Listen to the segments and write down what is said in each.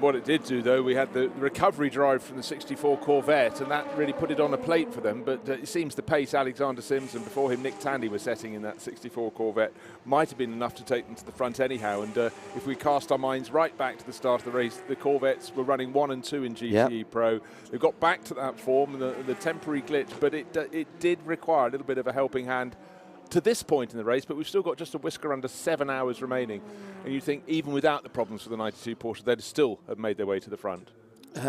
What it did do, though, we had the recovery drive from the 64 Corvette, and that really put it on a plate for them. But it seems the pace Alexander Sims and before him Nick Tandy were setting in that 64 Corvette might have been enough to take them to the front anyhow. And if we cast our minds right back to the start of the race, the Corvettes were running 1 and 2 in GTE Pro. They've got back to that form, the temporary glitch, but it did require a little bit of a helping hand to this point in the race, but we've still got just a whisker under 7 hours remaining. And you think even without the problems for the 92 Porsche, they'd still have made their way to the front.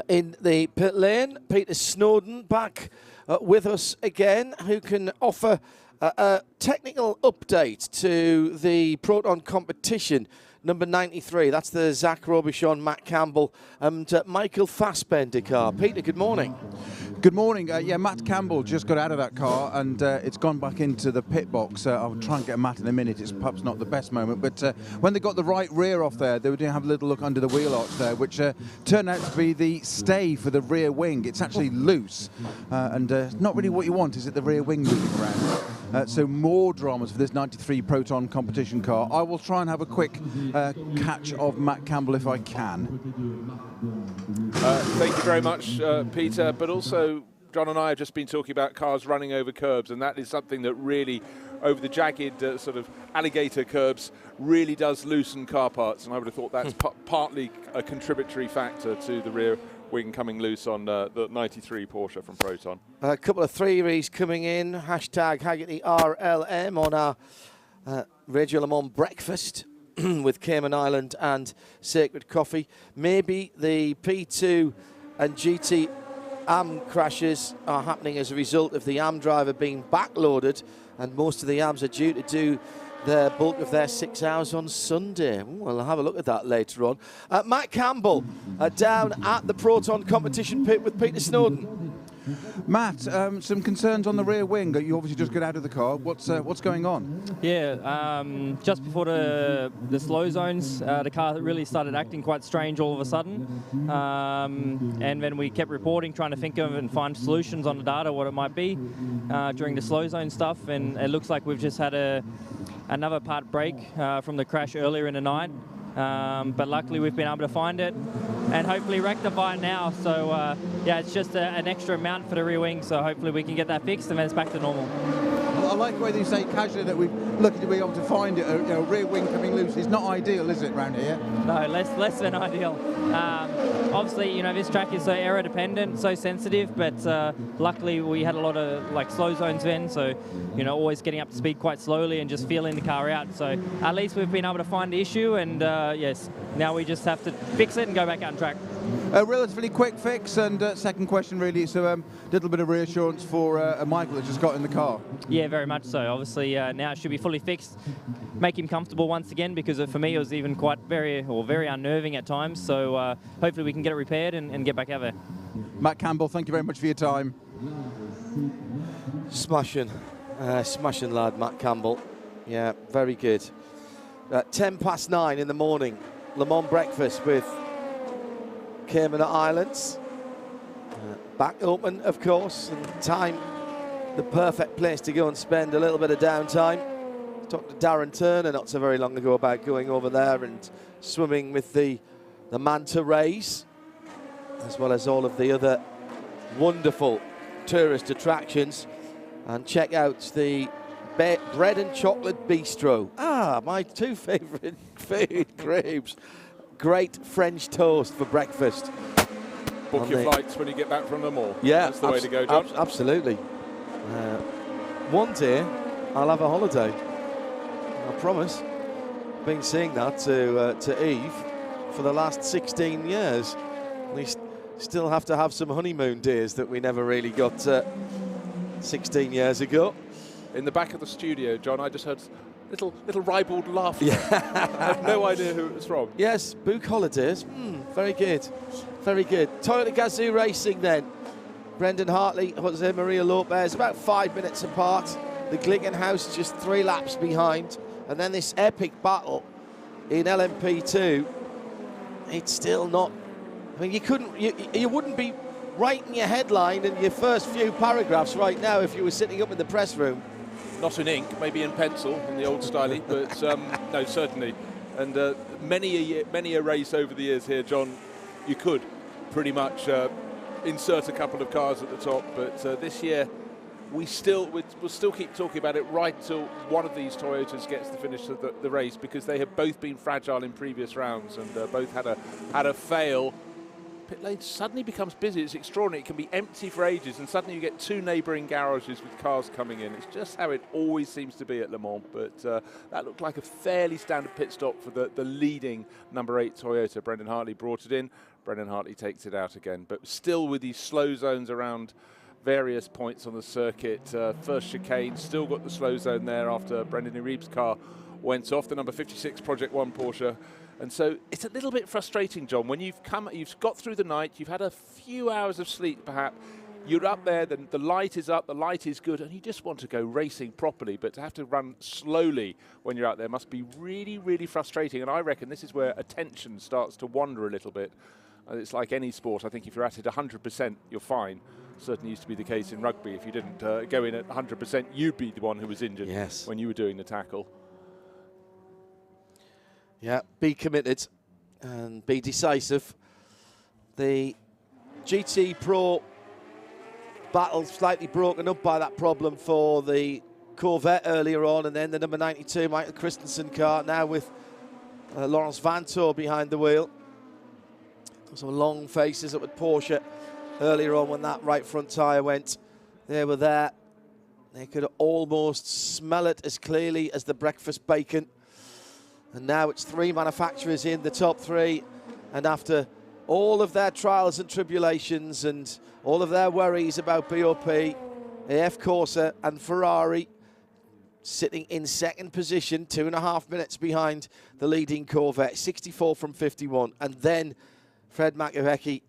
In the pit lane, Peter Snowden back with us again, who can offer a technical update to the Proton competition. Number 93, that's the Zach Robichon, Matt Campbell and Michael Fassbender car. Peter, good morning. Good morning. Yeah, Matt Campbell just got out of that car and it's gone back into the pit box. I'll try and get Matt in a minute. It's perhaps not the best moment, but when they got the right rear off there, they were going to have a little look under the wheel arch there, which turned out to be the stay for the rear wing. It's actually loose and not really what you want, is it, the rear wing moving around. So more dramas for this 93 Proton competition car. I will try and have a quick catch of Matt Campbell if I can. Thank you very much, Peter, but also John and I have just been talking about cars running over curbs, and that is something that really, over the jagged sort of alligator curbs, really does loosen car parts, and I would have thought that's partly a contributory factor to the rear wing coming loose on the 93 Porsche from Proton. A couple of threeries coming in, hashtag Hagerty RLM on our Radio Le Mans breakfast with Cayman Island and Sacred Coffee. Maybe the P2 and GTE Am crashes are happening as a result of the Am driver being backloaded, and most of the Ams are due to do the bulk of their 6 hours on Sunday. Ooh, I'll have a look at that later on. Matt Campbell down at the Proton competition pit with Peter Snowden. Matt, some concerns on the rear wing. You obviously just got out of the car. What's going on? Yeah, just before the slow zones, the car really started acting quite strange all of a sudden. And then we kept reporting, trying to think of and find solutions on the data, what it might be during the slow zone stuff. And it looks like we've just had another part break from the crash earlier in the night. But luckily we've been able to find it and hopefully rectify it now. So yeah, it's just an extra mount for the rear wing, so hopefully we can get that fixed and then it's back to normal. I like the way you say casually that we're lucky to be able to find it. Rear wing coming loose is not ideal, is it, around here? No, less than ideal. Obviously, this track is so error dependent, so sensitive, but luckily we had a lot of slow zones then, so always getting up to speed quite slowly and just feeling the car out. So at least we've been able to find the issue, and yes, now we just have to fix it and go back out on track. A relatively quick fix, and second question really, so a little bit of reassurance for Michael that just got in the car. Yeah, very much so. Obviously now it should be fully fixed, make him comfortable once again, because for me it was even quite very unnerving at times, so hopefully we can get it repaired and get back out there. Matt Campbell, thank you very much for your time. Smashing lad, Matt Campbell. Yeah, very good. 9:10 in the morning, Le Mans breakfast with Cayman Islands. Back open, of course, and time, the perfect place to go and spend a little bit of downtime. Talked to Darren Turner not so very long ago about going over there and swimming with the manta rays, as well as all of the other wonderful tourist attractions, and check out the bread and chocolate bistro. My two favorite crepes. Great French toast for breakfast. Book your flights when you get back from the mall. Yeah, that's the way to go, John. Absolutely. One day I'll have a holiday. I promise. Been saying that to Eve for the last 16 years. We still have to have some honeymoon days that we never really got 16 years ago. In the back of the studio, John, I just heard little ribald laughter. Yeah. I have no idea who it was from. Yes, Book Holidays. Very good. Very good. Toyota Gazoo Racing then. Brendan Hartley, Jose Maria Lopez, about 5 minutes apart. The Glickenhaus just 3 laps behind. And then this epic battle in LMP2. It's still not... I mean, you wouldn't be writing your headline in your first few paragraphs right now if you were sitting up in the press room. Not in ink, maybe in pencil, in the old style, but no, certainly. And many a race over the years here, John, you could pretty much insert a couple of cars at the top, but this year we'll still keep talking about it right till one of these Toyotas gets the finish of the race, because they have both been fragile in previous rounds and both had a fail. Pit lane suddenly becomes busy. It's extraordinary. It can be empty for ages, and suddenly you get two neighbouring garages with cars coming in. It's just how it always seems to be at Le Mans, but that looked like a fairly standard pit stop for the leading number 8 Toyota. Brendan Hartley brought it in. Brendan Hartley takes it out again, but still with these slow zones around various points on the circuit. First chicane, still got the slow zone there after Brendan Uribe's car went off, the number 56 Project 1 Porsche. And so it's a little bit frustrating, John, when you've got through the night, you've had a few hours of sleep perhaps, you're up there, then the light is up, the light is good, and you just want to go racing properly, but to have to run slowly when you're out there must be really, really frustrating. And I reckon this is where attention starts to wander a little bit. It's like any sport. I think if you're at it 100%, you're fine. Certainly used to be the case in rugby. If you didn't go in at 100%, you'd be the one who was injured when you were doing the tackle. Yeah, be committed and be decisive. The GTE Pro battle slightly broken up by that problem for the Corvette earlier on, and then the number 92 Michael Christensen car now with Laurens Vanthoor behind the wheel. Some long faces up at Porsche earlier on when that right front tyre went. They were there. They could almost smell it as clearly as the breakfast bacon. And now it's 3 manufacturers in the top 3. And after all of their trials and tribulations and all of their worries about BOP, AF Corsa and Ferrari sitting in second position, 2.5 minutes behind the leading Corvette, 64 from 51. And then Fred Makowiecki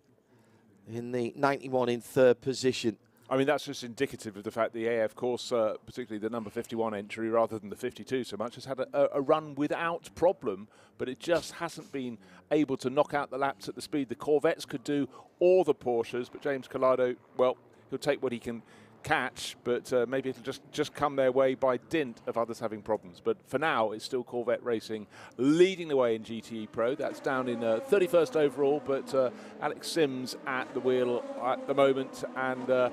in the 91 in third position. I mean, that's just indicative of the fact the AF Corsa, particularly the number 51 entry rather than the 52 so much, has had a run without problem, but it just hasn't been able to knock out the laps at the speed the Corvettes could do, or the Porsches. But James Collado, well, he'll take what he can catch, but maybe it'll just come their way by dint of others having problems. But for now, it's still Corvette Racing leading the way in GTE Pro. That's down in 31st overall, but Alex Sims at the wheel at the moment, and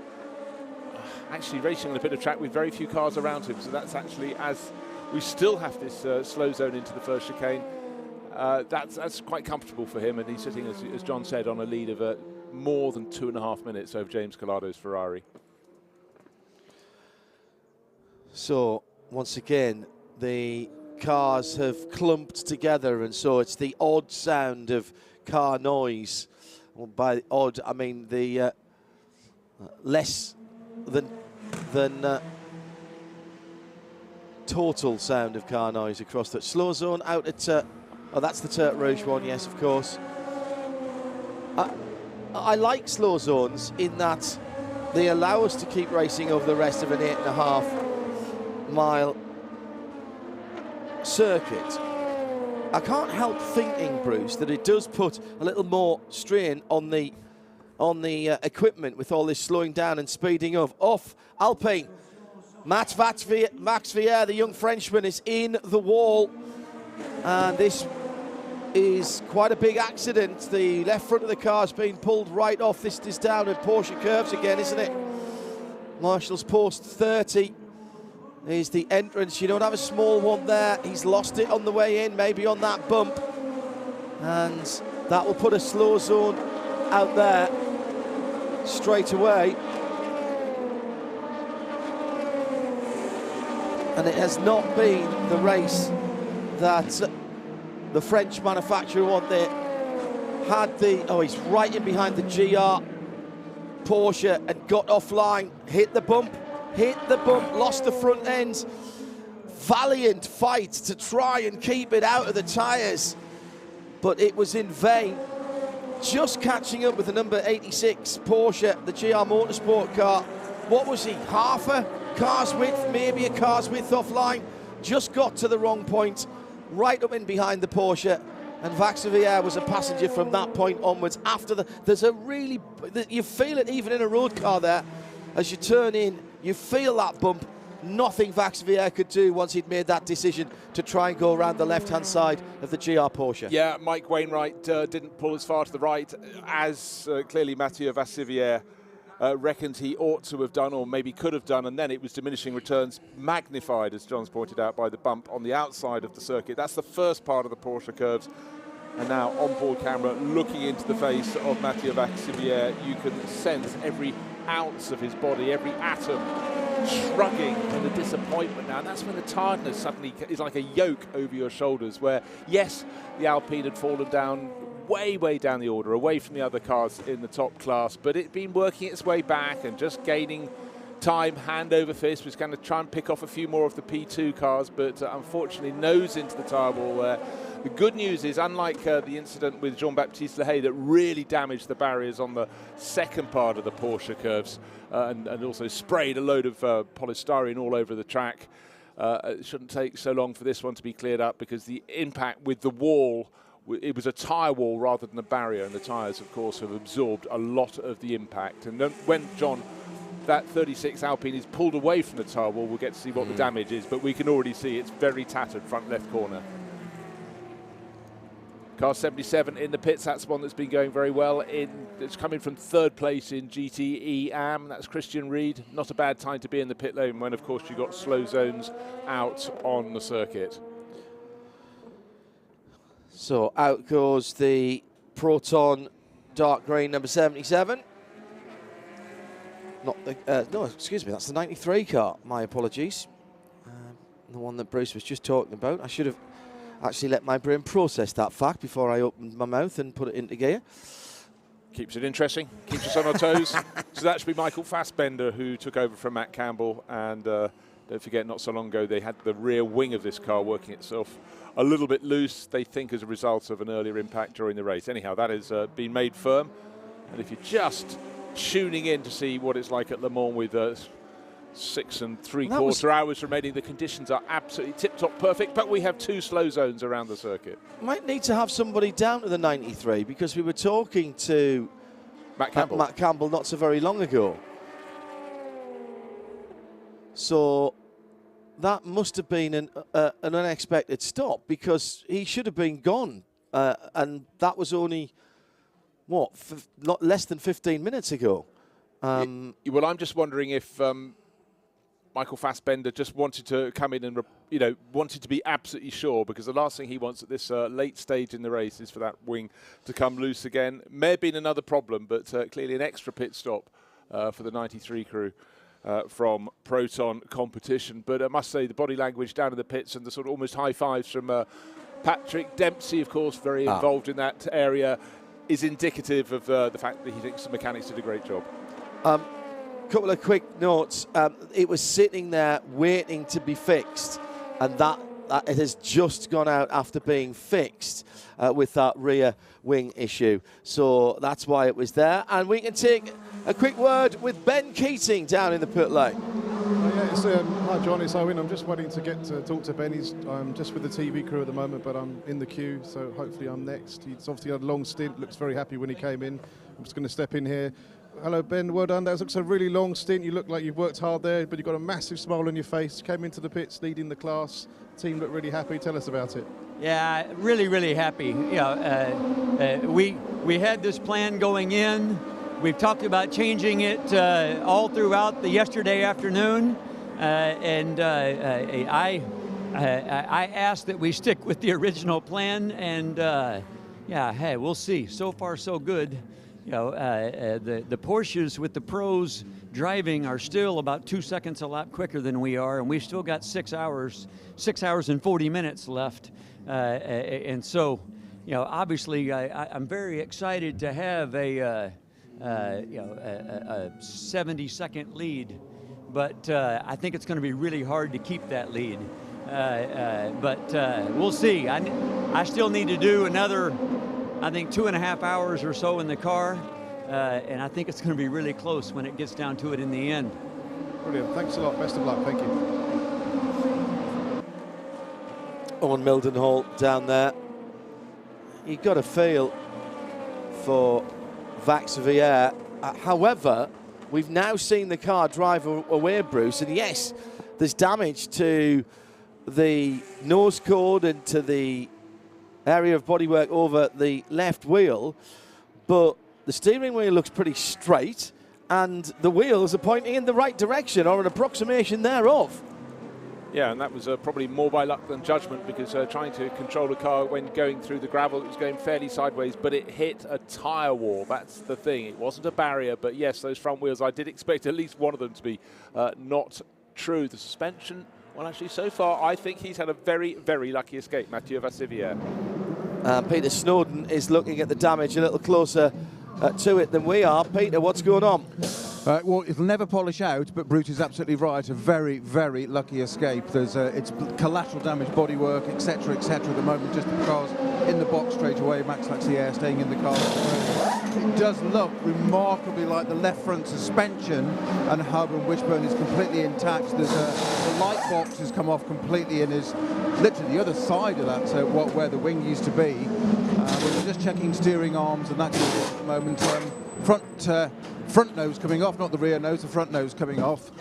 actually racing on a bit of track with very few cars around him. So that's actually, as we still have this slow zone into the first chicane, that's quite comfortable for him, and he's sitting, as John said, on a lead of more than 2.5 minutes over James Collado's Ferrari. So, once again, the cars have clumped together, and so it's the odd sound of car noise. Well, by odd, I mean the less than total sound of car noise across the slow zone out at, oh, that's the Turk Rouge one, yes, of course. I like slow zones in that they allow us to keep racing over the rest of an 8.5 mile circuit. I can't help thinking, Bruce, that it does put a little more strain on the equipment with all this slowing down and speeding up. Off Alpine, Max Vier, the young Frenchman, is in the wall, and this is quite a big accident. The left front of the car is being pulled right off. This is down at Porsche curves again, isn't it? Marshall's post 30 is the entrance. You don't have a small one there. He's lost it on the way in, maybe on that bump, and that will put a slow zone out there straight away. And it has not been the race that the French manufacturer wanted. Had the, oh, he's right in behind the GR Porsche and got offline, hit the bump, lost the front end. Valiant fight to try and keep it out of the tyres, but it was in vain. Just catching up with the number 86 Porsche, the GR Motorsport car. What was he, half a car's width, maybe a car's width offline? Just got to the wrong point, right up in behind the Porsche, and Vaxivier was a passenger from that point onwards. After there's a really, you feel it even in a road car there, as you turn in, you feel that bump, nothing Vaxivière could do once he'd made that decision to try and go around the left-hand side of the GR Porsche. Yeah, Mike Wainwright didn't pull as far to the right as clearly Mathieu Vaxivière reckoned he ought to have done, or maybe could have done, and then it was diminishing returns magnified, as John's pointed out, by the bump on the outside of the circuit. That's the first part of the Porsche curves. And now on-board camera looking into the face of Mathieu Vaxivière, you can sense every ounce of his body, every atom shrugging in the disappointment now. And that's when the tiredness suddenly is like a yoke over your shoulders, where, yes, the Alpine had fallen down way down the order, away from the other cars in the top class, but it'd been working its way back and just gaining time, hand over fist, was going to try and pick off a few more of the P2 cars, but unfortunately nose into the tire wall there. The good news is, unlike the incident with Jean-Baptiste Lehay that really damaged the barriers on the second part of the Porsche curves and also sprayed a load of polystyrene all over the track, it shouldn't take so long for this one to be cleared up, because the impact with the wall, it was a tyre wall rather than a barrier, and the tyres, of course, have absorbed a lot of the impact. And then when John, that 36 Alpine is pulled away from the tyre wall, we'll get to see what the damage is, but we can already see it's very tattered front left corner. Car 77 in the pits, that's one that's been going very well. It's coming from third place in GTE Am, that's Christian Reed. Not a bad time to be in the pit lane when, of course, you've got slow zones out on the circuit. So out goes the Proton dark green number 77. Not the, no, excuse me, that's the 93 car. My apologies. The one that Bruce was just talking about. I should have actually let my brain process that fact before I opened my mouth and put it into gear. Keeps it interesting, keeps us on our toes. So that should be Michael Fassbender, who took over from Matt Campbell. And don't forget, not so long ago, they had the rear wing of this car working itself a little bit loose, they think, as a result of an earlier impact during the race. Anyhow, that has been made firm. And if you're just tuning in to see what it's like at Le Mans with 6 3/4 hours remaining, the conditions are absolutely tip-top perfect, but we have 2 slow zones around the circuit. Might need to have somebody down to the 93, because we were talking to Matt Campbell not so very long ago. So that must have been an unexpected stop, because he should have been gone, and that was only, what, not less than 15 minutes ago. Well, I'm just wondering if Michael Fassbender just wanted to come in and, wanted to be absolutely sure, because the last thing he wants at this late stage in the race is for that wing to come loose again. May have been another problem, but clearly an extra pit stop for the 93 crew from Proton competition. But I must say, the body language down in the pits and the sort of almost high fives from Patrick Dempsey, of course, very involved in that area, is indicative of the fact that he thinks the mechanics did a great job. Couple of quick notes. It was sitting there waiting to be fixed, and that it has just gone out after being fixed with that rear wing issue. So that's why it was there. And we can take a quick word with Ben Keating down in the pit lane. Hi John, it's Owen. I'm just waiting to get to talk to Ben. I'm just with the TV crew at the moment, but I'm in the queue, so hopefully I'm next. He's obviously had a long stint, looks very happy when he came in. I'm just going to step in here. Hello Ben, well done. That looks a really long stint. You look like you've worked hard there, but you've got a massive smile on your face. Came into the pits leading the class. Team looked really happy. Tell us about it. Yeah, really happy. We had this plan going in. We've talked about changing it all throughout the yesterday afternoon, and I asked that we stick with the original plan, and hey, we'll see. So far, so good. The Porsches with the pros driving are still about 2 seconds a lap quicker than we are, and we've still got 6 hours and 40 minutes left. And so, obviously, I'm very excited to have a 70-second lead, but I think it's going to be really hard to keep that lead. But we'll see. I still need to do another, I think, 2.5 hours or so in the car, and I think it's going to be really close when it gets down to it in the end. Brilliant. Thanks a lot. Best of luck. Thank you. Owen Mildenhall down there. You've got a feel for Vaxivière. However, we've now seen the car drive away, Bruce, and yes, there's damage to the nose cone and to the area of bodywork over the left wheel, but the steering wheel looks pretty straight and the wheels are pointing in the right direction, or an approximation thereof. Yeah, and that was probably more by luck than judgment, because trying to control the car when going through the gravel, it was going fairly sideways, but it hit a tyre wall. That's the thing. It wasn't a barrier, but yes, those front wheels, I did expect at least one of them to be not true. The suspension, well, actually, so far, I think he's had a very, very lucky escape, Mathieu Vassivière. Peter Snowden is looking at the damage a little closer to it than we are. Peter, what's going on? Well, it'll never polish out, but Brute is absolutely right. A very, very lucky escape. There's it's collateral damage, bodywork, etc., etc. at the moment. Just the car's in the box straight away. Max Laxier staying in the car. It does look remarkably like the left front suspension and hub and wishbone is completely intact. There's the light box has come off completely and is literally the other side of that, so where the wing used to be. We're just checking steering arms, and that's at the moment. Front nose coming off, not the rear nose, the front nose coming off.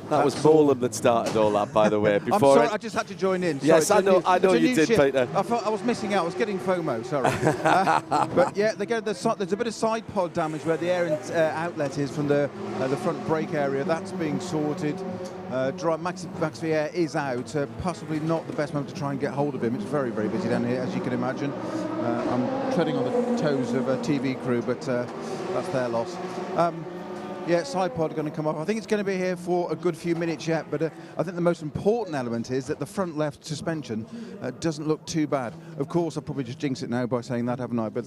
That was Bolan that started all that, by the way. I'm Before sorry, I just had to join in. Yes, sorry, I know you did, Peter. I thought I was missing out. I was getting FOMO, sorry. But yeah, there's a bit of side pod damage where the air outlet is from the front brake area. That's being sorted. Max Vier is out. Possibly not the best moment to try and get hold of him. It's very, very busy down here, as you can imagine. I'm treading on the toes of a TV crew, but that's their loss. Yeah, side pod going to come off. I think it's going to be here for a good few minutes yet, but I think the most important element is that the front left suspension doesn't look too bad. Of course, I'll probably just jinx it now by saying that, haven't I? But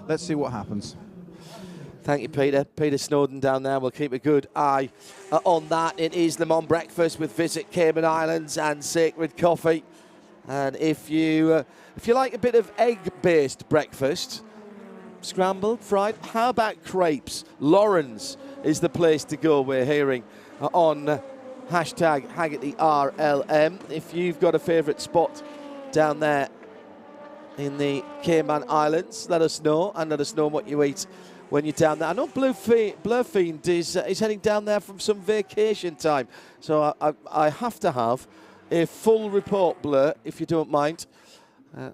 let's see what happens. Thank you, Peter. Peter Snowden down there. We'll keep a good eye on that. It is Le Mans Breakfast with Visit Cayman Islands and Sacred Coffee. And if you like a bit of egg-based breakfast, scrambled, fried, how about crepes? Lauren's is the place to go, we're hearing on hashtag HaggertyRLM. If you've got a favourite spot down there in the Cayman Islands, let us know, and let us know what you eat when you're down there. I know Blur Fiend is heading down there from some vacation time, so I have to have a full report, Blur, if you don't mind,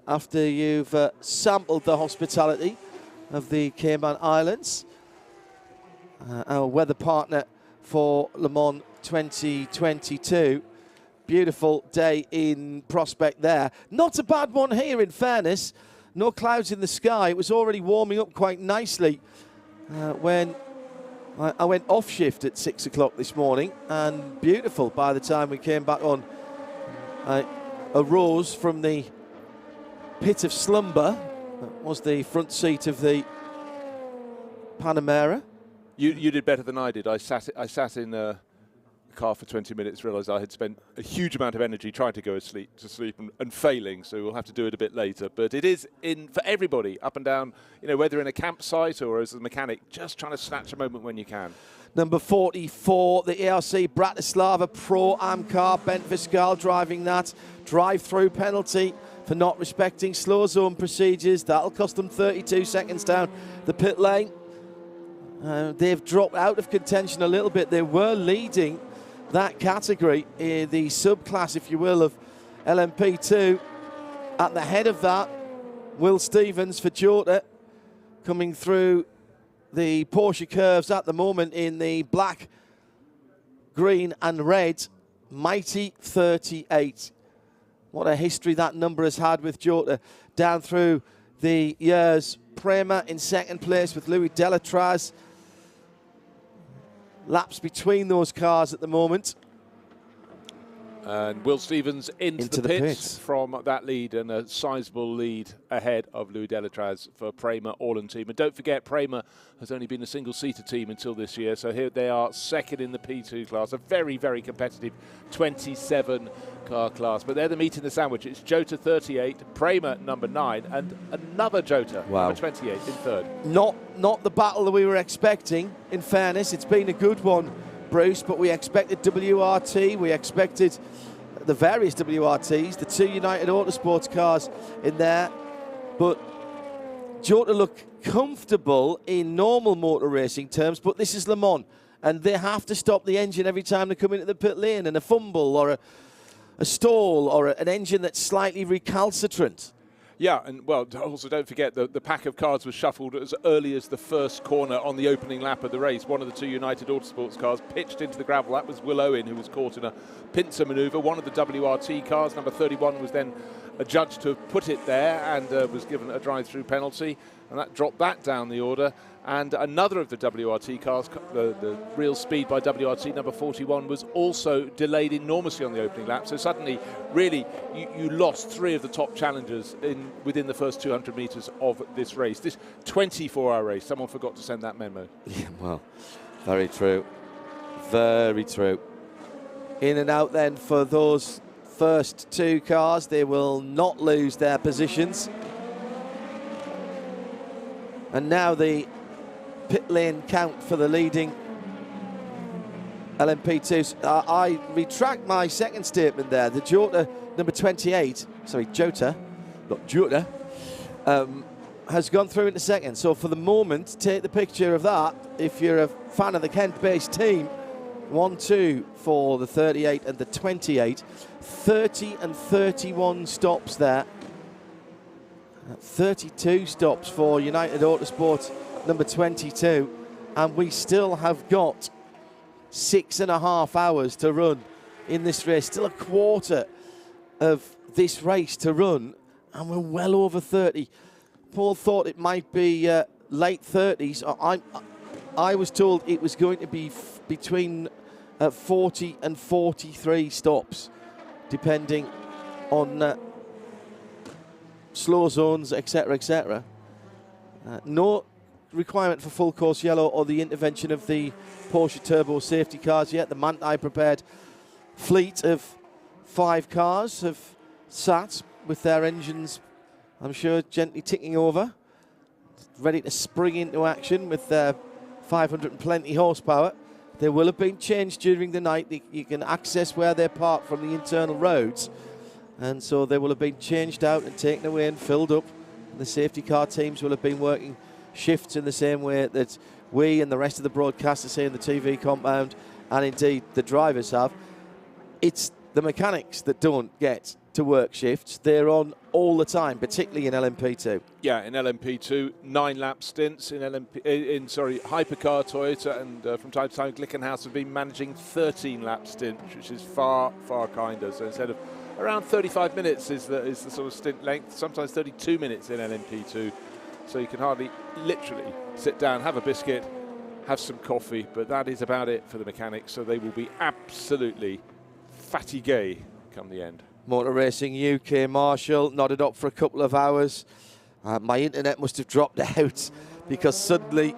after you've sampled the hospitality of the Cayman Islands. Our weather partner for Le Mans 2022. Beautiful day in prospect there. Not a bad one here, in fairness. No clouds in the sky. It was already warming up quite nicely when I went off shift at 6 o'clock this morning, and beautiful by the time we came back on. I arose from the pit of slumber. That was the front seat of the Panamera. You did better than I did. I sat in the car for 20 minutes, realised I had spent a huge amount of energy trying to go to sleep and failing, so we'll have to do it a bit later. But it is in for everybody, up and down, whether in a campsite or as a mechanic, just trying to snatch a moment when you can. Number 44, the ARC Bratislava Pro Am car, Bent Viscal driving that. Drive-through penalty for not respecting slow zone procedures. That'll cost them 32 seconds down the pit lane. They've dropped out of contention a little bit. They were leading that category in the subclass, if you will, of LMP2. At the head of that, Will Stevens for Jota, coming through the Porsche curves at the moment in the black, green and red. Mighty 38. What a history that number has had with Jota down through the years. Prema in second place with Louis Delatraz. Laps between those cars at the moment. And Will Stevens into the pits from that lead, and a sizable lead ahead of Louis Delatraz for Prema All-in team. And don't forget, Prema has only been a single-seater team until this year, so here they are second in the P2 class, a very, very competitive 27-car class. But they're the meat in the sandwich. It's Jota 38, Prema number 9, and another Jota, number 28 in third. Not the battle that we were expecting, in fairness. It's been a good one, Bruce, but we expected WRT, we expected the various WRTs, the two United Autosports cars in there, but Jota looked comfortable in normal motor racing terms, but this is Le Mans, and they have to stop the engine every time they come into the pit lane, and a fumble or a stall or an engine that's slightly recalcitrant. Yeah, and well, also don't forget the pack of cards was shuffled as early as the first corner on the opening lap of the race. One of the two United Autosports cars pitched into the gravel. That was Will Owen, who was caught in a pincer manoeuvre. One of the WRT cars, number 31, was then adjudged to put it there and was given a drive-through penalty, and that dropped that down the order. And another of the WRT cars, the real speed by WRT, number 41, was also delayed enormously on the opening lap. So suddenly, really, you lost 3 of the top challengers within the first 200 metres of this race. This 24-hour race. Someone forgot to send that memo. Yeah, well, very true. Very true. In and out then for those first 2 cars. They will not lose their positions. And now the pit lane count for the leading LMP2s. I retract my second statement there. The Jota number 28, sorry, Jota, not Jota, has gone through into second. So for the moment, take the picture of that. If you're a fan of the Kent-based team, 1-2 for the 38 and the 28. 30 and 31 stops there. 32 stops for United Autosport number 22, and we still have got 6.5 hours to run in this race. Still a quarter of this race to run, and we're well over 30. Paul thought it might be late 30s. I was told it was going to be between 40 and 43 stops, depending on slow zones, etc., etc. No requirement for full course yellow or the intervention of the Porsche turbo safety cars yet. The Manthey prepared fleet of 5 cars have sat with their engines, I'm sure, gently ticking over, ready to spring into action with their 500 and plenty horsepower. They will have been changed during the night. You can access where they're parked from the internal roads, and so they will have been changed out and taken away and filled up. And the safety car teams will have been working shifts in the same way that we and the rest of the broadcasters see in the TV compound, and indeed the drivers have. It's the mechanics that don't get to work shifts. They're on all the time, particularly in LMP2. Yeah, in LMP2, 9-lap stints. In Hypercar, Toyota, and from time to time, Glickenhaus have been managing 13-lap stints, which is far, far kinder. So instead of around 35 minutes is the sort of stint length, sometimes 32 minutes in LMP2. So you can hardly, literally, sit down, have a biscuit, have some coffee, but that is about it for the mechanics. So they will be absolutely fatigué come the end. Motor Racing UK Marshall nodded up for a couple of hours. My internet must have dropped out because suddenly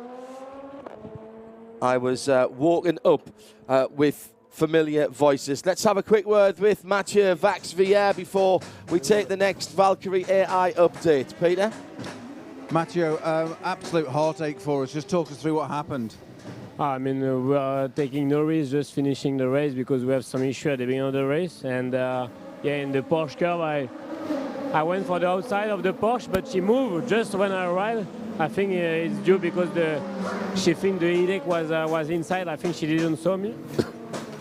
I was woken up with familiar voices. Let's have a quick word with Mathieu Vax-Villiers before we take the next Valkyrie AI update. Peter? Mathieu, absolute heartache for us. Just talk us through what happened. I mean, we are taking no risk, just finishing the race because we have some issue at the beginning of the race. And yeah, in the Porsche curve, I went for the outside of the Porsche, but she moved just when I arrived. I think it's due because she think the headache was inside. I think she didn't saw me.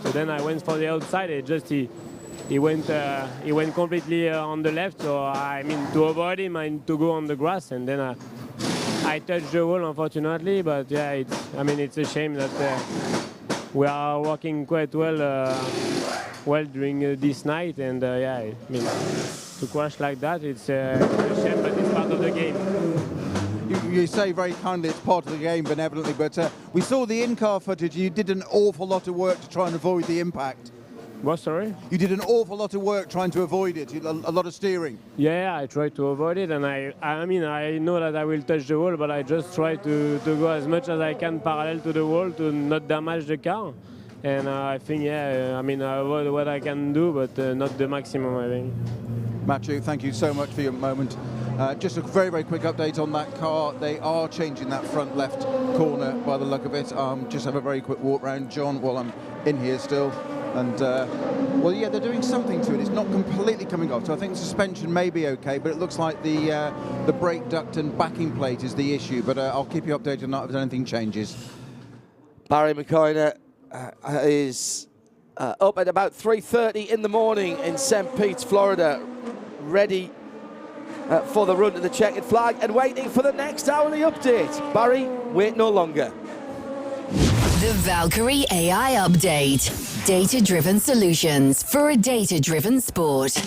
So then I went for the outside. He went completely on the left. So I mean, to avoid him, I need to go on the grass, and then I touched the wall, unfortunately. But yeah, it's a shame that we are working quite well during this night, and yeah, I mean, to crash like that, it's a shame, but it's part of the game. You say very kindly it's part of the game, benevolently, but we saw the in-car footage. You did an awful lot of work to try and avoid the impact. What, sorry? You did an awful lot of work trying to avoid it, a lot of steering. Yeah, I tried to avoid it, and I mean, I know that I will touch the wall, but I just try to go as much as I can parallel to the wall to not damage the car. And I think, yeah, I mean, I avoid what I can do, but not the maximum, I think. Mathieu, thank you so much for your moment. Just a very, very quick update on that car. They are changing that front left corner by the look of it. Just have a very quick walk around, John, while I'm in here still. And, well, yeah, they're doing something to it. It's not completely coming off. So I think the suspension may be okay, but it looks like the brake duct and backing plate is the issue. But I'll keep you updated on that if anything changes. Barry McCoyner is up at about 3:30 in the morning in St. Pete, Florida, ready for the run to the checkered flag and waiting for the next hourly update. Barry, wait no longer. The Valkyrie AI Update. Data-driven solutions for a data-driven sport.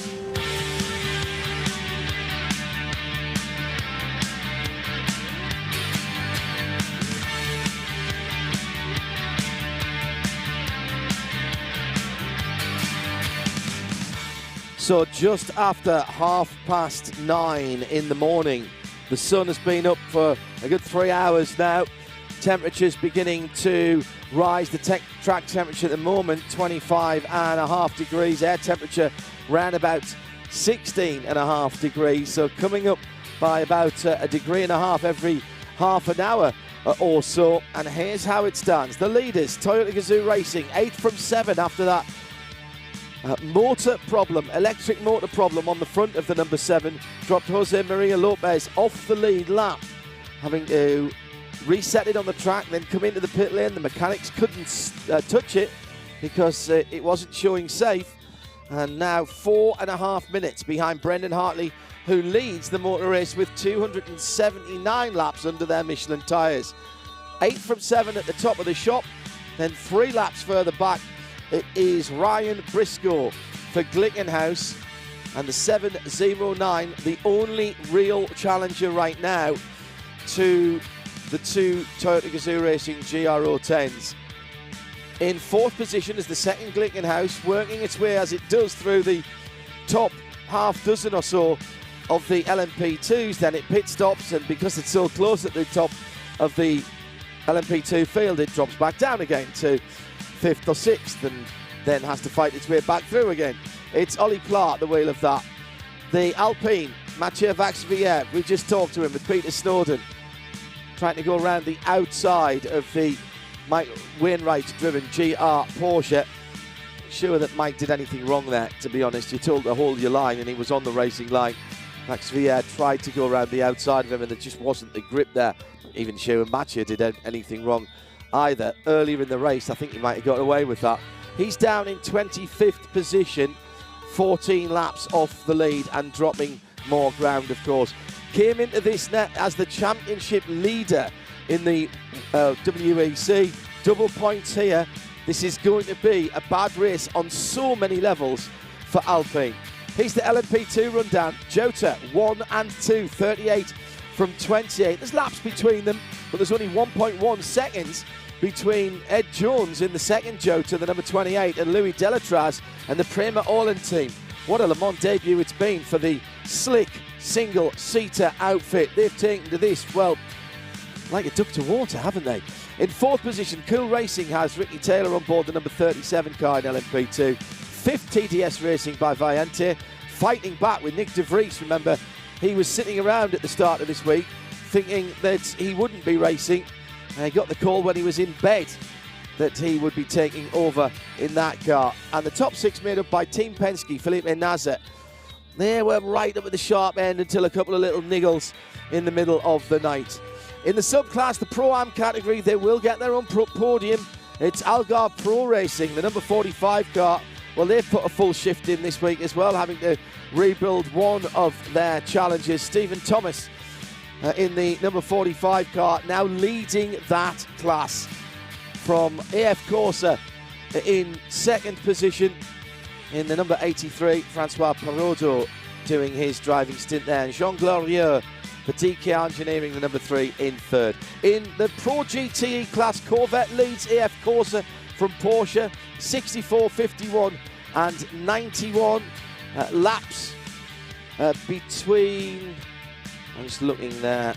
So just after 9:30 in the morning, the sun has been up for a good 3 hours now. Temperatures beginning to rise. The track temperature at the moment, 25.5 degrees. Air temperature round about 16.5 degrees. So coming up by about a degree and a half every half an hour or so. And here's how it stands. The leaders, Toyota Gazoo Racing, 8 from 7 after that electric motor problem on the front of the number 7. Dropped Jose Maria Lopez off the lead lap, having to reset it on the track, then come into the pit lane. The mechanics couldn't touch it because it wasn't showing safe. And now 4.5 minutes behind Brendan Hartley, who leads the motor race with 279 laps under their Michelin tyres. 8 from 7 at the top of the shop, then 3 laps further back. It is Ryan Briscoe for Glickenhaus and the 709, the only real challenger right now to the 2 Toyota Gazoo Racing GR010s. In 4th position is the second Glickenhaus, working its way as it does through the top half dozen or so of the LMP2s. Then it pit stops, and because it's so close at the top of the LMP2 field, it drops back down again to 5th or 6th, and then has to fight its way back through again. It's Ollie Pla at the wheel of that. The Alpine, Mathieu Vaxivière, we just talked to him with Peter Snowden, trying to go around the outside of the Mike Wainwright-driven GR Porsche. Sure that Mike did anything wrong there, to be honest. You told to hold your line, and he was on the racing line. Vaxivière tried to go around the outside of him, and there just wasn't the grip there. Even sure Mathieu did anything wrong either. Earlier in the race, I think he might have got away with that. He's down in 25th position, 14 laps off the lead and dropping more ground, of course. Came into this net as the championship leader in the WEC. Double points here. This is going to be a bad race on so many levels for Alpine. Here's the LMP2 rundown. Jota 1 and 2, 38 from 28. There's laps between them, but there's only 1.1 seconds between Ed Jones in the second Jota, the number 28, and Louis Delatraz and the Prema Orland team. What a Le Mans debut it's been for the slick single-seater outfit. They've taken to this, well, like a duck to water, haven't they? In 4th position, Cool Racing has Ricky Taylor on board the number 37 car in LMP2. 5th TDS Racing by Valiente, fighting back with Nick De Vries. Remember, he was sitting around at the start of this week thinking that he wouldn't be racing. He got the call when he was in bed that he would be taking over in that car. And the top 6 made up by Team Penske, Felipe Nasr. They were right up at the sharp end until a couple of little niggles in the middle of the night. In the subclass, the Pro-Am category, they will get their own podium. It's Algarve Pro Racing, the number 45 car. Well, they've put a full shift in this week as well, having to rebuild one of their challengers, Stephen Thomas, in the number 45 car, now leading that class from AF Corsa in 2nd position. In the number 83, Francois Perraudot doing his driving stint there. And Jean Glorieux for DK Engineering, the number 3, in 3rd. In the Pro GTE class, Corvette leads AF Corsa from Porsche, 64, 51 and 91 laps between... I'm just looking there.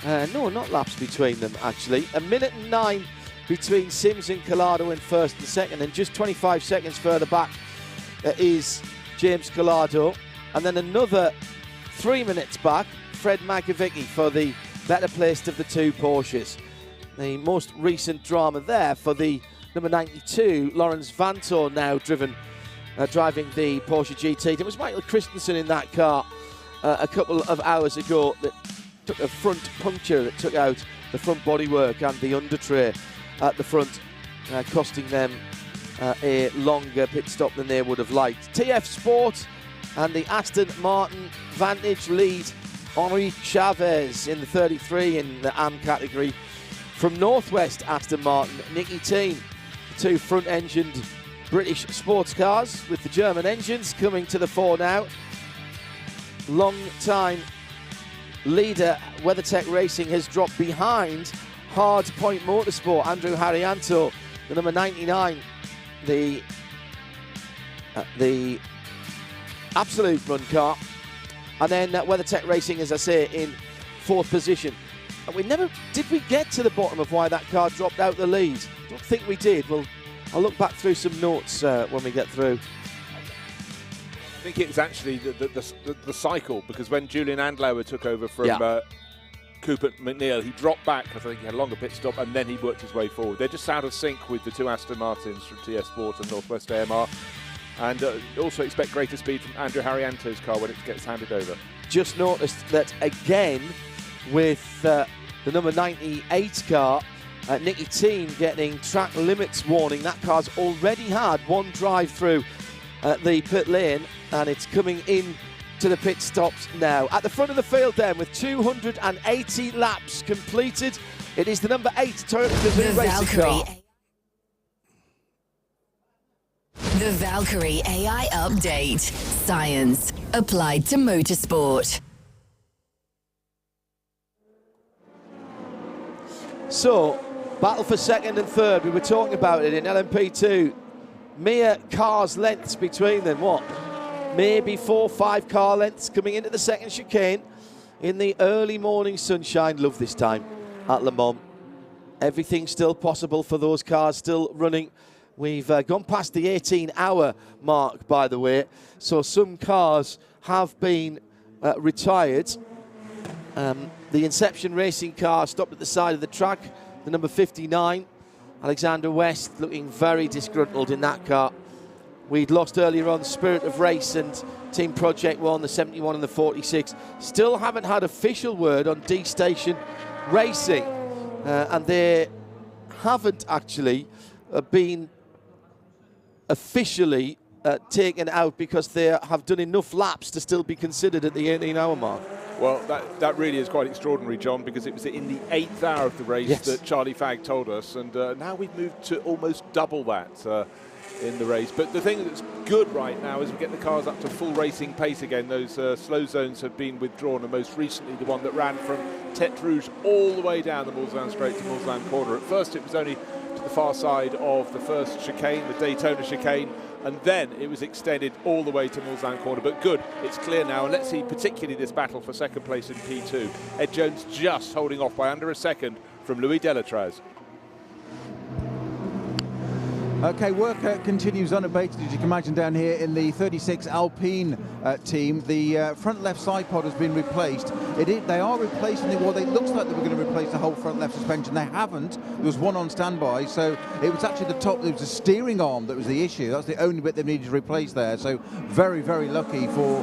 No, not laps between them, actually. 1:09 between Sims and Collado in 1st and 2nd, and just 25 seconds further back is James Collado. And then another 3 minutes back, Fred Magovicki for the better placed of the 2 Porsches. The most recent drama there for the number 92, Lawrence Vanthoor, now driving the Porsche GT. It was Michael Christensen in that car a couple of hours ago that took a front puncture that took out the front bodywork and the under tray at the front, costing them a longer pit stop than they would have liked. TF Sport and the Aston Martin Vantage lead Henri Chavez in the 33 in the AM category. From Northwest Aston Martin, Nicky Team, two front-engined British sports cars with the German engines coming to the fore now. Long-time leader WeatherTech Racing has dropped behind Hard Point Motorsport. Andrew Harrianto, the number 99, the absolute run car. And then WeatherTech Racing, as I say, in 4th position. And did we get to the bottom of why that car dropped out the lead? I don't think we did. Well, I'll look back through some notes when we get through. I think it was actually the cycle, because when Julian Andlauer took over from Cooper McNeil, he dropped back. I think he had a longer pit stop, and then he worked his way forward. They're just out of sync with the two Aston Martins from TF Sport and Northwest AMR. And also expect greater speed from Andrew Harrianto's car when it gets handed over. Just noticed that again with the number 98 car, Nicky Team getting track limits warning. That car's already had one drive through the pit lane, and it's coming in to the pit stops now. At the front of the field then, with 280 laps completed, it is the number 8 Toyota Gazoo racing car. The Valkyrie AI Update. Science applied to motorsport. So, battle for second and third. We were talking about it in LMP2. Mere cars lengths between them. What? Maybe 4 or 5 car lengths coming into the second chicane in the early morning sunshine. Love this time at Le Mans. Everything's still possible for those cars still running. We've gone past the 18-hour mark, by the way. So some cars have been retired. The Inception Racing car stopped at the side of the track, the number 59. Alexander West looking very disgruntled in that car. We'd lost earlier on Spirit of Race and Team Project One, the 71 and the 46. Still haven't had official word on D-Station Racing. And they haven't actually been officially taken out because they have done enough laps to still be considered at the 18-hour mark. Well, that really is quite extraordinary, John, because it was in the 8th hour of the race that Charlie Fagg told us, and now we've moved to almost double that in the race. But the thing that's good right now is we get the cars up to full racing pace again. Those slow zones have been withdrawn, and most recently the one that ran from Tête Rouge all the way down the Mulsanne Straight to Mulsanne Corner. At first it was only to the far side of the first chicane, the Daytona chicane, and then it was extended all the way to Mulsanne Corner. But good, it's clear now, and let's see particularly this battle for second place in P2. Ed Jones just holding off by under a second from Louis Delatraz. Okay, work continues unabated, as you can imagine, down here in the 36 Alpine team. The front left side pod has been replaced. They are replacing it. Well, it looks like they were going to replace the whole front left suspension. They haven't. There was one on standby, so it was actually the top. It was the steering arm that was the issue. That's the only bit they needed to replace there. So very, very lucky for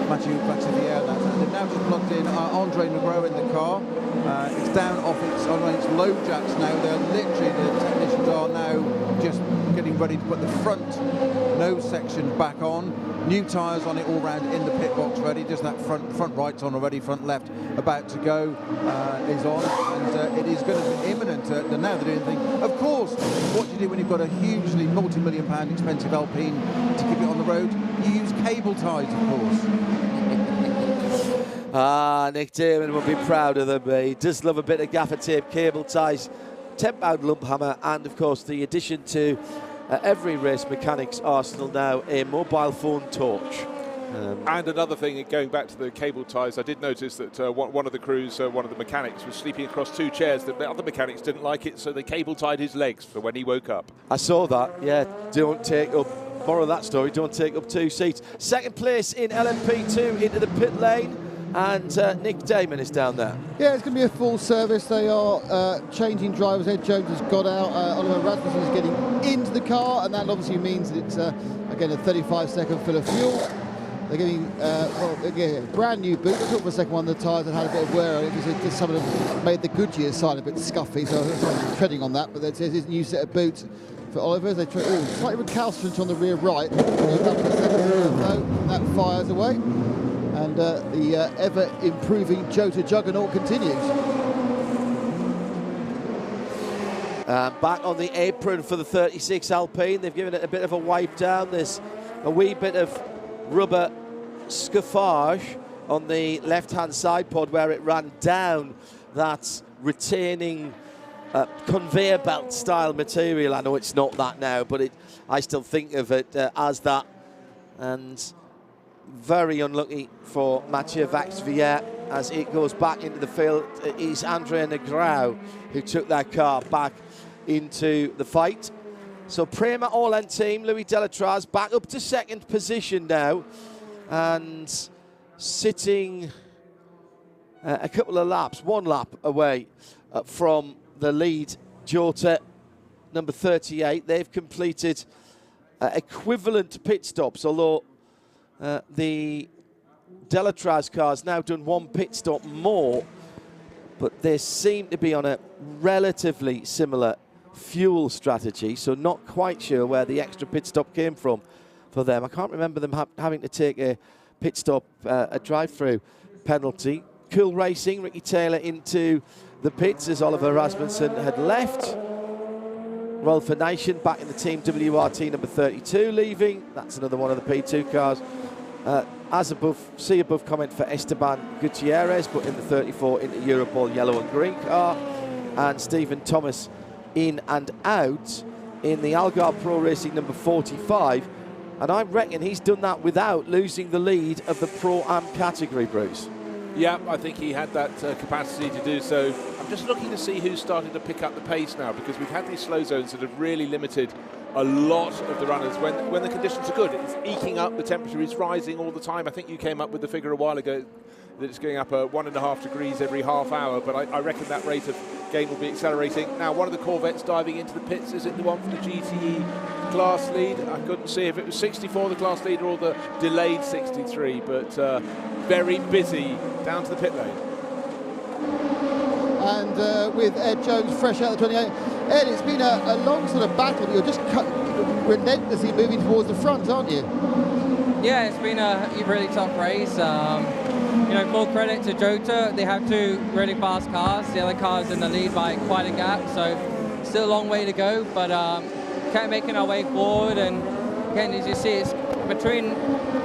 Mathieu Vaxivière. They've now just plugged in Andre Negreau in the car. It's down off its low jacks now. They're literally, the technicians are now just getting ready to put the front nose section back on. New tyres on it all round in the pit box ready. Just that front right's on already, front left about to go is on, and it is going to be imminent. Now they're doing the thing. Of course, what do you do when you've got a hugely multi-million-pound expensive Alpine to keep it on the road? You use cable ties, of course. Nick Damon will be proud of them. He does love a bit of gaffer tape, cable ties, 10-pound lump hammer, and of course the addition to every race mechanic's arsenal now, a mobile phone torch. And another thing, going back to the cable ties, I did notice that one of the crews, one of the mechanics, was sleeping across 2 chairs. The other mechanics didn't like it, so they cable tied his legs for when he woke up. I saw that, yeah. Don't take up, moral of that story, don't take up 2 seats. Second place in LMP2 into the pit lane. And Nick Damon is down there. Yeah, it's going to be a full service. They are changing drivers. Ed Jones has got out. Oliver Rasmussen is getting into the car, and that obviously means that it's, again, a 35-second fill of fuel. They're giving brand new boots. I took the second one, the tyres had a bit of wear on it because just some of them made the Goodyear side a bit scuffy, so I'm treading on that. But there's his new set of boots for Oliver. They slightly recalcitrant on the rear right. That fires away. And the ever-improving Jota juggernaut continues. Back on the apron for the 36 Alpine. They've given it a bit of a wipe down. There's a wee bit of rubber scuffage on the left-hand side pod where it ran down that retaining conveyor belt style material. I know it's not that now, but I still think of it as that. And very unlucky for Mathieu Vaxvier as it goes back into the field. It is Andrea Negrão who took that car back into the fight. So Prema all-end team, Louis Delatraz back up to second position now and sitting a couple of laps, one lap away from the lead. Jota, number 38, they've completed equivalent pit stops, although the Delatraz car's now done one pit stop more, but they seem to be on a relatively similar fuel strategy, so not quite sure where the extra pit stop came from for them. I can't remember them having to take a pit stop, a drive-through penalty. Cool Racing, Ricky Taylor into the pits as Oliver Rasmussen had left. Royal for Nation back in the team, WRT number 32 leaving. That's another one of the P2 cars. As above, see above comment for Esteban Gutierrez, but in the 34 into Europol yellow and green car. And Stephen Thomas in and out in the Algarve Pro Racing number 45. And I reckon he's done that without losing the lead of the Pro Am category, Bruce. Yeah, I think he had that capacity to do so. I'm just looking to see who's started to pick up the pace now, because we've had these slow zones that have really limited a lot of the runners when the conditions are good. It's eking up, the temperature is rising all the time. I think you came up with the figure a while ago that it's going up 1.5 degrees every half hour, but I reckon that rate of gain will be accelerating. Now, one of the Corvettes diving into the pits, is it the one for the GTE class lead? I couldn't see if it was 64, the class leader, or the delayed 63, but very busy down to the pit lane. And with Ed Jones fresh out of the 28. Ed, it's been a long sort of battle. You're just relentlessly moving towards the front, aren't you? Yeah, it's been a really tough race. You know, full credit to Jota. They have two really fast cars. The other car's in the lead by quite a gap, so still a long way to go, but kept making our way forward. And again, as you see, it's between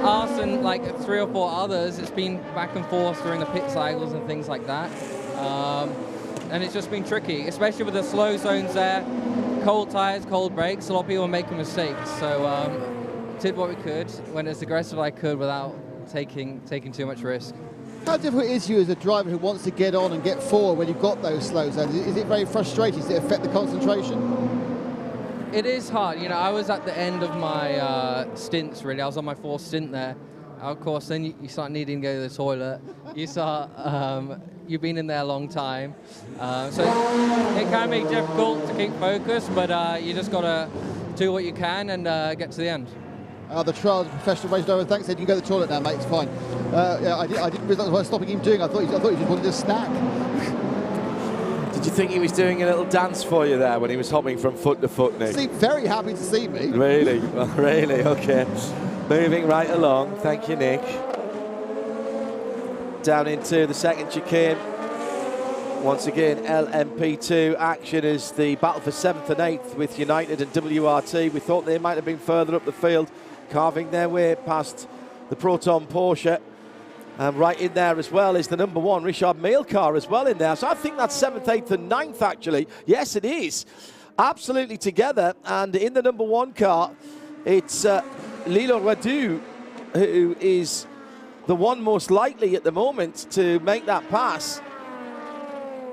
us and like 3 or 4 others. It's been back and forth during the pit cycles and things like that. And it's just been tricky, especially with the slow zones there. Cold tires, cold brakes. A lot of people are making mistakes. So did what we could, went as aggressive as I could without taking too much risk. How difficult is you as a driver who wants to get on and get forward when you've got those slow zones? Is it very frustrating? Does it affect the concentration? It is hard. You know, I was at the end of my stints, really. I was on my 4th stint there. Of course, then you start needing to go to the toilet. You start, you've been in there a long time. So it can be difficult to keep focused, but you just got to do what you can and get to the end. The trial professional race driver, thanks, said you can go to the toilet now, mate, it's fine. Yeah, I didn't realise what I was stopping him doing. I thought he just wanted a snack. Did you think he was doing a little dance for you there when he was hopping from foot to foot, Nick? He seemed very happy to see me. Really? Well, really? Okay. Moving right along. Thank you, Nick. Down into the second chicane. Once again, LMP2 action is the battle for 7th and 8th with United and WRT. We thought they might have been further up the field, carving their way past the Proton Porsche. And right in there as well is the number 1 Richard Mille car as well in there. So I think that's 7th, 8th and 9th actually. Yes, it is. Absolutely together. And in the number 1 car, it's Lila Radu, who is the one most likely at the moment to make that pass.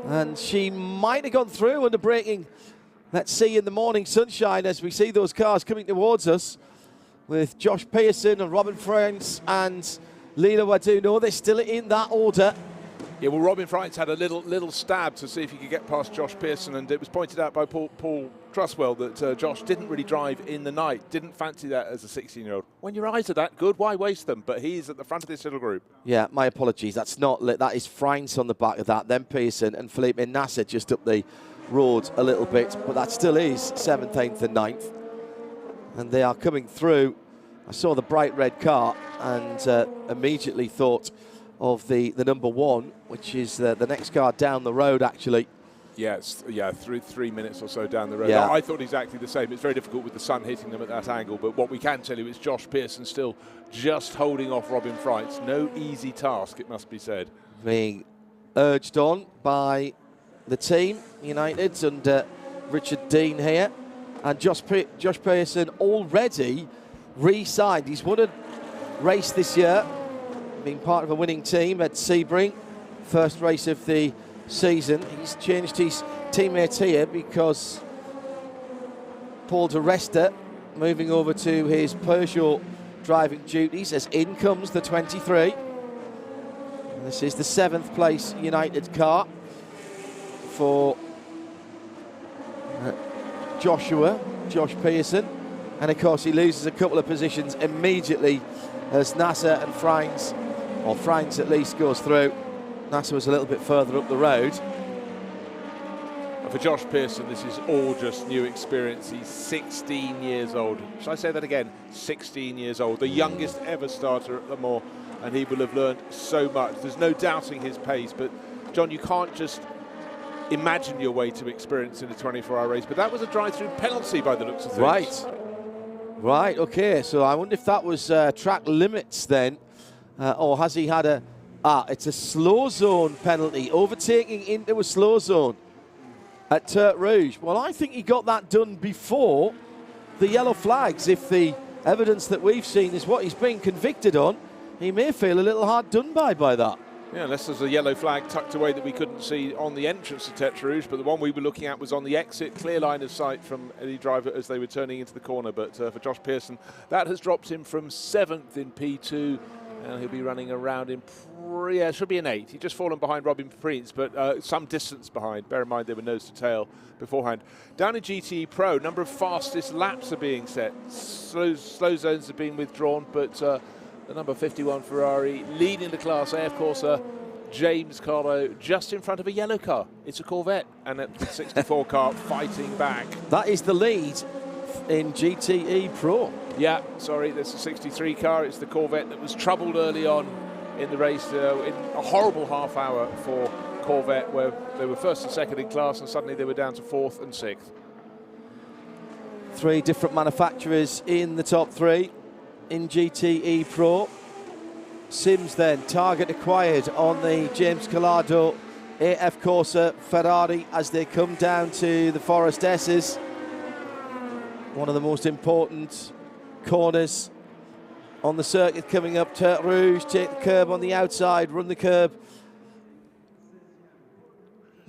And she might have gone through under braking. Let's see in the morning sunshine as we see those cars coming towards us with Josh Pearson and Robin Franks and Lila Wadu. No, they're still in that order. Yeah, well, Robin Franks had a little stab to see if he could get past Josh Pearson, and it was pointed out by Paul Truswell that Josh didn't really drive in the night, didn't fancy that as a 16-year-old. when your eyes are that good, why waste them? But he's at the front of this little group. Yeah, my apologies. That's not lit. That is France on the back of that. Then Pearson and Felipe Nasser just up the road a little bit. But that still is 7th, 8th and 9th. And they are coming through. I saw the bright red car and immediately thought of the number 1, which is the next car down the road, actually. Yes, yeah, 3 minutes or so down the road. Yeah. I thought exactly the same. It's very difficult with the sun hitting them at that angle, but what we can tell you is Josh Pearson still just holding off Robin Freitz. No easy task, it must be said. Being urged on by the team, United, and Richard Dean here. And Josh Pearson already re-signed. He's won a race this year, being part of a winning team at Sebring. First race of the season. He's changed his teammates here because Paul de Resta moving over to his Peugeot driving duties as in comes the 23. And this is the 7th place United car for Josh Pearson. And of course he loses a couple of positions immediately as Nasser and Freins, or Freins at least, goes through. Nasser was a little bit further up the road. And for Josh Pearson, this is all just new experience. He's 16 years old. Shall I say that again? 16 years old. The youngest ever starter at Le Mans, and he will have learned so much. There's no doubting his pace, but John, you can't just imagine your way to experience in a 24-hour race. But that was a drive-through penalty by the looks of things. Right, okay. So I wonder if that was track limits then, or has he had a... it's a slow zone penalty, overtaking into a slow zone at Tertre Rouge. Well, I think he got that done before the yellow flags. If the evidence that we've seen is what he's been convicted on, he may feel a little hard done by that. Yeah, unless there's a yellow flag tucked away that we couldn't see on the entrance to Tertre Rouge, but the one we were looking at was on the exit, clear line of sight from the driver as they were turning into the corner. But for Josh Pearson, that has dropped him from 7th in P2. And he'll be running around in, it should be an 8. He's just fallen behind Robin Freitz, but some distance behind. Bear in mind they were nose to tail beforehand. Down in GTE Pro, number of fastest laps are being set. Slow zones have been withdrawn, but the number 51 Ferrari leading the Class A, of course, James Carlo just in front of a yellow car. It's a Corvette, and a 64 car fighting back. That is the lead in GTE Pro. Yeah, sorry, there's a 63 car. It's the Corvette that was troubled early on in the race in a horrible half hour for Corvette, where they were 1st and 2nd in class, and suddenly they were down to 4th and 6th. 3 different manufacturers in the top 3 in GTE Pro. Sims then, target acquired on the James Collado AF Corsa Ferrari as they come down to the Forest S's. One of the most important corners on the circuit coming up. Tertre Rouge, take the curb on the outside, run the curb.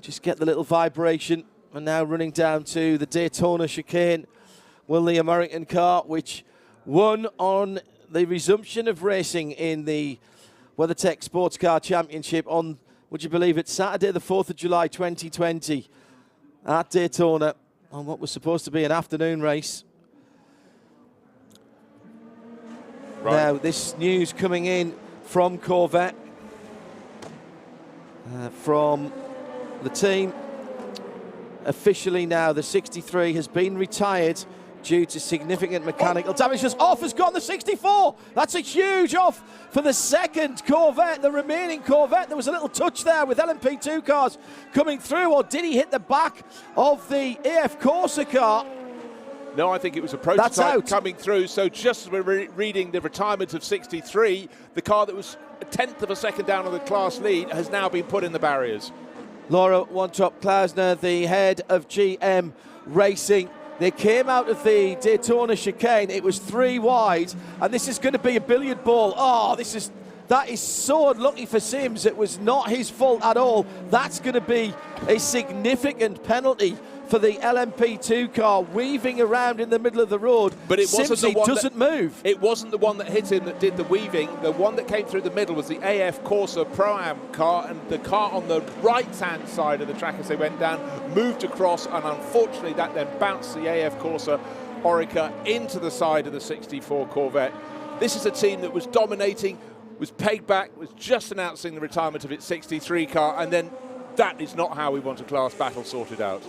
Just get the little vibration. And now running down to the Daytona chicane. Will the American car, which won on the resumption of racing in the WeatherTech Sports Car Championship on, would you believe it, Saturday the 4th of July 2020 at Daytona on what was supposed to be an afternoon race. Right. Now, this news coming in from Corvette, from the team. Officially now, the 63 has been retired due to significant mechanical damage. Just off has gone the 64. That's a huge off for the second Corvette, the remaining Corvette. There was a little touch there with LMP2 cars coming through, or did he hit the back of the AF Corsa car? No, I think it was a prototype coming through. So just as we're reading the retirement of 63, the car that was a 1/10 of a second down on the class lead has now been put in the barriers. Laura Wontrop-Klausner, the head of GM Racing. They came out of the Daytona chicane. It was 3 wide, and this is going to be a billiard ball. Oh, that is so unlucky for Sims. It was not his fault at all. That's going to be a significant penalty for the LMP2 car weaving around in the middle of the road. But it wasn't the one doesn't move. It wasn't the one that hit him that did the weaving. The one that came through the middle was the AF Corsa Pro Am car, and the car on the right-hand side of the track as they went down moved across, and unfortunately that then bounced the AF Corsa Orica into the side of the 64 Corvette. This is a team that was dominating, was pegged back, was just announcing the retirement of its 63 car, and then that is not how we want a class battle sorted out.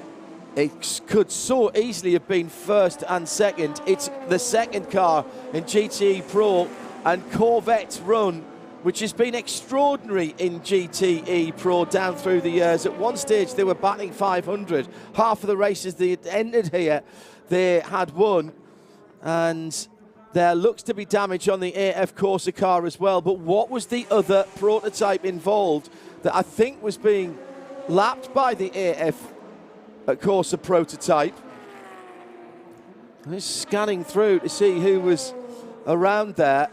It could so easily have been first and second. It's the second car in GTE Pro and Corvette's run, which has been extraordinary in GTE Pro down through the years. At one stage, they were batting 500. Half of the races they had entered here, they had won. And there looks to be damage on the AF Corsa car as well. But what was the other prototype involved that I think was being lapped by the AF Corsa prototype? I'm just scanning through to see who was around there.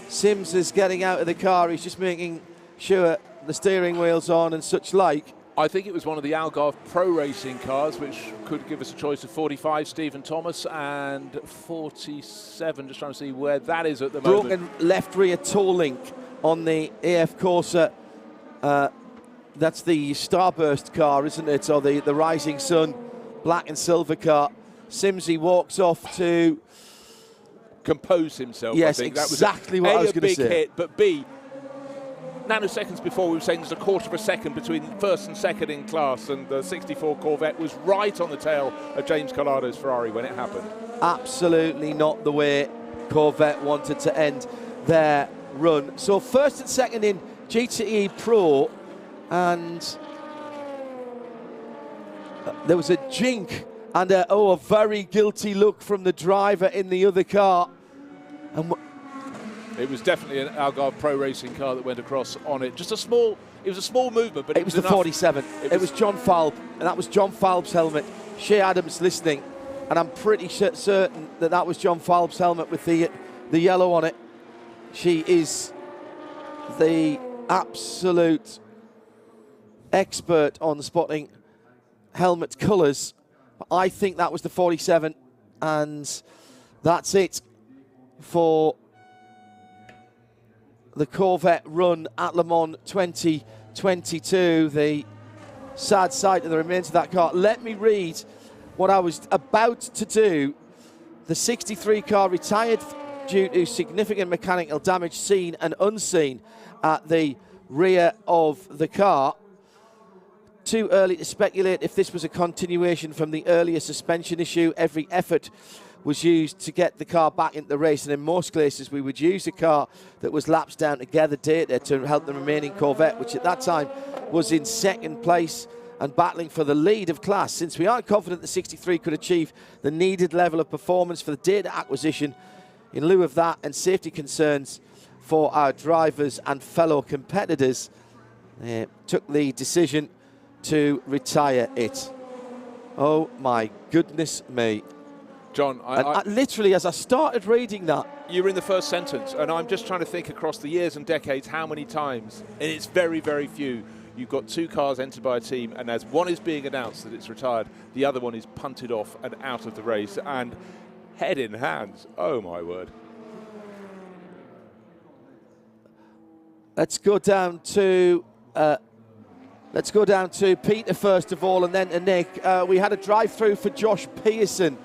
Sims is getting out of the car. He's just making sure the steering wheel's on and such like. I think it was one of the Algarve Pro Racing cars, which could give us a choice of 45, Stephen Thomas, and 47, just trying to see where that is at the moment. Broken left rear toe link on the AF Corsa. That's the Starburst car, isn't it? Or the Rising Sun black and silver car. Simsy walks off to compose himself. Yes, I think. exactly that was what I was going to say. A big hit, but B, nanoseconds before we were saying there's a quarter of a second between first and second in class, and the 64 Corvette was right on the tail of James Colado's Ferrari when it happened. Absolutely not the way Corvette wanted to end their run. So first and second in GTE Pro, and there was a jink and a very guilty look from the driver in the other car. And it was definitely an Algarve Pro Racing car that went across on it. Just a small, it was a small movement, but it was the enough. 47. It was John Falb, and that was John Falb's helmet. Shea Adams listening, and I'm pretty certain that that was John Falb's helmet with the yellow on it. She is the absolute expert on spotting helmet colours. I think that was the 47, and that's it for the Corvette run at Le Mans 2022. The sad sight of the remains of that car. Let me read what I was about to do. The 63 car retired due to significant mechanical damage seen and unseen at the rear of the car. Too early to speculate if this was a continuation from the earlier suspension issue. Every effort was used to get the car back into the race, and in most cases we would use a car that was lapsed down to gather data to help the remaining Corvette, which at that time was in second place and battling for the lead of class. Since we aren't confident the 63 could achieve the needed level of performance for the data acquisition, in lieu of that and safety concerns for our drivers and fellow competitors, took the decision to retire it. Oh my goodness me. John, I literally, as I started reading that, you were in the first sentence, and I'm just trying to think across the years and decades how many times, and it's very, very few, you've got two cars entered by a team, and as one is being announced that it's retired, the other one is punted off and out of the race, and head in hands. Oh my word. Let's go down to Peter first of all, and then to Nick. We had a drive-through for Josh Pearson,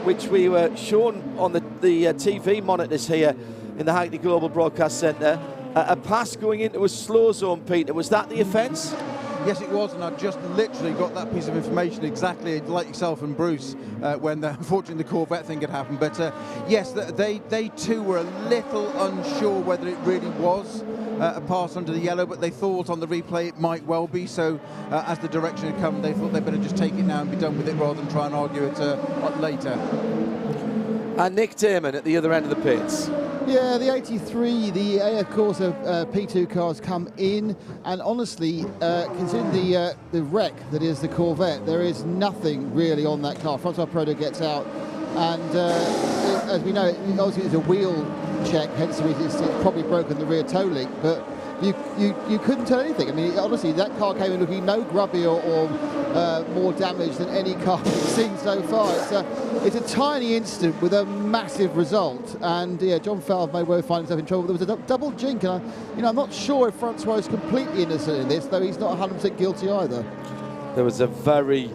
which we were shown on the TV monitors here in the Hagerty Global Broadcast Centre. A pass going into a slow zone, Peter. Was that the offence? Yes, it was, and I just literally got that piece of information exactly like yourself and Bruce when unfortunately the Corvette thing had happened. But yes, they too were a little unsure whether it really was a pass under the yellow, but they thought on the replay it might well be. So as the direction had come, they thought they'd better just take it now and be done with it rather than try and argue it later. And Nick Damon at the other end of the pits. Yeah, the 83, the AF Corsa P2 cars come in, and honestly, considering the wreck that is the Corvette, there is nothing really on that car. Francois Proto gets out, and as we know, obviously it's a wheel check, hence the reason it's probably broken the rear toe link, but you couldn't tell anything. I mean, honestly, that car came in looking no grubby or more damaged than any car we've seen so far. It's a tiny incident with a massive result, and yeah, John Falb may well find himself in trouble. There was a double jink, and I'm not sure if Francois is completely innocent in this, though he's not 100% guilty either. There was a very,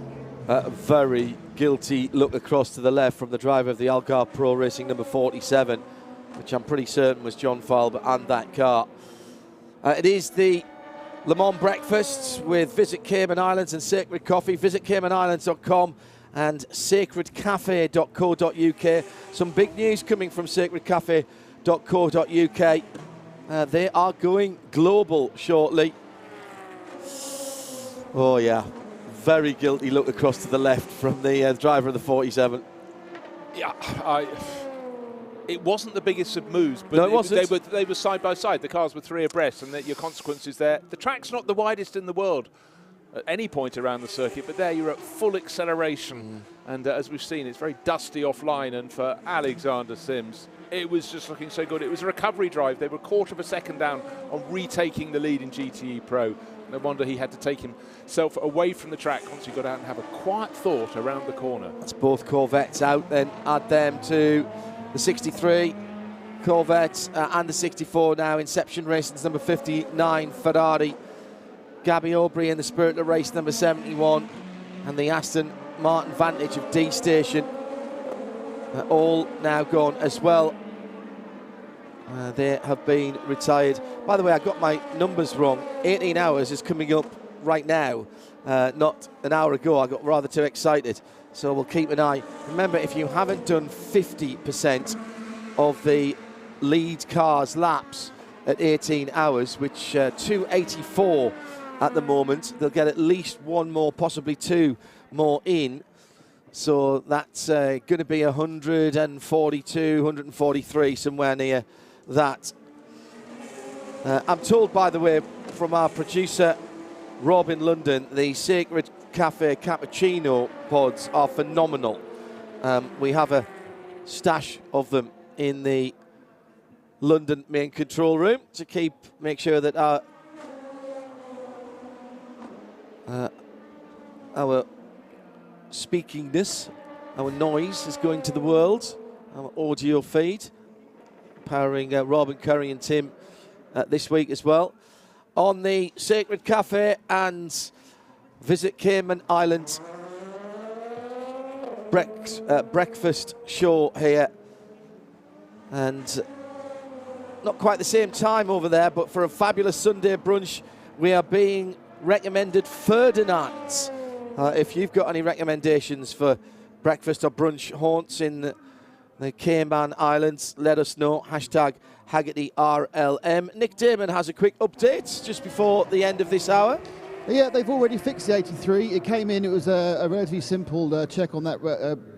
A very guilty look across to the left from the driver of the Algarve Pro Racing number 47, which I'm pretty certain was John Falber and that car. It is the Le Mans breakfast with Visit Cayman Islands and Sacred Coffee. Visit CaymanIslands.com and sacredcafe.co.uk. Some big news coming from sacredcafe.co.uk. They are going global shortly. Oh yeah, very guilty look across to the left from the driver of the 47. Yeah, it wasn't the biggest of moves, but no, it wasn't. They were side by side. The cars were 3 abreast, and your consequences there. The track's not the widest in the world at any point around the circuit, but there you're at full acceleration. And as we've seen, it's very dusty offline, and for Alexander Sims, it was just looking so good. It was a recovery drive. They were 1/4 of a second down on retaking the lead in GTE Pro. No wonder he had to take himself away from the track once he got out and have a quiet thought around the corner. That's both Corvettes out, then add them to the 63 Corvettes and the 64 now. Inception Racing's number 59 Ferrari. Gabby Aubrey in the Spirit of the Race number 71, and the Aston Martin Vantage of D Station all now gone as well. They have been retired. By the way, I got my numbers wrong. 18 hours is coming up right now, not an hour ago. I got rather too excited, so we'll keep an eye. Remember, if you haven't done 50% of the lead car's laps at 18 hours, which 284 at the moment, they'll get at least one more, possibly 2 more in. So that's going to be 142, 143, somewhere near that. I'm told, by the way, from our producer Rob in London, the Sacred Cafe cappuccino pods are phenomenal. We have a stash of them in the London main control room to make sure that our speakingness, our noise is going to the world, our audio feed, powering Rob and Curry and Tim this week as well. On the Sacred Cafe and Visit Cayman Islands breakfast show here. And not quite the same time over there, but for a fabulous Sunday brunch, we are being recommended Ferdinand's. If you've got any recommendations for breakfast or brunch haunts in the Cayman Islands, let us know. Hashtag Hagerty RLM. Nick Damon has a quick update just before the end of this hour. Yeah, they've already fixed the 83. It came in, it was a relatively simple check on that.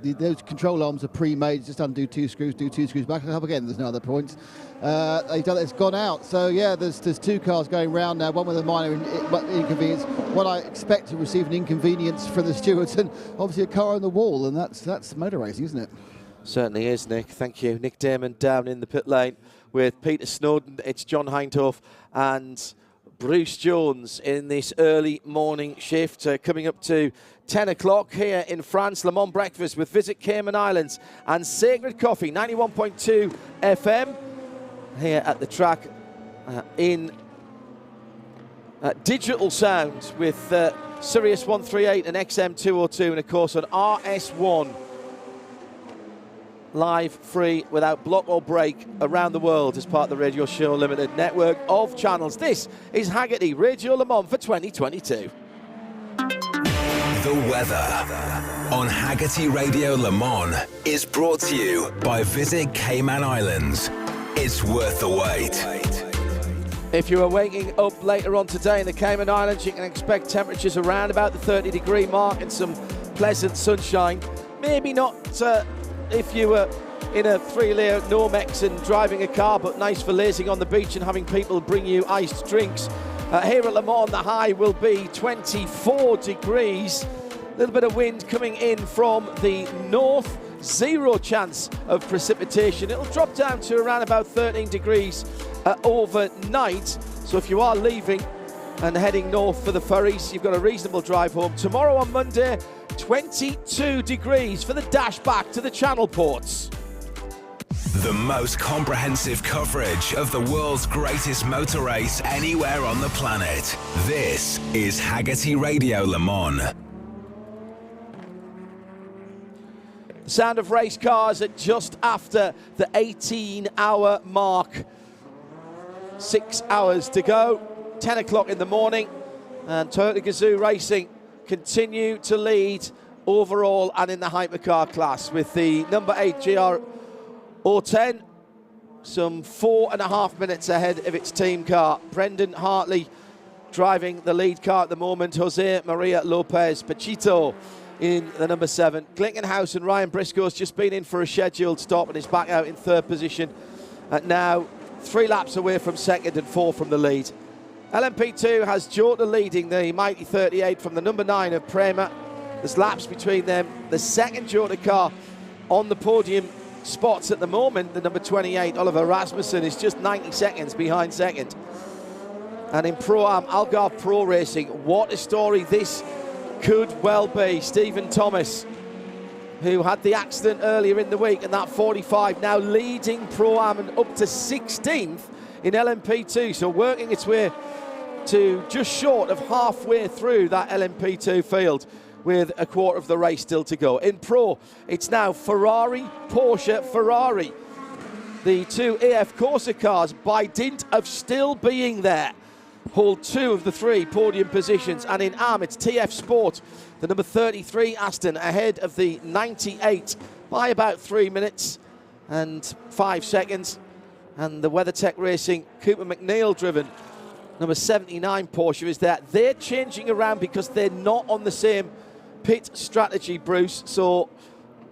Those control arms are pre-made, just undo 2 screws, do 2 screws back and up again. There's no other points. They've done it, it's gone out. So yeah, there's 2 cars going round now, one with a minor inconvenience, one I expect to receive an inconvenience from the stewards, and obviously a car on the wall, and that's motor racing, isn't it? Certainly is, Nick. Thank you. Nick Damon down in the pit lane with Peter Snowden. It's John Hindhoff and Bruce Jones in this early morning shift, coming up to 10 o'clock here in France. Le Mans breakfast with Visit Cayman Islands and Sacred Coffee, 91.2 FM here at the track in digital sound with Sirius 138 and XM 202, and of course on RS1 live, free, without block or break around the world as part of the Radio Show Limited network of channels. This is Hagerty Radio Le Mans for 2022. The weather on Hagerty Radio Le Mans is brought to you by Visit Cayman Islands. It's worth the wait. If you are waking up later on today in the Cayman Islands, you can expect temperatures around about the 30-degree mark and some pleasant sunshine. Maybe not if you were in a 3-layer Nomex and driving a car, but nice for lazing on the beach and having people bring you iced drinks. Here at Le Mans, the high will be 24 degrees. A little bit of wind coming in from the north. 0 chance of precipitation. It'll drop down to around about 13 degrees overnight. So if you are leaving and heading north for the ferries, you've got a reasonable drive home. Tomorrow on Monday, 22 degrees for the dash back to the Channel ports. The most comprehensive coverage of the world's greatest motor race anywhere on the planet. This is Hagerty Radio Le Mans. The sound of race cars at just after the 18-hour mark. 6 hours to go, 10 o'clock in the morning, and Toyota Gazoo Racing continue to lead overall and in the hypercar class with the number 8 GR010 some 4.5 minutes ahead of its team car. Brendan Hartley driving the lead car at the moment. Jose Maria Lopez Pachito in the number 7. Glickenhaus and Ryan Briscoe's just been in for a scheduled stop and is back out in 3rd position. Now 3 laps away from 2nd and 4 from the lead. LMP2 has Jota leading the mighty 38 from the number 9 of Prema. There's laps between them. The 2nd Jota car on the podium spots at the moment, the number 28, Oliver Rasmussen, is just 90 seconds behind 2nd. And in Pro-Am, Algarve Pro Racing, what a story this could well be. Stephen Thomas, who had the accident earlier in the week, and that 45 now leading Pro-Am and up to 16th in LMP2, so working its way to just short of halfway through that LMP2 field with a quarter of the race still to go. In Pro, it's now Ferrari, Porsche, Ferrari. The 2 AF Corsa cars, by dint of still being there, hold 2 of the 3 podium positions. And in Am, it's TF Sport, the number 33 Aston, ahead of the 98 by about 3 minutes and 5 seconds. And the WeatherTech Racing Cooper McNeil driven number 79 Porsche is there. They're changing around because they're not on the same pit strategy, Bruce. So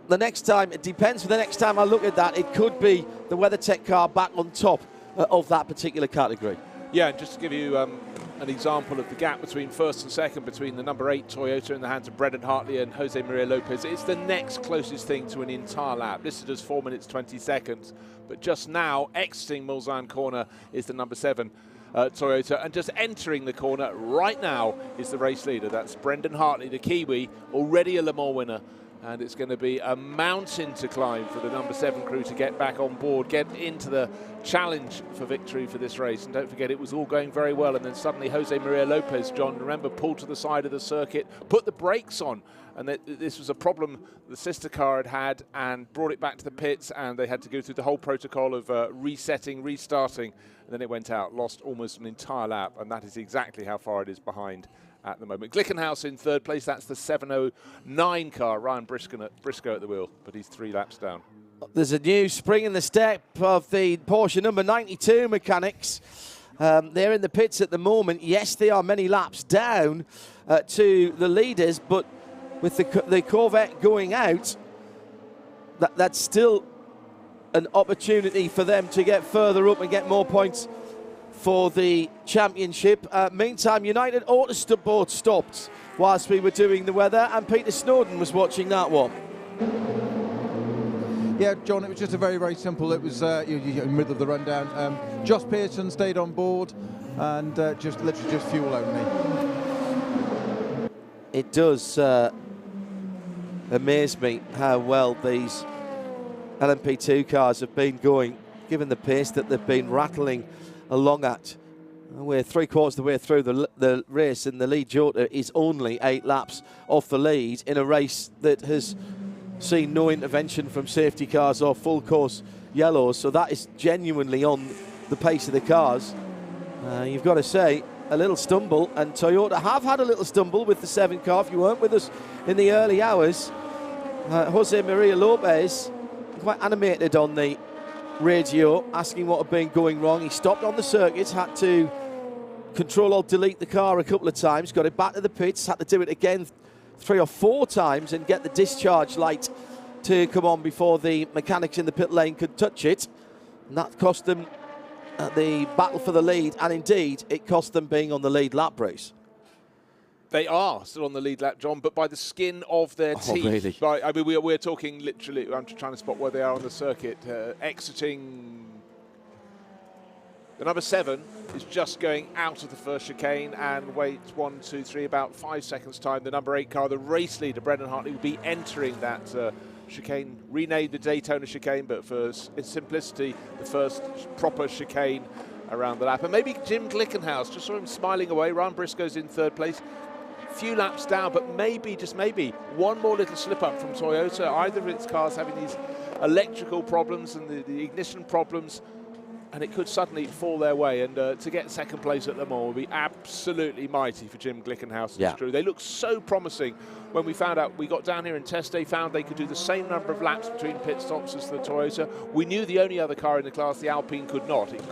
the next time, it depends for the next time I look at that, it could be the WeatherTech car back on top of that particular category. Yeah, and just to give you an example of the gap between 1st and 2nd, between the number 8 Toyota in the hands of Brendan Hartley and Jose Maria Lopez, it's the next closest thing to an entire lap. Listed as 4 minutes 20 seconds, but just now exiting Mulsanne corner is the number 7 Toyota, and just entering the corner right now is the race leader. That's Brendan Hartley, the Kiwi, already a Le Mans winner. And it's going to be a mountain to climb for the number 7 crew to get back on board, get into the challenge for victory for this race. And don't forget, it was all going very well, and then suddenly Jose Maria Lopez, John, remember, pulled to the side of the circuit, put the brakes on, and this was a problem the sister car had and brought it back to the pits, and they had to go through the whole protocol of resetting, restarting, and then it went out, lost almost an entire lap, and that is exactly how far it is behind at the moment. Glickenhaus in 3rd place, that's the 709 car, Ryan Briscoe at the wheel, but he's 3 laps down. There's a new spring in the step of the Porsche number 92 mechanics. They're in the pits at the moment. Yes, they are many laps down to the leaders, but with the Corvette going out, that's still an opportunity for them to get further up and get more points for the championship. Meantime, United Autosport stopped whilst we were doing the weather, and Peter Snowden was watching that one. Yeah, John, it was just a very, very simple. It was in the middle of the rundown. Josh Pearson stayed on board and just literally just fuel only. It does amaze me how well these LMP2 cars have been going, given the pace that they've been rattling along at. We're 3/4 of the way through the race, and the lead Jota is only 8 laps off the lead in a race that has seen no intervention from safety cars or full course yellows. So that is genuinely on the pace of the cars. You've got to say, a little stumble, and Toyota have had a little stumble with the 7 car. If you weren't with us in the early hours, Jose Maria Lopez quite animated on the radio, asking what had been going wrong. He stopped on the circuit, had to Control-Alt-Delete the car a couple of times, got it back to the pits, had to do it again 3 or 4 times and get the discharge light to come on before the mechanics in the pit lane could touch it. And that cost them the battle for the lead, and indeed it cost them being on the lead lap, Bruce. They are still on the lead lap, John, but by the skin of their teeth. Really? I mean, we're talking literally, I'm trying to spot where they are on the circuit, exiting. The number 7 is just going out of the first chicane, and wait 1, 2, 3, about 5 seconds time. The number 8 car, the race leader, Brendan Hartley, will be entering that chicane, renamed the Daytona chicane, but for simplicity, the first proper chicane around the lap. And maybe Jim Glickenhaus, just saw him smiling away. Ryan Briscoe's in 3rd place. few laps down, but maybe, just maybe, one more little slip up from Toyota. Either of its cars having these electrical problems and the ignition problems, and it could suddenly fall their way. And to get second place at Le Mans would be absolutely mighty for Jim Glickenhaus and his crew. They looked so promising when we found out. We got down here in test day, found they could do the same number of laps between pit stops as the Toyota. We knew the only other car in the class, the Alpine, could not. It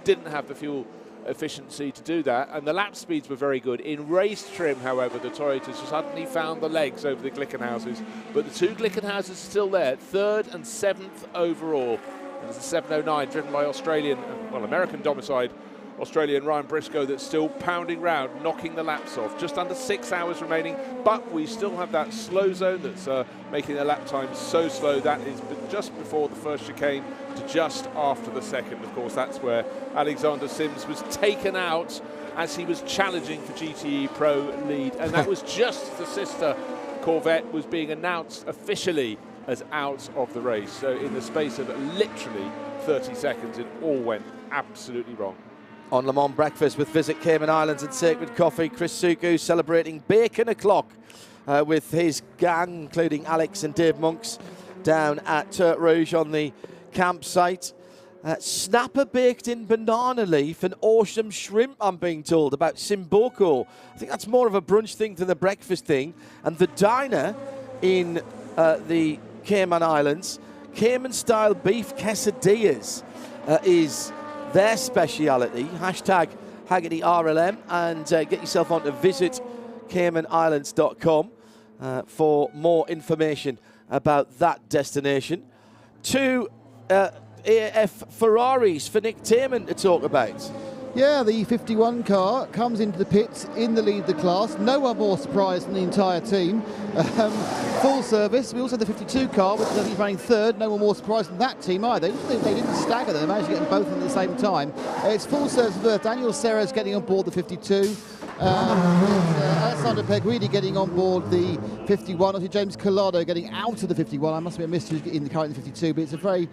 didn't have the fuel efficiency to do that, and the lap speeds were very good. In race trim, however, the Toyotas suddenly found the legs over the Glickenhauses, but the two Glickenhauses are still there, 3rd and 7th overall. And it's a 709 driven by American domiciled Australian Ryan Briscoe that's still pounding round, knocking the laps off. Just under 6 hours remaining, but we still have that slow zone that's making the lap time so slow. That is just before the first chicane to just after the second. Of course, that's where Alexander Sims was taken out as he was challenging for GTE Pro lead. And that was just the sister Corvette was being announced officially as out of the race. So in the space of literally 30 seconds, it all went absolutely wrong. On Le Mans Breakfast with Visit Cayman Islands and Sacred Coffee, Chris Suku celebrating bacon o'clock with his gang, including Alex and Dave Monks, down at Turtle Rouge on the campsite. Snapper baked in banana leaf and awesome shrimp, I'm being told, about Simboko. I think that's more of a brunch thing than a breakfast thing. And the diner in the Cayman Islands, Cayman-style beef quesadillas is their speciality. Hashtag Hagerty RLM, and get yourself on to visitcaymanislands.com for more information about that destination. Two AF Ferraris for Nick Taman to talk about. Yeah, the 51 car comes into the pits in the lead of the class. No one more surprised than the entire team. Full service. We also have the 52 car, which is running third. No one more surprised than that team either. They didn't stagger them. They managed to get them both at the same time. It's full service for Daniel Serra's getting on board the 52. Alessandro Peguidi getting on board the 51. Obviously, James Collado getting out of the 51. I must be a mystery in the current 52, but it's a very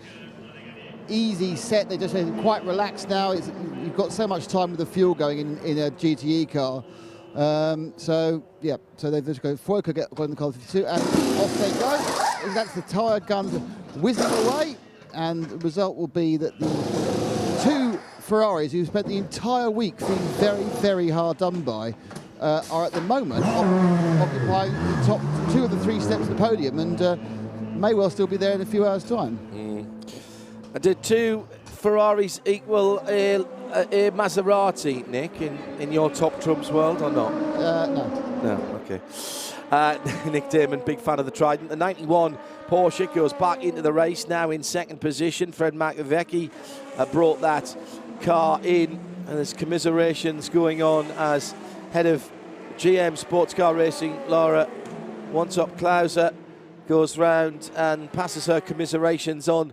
easy set. They're just quite relaxed now. You've got so much time with the fuel going in a GTE car. So they've just got Foyka got in the car 52, and off they go. That's the tyre guns whizzing away, and the result will be that the two Ferraris, who spent the entire week being very, very hard done by, are at the moment occupying the top 2 of the 3 steps of the podium, and may well still be there in a few hours' time. Did two Ferraris equal a Maserati, Nick, in your top trumps world, or not? No, okay. Nick Damon, big fan of the Trident. The 91 Porsche goes back into the race now in second position. Fred Makovecki brought that car in, and there's commiserations going on as head of GM Sports Car Racing, Laura Wantop-Klauser, goes round and passes her commiserations on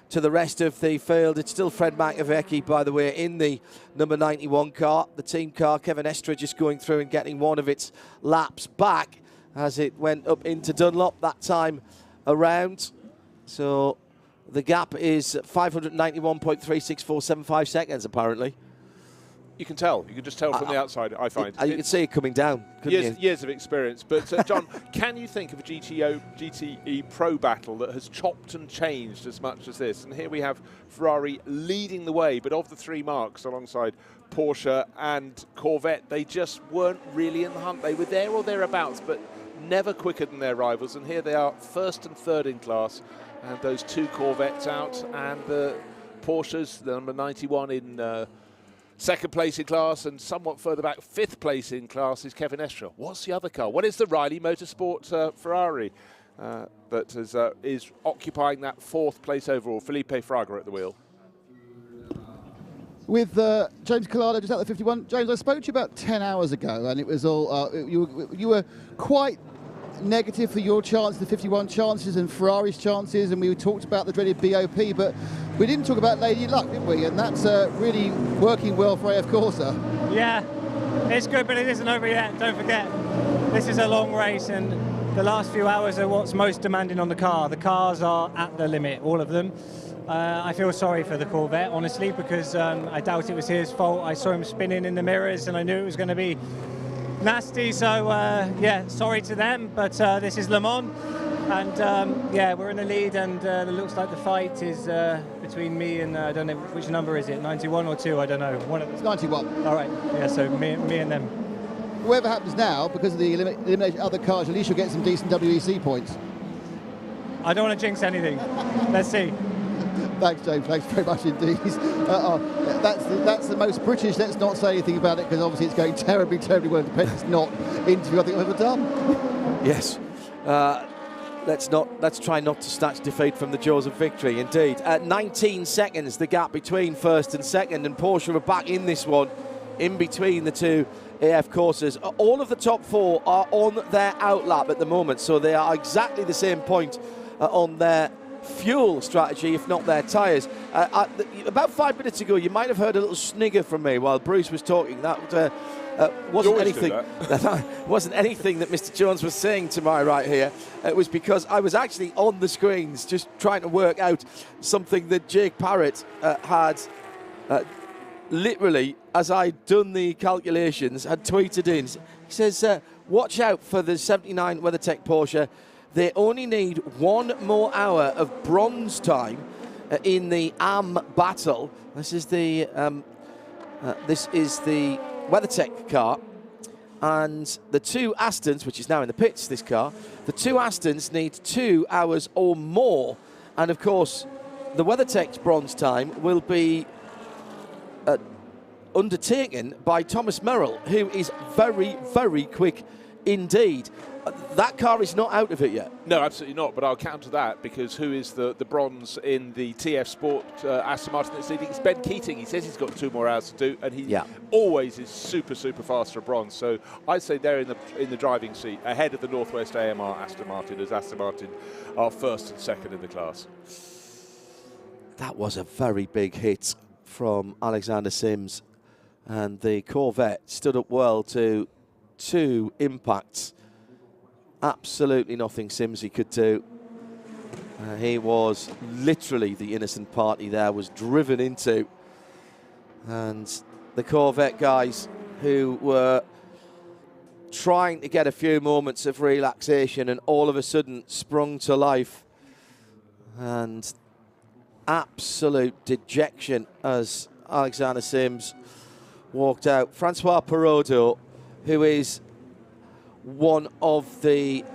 to the rest of the field. It's still Fred Makovecki, by the way, in the number 91 car. The team car, Kevin Estra, just going through and getting one of its laps back as it went up into Dunlop that time around. So the gap is 591.36475 seconds, apparently. You can tell. You can just tell from the outside, I find. You can see it coming down, couldn't you? Years of experience. But, John, can you think of a GTE Pro battle that has chopped and changed as much as this? And here we have Ferrari leading the way, but of the 3 marks alongside Porsche and Corvette, they just weren't really in the hunt. They were there or thereabouts, but never quicker than their rivals. And here they are, 1st and 3rd in class. And those 2 Corvettes out, and the Porsches, the number 91 in second place in class, and somewhat further back, 5th place in class is Kevin Estra. What's the other car? What is the Riley Motorsport Ferrari that is occupying that 4th place overall? Felipe Fraga at the wheel. With James Collado just out the 51. James, I spoke to you about 10 hours ago, and it was all you were quite negative for your chances, the 51 chances and Ferrari's chances, and we talked about the dreaded BOP, but we didn't talk about Lady Luck, did we? And that's really working well for AF Corsa. Yeah, it's good, but it isn't over yet. Don't forget, this is a long race, and the last few hours are what's most demanding on the car. The cars are at the limit, all of them. I feel sorry for the Corvette, honestly, because I doubt it was his fault. I saw him spinning in the mirrors, and I knew it was going to be nasty. So yeah, sorry to them, but this is Le Mans, and yeah, we're in the lead, and it looks like the fight is between me and I don't know which number is it, 91 or 2, I don't know. One of them. It's 91. All right. Yeah, so me and them. Whatever happens now, because of the elimination of other cars, at least you'll get some decent WEC points. I don't want to jinx anything. Let's see. Thanks, James. Thanks very much indeed. That's the most British. Let's not say anything about it, because obviously it's going terribly, terribly well. It depends not interview I think I've ever done. Yes. Let's try not to snatch defeat from the jaws of victory. Indeed. At 19 seconds, the gap between first and second, and Porsche are back in this one, in between the two AF courses. All of the top 4 are on their outlap at the moment, so they are exactly the same point on their fuel strategy, if not their tyres. About 5 minutes ago, you might have heard a little snigger from me while Bruce was talking. That wasn't anything. That wasn't anything that Mr. Jones was saying to my right here. It was because I was actually on the screens just trying to work out something that Jake Parrott had literally, as I'd done the calculations, had tweeted in. He says, watch out for the 79 WeatherTech Porsche. They only need 1 more hour of bronze time in the Am battle. This is the WeatherTech car, and the 2 Astons, which is now in the pits, this car, the 2 Astons need 2 hours or more, and of course the WeatherTech's bronze time will be undertaken by Thomas Merrill, who is very, very quick indeed. That car is not out of it yet. No, absolutely not, but I'll counter that, because who is the bronze in the TF Sport Aston Martin that's leading? It's Ben Keating. He says he's got 2 more hours to do, and he always is super, super fast for bronze. So I'd say they're in the driving seat, ahead of the Northwest AMR Aston Martin, as Aston Martin are first and second in the class. That was a very big hit from Alexander Sims, and the Corvette stood up well to 2 impacts. Absolutely nothing Simsy could do. He was literally the innocent party there, was driven into. And the Corvette guys, who were trying to get a few moments of relaxation, and all of a sudden sprung to life. And absolute dejection as Alexander Sims walked out. Francois Perraudot, who is one of the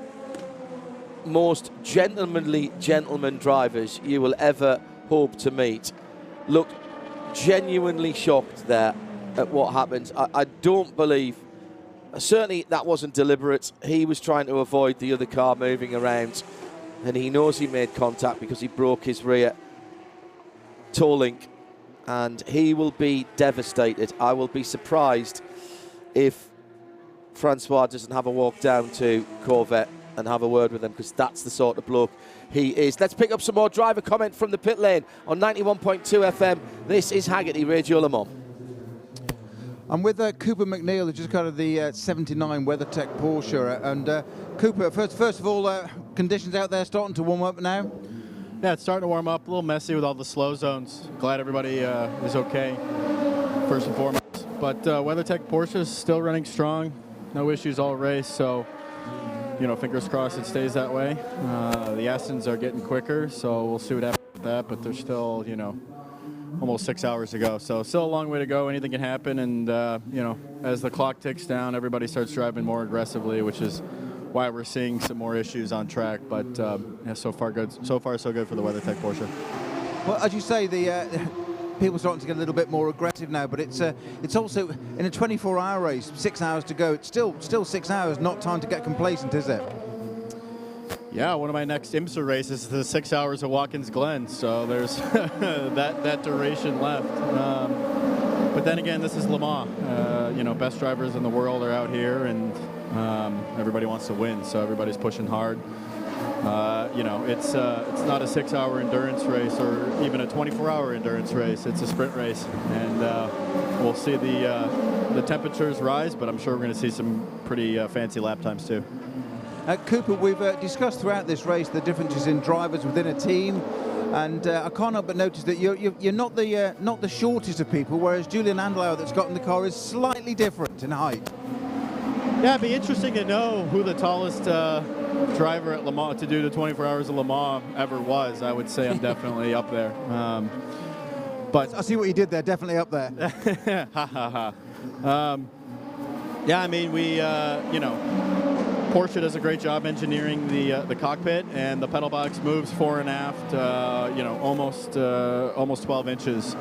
most gentlemanly gentleman drivers you will ever hope to meet, looked genuinely shocked there at what happened. I don't believe, certainly that wasn't deliberate. He was trying to avoid the other car moving around, and he knows he made contact because he broke his rear toe link, and he will be devastated. I will be surprised if Francois doesn't have a walk down to Corvette and have a word with him, because that's the sort of bloke he is. Let's pick up some more driver comment from the pit lane on 91.2 FM. This is Hagerty Radio Le Mans. I'm with Cooper McNeil, who just got out of the 79 WeatherTech Porsche. And Cooper, first of all, conditions out there starting to warm up now? Yeah, it's starting to warm up. A little messy with all the slow zones. Glad everybody is okay, first and foremost. But WeatherTech Porsche is still running strong. No issues all race, so, you know, fingers crossed it stays that way. The Astons are getting quicker, so we'll see what happens with that, but there's still, you know, almost 6 hours to go. So still a long way to go. Anything can happen, and, you know, as the clock ticks down, everybody starts driving more aggressively, which is why we're seeing some more issues on track. But yeah, so far good. So far so good for the WeatherTech Porsche. Well, as you say, the people starting to get a little bit more aggressive now, but it's also in a 24-hour race, 6 hours to go. It's still 6 hours, not time to get complacent, is it? Yeah, one of my next IMSA races is the 6 hours of Watkins Glen, so there's that duration left. But then again, this is Le Mans. You know, best drivers in the world are out here, and everybody wants to win, so everybody's pushing hard. You know, it's not a 6 hour endurance race or even a 24-hour endurance race. It's a sprint race, and we'll see the temperatures rise, but I'm sure we're going to see some pretty fancy lap times too. Cooper, we've discussed throughout this race the differences in drivers within a team, and I can't help but notice that you're not the shortest of people, whereas Julian Andlau that's got in the car is slightly different in height. Yeah, it'd be interesting to know who the tallest driver at Le Mans to do the 24 Hours of Le Mans ever was. I would say I'm definitely up there. But I see what you did there. Definitely up there. Ha ha ha. Yeah, I mean, we, Porsche does a great job engineering the cockpit, and the pedal box moves fore and aft, almost 12 inches,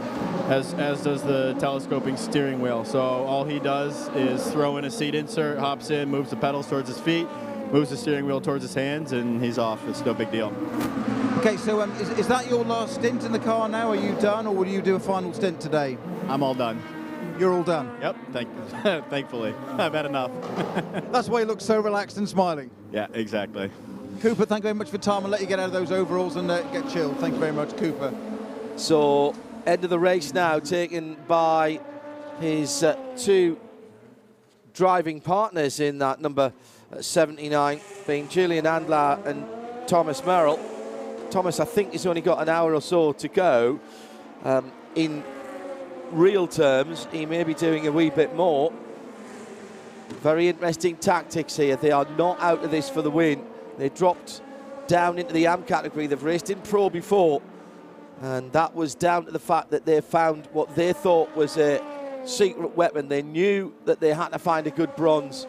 as does the telescoping steering wheel. So all he does is throw in a seat insert, hops in, moves the pedals towards his feet, moves the steering wheel towards his hands, and he's off. It's no big deal. Okay, so is that your last stint in the car now? Are you done, or will you do a final stint today? I'm all done. You're all done? Yep, thankfully. I've had enough. That's why you look so relaxed and smiling. Yeah, exactly. Cooper, thank you very much for your time. I'll let you get out of those overalls and get chilled. Thank you very much, Cooper. So, end of the race now, taken by his two driving partners in that number 79, being Julian Andler and Thomas Merrill. Thomas, I think, has only got an hour or so to go. In real terms, he may be doing a wee bit more. Very interesting tactics here. They are not out of this for the win. They dropped down into the Am category. They've raced in Pro before, and that was down to the fact that they found what they thought was a secret weapon. They knew that they had to find a good bronze,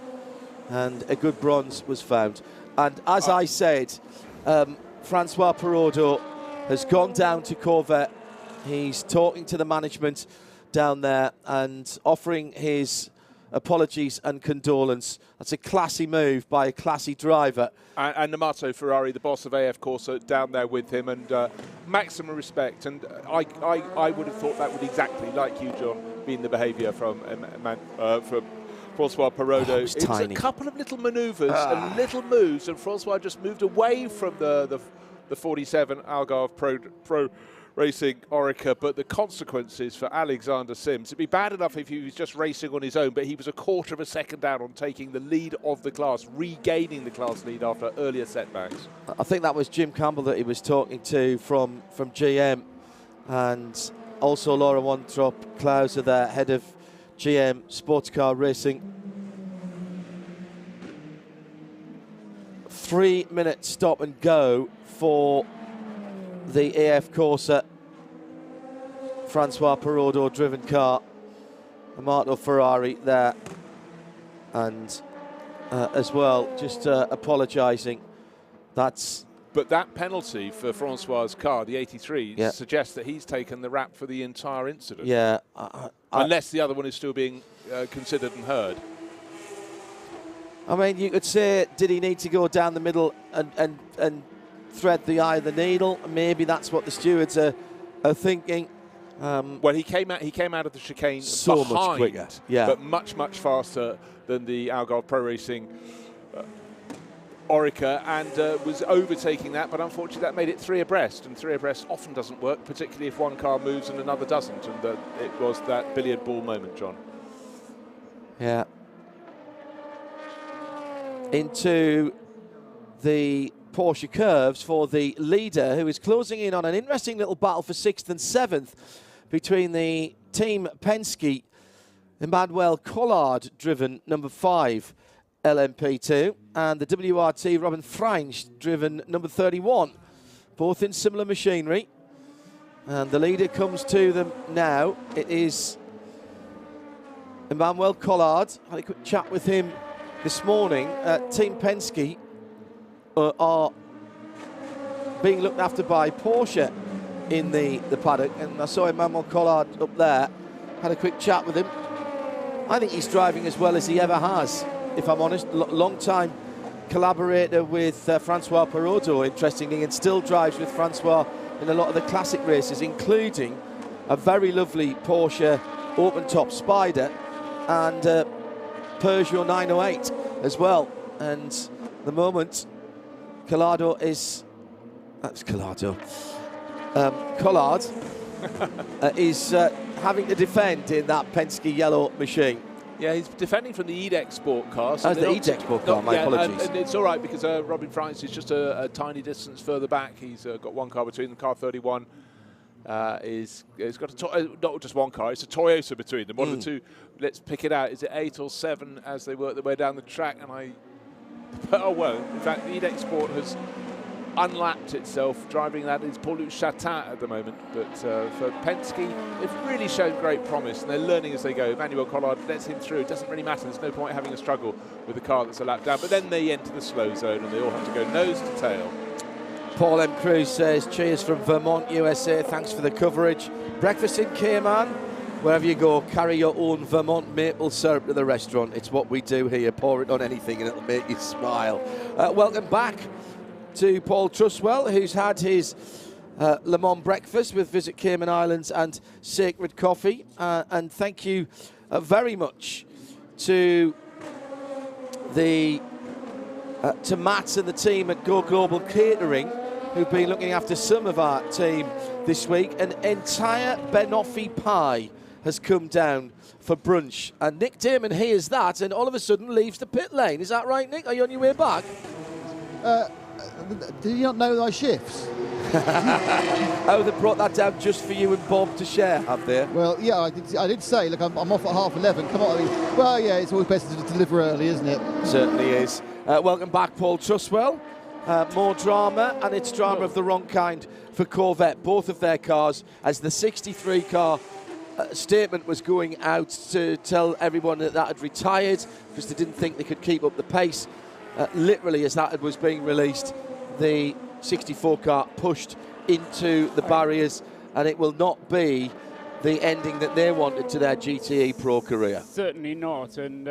and a good bronze was found. And as I said, Francois Perraudot has gone down to Corvette. He's talking to the management down there and offering his apologies and condolence. That's a classy move by a classy driver. And Amato Ferrari, the boss of AF Corsa, down there with him, and maximum respect. And I would have thought that would exactly, like you, John, been the behaviour from Francois Perraudot. Oh, it was a couple of little manoeuvres and little moves, and Francois just moved away from the 47 Algarve Pro Racing Orica, but the consequences for Alexander Sims, it'd be bad enough if he was just racing on his own, but he was a quarter of a second down on taking the lead of the class, regaining the class lead after earlier setbacks. I think that was Jim Campbell that he was talking to from GM, and also Laura Wontrop Klauser, the head of GM Sports Car Racing. 3 minute stop and go for the AF Corsa Francois Perraudot driven car. Amato Ferrari there, and as well, just apologising. But that penalty for Francois' car, the 83, suggests that he's taken the rap for the entire incident. Yeah. Unless the other one is still being considered and heard. I mean, you could say, did he need to go down the middle and thread the eye of the needle? Maybe that's what the stewards are thinking. Well, he came out of the chicane so behind, much quicker, but much faster than the Algarve Pro Racing Orica, and was overtaking that, but unfortunately that made it 3 abreast, and 3 abreast often doesn't work, particularly if one car moves and another doesn't, and it was that billiard ball moment, John. Yeah. Into the Porsche curves for the leader, who is closing in on an interesting little battle for 6th and 7th between the Team Penske Emmanuel Collard driven number 5 LMP2 and the WRT Robin Freinsch driven number 31, both in similar machinery, and the leader comes to them now. It is Emmanuel Collard. I had a quick chat with him this morning. Team Penske are being looked after by Porsche in the paddock, and I saw Emmanuel Collard up there, had a quick chat with him. I think he's driving as well as he ever has, if I'm honest. Long-time collaborator with Francois Perraudot, interestingly, and still drives with Francois in a lot of the classic races, including a very lovely Porsche open-top Spider and Peugeot 908 as well. And the moment Collard is having to defend in that Penske yellow machine. Yeah, he's defending from the EDEX Sport car. So the EDEX Sport car, my apologies. And it's all right because Robin Freinsch is just a tiny distance further back. He's got one car between them, car 31. it's got not just one car, it's a Toyota between them. One of the two, let's pick it out. Is it 8 or 7 as they work their way down the track? And oh well, in fact, the EDEX Sport has unlapped itself. Driving that is Paul-Luc Chatin at the moment. But for Penske, they've really shown great promise, and they're learning as they go. Emmanuel Collard lets him through. It doesn't really matter. There's no point having a struggle with a car that's a lap down. But then they enter the slow zone, and they all have to go nose to tail. Paul M. Cruz says, cheers from Vermont, USA. Thanks for the coverage. Breakfast in Cayman. Wherever you go, carry your own Vermont maple syrup to the restaurant. It's what we do here. Pour it on anything and it'll make you smile. Welcome back to Paul Truswell, who's had his Le Mans breakfast with Visit Cayman Islands and Sacred Coffee. And thank you very much to to Matt and the team at Go Global Catering, who've been looking after some of our team this week. An entire banoffee pie has come down for brunch, and Nick Damon hears that and all of a sudden leaves the pit lane. Is that right, Nick? Are you on your way back? Did you not know thy shifts? Oh, they brought that down just for you and Bob to share, have they? Well, yeah, I did say, look, I'm off at 11:30. Come on, well, yeah, it's always better to deliver early, isn't it? Certainly is. Welcome back, Paul Truswell. More drama, and it's drama of the wrong kind for Corvette. Both of their cars, as the 63 car statement was going out to tell everyone that had retired because they didn't think they could keep up the pace. Literally, as that was being released, the 64 car pushed into the barriers, and it will not be the ending that they wanted to their GTE Pro career. Certainly not, and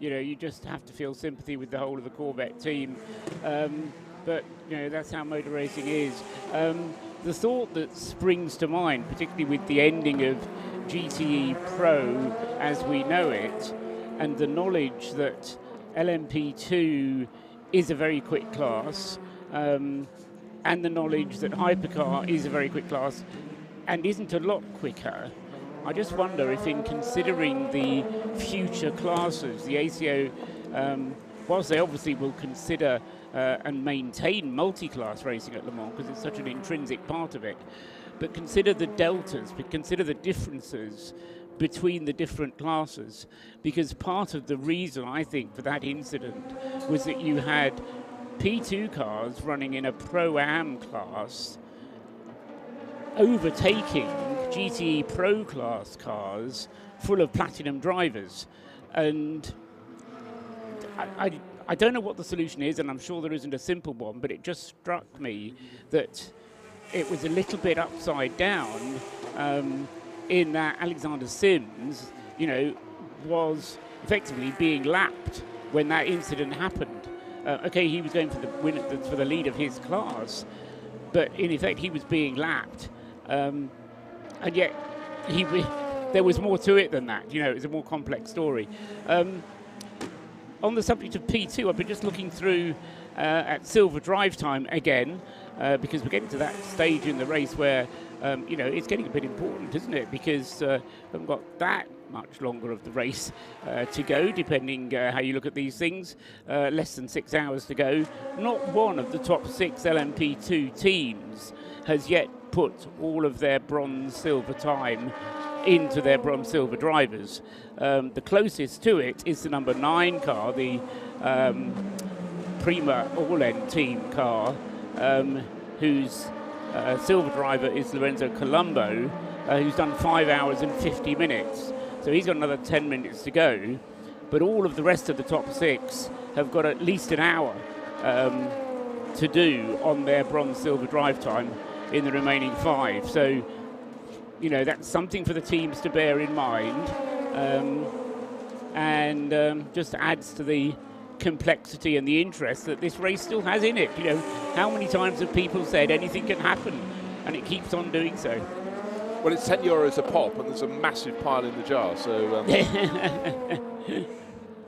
you just have to feel sympathy with the whole of the Corvette team. But that's how motor racing is. The thought that springs to mind, particularly with the ending of GTE Pro as we know it, and the knowledge that LMP2 is a very quick class, and the knowledge that hypercar is a very quick class and isn't a lot quicker. I just wonder if, in considering the future classes, the ACO, whilst they obviously will consider and maintain multi-class racing at Le Mans because it's such an intrinsic part of it, but consider the deltas, but consider the differences between the different classes, because part of the reason, I think, for that incident was that you had P2 cars running in a Pro-Am class overtaking GTE Pro class cars full of platinum drivers. And I don't know what the solution is, and I'm sure there isn't a simple one, but it just struck me that it was a little bit upside down in that Alexander Sims, was effectively being lapped when that incident happened. Okay, he was going for the win for the lead of his class, but in effect he was being lapped, and yet there was more to it than that. It was a more complex story. On the subject of P2, I've been just looking through at silver drive time again, because we're getting to that stage in the race where it's getting a bit important, isn't it? Because we haven't got that much longer of the race to go, depending how you look at these things. Less than 6 hours to go. Not one of the top 6 LMP2 teams has yet put all of their bronze-silver time into their bronze-silver drivers. The closest to it is the number 9 car, the Prima All-End team car, whose silver driver is Lorenzo Colombo, who's done 5 hours and 50 minutes. So he's got another 10 minutes to go. But all of the rest of the top 6 have got at least an hour to do on their bronze-silver drive time in the remaining 5. So, that's something for the teams to bear in mind. And just adds to the complexity and the interest that this race still has in it. How many times have people said anything can happen, and it keeps on doing so? Well, it's €10 a pop, and there's a massive pile in the jar. So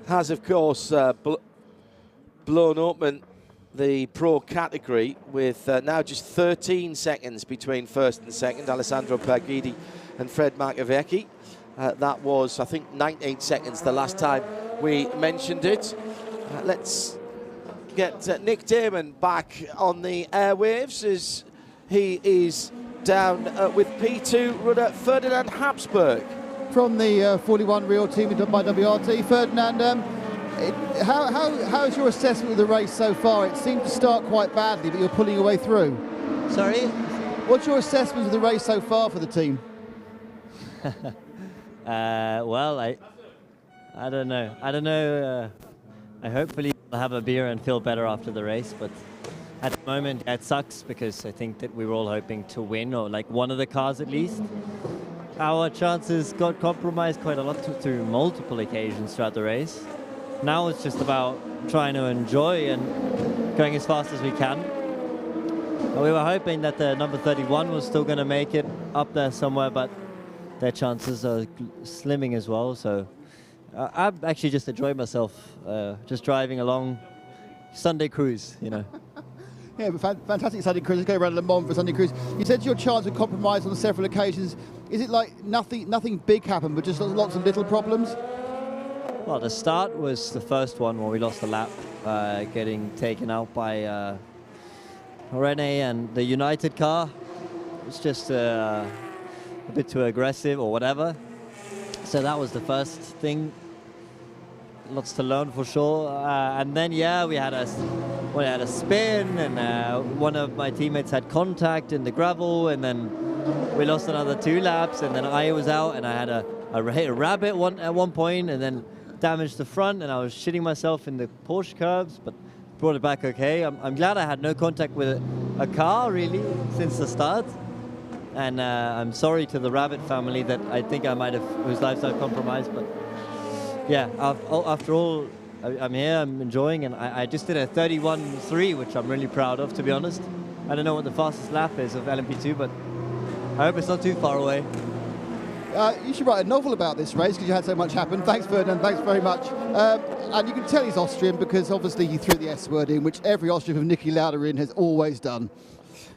has, of course, blown open the pro category with now just 13 seconds between first and second. Alessandro Pagidi and Fred Marcavecchi. That was, I think, 19 seconds the last time we mentioned it. Let's get Nick Damon back on the airwaves as he is down with P2 runner Ferdinand Habsburg. From the 41 Real team by WRT. Ferdinand, how's your assessment of the race so far? It seemed to start quite badly, but you're pulling your way through. Sorry? What's your assessment of the race so far for the team? Well, I don't know. I hopefully will have a beer and feel better after the race, but at the moment it sucks because I think that we were all hoping to win, or like one of the cars at least. Our chances got compromised quite a lot through multiple occasions throughout the race. Now it's just about trying to enjoy and going as fast as we can. We were hoping that the number 31 was still going to make it up there somewhere, but their chances are slimming as well. So I've actually just enjoyed myself, just driving along Sunday cruise, you know. Yeah, but fantastic Sunday cruise. Let's go around Le Mans for Sunday cruise. You said your chance would compromise on several occasions. Is it like nothing big happened, but just lots of little problems? Well, the start was the first one where we lost a lap, getting taken out by Rene and the United car. It was just a bit too aggressive or whatever. So that was the first thing. Lots to learn for sure. And then, yeah, we had a spin, and one of my teammates had contact in the gravel, and then we lost another 2 laps, and then I was out, and I had a rabbit at one point, and then damaged the front, and I was shitting myself in the Porsche curves, but brought it back okay. I'm glad I had no contact with a car, really, since the start. And I'm sorry to the rabbit family that I think I might have, whose lives I've compromised, but yeah, after all, I'm here, I'm enjoying, and I just did a 31.3, which I'm really proud of, to be honest. I don't know what the fastest lap is of LMP2, but I hope it's not too far away. You should write a novel about this race because you had so much happen. Thanks, Ferdinand. Thanks very much. And you can tell he's Austrian because obviously he threw the S word in, which every Austrian with Niki Lauda in has always done.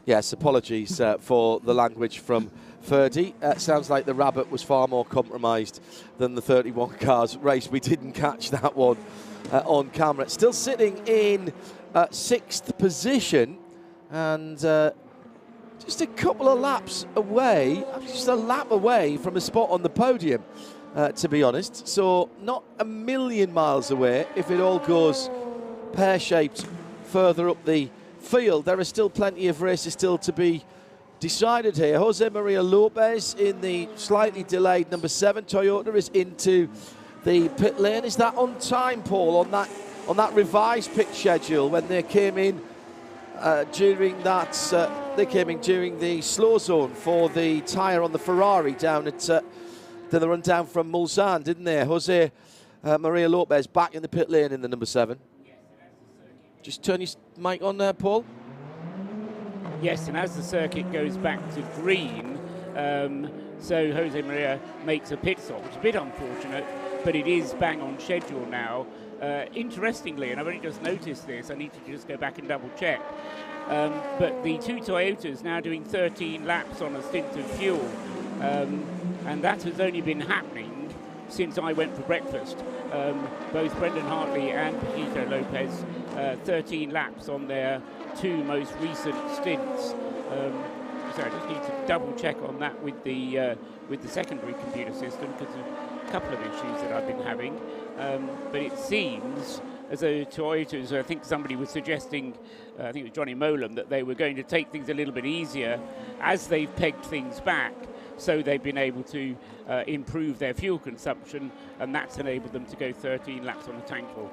Yes, apologies for the language from Ferdy. Sounds like the rabbit was far more compromised than the 31 cars race. We didn't catch that one on camera. Still sitting in 6th position, and just a couple of laps away, just a lap away from a spot on the podium, to be honest. So not a million miles away if it all goes pear-shaped further up the field. There are still plenty of races still to be decided here. Jose Maria Lopez in the slightly delayed number 7 Toyota is into the pit lane. Is that on time, Paul, on that revised pit schedule when they came in during that they came in during the slow zone for the tyre on the Ferrari down at the run down from Mulsanne, didn't they? Jose Maria Lopez back in the pit lane in the number 7. Just turn your mic on there, Paul. Yes, and as the circuit goes back to green, so Jose Maria makes a pit stop, which is a bit unfortunate, but it is bang on schedule now. Interestingly, and I've only just noticed this, I need to just go back and double check, but the 2 Toyotas now doing 13 laps on a stint of fuel, and that has only been happening since I went for breakfast. Both Brendan Hartley and Paquito Lopez 13 laps on their 2 most recent stints. So I just need to double check on that with the secondary computer system because of a couple of issues that I've been having. But it seems as though Toyotas, I think somebody was suggesting, I think it was Johnny Molam, that they were going to take things a little bit easier as they've pegged things back. So they've been able to improve their fuel consumption, and that's enabled them to go 13 laps on a tank full.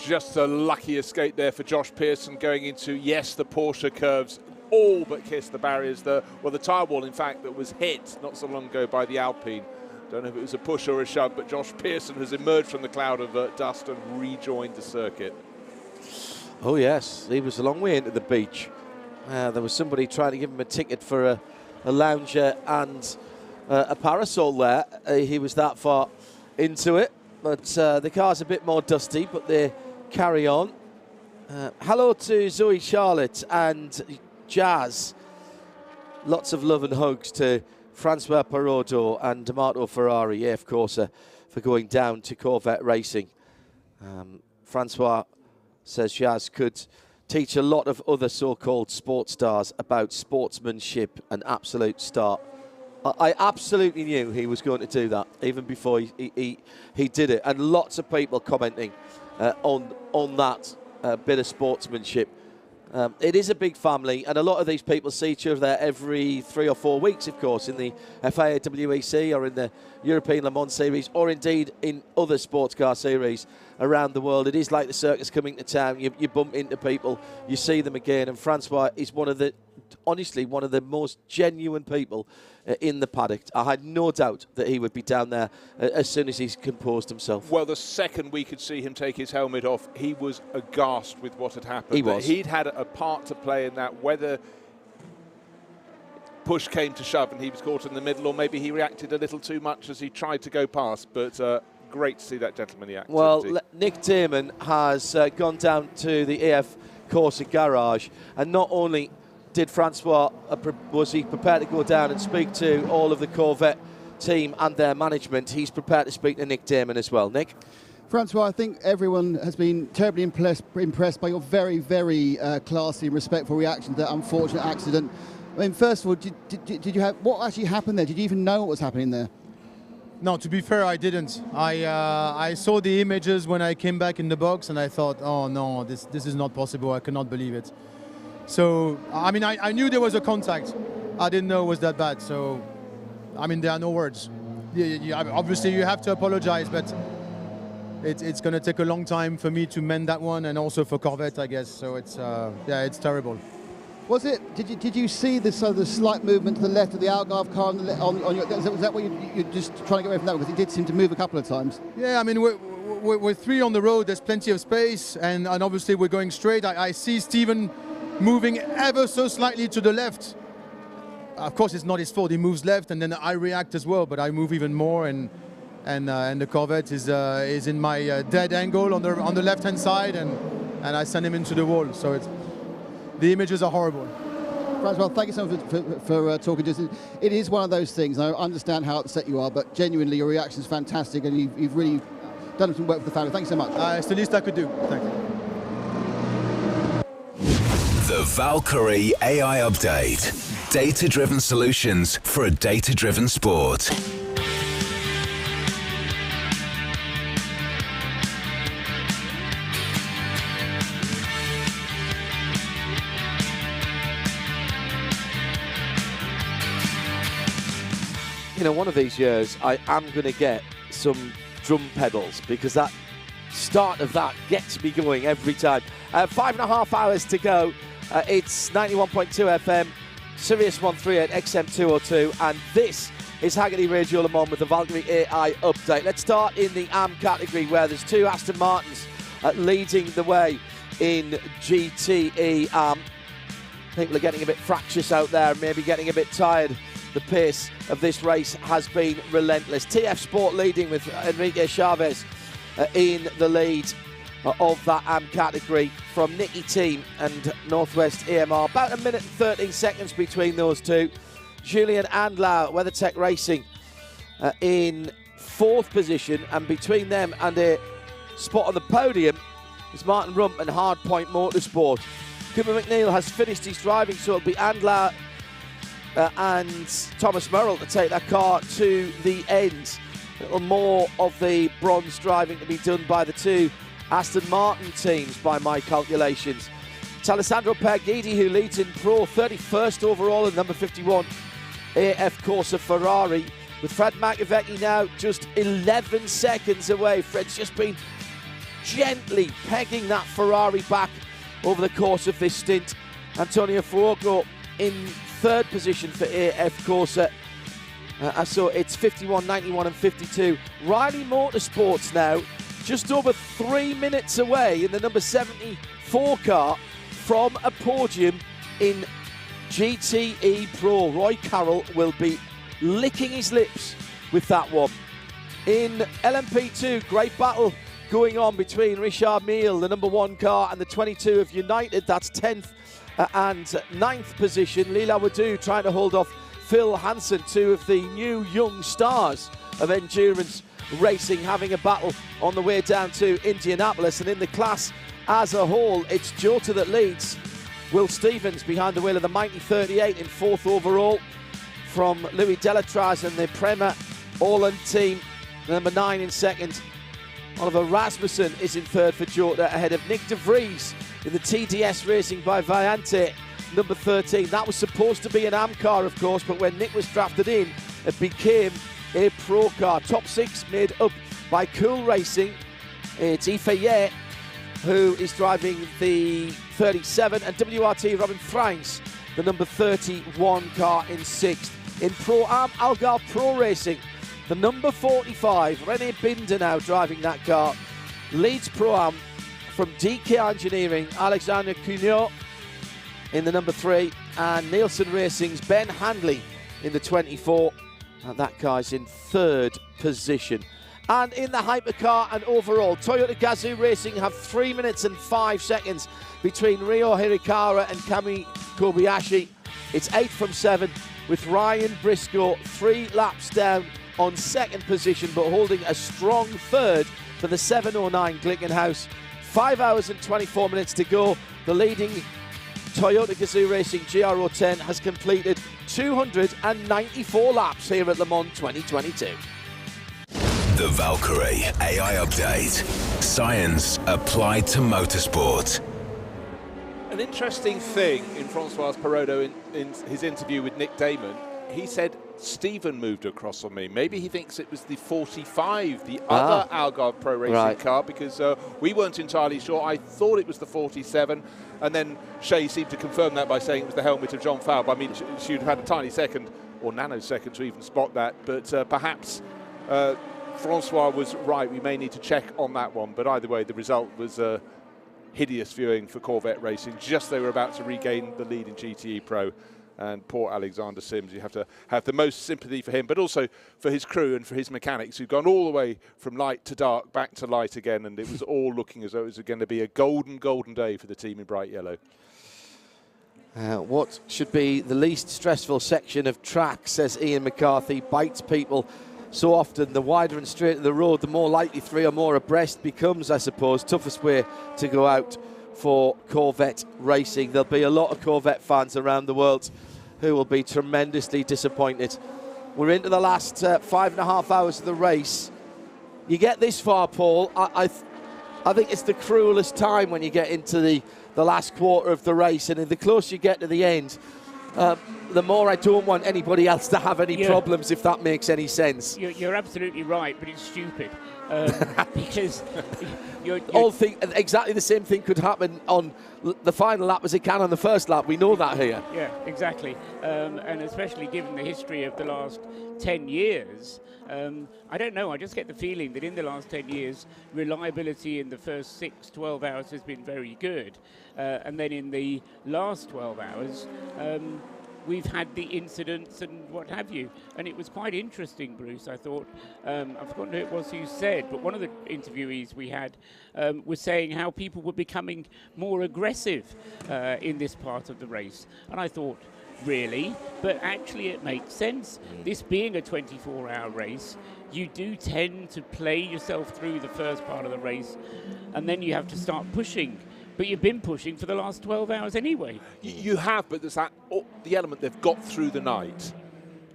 Just a lucky escape there for Josh Pearson going into, yes, the Porsche curves, all but kissed the barriers. The tyre wall, in fact, that was hit not so long ago by the Alpine. Don't know if it was a push or a shove, but Josh Pearson has emerged from the cloud of dust and rejoined the circuit. Oh, yes, he was a long way into the beach. There was somebody trying to give him a ticket for a lounger and a parasol there. He was that far into it, but the car's a bit more dusty, but they carry on. Hello to Zoe Charlotte and Jazz. Lots of love and hugs to Francois Perrodo and D'Amato Ferrari, yeah, of course, for going down to Corvette Racing. Francois says Jazz could teach a lot of other so-called sports stars about sportsmanship and absolute start. I absolutely knew he was going to do that even before he did it, and lots of people commenting on that bit of sportsmanship. It is a big family, and a lot of these people see each other there every 3 or 4 weeks, of course, in the FIA WEC or in the European Le Mans Series, or indeed in other sports car series around the world. It is like the circus coming to town. You bump into people, you see them again, and Francois is honestly one of the most genuine people in the paddock. I had no doubt that he would be down there as soon as he's composed himself. Well, the second we could see him take his helmet off, he was aghast with what had happened. He was. He'd had a part to play in that, whether push came to shove and he was caught in the middle, or maybe he reacted a little too much as he tried to go past, but great to see that gentlemanly activity. Well, Nick Damon has gone down to the AF Corsa garage, and not only did Francois, was he prepared to go down and speak to all of the Corvette team and their management, he's prepared to speak to Nick Damon as well. Nick? Francois, I think everyone has been terribly impressed by your very, very classy and respectful reaction to that unfortunate accident. I mean, first of all, did you have, what actually happened there? Did you even know what was happening there? No, to be fair, I didn't. I saw the images when I came back in the box, and I thought, oh no, this is not possible. I cannot believe it. So, I mean, I knew there was a contact. I didn't know it was that bad. So, I mean, there are no words. Obviously, you have to apologize, but it's going to take a long time for me to mend that one, and also for Corvette, I guess. So it's yeah, it's terrible. Was it? Did you see the slight movement to the left of the Algarve car on your? Was that what you're just trying to get away from that? Because it did seem to move a couple of times. Yeah, I mean we're three on the road. There's plenty of space, and obviously we're going straight. I see Steven moving ever so slightly to the left. Of course, it's not his fault. He moves left, and then I react as well. But I move even more, and the Corvette is in my dead angle on the left-hand side, and I send him into the wall. So the images are horrible. Francois, thank you so much for talking to us. It is one of those things. I understand how upset you are, but genuinely your reaction is fantastic, and you've really done some work for the family. Thank you so much. It's the least I could do. Thank you. The Valkyrie AI Update. Data-driven solutions for a data-driven sport. You know, one of these years I am going to get some drum pedals, because that start of that gets me going every time. 5.5 hours to go. It's 91.2 FM, Sirius 138, XM 202, and this is Hagerty Radio Le Mans with the Valkyrie AI Update. Let's start in the AM category, where there's two Aston Martins leading the way in GTE Am. People are getting a bit fractious out there, maybe getting a bit tired. The pace of this race has been relentless. TF Sport leading with Enrique Chavez in the lead of that AM category from Nicky Team and Northwest AMR. About 1 minute and 13 seconds between those two. Julien Andlau, WeatherTech Racing, in 4th position, and between them and a spot on the podium is Martin Rump and Hardpoint Motorsport. Cooper McNeil has finished his driving, so it'll be Andlau and Thomas Merrill to take that car to the end. A little more of the bronze driving to be done by the two Aston Martin teams by my calculations. It's Alessandro Perguidi who leads in Pro, 31st overall in number 51 AF Corsa Ferrari, with Fred Makovecki now just 11 seconds away. Fred's just been gently pegging that Ferrari back over the course of this stint. Antonio Fuoco in 3rd position for AF Corsa. So it's 51, 91 and 52. Riley Motorsports now just over 3 minutes away in the number 74 car from a podium in GTE Pro. Roy Carroll will be licking his lips with that one. In LMP2, great battle going on between Richard Mille, the number 1 car, and the 22 of United. That's 10th and 9th position. Lila Wadu trying to hold off Phil Hansen, two of the new young stars of endurance racing, having a battle on the way down to Indianapolis. And in the class as a whole, it's Jota that leads. Will Stevens behind the wheel of the mighty 38 in 4th overall from Louis Delatraz and the Prema Orland team. Number 9 in 2nd. Oliver Rasmussen is in 3rd for Jota, ahead of Nick de Vries in the TDS Racing by Viante, number 13. That was supposed to be an Am car, of course, but when Nick was drafted in, it became a Pro car. Top 6 made up by Cool Racing. It's Ifeye who is driving the 37, and WRT Robin Freins, the number 31 car in 6th. In Pro Am, Algarve Pro Racing, the number 45, René Binder now driving that car, leads Pro Am from DK Engineering, Alexander Cugnot in the number 3, and Nielsen Racing's Ben Handley in the 24, and that guy's in 3rd position. And in the hypercar and overall, Toyota Gazoo Racing have 3 minutes and 5 seconds between Ryo Hirakawa and Kami Kobayashi. It's 8 from 7, with Ryan Briscoe 3 laps down on 2nd position, but holding a strong 3rd for the 709 Glickenhaus. 5 hours and 24 minutes to go. The leading Toyota Gazoo Racing GR010 has completed 294 laps here at Le Mans 2022. The Valkyrie AI Update. Science applied to motorsport. An interesting thing in Francois Perrodo in his interview with Nick Damon, he said Stephen moved across on me. Maybe he thinks it was the 45, the other Algarve Pro Racing car, because we weren't entirely sure. I thought it was the 47, and then Shea seemed to confirm that by saying it was the helmet of John Falb. I mean, she'd have had a tiny second or nanosecond to even spot that, but perhaps Francois was right. We may need to check on that one, but either way, the result was hideous viewing for Corvette Racing. Just they were about to regain the lead in GTE Pro, and poor Alexander Sims. You have to have the most sympathy for him, but also for his crew and for his mechanics who've gone all the way from light to dark, back to light again, and it was all looking as though it was going to be a golden day for the team in bright yellow. What should be the least stressful section of track, says Ian McCarthy, bites people so often. The wider and straighter the road, the more likely 3 or more abreast becomes, I suppose. Toughest way to go out for Corvette Racing. There'll be a lot of Corvette fans around the world who will be tremendously disappointed. We're into the last 5.5 hours of the race. You get this far, Paul, I think it's the cruelest time when you get into the last quarter of the race, and the closer you get to the end, the more I don't want anybody else to have any problems, if that makes any sense. You're absolutely right, but it's stupid. Because all think exactly the same thing could happen on the final lap as it can on the first lap. We know that here. Yeah, exactly. And especially given the history of the last 10 years, I don't know, I just get the feeling that in the last 10 years, reliability in the first 12 hours has been very good. And then in the last 12 hours, we've had the incidents and what have you. And it was quite interesting, Bruce, I thought. I've forgotten who it was who said, but one of the interviewees we had was saying how people were becoming more aggressive in this part of the race. And I thought, really? But actually it makes sense. This being a 24-hour race, you do tend to play yourself through the first part of the race, and then you have to start pushing. But you've been pushing for the last 12 hours anyway. You have, but there's that the element they've got through the night.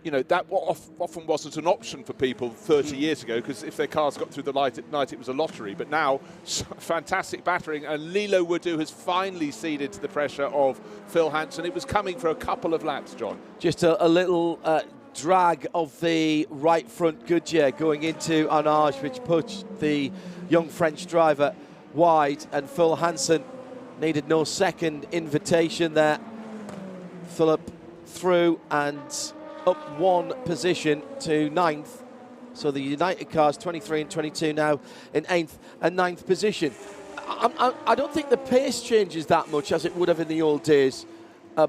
You know, that often wasn't an option for people 30 years ago, because if their cars got through the light at night, it was a lottery. But now, fantastic battering, and Lilo Wadu has finally ceded to the pressure of Phil Hansen. It was coming for a couple of laps, John. Just a little drag of the right front Goodyear going into Arnage, which pushed the young French driver wide, and Phil Hansen needed no second invitation there. Philip through and up 1 position to 9th. So the United cars, 23 and 22 now in 8th and 9th position. I don't think the pace changes that much as it would have in the old days,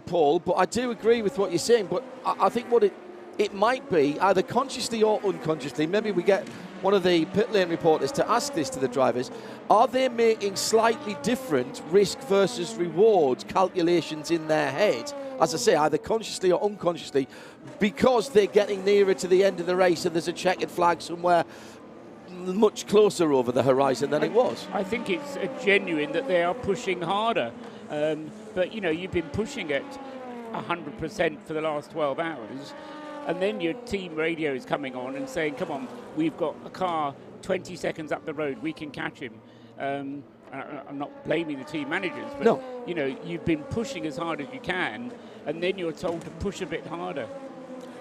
Paul, but I do agree with what you're saying. But I think what it might be, either consciously or unconsciously, maybe we get one of the pit lane reporters to ask this to the drivers, are they making slightly different risk versus reward calculations in their head, as I say, either consciously or unconsciously, because they're getting nearer to the end of the race and there's a checkered flag somewhere much closer over the horizon than it was. I think it's genuine that they are pushing harder. But, you know, you've been pushing at 100% for the last 12 hours, and then your team radio is coming on and saying, come on, we've got a car 20 seconds up the road, we can catch him. I'm not blaming the team managers, but, no. You know, you've been pushing as hard as you can, and then you're told to push a bit harder.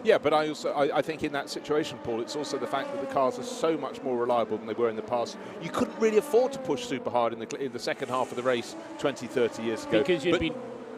Yeah, but I think in that situation, Paul, it's also the fact that the cars are so much more reliable than they were in the past. You couldn't really afford to push super hard in the second half of the race 20, 30 years ago.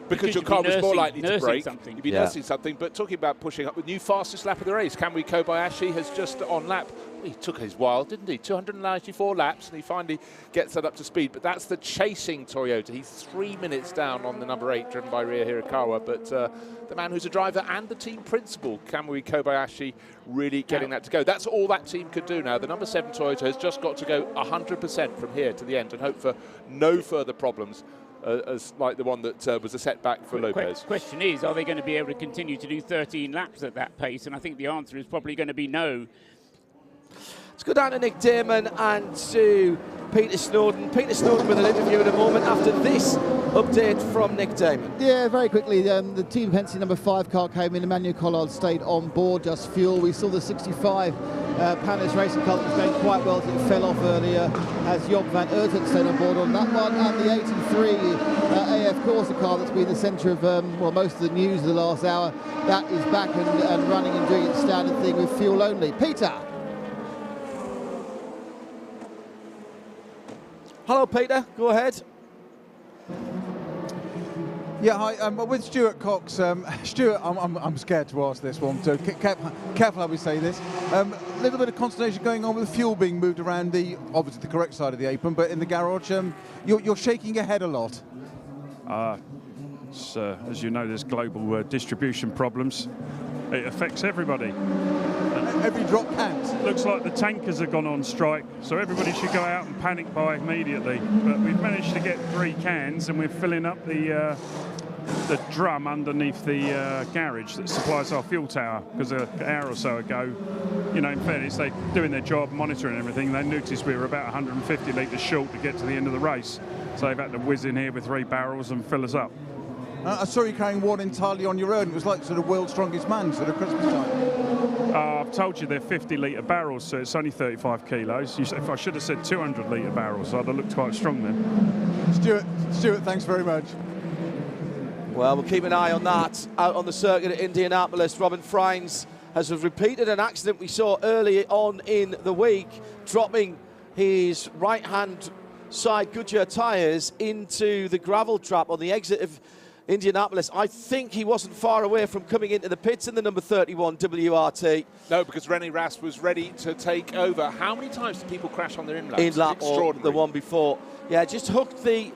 Because your car was more likely to break. You'd be nursing something. But talking about pushing up, the new fastest lap of the race, Kamui Kobayashi has just on lap. He took his while, didn't he? 294 laps, and he finally gets that up to speed. But that's the chasing Toyota. He's 3 minutes down on the number 8, driven by Ria Hirakawa. But the man who's a driver and the team principal, Kamui Kobayashi, really getting that to go. That's all that team could do now. The number 7 Toyota has just got to go 100% from here to the end and hope for no further problems. As like the one that was a setback for Lopez. Question is, are they going to be able to continue to do 13 laps at that pace? And I think the answer is probably going to be no. Let's go down to Nick Damon and to Peter Snowden. Peter Snowden with an interview in a moment after this update from Nick Damon. Yeah, very quickly, the Team Penske number 5 car came in. Emmanuel Collard stayed on board, just fuel. We saw the 65 Panis Racing car that was going quite well as it fell off earlier, as Job van Erten stayed on board on that one. And the 83 AF Corsa car that's been the centre of well, most of the news of the last hour, that is back and running and doing its standard thing with fuel only. Peter. Hello, Peter. Go ahead. Yeah, hi. I'm with Stuart Cox. Stuart, I'm scared to ask this one, so careful how we say this. A little bit of consternation going on with the fuel being moved around obviously the correct side of the apron, but in the garage, you're shaking your head a lot. As you know, there's global distribution problems. It affects everybody. Every drop counts. Looks like the tankers have gone on strike, so everybody should go out and panic buy immediately. But we've managed to get 3 cans, and we're filling up the drum underneath the garage that supplies our fuel tower. Because an hour or so ago, you know, in fairness, they're doing their job, monitoring everything. They noticed we were about 150 litres short to get to the end of the race, so they've had to whiz in here with 3 barrels and fill us up. I saw you carrying one entirely on your own. It was like sort of world's strongest man sort of Christmas time. I've told you they're 50-litre barrels, so it's only 35 kilos. If I should have said 200-litre barrels, I'd have looked quite strong then. Stuart, thanks very much. Well, we'll keep an eye on that out on the circuit at Indianapolis. Robin Freins has repeated an accident we saw early on in the week, dropping his right-hand side Goodyear tyres into the gravel trap on the exit of Indianapolis. I think he wasn't far away from coming into the pits in the number 31 WRT. No, because René Rast was ready to take over. How many times did people crash on their in-laps? In-lap or the one before. Yeah, just hooked the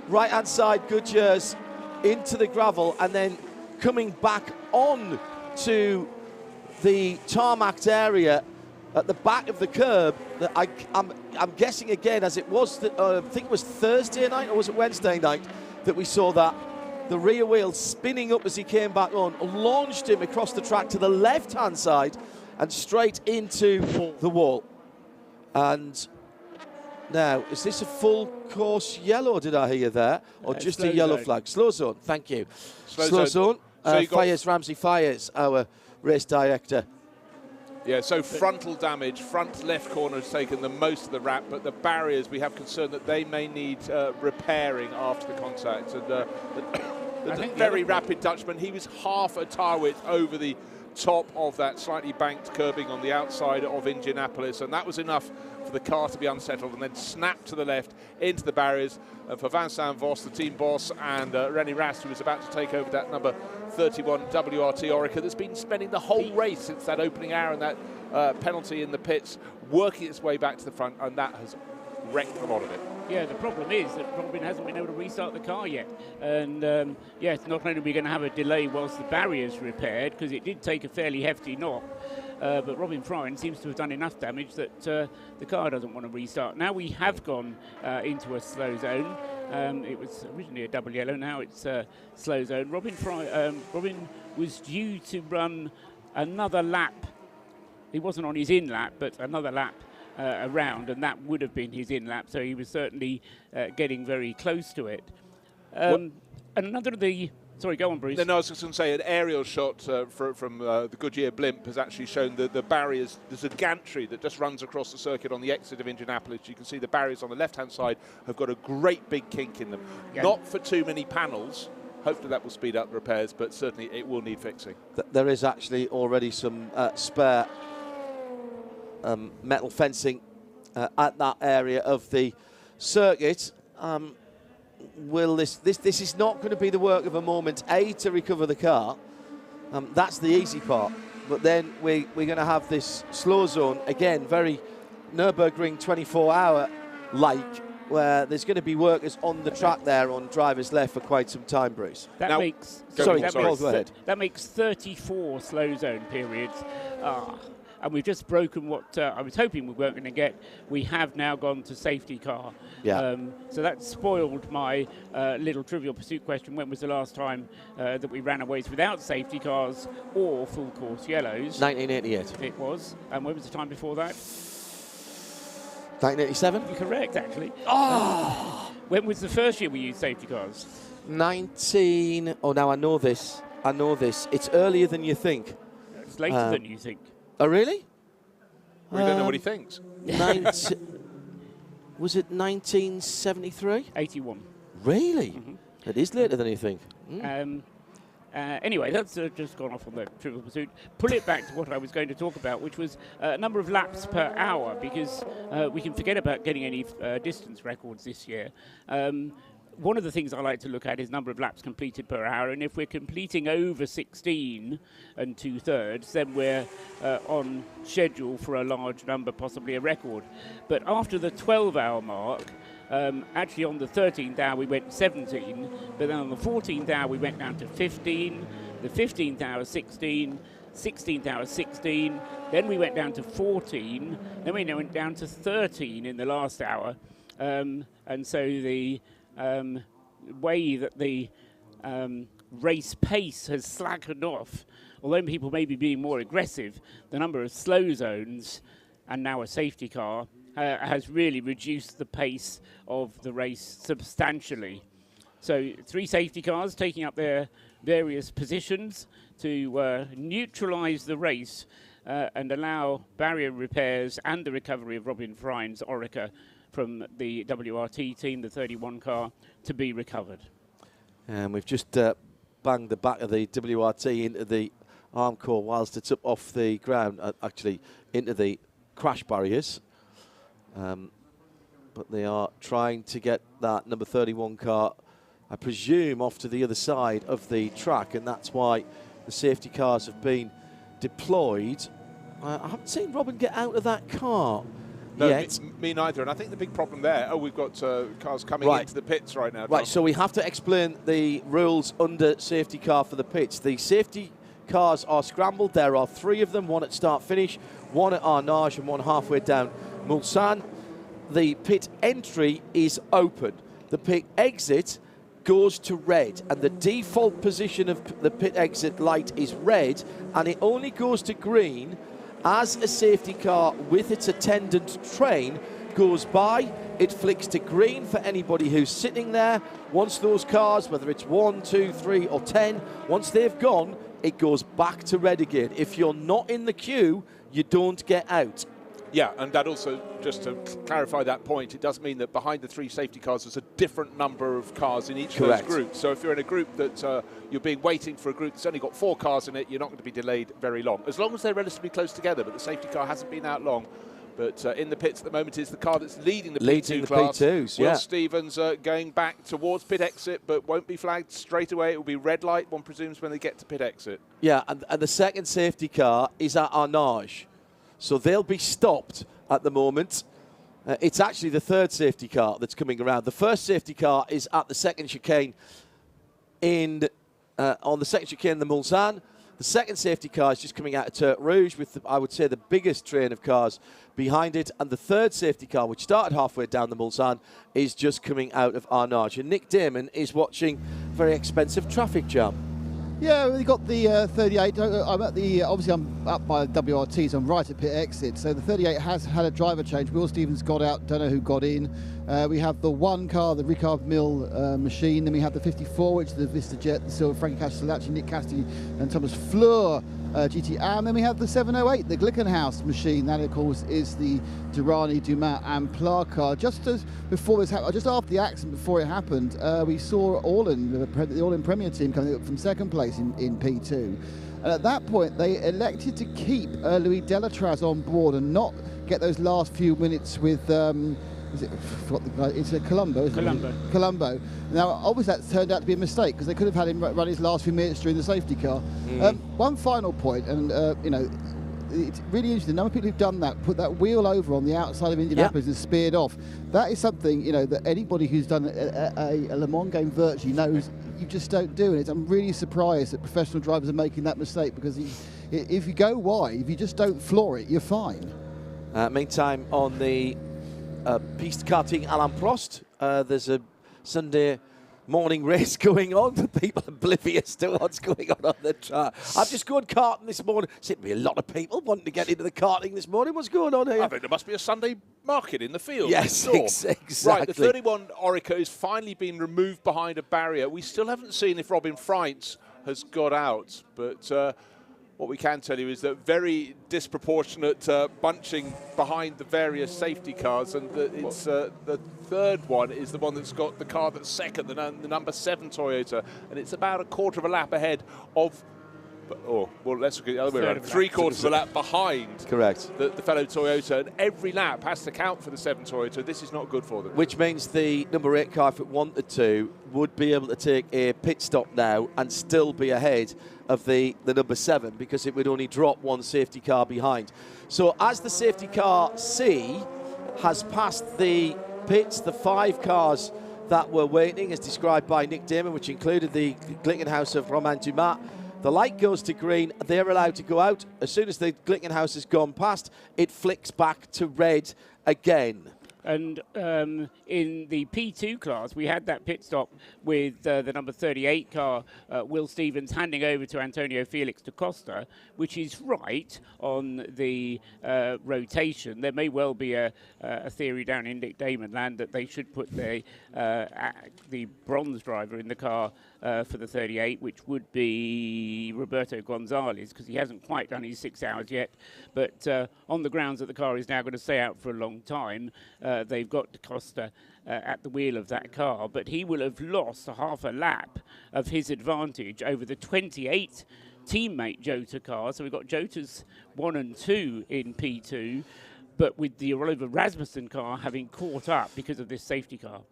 right-hand side Goodyears into the gravel and then coming back on to the tarmacked area at the back of the curb. That I'm guessing again, as it was, I think it was Thursday night or was it Wednesday night that we saw that. The rear wheel spinning up as he came back on, launched him across the track to the left-hand side and straight into the wall. And now, is this a full course yellow, did I hear there? Or just a yellow flag? Slow zone, thank you. Slow zone. So Ramsey Fires, our race director. Yeah, so frontal damage, front left corner has taken the most of the wrap, but the barriers, we have concern that they may need repairing after the contact. And the very rapid Dutchman, he was half a tyre width over the top of that slightly banked curbing on the outside of Indianapolis, and that was enough for the car to be unsettled and then snap to the left into the barriers. For Vincent Vos, the team boss, and René Rast, who was about to take over that number 31 WRT Orica that's been spending the whole race since that opening hour and that penalty in the pits, working its way back to the front, and that has wrecked a lot of it. Yeah, the problem is that Robin hasn't been able to restart the car yet. And yeah, not only are we going to have a delay whilst the barrier's repaired, because it did take a fairly hefty knock, but Robin Freins seems to have done enough damage that the car doesn't want to restart. Now we have gone into a slow zone. It was originally a double yellow, now it's a slow zone. Robin was due to run another lap. He wasn't on his in lap, but another lap around, and that would have been his in-lap, so he was certainly getting very close to it. And another of the... Sorry, go on, Bruce. No, I was just going to say an aerial shot from the Goodyear blimp has actually shown the barriers. There's a gantry that just runs across the circuit on the exit of Indianapolis. You can see the barriers on the left-hand side have got a great big kink in them. Yeah. Not for too many panels. Hopefully that will speed up the repairs, but certainly it will need fixing. There is actually already some spare metal fencing at that area of the circuit. This is not going to be the work of a moment, to recover the car. That's the easy part. But then we're going to have this slow zone, again, very Nürburgring 24-hour like, where there's going to be workers on the track there on driver's left for quite some time, Bruce. That makes 34 slow zone periods. And we've just broken what I was hoping we weren't going to get. We have now gone to safety car. Yeah. So that spoiled my little Trivial Pursuit question. When was the last time that we ran a race without safety cars or full course yellows? 1988. It was. And when was the time before that? 1987? You're correct, actually. Oh! When was the first year we used safety cars? Now I know this. It's earlier than you think. It's later than you think. Oh, really? We don't know what he thinks. Was it 1973? 81. Really? Mm-hmm. It is later than you think. Anyway, that's just gone off on the Trivial Pursuit. Pull it back to what I was going to talk about, which was a number of laps per hour, because we can forget about getting any distance records this year. One of the things I like to look at is number of laps completed per hour, and if we're completing over 16 and 2/3, then we're on schedule for a large number, possibly a record. But after the 12-hour mark, actually on the 13th hour we went 17, but then on the 14th hour we went down to 15, the 15th hour 16, 16th hour 16, then we went down to 14, then we went down to 13 in the last hour, and so the way that the race pace has slackened off, although people may be being more aggressive, the number of slow zones and now a safety car has really reduced the pace of the race substantially. So 3 safety cars taking up their various positions to neutralise the race and allow barrier repairs and the recovery of Robin Frine's Orica from the WRT team, the 31 car, to be recovered. And we've just banged the back of the WRT into the arm core whilst it's up off the ground, actually into the crash barriers. But they are trying to get that number 31 car, I presume, off to the other side of the track, and that's why the safety cars have been deployed. I haven't seen Robin get out of that car. No, yet. Me neither. And I think the big problem there, we've got cars coming into the pits right now. Right, so we have to explain the rules under safety car for the pits. The safety cars are scrambled. There are 3 of them, one at start-finish, one at Arnage and one halfway down Mulsanne. The pit entry is open. The pit exit goes to red, and the default position of the pit exit light is red, and it only goes to green as a safety car with its attendant train goes by. It flicks to green for anybody who's sitting there. Once those cars, whether it's 1, 2, 3 or 10, once they've gone, it goes back to red again. If you're not in the queue, you don't get out. Yeah, and that also, just to clarify that point, it does mean that behind the 3 safety cars there's a different number of cars in each of those groups. So if you're in a group that you're waiting for a group that's only got 4 cars in it, you're not going to be delayed very long, as long as they're relatively close together. But the safety car hasn't been out long. But in the pits at the moment is the car that's leading the P2 class. P2s, Will Stevens going back towards pit exit, but won't be flagged straight away. It will be red light, one presumes, when they get to pit exit. Yeah, and the second safety car is at Arnage. So they'll be stopped at the moment. It's actually the 3rd safety car that's coming around. The first safety car is at the second chicane on the second chicane in the Mulsanne. The second safety car is just coming out of Tertre Rouge with, I would say, the biggest train of cars behind it. And the 3rd safety car, which started halfway down the Mulsanne, is just coming out of Arnage. And Nick Damon is watching a very expensive traffic jam. Yeah, we got the 38. I'm at the obviously I'm up by the WRT, so I'm right at pit exit. So the 38 has had a driver change. Will Stevens got out. Don't know who got in. We have the one car, the Ricard Mill machine. Then we have the 54, which is the Vista Jet, the silver Frankie Castellacci, Nick Cassidy, and Thomas Fleur GTE Am. Then we have the 708, the Glickenhaus machine. That of course is the Durrani Dumas and Pla car. Just as before this happened, just after the accident, before it happened, we saw the All-in Premier team coming up from second place in P2. And at that point, they elected to keep Louis Delatraz on board and not get those last few minutes with. It's a Colombo, isn't it? Colombo. Now, obviously, that turned out to be a mistake because they could have had him run his last few minutes during the safety car. One final point, and it's really interesting. The number of people who've done that, put that wheel over on the outside of Indianapolis and speared off. That is something that anybody who's done a Le Mans game virtually knows you just don't do. And I'm really surprised that professional drivers are making that mistake because if you go wide, if you just don't floor it, you're fine. Meantime, on the piste karting Alain Prost, there's a Sunday morning race going on, but people are oblivious to what's going on the track. I've just gone karting this morning. Seems to be a lot of people wanting to get into the karting this morning. What's going on here? I think there must be a Sunday market in the field. Yes, exactly. Right, the 31 Orica has finally been removed behind a barrier. We still haven't seen if Robin Freitz has got out, but what we can tell you is that very disproportionate bunching behind the various safety cars, and it's the third one is the one that's got the car that's second, the number 7 Toyota, and it's about a quarter of a lap ahead of, let's look at the other way around, 3/4 of a lap behind. Correct. The fellow Toyota, and every lap has to count for the 7 Toyota. This is not good for them. Which means the number 8 car, if it wanted to, would be able to take a pit stop now and still be ahead of the number 7 because it would only drop one safety car behind. So as the safety car C has passed the pits, the 5 cars that were waiting, as described by Nick Damon, which included the Glickenhaus of Romain Dumas, the light goes to green, they're allowed to go out. As soon as the Glickenhaus has gone past, it flicks back to red again. And in the P2 class, we had that pit stop with the number 38 car, Will Stevens, handing over to Antonio Felix da Costa, which is right on the rotation. There may well be a theory down in Nick Damon land that they should put the bronze driver in the car for the 38, which would be Roberto Gonzalez, because he hasn't quite done his 6 hours yet. But on the grounds that the car is now going to stay out for a long time, they've got da Costa at the wheel of that car, but he will have lost half a lap of his advantage over the 28 teammate Jota car. So we've got Jota's 1 and 2 in P2, but with the Oliver Rasmussen car having caught up because of this safety car.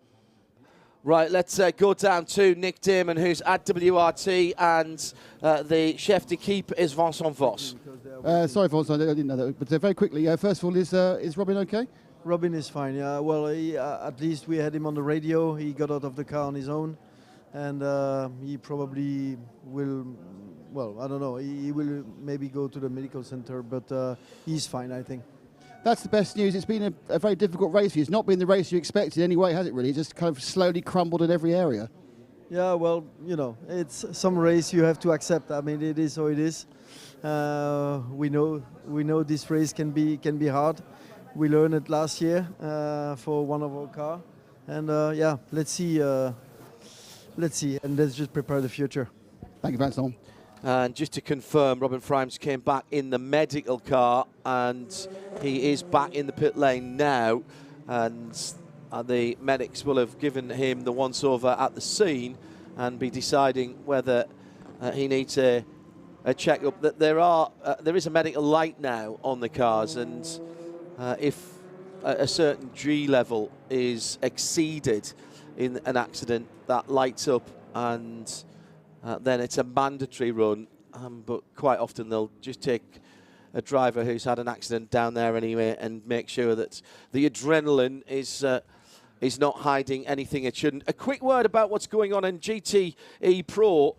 Right, let's go down to Nick Damon, who's at WRT, and the chef d'équipe is Vincent Voss. Sorry, Vincent, I didn't know that. But very quickly, first of all, is Robin okay? Robin is fine, yeah. Well, at least we had him on the radio. He got out of the car on his own, and he probably will, well, I don't know. He will maybe go to the medical center, but he's fine, I think. That's the best news. It's been a very difficult race for you. It's not been the race you expected anyway, has it really? It's just kind of slowly crumbled in every area. Yeah, well, it's some race you have to accept. I mean, it is how it is. We know this race can be hard. We learned it last year for one of our car, and yeah, let's see, and let's just prepare the future. Thank you, Vincent. And just to confirm, Robin Frimes came back in the medical car, and he is back in the pit lane now, and the medics will have given him the once-over at the scene and be deciding whether he needs a check-up. There is a medical light now on the cars, and if a certain G level is exceeded in an accident, that lights up, and then it's a mandatory run, but quite often they'll just take a driver who's had an accident down there anyway and make sure that the adrenaline is not hiding anything it shouldn't. A quick word about what's going on in GTE Pro,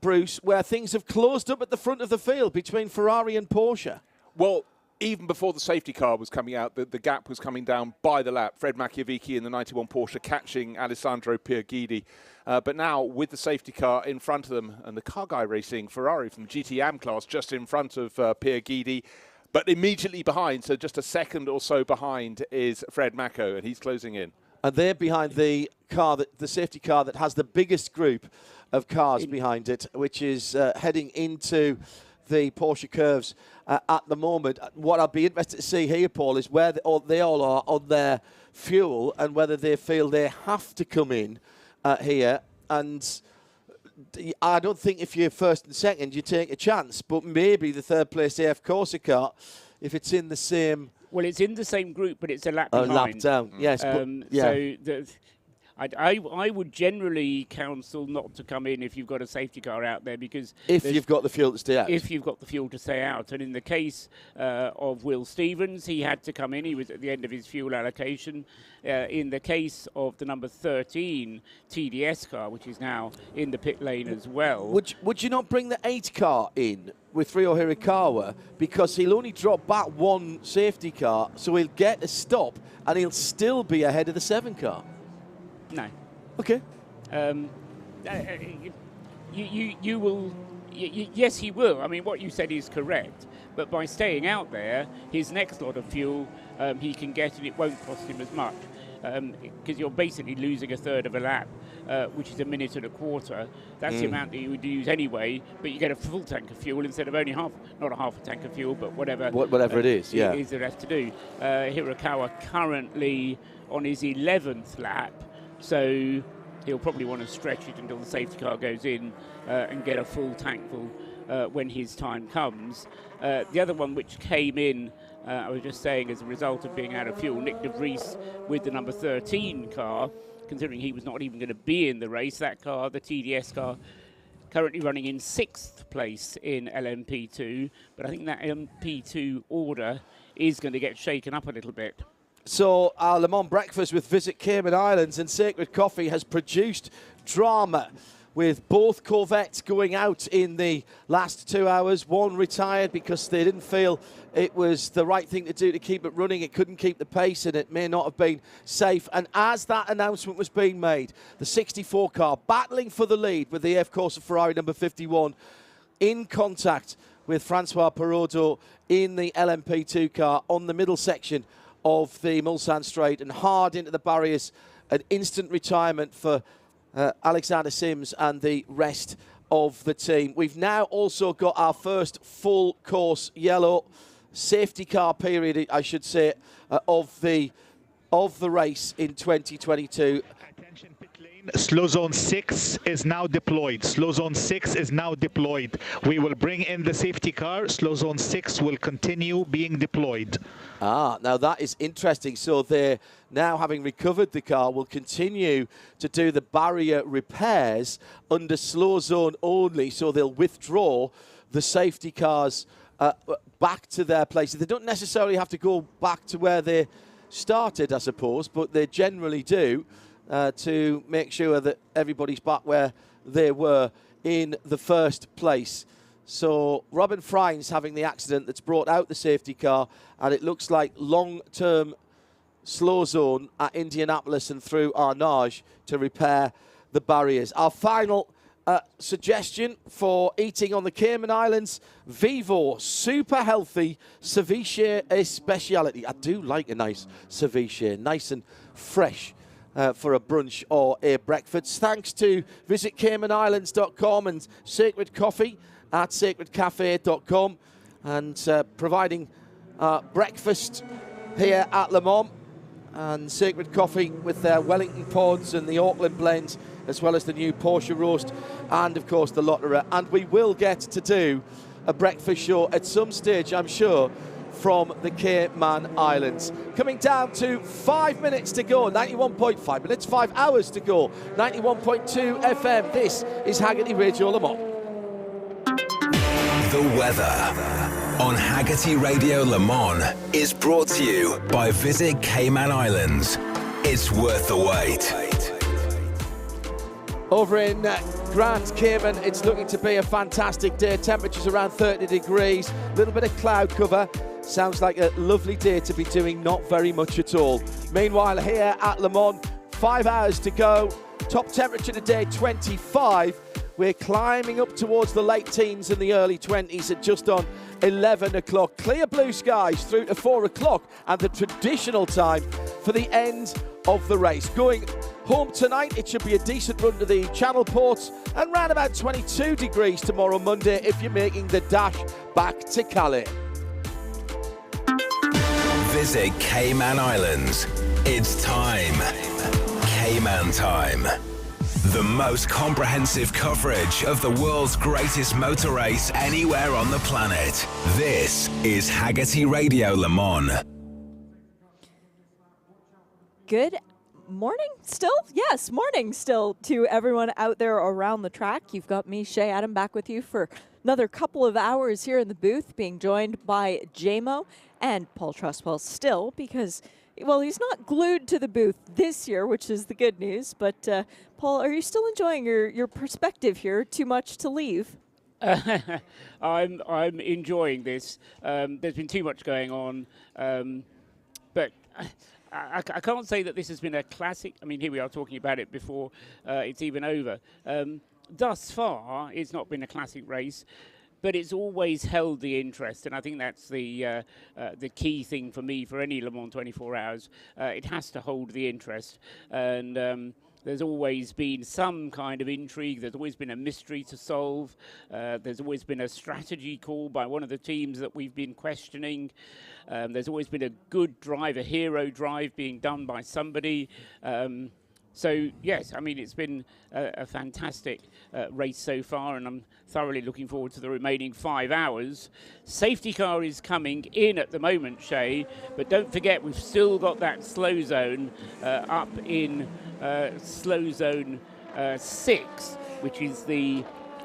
Bruce, where things have closed up at the front of the field between Ferrari and Porsche. Well, even before the safety car was coming out, the gap was coming down by the lap. Fred Machiavicchi in the 91 Porsche catching Alessandro Pierguidi. But now, with the safety car in front of them, and the car guy racing Ferrari from the GTE Am class just in front of Pierguidi, but immediately behind, so just a second or so behind, is Fred Macco, and he's closing in. And they're behind the car, the safety car that has the biggest group of cars behind it, which is heading into the Porsche curves at the moment. What I'd be interested to see here, Paul, is where they all are on their fuel and whether they feel they have to come in here. And I don't think if you're first and second, you take a chance. But maybe the third place AF Corsa car, if it's in the same... Well, it's in the same group, but it's a lap behind. A lap down, yes. So I would generally counsel not to come in if you've got a safety car out there, because... If you've got the fuel to stay out. If you've got the fuel to stay out. And in the case of Will Stevens, he had to come in. He was at the end of his fuel allocation. In the case of the number 13 TDS car, which is now in the pit lane as well... Would you not bring the 8 car in with Ryo Hirakawa, because he'll only drop back one safety car, so he'll get a stop and he'll still be ahead of the 7 car? No. Okay. You will... yes, he will. I mean, what you said is correct. But by staying out there, his next lot of fuel he can get, and it won't cost him as much. Because you're basically losing a third of a lap, which is a minute and a quarter. That's the amount that you would use anyway, but you get a full tank of fuel instead of only not a half a tank of fuel, but whatever. Whatever it is, yeah. Is the rest to do. Hirakawa currently on his 11th lap, so he'll probably want to stretch it until the safety car goes in and get a full tank full when his time comes. The other one which came in, I was just saying, as a result of being out of fuel, Nick de Vries with the number 13 car, considering he was not even going to be in the race. That car, the TDS car, currently running in 6th place in LMP2, but I think that LMP2 order is going to get shaken up a little bit. So our Le Mans breakfast with Visit Cayman Islands and Sacred Coffee has produced drama, with both Corvettes going out in the last 2 hours. One retired because they didn't feel it was the right thing to do to keep it running. It couldn't keep the pace, and it may not have been safe. And as that announcement was being made, the 64 car battling for the lead with the AF Corsa Ferrari number 51 in contact with Francois Perraudot in the LMP2 car on the middle section of the Mulsanne Straight, and hard into the barriers. An instant retirement for Alexander Sims and the rest of the team. We've now also got our first full course yellow safety car period, I should say, of the race in 2022. Slow zone 6 is now deployed. Slow zone 6 is now deployed. We will bring in the safety car. Slow zone 6 will continue being deployed. Now that is interesting. So they're now, having recovered the car, will continue to do the barrier repairs under slow zone only. So they'll withdraw the safety cars back to their places. They don't necessarily have to go back to where they started, I suppose, but they generally do. To make sure that everybody's back where they were in the first place. So Robin Freins having the accident that's brought out the safety car, and it looks like long-term slow zone at Indianapolis and through Arnage to repair the barriers. Our final suggestion for eating on the Cayman Islands, Vivo super healthy ceviche speciality. I do like a nice ceviche, nice and fresh. For a brunch or a breakfast. Thanks to visitcaymanislands.com and Sacred Coffee at sacredcafe.com, and providing breakfast here at Le Mans, and Sacred Coffee with their Wellington pods and the Auckland blend, as well as the new Porsche roast and, of course, the Lotterer. And we will get to do a breakfast show at some stage, I'm sure, from the Cayman Islands. Coming down to 5 minutes to go, 91.5 minutes, 5 hours to go, 91.2 FM. This is Hagerty Radio Le Mans. The weather on Hagerty Radio Le Mans is brought to you by Visit Cayman Islands. It's worth the wait. Over in Grand Cayman, it's looking to be a fantastic day. Temperatures around 30 degrees, a little bit of cloud cover. Sounds like a lovely day to be doing not very much at all. Meanwhile, here at Le Mans, 5 hours to go. Top temperature today, 25. We're climbing up towards the late teens and the early 20s at just on 11 o'clock. Clear blue skies through to 4 o'clock and the traditional time for the end of the race. Going home tonight, it should be a decent run to the Channel ports and round about 22 degrees tomorrow Monday if you're making the dash back to Calais. Visit Cayman Islands. It's time. Cayman time. The most comprehensive coverage of the world's greatest motor race anywhere on the planet. This is Hagerty Radio Le Mans. Good morning still? Yes, morning still to everyone out there around the track. You've got me, Shay Adam, back with you for another couple of hours here in the booth, being joined by JMO and Paul Trustwell still, because, well, he's not glued to the booth this year, which is the good news. But, Paul, are you still enjoying your perspective here? Too much to leave? I'm enjoying this. There's been too much going on. But I can't say that this has been a classic. I mean, here we are talking about it before it's even over. Thus far, it's not been a classic race, but it's always held the interest, and I think that's the key thing for me for any Le Mans 24 hours. It has to hold the interest, and there's always been some kind of intrigue. There's always been a mystery to solve. There's always been a strategy call by one of the teams that we've been questioning. There's always been a good drive, a hero drive being done by somebody. So, yes, I mean, it's been a fantastic race so far, and I'm thoroughly looking forward to the remaining 5 hours. Safety car is coming in at the moment, Shay, but don't forget we've still got that slow zone up in slow zone 6, which is the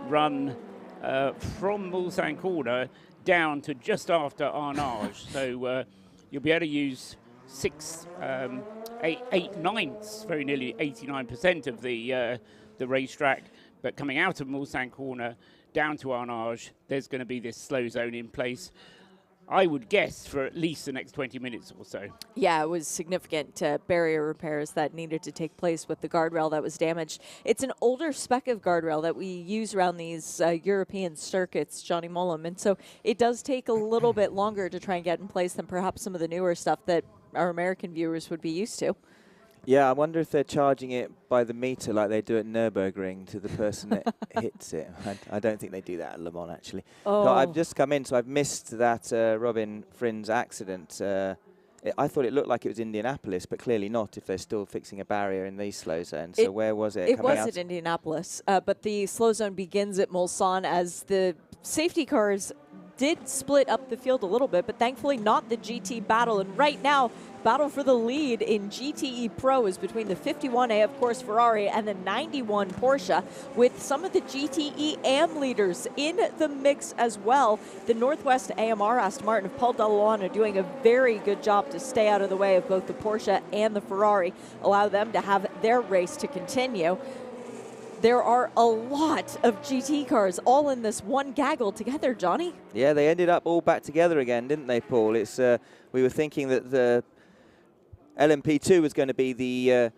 run from Mulsanne Corner down to just after Arnage. So you'll be able to use 8/9, very nearly 89% of the racetrack. But coming out of Mulsanne Corner down to Arnage, there's going to be this slow zone in place, I would guess, for at least the next 20 minutes or so. Yeah, it was significant barrier repairs that needed to take place with the guardrail that was damaged. It's an older spec of guardrail that we use around these European circuits, Johnny Mullum, and so it does take a little bit longer to try and get in place than perhaps some of the newer stuff that our American viewers would be used to. Yeah, I wonder if they're charging it by the meter like they do at Nürburgring to the person that hits it. I don't think they do that at Le Mans, actually. Oh. So I've just come in, so I've missed that Robin Frinn's accident. I thought it looked like it was Indianapolis, but clearly not if they're still fixing a barrier in these slow zones. So where was it? It was at Indianapolis, but the slow zone begins at Mulsanne as the safety cars did split up the field a little bit, but thankfully not the GT battle. And right now, battle for the lead in GTE Pro is between the 51A, of course, Ferrari, and the 91 Porsche, with some of the GTE Am leaders in the mix as well. The Northwest AMR Aston Martin of Paul Delaune are doing a very good job to stay out of the way of both the Porsche and the Ferrari, allow them to have their race to continue. There are a lot of GT cars all in this one gaggle together, Johnny. Yeah, they ended up all back together again, didn't they, Paul? It's we were thinking that the LMP2 was going to be the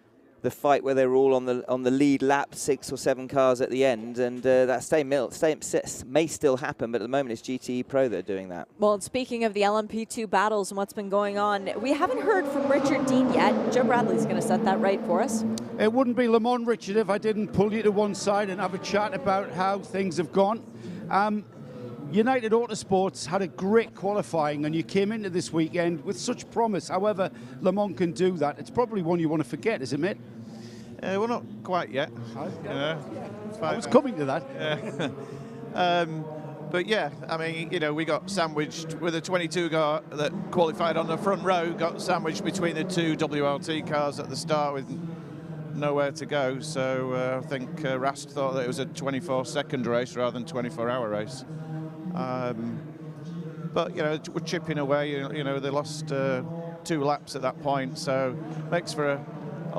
fight where they were all on the lead lap, 6 or 7 cars at the end, and that may still happen, but at the moment it's GTE Pro that are doing that. Well, and speaking of the LMP2 battles and what's been going on, we haven't heard from Richard Dean yet. Joe Bradley's going to set that right for us. It wouldn't be Le Mans, Richard, if I didn't pull you to one side and have a chat about how things have gone. United Autosports had a great qualifying, and you came into this weekend with such promise. However, Le Mans can do that. It's probably one you want to forget, isn't it? Well, not quite yet. I was coming to that. Yeah. But yeah, I mean, you know, we got sandwiched with a 22 car that qualified on the front row, got sandwiched between the 2 WLT cars at the start with nowhere to go. So I think Rast thought that it was a 24-second race rather than 24-hour race. But, you know, we're chipping away. You know, they lost 2 laps at that point, so makes for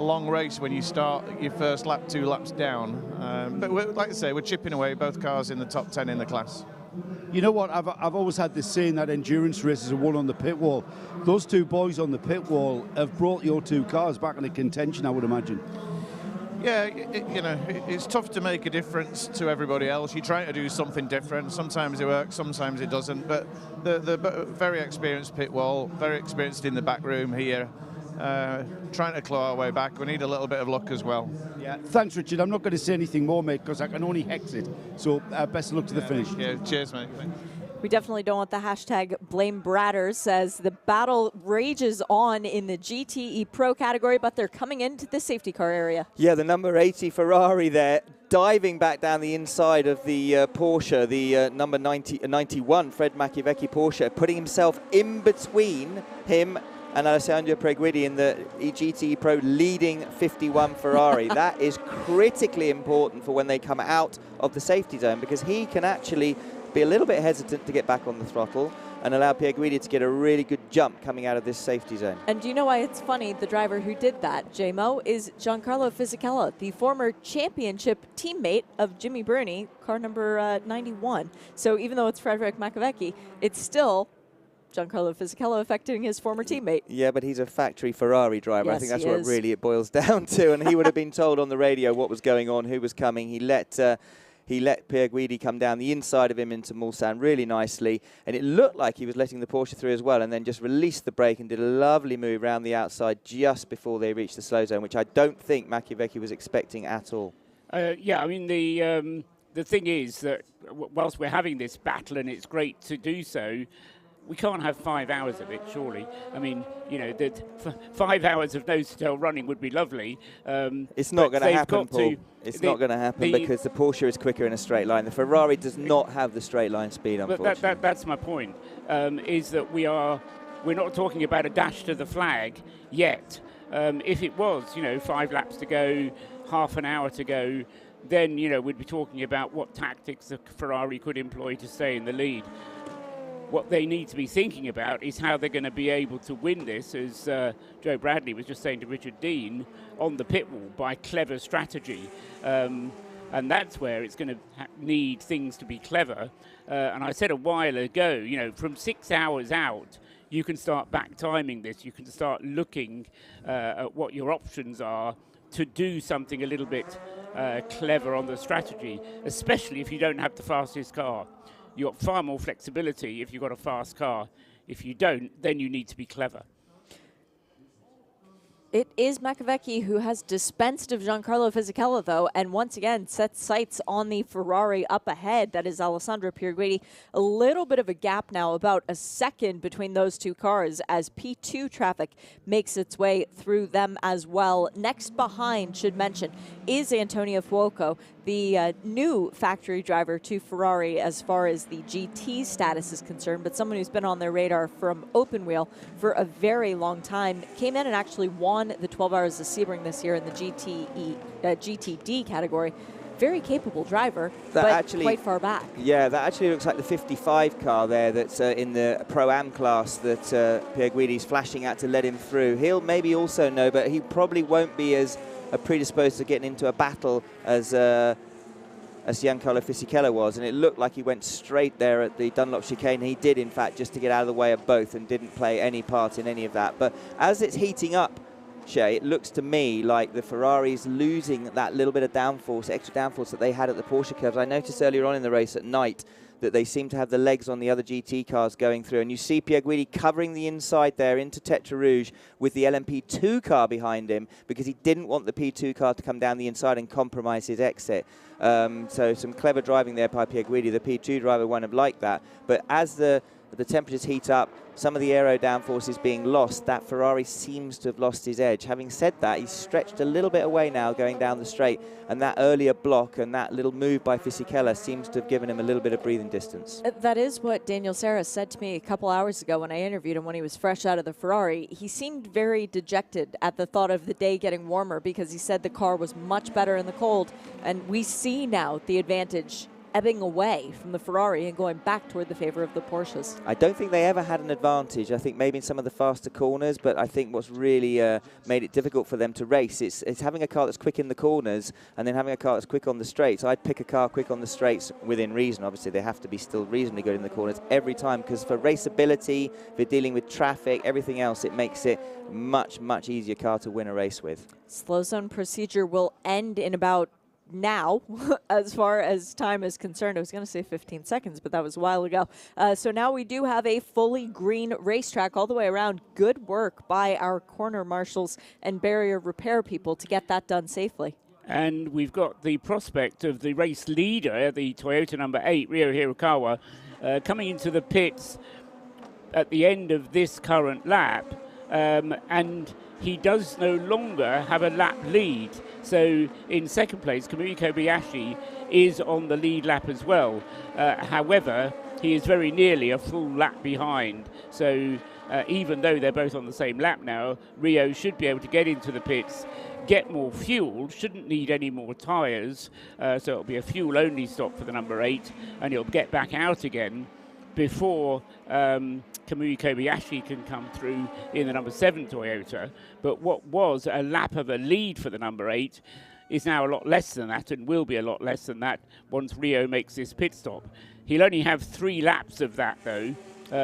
long race when you start your first lap 2 laps down. But like I say, we're chipping away, both cars in the top 10 in the class. You know what? I've always had this saying that endurance races are won on the pit wall. Those two boys on the pit wall have brought your two cars back into contention, I would imagine. Yeah, it's tough to make a difference to everybody else. You're trying to do something different. Sometimes it works, sometimes it doesn't. But the very experienced pit wall, very experienced in the back room here, trying to claw our way back. We need a little bit of luck as well. Yeah, thanks, Richard. I'm not going to say anything more, mate, because I can only hex it. So best of luck to the finish. Yeah, cheers, mate. We definitely don't want the hashtag blame Bratters, as the battle rages on in the GTE Pro category, but they're coming into the safety car area. Yeah, the number 80 Ferrari there, diving back down the inside of the Porsche, the number 91 Fred Machiavecchi Porsche, putting himself in between him and Alessandro Preguidi in the GTE Pro leading 51 Ferrari. That is critically important for when they come out of the safety zone, because he can actually be a little bit hesitant to get back on the throttle and allow Pierguidi to get a really good jump coming out of this safety zone. And do you know why it's funny? The driver who did that, J-Mo, is Giancarlo Fisichella, the former championship teammate of Jimmy Bruni, car number 91. So even though it's Frederick Machiavecchi, it's still Giancarlo Fisichella affecting his former teammate. Yeah, but he's a factory Ferrari driver. Yes, I think that's what really it boils down to. And he would have been told on the radio what was going on, who was coming. He let Pierguidi come down the inside of him into Mulsanne really nicely, and it looked like he was letting the Porsche through as well, and then just released the brake and did a lovely move around the outside just before they reached the slow zone, which I don't think Machiavecchi was expecting at all. Yeah, I mean, the thing is that whilst we're having this battle, and it's great to do so, we can't have 5 hours of it, surely. I mean, 5 hours of nose-to-tail running would be lovely. It's not going to happen, Paul. It's not going to happen because the Porsche is quicker in a straight line. The Ferrari does not have the straight line speed, unfortunately. That's my point, is that we're not talking about a dash to the flag yet. If it was, 5 laps to go, half an hour to go, then, we'd be talking about what tactics the Ferrari could employ to stay in the lead. What they need to be thinking about is how they're going to be able to win this, as Joe Bradley was just saying to Richard Dean, on the pit wall by clever strategy. And that's where it's going to need things to be clever. And I said a while ago, from 6 hours out, you can start back timing this. You can start looking at what your options are to do something a little bit clever on the strategy, especially if you don't have the fastest car. You've got far more flexibility if you've got a fast car. If you don't, then you need to be clever. It is Machiavecchi who has dispensed of Giancarlo Fisichella, though, and once again sets sights on the Ferrari up ahead. That is Alessandro Pierguidi. A little bit of a gap now, about a second between those two cars as P2 traffic makes its way through them as well. Next behind, should mention, is Antonio Fuoco, the new factory driver to Ferrari as far as the GT status is concerned, but someone who's been on their radar from open wheel for a very long time. Came in and actually won the 12 Hours of Sebring this year in the GTD category. Very capable driver, but actually quite far back. Yeah, that actually looks like the 55 car there that's in the Pro Am class that Pierguidi's flashing at to let him through. He'll maybe also know, but he probably won't be as predisposed to getting into a battle as Giancarlo Fisichella was, and it looked like he went straight there at the Dunlop chicane. He did, in fact, just to get out of the way of both, and didn't play any part in any of that. But as it's heating up, Shay, it looks to me like the Ferrari's losing that little bit of downforce, extra downforce that they had at the Porsche curves. I noticed earlier on in the race at night that they seem to have the legs on the other GT cars going through. And you see Pierguidi covering the inside there into Tetra Rouge with the LMP2 car behind him, because he didn't want the P2 car to come down the inside and compromise his exit. So some clever driving there by Pierguidi. The P2 driver won't have liked that. But as the temperatures heat up, some of the aero downforce is being lost. That Ferrari seems to have lost his edge. Having said that, he's stretched a little bit away now going down the straight, and that earlier block and that little move by Fisichella seems to have given him a little bit of breathing distance. That is what Daniel Serra said to me a couple hours ago when I interviewed him when he was fresh out of the Ferrari. He seemed very dejected at the thought of the day getting warmer, because he said the car was much better in the cold, and we see now the advantage ebbing away from the Ferrari and going back toward the favor of the Porsches. I don't think they ever had an advantage. I think maybe in some of the faster corners, but I think what's really made it difficult for them to race is having a car that's quick in the corners and then having a car that's quick on the straights. I'd pick a car quick on the straights within reason. Obviously, they have to be still reasonably good in the corners every time, because for raceability, for dealing with traffic, everything else, it makes it much, much easier car to win a race with. Slow zone procedure will end in about now, as far as time is concerned. I was going to say 15 seconds, but that was a while ago. So now we do have a fully green racetrack all the way around. Good work by our corner marshals and barrier repair people to get that done safely. And we've got the prospect of the race leader, the Toyota number 8, Ryo Hirakawa, coming into the pits at the end of this current lap. And he does no longer have a lap lead. So in second place, Kamui Kobayashi is on the lead lap as well. However, he is very nearly a full lap behind. So even though they're both on the same lap now, Ryo should be able to get into the pits, get more fuel, shouldn't need any more tyres. So it'll be a fuel-only stop for the number 8, and he'll get back out again before Kamui Kobayashi can come through in the number 7 Toyota. But what was a lap of a lead for the number 8 is now a lot less than that, and will be a lot less than that once Ryo makes this pit stop. He'll only have 3 laps of that, though,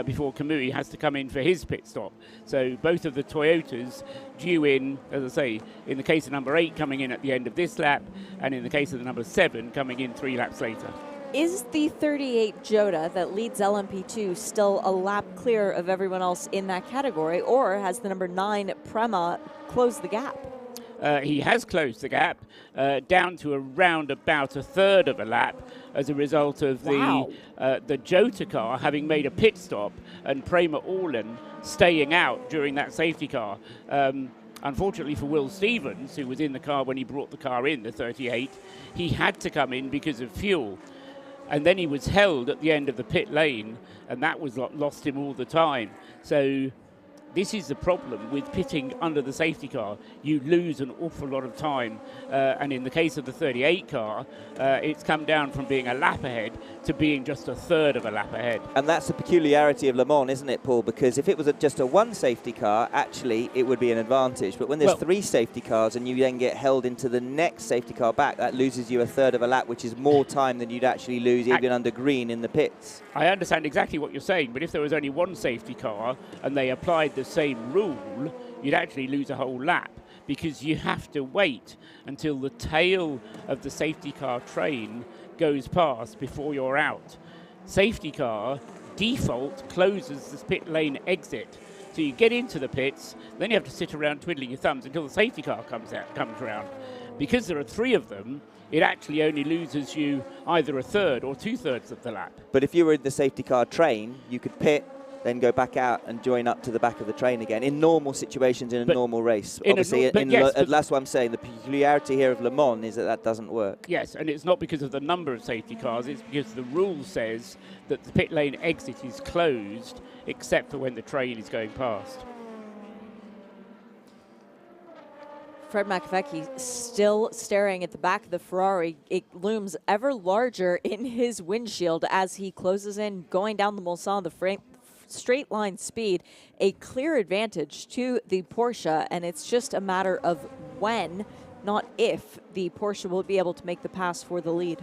before Kamui has to come in for his pit stop. So both of the Toyotas due in, as I say, in the case of number 8 coming in at the end of this lap, and in the case of the number 7 coming in 3 laps later. Is the 38 Jota that leads LMP2 still a lap clear of everyone else in that category, or has the number 9 Prema closed the gap? He has closed the gap down to around about a third of a lap as a result of the Jota car having made a pit stop and Prema Orlen staying out during that safety car. Unfortunately for Will Stevens, who was in the car when he brought the car in, the 38, he had to come in because of fuel. And then he was held at the end of the pit lane, and that was lost him all the time. So this is the problem with pitting under the safety car. You lose an awful lot of time. And in the case of the 38 car, it's come down from being a lap ahead to being just a third of a lap ahead. And that's the peculiarity of Le Mans, isn't it, Paul? Because if it was just a 1 safety car, actually it would be an advantage. But when there's 3 safety cars and you then get held into the next safety car back, that loses you a third of a lap, which is more time than you'd actually lose even under green in the pits. I understand exactly what you're saying, but if there was only 1 safety car and they applied the same rule, you'd actually lose a whole lap, because you have to wait until the tail of the safety car train goes past before you're out. Safety car default closes the pit lane exit. So you get into the pits, then you have to sit around twiddling your thumbs until the safety car comes around. Because there are 3 of them, it actually only loses you either a third or 2/3 of the lap. But if you were in the safety car train, you could pit, then go back out and join up to the back of the train again in normal situations in a normal race. Obviously, that's what I'm saying. The peculiarity here of Le Mans is that doesn't work. Yes, and it's not because of the number of safety cars, it's because the rule says that the pit lane exit is closed except for when the train is going past. Fred McAfee still staring at the back of the Ferrari. It looms ever larger in his windshield as he closes in, going down the Mulsanne, the straight line speed, a clear advantage to the Porsche, and it's just a matter of when, not if, the Porsche will be able to make the pass for the lead.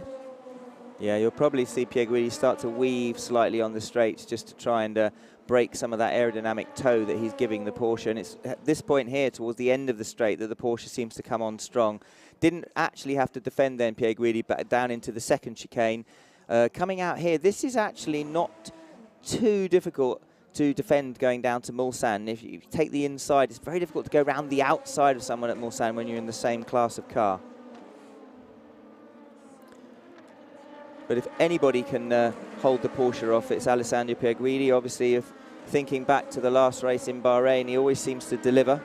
Yeah, you'll probably see Pierre Guidi start to weave slightly on the straights just to try and break some of that aerodynamic toe that he's giving the Porsche. And it's at this point here, towards the end of the straight, that the Porsche seems to come on strong. Didn't actually have to defend then, Pierre Guidi, but down into the second chicane. Coming out here, this is actually not too difficult to defend going down to Mulsanne. If you take the inside, it's very difficult to go around the outside of someone at Mulsanne when you're in the same class of car. But if anybody can hold the Porsche off, it's Alessandro Pierre Guidi. Obviously, if thinking back to the last race in Bahrain, he always seems to deliver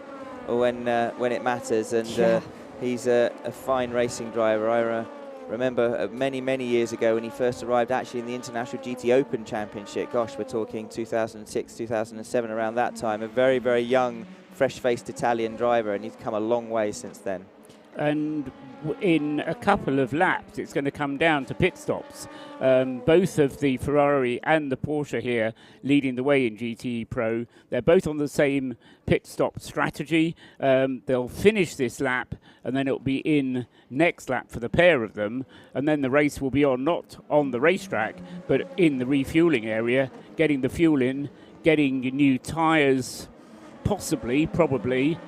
when it matters, and he's a fine racing driver. I remember many, many years ago when he first arrived actually in the International GT Open Championship. Gosh, we're talking 2006, 2007, around that time. A very, very young, fresh-faced Italian driver, and he's come a long way since then. and in a couple of laps, it's going to come down to pit stops. Both of the Ferrari and the Porsche here leading the way in GTE Pro. They're both on the same pit stop strategy. They'll finish this lap, and then it'll be in next lap for the pair of them. And then the race will be on, not on the racetrack, but in the refueling area, getting the fuel in, getting new tyres, possibly, probably.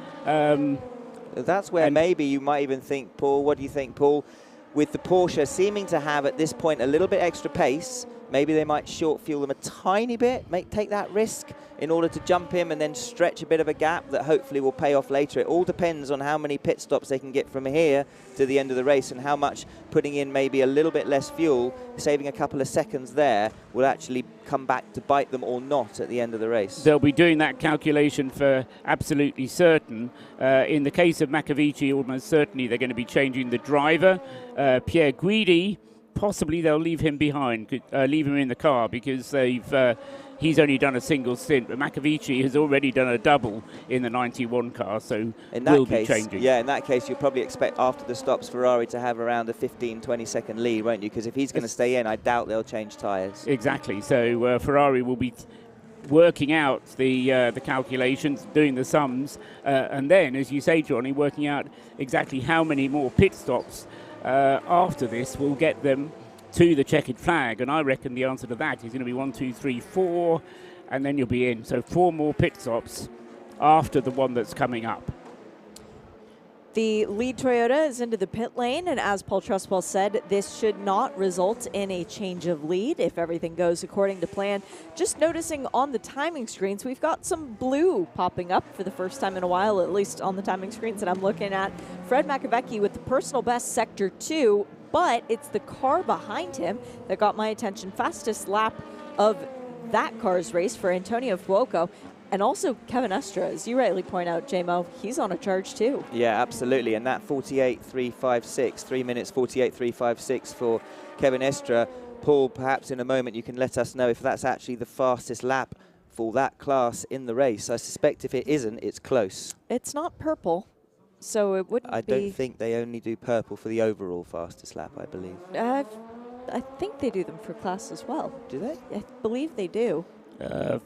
That's where maybe you might even think, Paul, what do you think, Paul? With the Porsche seeming to have at this point a little bit extra pace, maybe they might short fuel them a tiny bit, take that risk in order to jump him and then stretch a bit of a gap that hopefully will pay off later. It all depends on how many pit stops they can get from here to the end of the race and how much putting in maybe a little bit less fuel, saving a couple of seconds there, will actually come back to bite them or not at the end of the race. They'll be doing that calculation for absolutely certain. In the case of Macavici, almost certainly they're going to be changing the driver. Pierre Guidi, possibly they'll leave him behind, leave him in the car because he's only done a single stint, but Macavici has already done a double in the 91 car, so will be changing. Yeah, in that case, you'll probably expect after the stops Ferrari to have around a 15-20 second lead, won't you? Because if he's going to stay in, I doubt they'll change tyres. Exactly. So Ferrari will be working out the calculations, doing the sums, and then, as you say, Johnny, working out exactly how many more pit stops after this will get them to the checkered flag, and I reckon the answer to that is going to be 1, 2, 3, 4, and then you'll be in. So 4 more pit stops after the one that's coming up. The lead Toyota is into the pit lane, and as Paul Trustwell said, this should not result in a change of lead if everything goes according to plan. Just noticing on the timing screens, we've got some blue popping up for the first time in a while, at least on the timing screens that I'm looking at. Fred Makovecki with the personal best Sector 2, but it's the car behind him that got my attention. Fastest lap of that car's race for Antonio Fuoco. And also Kevin Estra, as you rightly point out, J-Mo, he's on a charge too. Yeah, absolutely. And that 48.356, 3 minutes 48.356 for Kevin Estra. Paul, perhaps in a moment you can let us know if that's actually the fastest lap for that class in the race. I suspect if it isn't, it's close. It's not purple, so it wouldn't be... I don't think they only do purple for the overall fastest lap, I believe. I think they do them for class as well. Do they? I believe they do.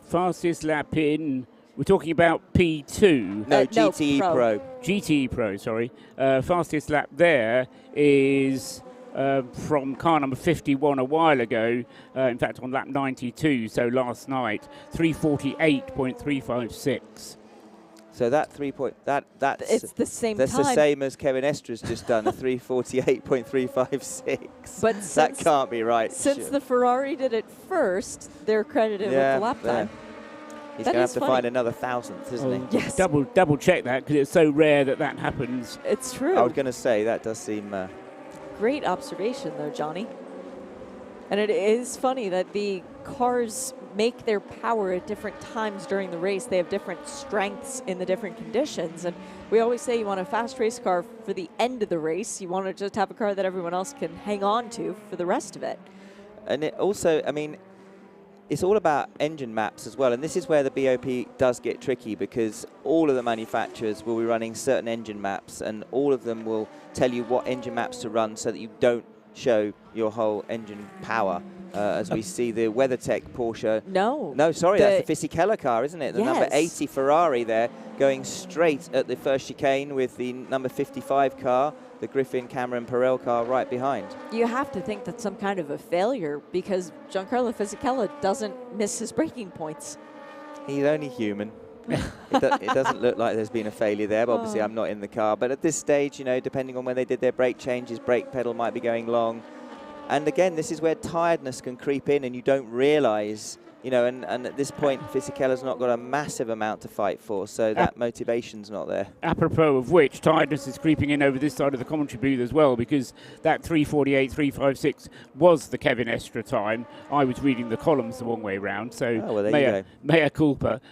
Fastest lap in, we're talking about P2. No, GTE Pro. GTE Pro, sorry. Fastest lap there is from car number 51 a while ago, in fact on lap 92, so last night, 3:48.356. So that that's it's the same that's time. The same as Kevin Estra's just done, a 3:48.356. But that can't be right. Since the Ferrari did it first, they're credited with the lap time. He's going to have to find another thousandth, isn't he? Yes. Double check that because it's so rare that happens. It's true. I was going to say that does seem. Great observation, though, Johnny. And it is funny that the cars make their power at different times during the race. They have different strengths in the different conditions. And we always say you want a fast race car for the end of the race. You want to just have a car that everyone else can hang on to for the rest of it. And it also, I mean, it's all about engine maps as well. And this is where the BOP does get tricky because all of the manufacturers will be running certain engine maps and all of them will tell you what engine maps to run so that you don't show your whole engine power. As we see the WeatherTech Porsche. No, sorry, that's the Fisichella car, isn't it? The number Yes. 80 Ferrari there, going straight at the first chicane with the number 55 car, the Griffin Cameron Perel car right behind. You have to think that's some kind of a failure because Giancarlo Fisichella doesn't miss his braking points. He's only human. It doesn't look like there's been a failure there, but obviously I'm not in the car. But at this stage, you know, depending on when they did their brake changes, brake pedal might be going long. And again, this is where tiredness can creep in and you don't realise, you know, and at this point, Fisichella's not got a massive amount to fight for, so that motivation's not there. Apropos of which, tiredness is creeping in over this side of the commentary booth as well, because that 3:48.356 was the Kevin Estra time. I was reading the columns the wrong way round, so mea culpa.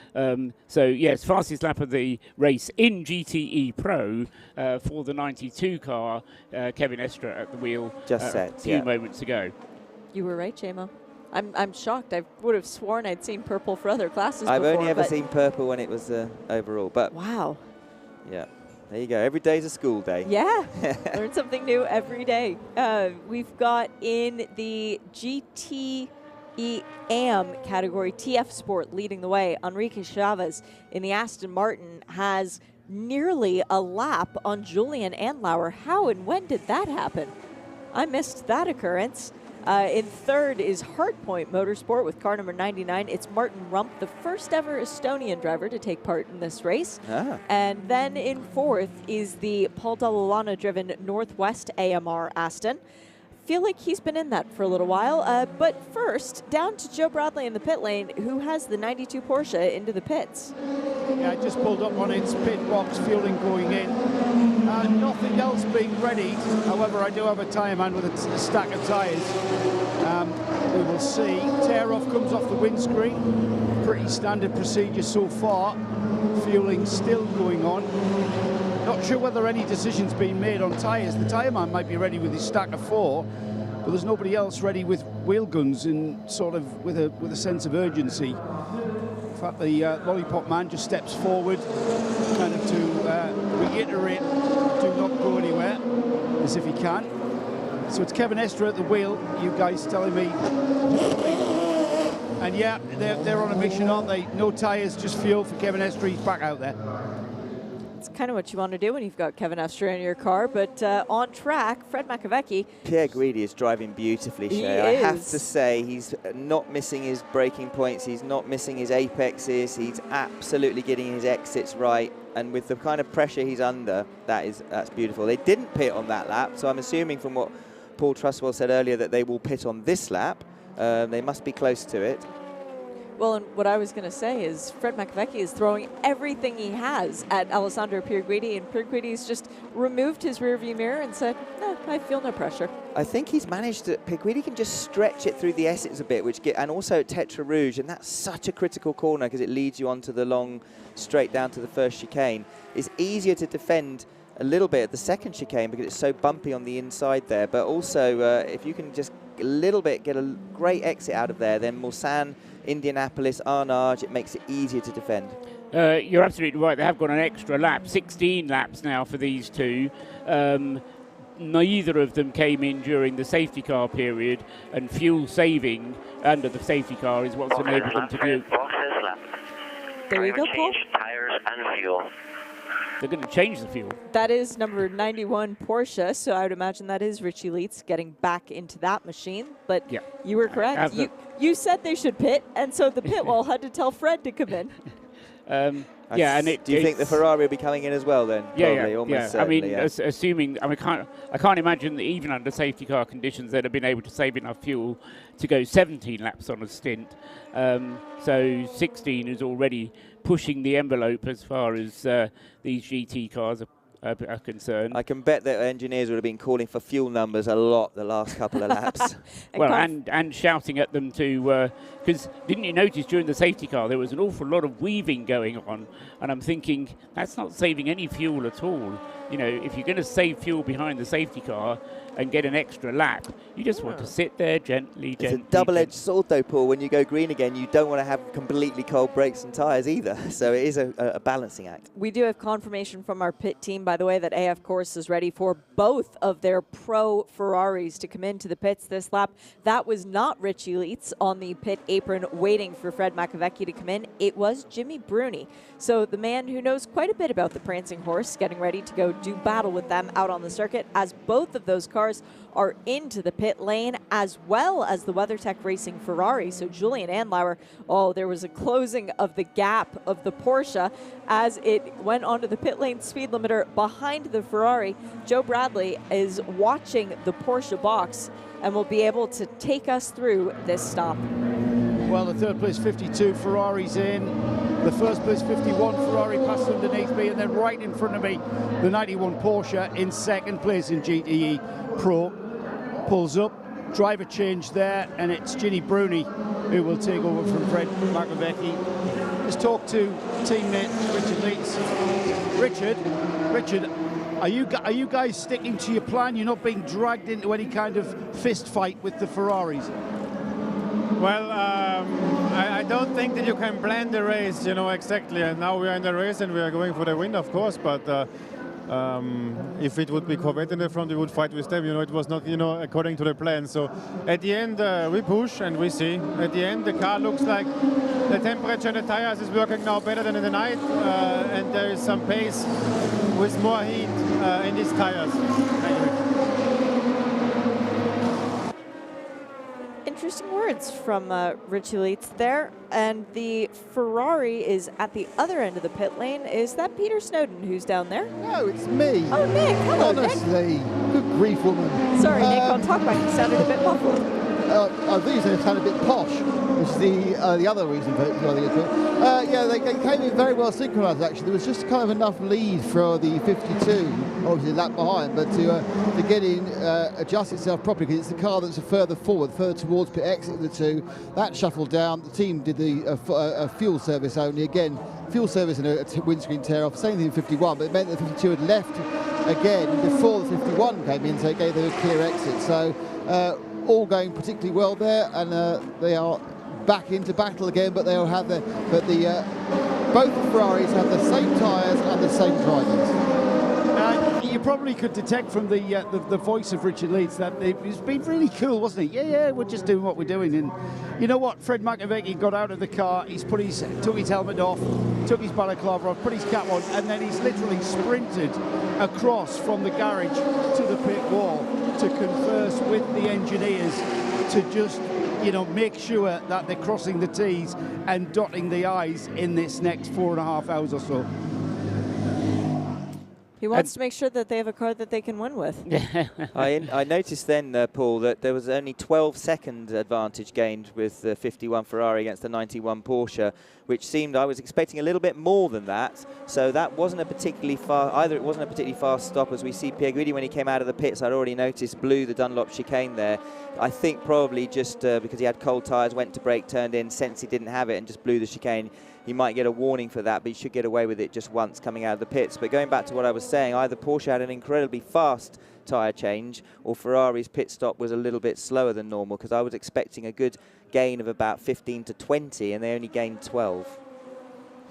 So yes, fastest lap of the race in GTE Pro for the 92 car, Kevin Estra at the wheel a few moments ago. You were right, J-Mo. I'm shocked. I would have sworn I'd seen purple for other classes I've before. only ever seen purple when it was overall, but wow. Yeah. There you go. Every day's a school day. Yeah, learn something new every day. We've got in the GTE Am category, TF Sport leading the way. Enrique Chavez in the Aston Martin has nearly a lap on Julian Andlauer. How and when did that happen? I missed that occurrence. In third is Hardpoint Motorsport with car number 99. It's Martin Rump, the first ever Estonian driver to take part in this race. And then in fourth is the Paul Dallalana driven Northwest AMR Aston. Feel like he's been in that for a little while. But first, down to Joe Bradley in the pit lane, who has the 92 Porsche into the pits. Yeah, I just pulled up on its pit box, fueling going in. Nothing else being ready. However, I do have a tyre man with a stack of tyres. We will see. Tear-off comes off the windscreen. Pretty standard procedure so far. Fueling still going on. Not sure whether any decision's been made on tyres. The tyre man might be ready with his stack of 4, but there's nobody else ready with wheel guns and sort of with a sense of urgency. In fact, the lollipop man just steps forward, kind of to reiterate, do not go anywhere, as if he can. So it's Kevin Estre at the wheel, you guys telling me. And yeah, they're on a mission, aren't they? No tyres, just fuel for Kevin Estre. He's back out there. It's kind of what you want to do when you've got Kevin Estre in your car, but on track, Fred Macavecchi. Pierre Guidi is driving beautifully, Shay. I have to say, he's not missing his braking points, he's not missing his apexes, he's absolutely getting his exits right, and with the kind of pressure he's under, that's beautiful. They didn't pit on that lap, so I'm assuming from what Paul Trustwell said earlier that they will pit on this lap. They must be close to it. Well, and what I was going to say is Fred Macavecchi is throwing everything he has at Alessandro Pierguidi, and Pierguidi's just removed his rearview mirror and said, no, I feel no pressure. I think he's managed to, Pierguidi can just stretch it through the Essex a bit, and also at Tetra Rouge, and that's such a critical corner because it leads you onto the long straight down to the first chicane. It's easier to defend a little bit at the second chicane because it's so bumpy on the inside there, but also if you can just a little bit get a great exit out of there, then Mulsanne, Indianapolis, Arnage, it makes it easier to defend. You're absolutely right. They have got an extra lap, 16 laps now for these two. Neither of them came in during the safety car period, and fuel saving under the safety car is what's enabled them to do. There you go, Paul. Tires and fuel. They're going to change the fuel. That is number 91 Porsche, so I would imagine that is Richie Leitz getting back into that machine. But yeah, you were correct. You said they should pit, and so the pit wall had to tell Fred to come in. Yeah, and do you think the Ferrari will be coming in as well then? Yeah, probably, almost certainly, I mean, assuming, I can't imagine that even under safety car conditions they'd have been able to save enough fuel to go 17 laps on a stint. So 16 is already pushing the envelope as far as these GT cars are concerned. I can bet that engineers would have been calling for fuel numbers a lot the last couple of laps. Well, and shouting at them to, because didn't you notice during the safety car there was an awful lot of weaving going on, and I'm thinking that's not saving any fuel at all. You know, if you're going to save fuel behind the safety car and get an extra lap, you just want to sit there gently. It's a double-edged sword though, Paul. When you go green again, you don't want to have completely cold brakes and tyres either. So it is a balancing act. We do have confirmation from our pit team, by the way, that AF Corse is ready for both of their pro Ferraris to come into the pits this lap. That was not Richie Leitz on the pit apron waiting for Fred Macavecchi to come in. It was Jimmy Bruni. So the man who knows quite a bit about the prancing horse getting ready to go do battle with them out on the circuit, as both of those cars are into the pit lane, as well as the WeatherTech Racing Ferrari. So Julian Andlauer, there was a closing of the gap of the Porsche as it went onto the pit lane speed limiter behind the Ferrari. Joe Bradley is watching the Porsche box and will be able to take us through this stop. Well, the third place 52 Ferrari's in. The first place 51 Ferrari passed underneath me, and then right in front of me, the 91 Porsche in second place in GTE Pro. Pulls up, driver change there, and it's Ginny Bruni who will take over from Fred Macavecchi. Let's talk to teammate Richard Leitz. Richard, are you guys sticking to your plan? You're not being dragged into any kind of fist fight with the Ferraris? Well, I don't think that you can plan the race, exactly. And now we are in the race and we are going for the win, of course. But If it would be Corvette in the front, we would fight with them. It was not, according to the plan. So at the end, we push and we see. At the end, the car looks like the temperature and the tires is working now better than in the night, and there is some pace with more heat in these tires. Interesting words from Richie Leitz there. And the Ferrari is at the other end of the pit lane. Is that Peter Snowden who's down there? No, it's me. Oh, Nick. Hello, Honestly. Good grief, woman. Sorry, Nick, on talkback, you sounded a bit muffled. I think you sounded a bit posh, which is the other reason for it. Yeah, they came in very well synchronised, actually. There was just kind of enough lead for the 52, obviously a lap behind, but to get in, adjust itself properly, because it's the car that's further forward, further towards pit exit of the two. That shuffled down. The team did the fuel service only. Again, fuel service and a windscreen tear-off. Same thing in 51, but it meant that the 52 had left again before the 51 came in, so it gave them a clear exit. So all going particularly well there, and they are back into battle again, but they'll have both Ferraris have the same tyres and the same drivers. You probably could detect from the voice of Richard Leeds that it's been really cool, wasn't it? Yeah, we're just doing what we're doing. And you know what? Fred McAvecchi got out of the car, took his helmet off, took his balaclava off, put his cap on, and then he's literally sprinted across from the garage to the pit wall to converse with the engineers to just, make sure that they're crossing the T's and dotting the I's in this next 4.5 hours or so. He wants to make sure that they have a car that they can win with. I noticed then, Paul, that there was only 12-second advantage gained with the 51 Ferrari against the 91 Porsche, which seemed, I was expecting a little bit more than that. So that wasn't a particularly fast, it wasn't a particularly fast stop, as we see Pierre Guidi, when he came out of the pits, I'd already noticed, blew the Dunlop chicane there. I think probably just because he had cold tyres, went to brake, turned in, sensed he didn't have it, and just blew the chicane. He might get a warning for that, but he should get away with it just once coming out of the pits. But going back to what I was saying, either Porsche had an incredibly fast tyre change, or Ferrari's pit stop was a little bit slower than normal, because I was expecting a good gain of about 15 to 20, and they only gained 12.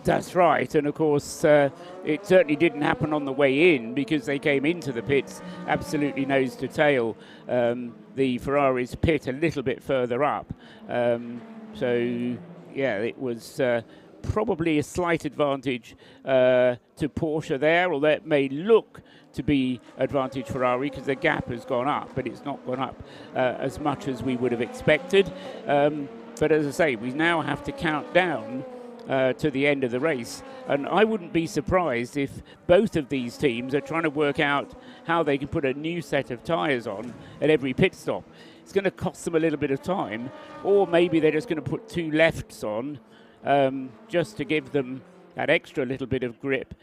That's right, and of course it certainly didn't happen on the way in, because they came into the pits absolutely nose to tail. The Ferrari's pit a little bit further up, so yeah, it was probably a slight advantage to Porsche there, although it may look to be advantage Ferrari because the gap has gone up, but it's not gone up as much as we would have expected. But as I say, we now have to count down to the end of the race, and I wouldn't be surprised if both of these teams are trying to work out how they can put a new set of tyres on at every pit stop. It's going to cost them a little bit of time, or maybe they're just going to put two lefts on just to give them that extra little bit of grip,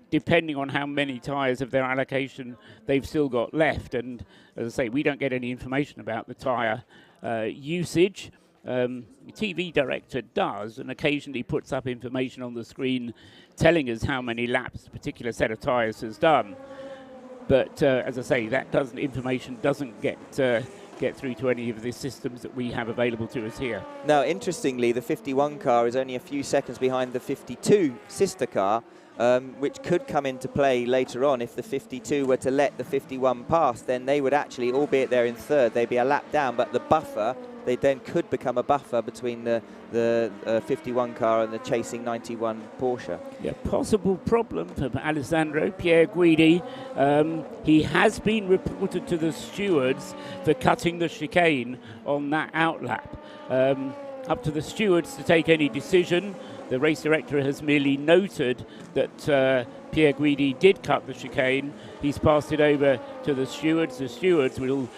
depending on how many tyres of their allocation they've still got left. And as I say, we don't get any information about the tyre usage. The TV director does, and occasionally puts up information on the screen telling us how many laps a particular set of tyres has done. But as I say, that information doesn't get through to any of the systems that we have available to us here. Now, interestingly, the 51 car is only a few seconds behind the 52 sister car, which could come into play later on. If the 52 were to let the 51 pass, then they would actually, albeit they're in third, they'd be a lap down, but the buffer, they then could become a buffer between the 51 car and the chasing 91 Porsche. Yeah, possible problem for Alessandro Pierre Guidi. He has been reported to the stewards for cutting the chicane on that outlap. Up to the stewards to take any decision. The race director has merely noted that Pierre Guidi did cut the chicane. He's passed it over to the stewards. The stewards will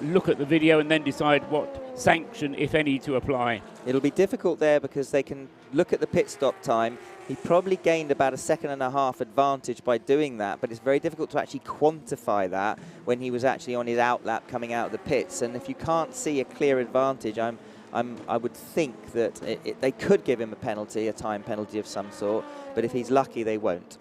look at the video and then decide what sanction, if any, to apply. It'll be difficult there because they can look at the pit stop time. He probably gained about a 1.5 seconds advantage by doing that, but it's very difficult to actually quantify that when he was actually on his outlap coming out of the pits. And if you can't see a clear advantage, I would think that they could give him a penalty, a time penalty of some sort, but if he's lucky, they won't.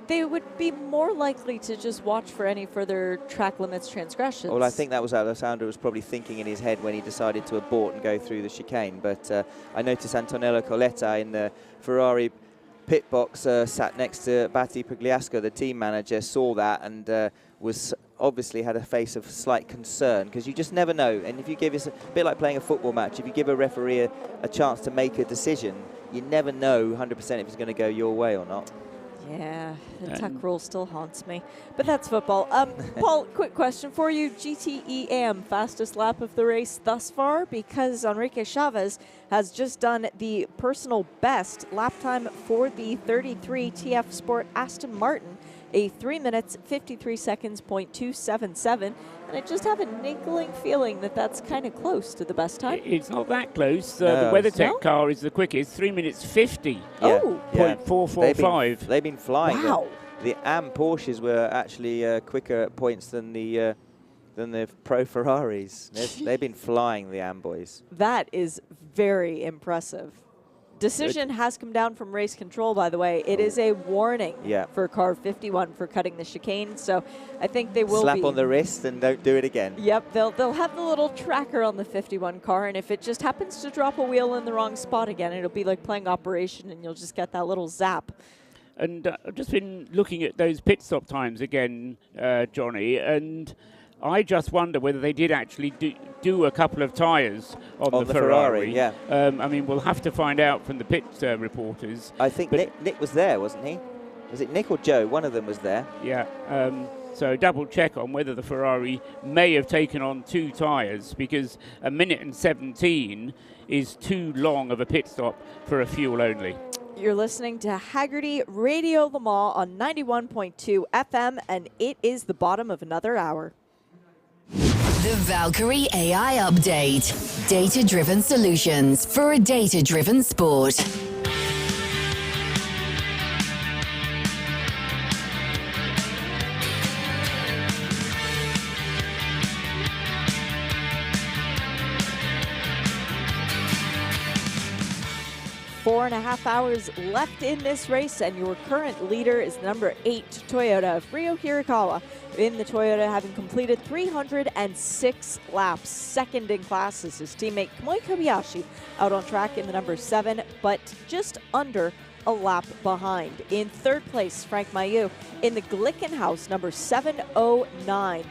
They would be more likely to just watch for any further track limits transgressions. Well, I think that was Alessandro was probably thinking in his head when he decided to abort and go through the chicane. But I noticed Antonello Coletta in the Ferrari pit box sat next to Batti Pugliasco, the team manager, saw that and was obviously had a face of slight concern, because you just never know. And if you give us a bit like playing a football match, if you give a referee a chance to make a decision, you never know 100% if it's going to go your way or not. Yeah, the tuck rule still haunts me. But that's football. Paul, quick question for you. GTE Am, fastest lap of the race thus far? Because Enrique Chavez has just done the personal best lap time for the 33 TF Sport Aston Martin, a 3 minutes, 53 seconds, .277. And I just have a niggling feeling that that's kind of close to the best time. It's not that close. The WeatherTech car is the quickest, 3 minutes 50. Oh, .445. They've been flying. Wow. The Am Porsches were actually quicker at points than the Pro Ferraris. They've been flying, the Am boys. That is very impressive. Decision has come down from race control, by the way. It is a warning for car 51 for cutting the chicane, so I think they will slap on the wrist and don't do it again. Yep, they'll have the little tracker on the 51 car, and if it just happens to drop a wheel in the wrong spot again, it'll be like playing Operation, and you'll just get that little zap. And I've just been looking at those pit stop times again, Johnny, and I just wonder whether they did actually do a couple of tyres on the Ferrari. Yeah. I mean, we'll have to find out from the pit reporters. I think Nick was there, wasn't he? Was it Nick or Joe? One of them was there. Yeah. So double check on whether the Ferrari may have taken on 2 tyres, because 1 minute and 17 is too long of a pit stop for a fuel only. You're listening to Hagerty Radio Le Mans on 91.2 FM, and it is the bottom of another hour. The Valkyrie AI Update. Data-driven solutions for a data-driven sport. Four and a half hours left in this race, and your current leader is number 8 Toyota of Ryo Hirakawa. In the Toyota, having completed 306 laps. Second in class is his teammate Kamui Kobayashi, out on track in the number 7, but just under a lap behind. In third place, Frank Mailloux in the Glickenhaus, number 709.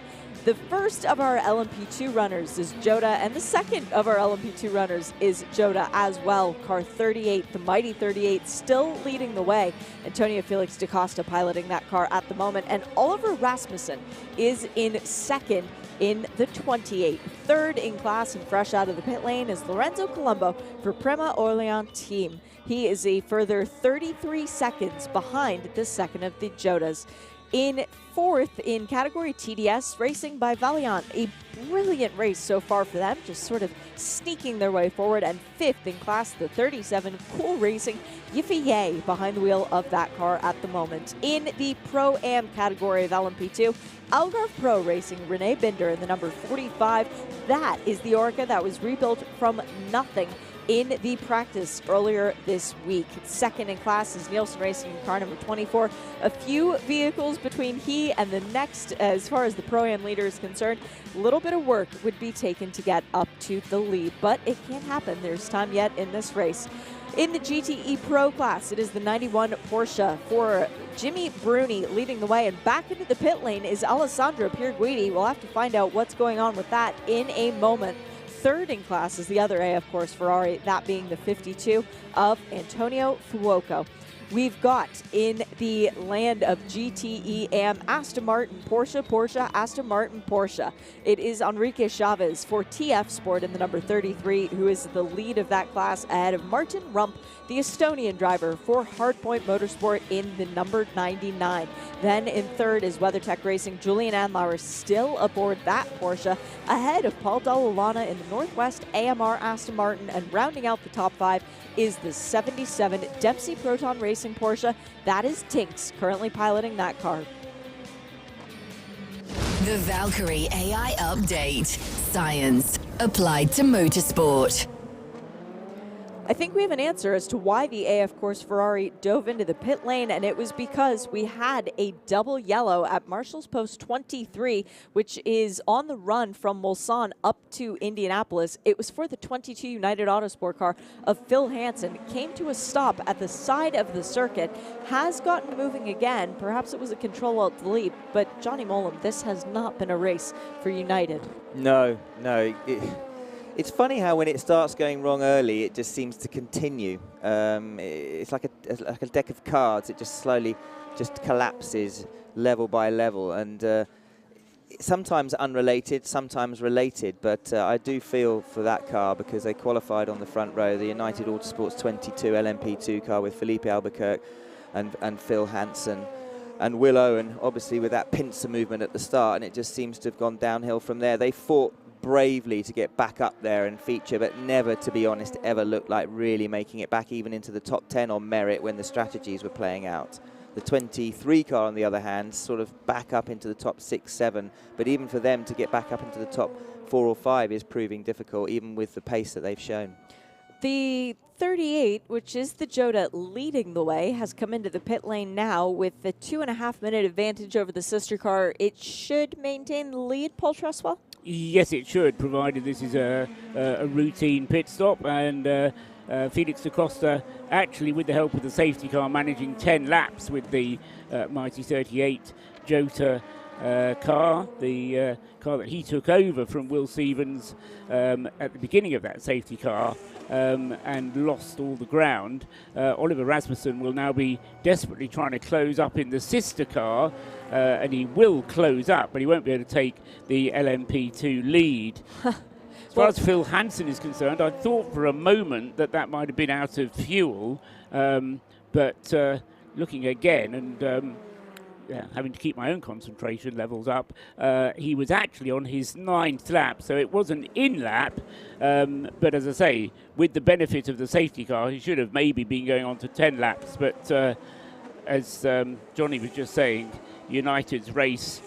The first of our LMP2 runners is Joda, and the second of our LMP2 runners is Joda as well. Car 38, the mighty 38, still leading the way. Antonio Felix da Costa piloting that car at the moment, and Oliver Rasmussen is in second in the 28. Third in class and fresh out of the pit lane is Lorenzo Colombo for Prema Orleans team. He is a further 33 seconds behind the second of the Jodas. In fourth in category TDS, racing by Valiant. A brilliant race so far for them, just sort of sneaking their way forward. And fifth in class, the 37, Cool Racing, Yiffy Ye behind the wheel of that car at the moment. In the Pro Am category of LMP2, Algarve Pro Racing, Renee Binder in the number 45. That is the Orca that was rebuilt from nothing in the practice earlier this week. Second in class is Nielsen Racing in car number 24. A few vehicles between he and the next, as far as the Pro-Am leader is concerned. A little bit of work would be taken to get up to the lead, but it can happen. There's time yet in this race. In the GTE Pro class, it is the 91 Porsche for Jimmy Bruni leading the way, and back into the pit lane is Alessandro Pierguidi. We'll have to find out what's going on with that in a moment. Third in class is the other A, of course, Ferrari, that being the 52 of Antonio Fuoco. We've got in the land of GTE Am, Aston Martin, Porsche, Aston Martin, Porsche. It is Enrique Chavez for TF Sport in the number 33, who is the lead of that class ahead of Martin Rump, the Estonian driver for Hardpoint Motorsport in the number 99. Then in third is WeatherTech Racing, Julian Andlauer still aboard that Porsche, ahead of Paul Dallalana in the Northwest AMR Aston Martin, and rounding out the top 5 is the 77 Dempsey Proton Racing Porsche. That is Tinks currently piloting that car. The Valkyrie AI Update. Science applied to motorsport. I think we have an answer as to why the AF Course Ferrari dove into the pit lane, and it was because we had a double yellow at Marshall's Post 23, which is on the run from Mulsanne up to Indianapolis. It was for the 22 United Autosport car of Phil Hansen. Came to a stop at the side of the circuit, has gotten moving again. Perhaps it was a control-alt-delete, but Johnny Mollum, this has not been a race for United. No. It's funny how when it starts going wrong early, it just seems to continue. It's like a deck of cards. It just slowly just collapses level by level, and sometimes unrelated, sometimes related. But I do feel for that car because they qualified on the front row, the United Autosports 22 LMP2 car with Felipe Albuquerque and Phil Hansen. And Will Owen, obviously, with that pincer movement at the start, and it just seems to have gone downhill from there. They fought bravely to get back up there and feature, but never, to be honest, ever looked like really making it back even into the top 10 on merit when the strategies were playing out. The 23 car, on the other hand, sort of back up into the top 6, 7, but even for them to get back up into the top 4 or 5 is proving difficult, even with the pace that they've shown. The 38, which is the Jota leading the way, has come into the pit lane now with the 2.5-minute advantage over the sister car. It should maintain the lead, Paul Tresswell? Yes, it should, provided this is a routine pit stop. And Felix da Costa, actually, with the help of the safety car, managing 10 laps with the mighty 38 Jota car, the car that he took over from Will Stevens at the beginning of that safety car, and lost all the ground. Oliver Rasmussen will now be desperately trying to close up in the sister car, and he will close up, but he won't be able to take the LMP2 lead. As far as Phil Hansen is concerned, I thought for a moment that might have been out of fuel, but looking again and having to keep my own concentration levels up, he was actually on his 9th lap, so it was an in-lap, but as I say, with the benefit of the safety car, he should have maybe been going on to 10 laps, but as Johnny was just saying, United's race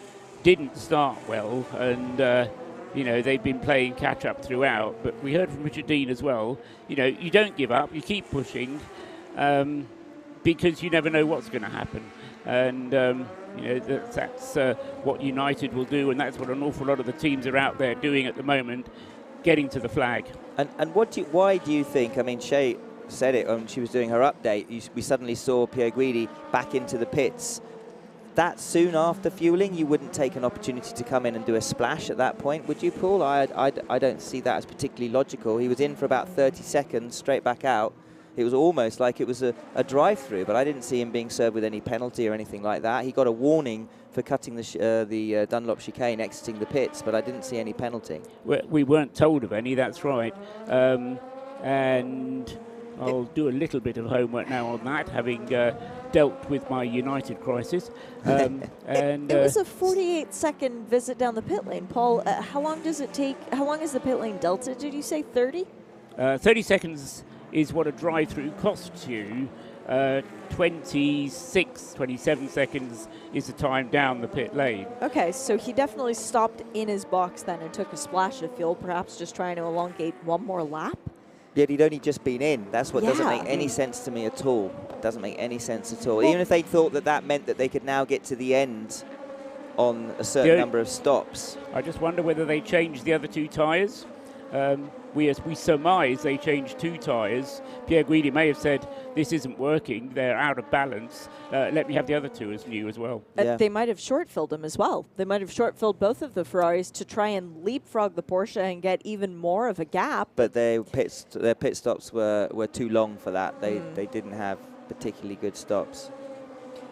didn't start well, and they've been playing catch-up throughout, but we heard from Richard Dean as well, you don't give up, you keep pushing, because you never know what's going to happen. And that's what United will do, and that's what an awful lot of the teams are out there doing at the moment, getting to the flag. And why do you think? I mean, Shay said it when she was doing her update. We suddenly saw Pierre Guidi back into the pits. That soon after fueling, you wouldn't take an opportunity to come in and do a splash at that point, would you, Paul? I don't see that as particularly logical. He was in for about 30 seconds, straight back out. It was almost like it was a drive-through, but I didn't see him being served with any penalty or anything like that. He got a warning for cutting the Dunlop chicane, exiting the pits, but I didn't see any penalty. We weren't told of any, that's right. And I'll do a little bit of homework now on that, having dealt with my United crisis. It was a 48-second visit down the pit lane. Paul, how long does it take? How long is the pit lane delta? Did you say 30? 30 seconds is what a drive-through costs you. 27 seconds is the time down the pit lane. Okay, so he definitely stopped in his box then and took a splash of fuel, perhaps just trying to elongate one more lap? Yet he'd only just been in. That's what doesn't make any sense to me at all. Doesn't make any sense at all. Well, even if they thought that meant that they could now get to the end on a certain number of stops. I just wonder whether they changed the other 2 tyres. We surmise they changed 2 tyres. Pierre Guidi may have said, this isn't working, they're out of balance, let me have the other 2 as new as well. They might have short-filled them as well. They might have short-filled both of the Ferraris to try and leapfrog the Porsche and get even more of a gap. But their pit stops were too long for that. They didn't have particularly good stops.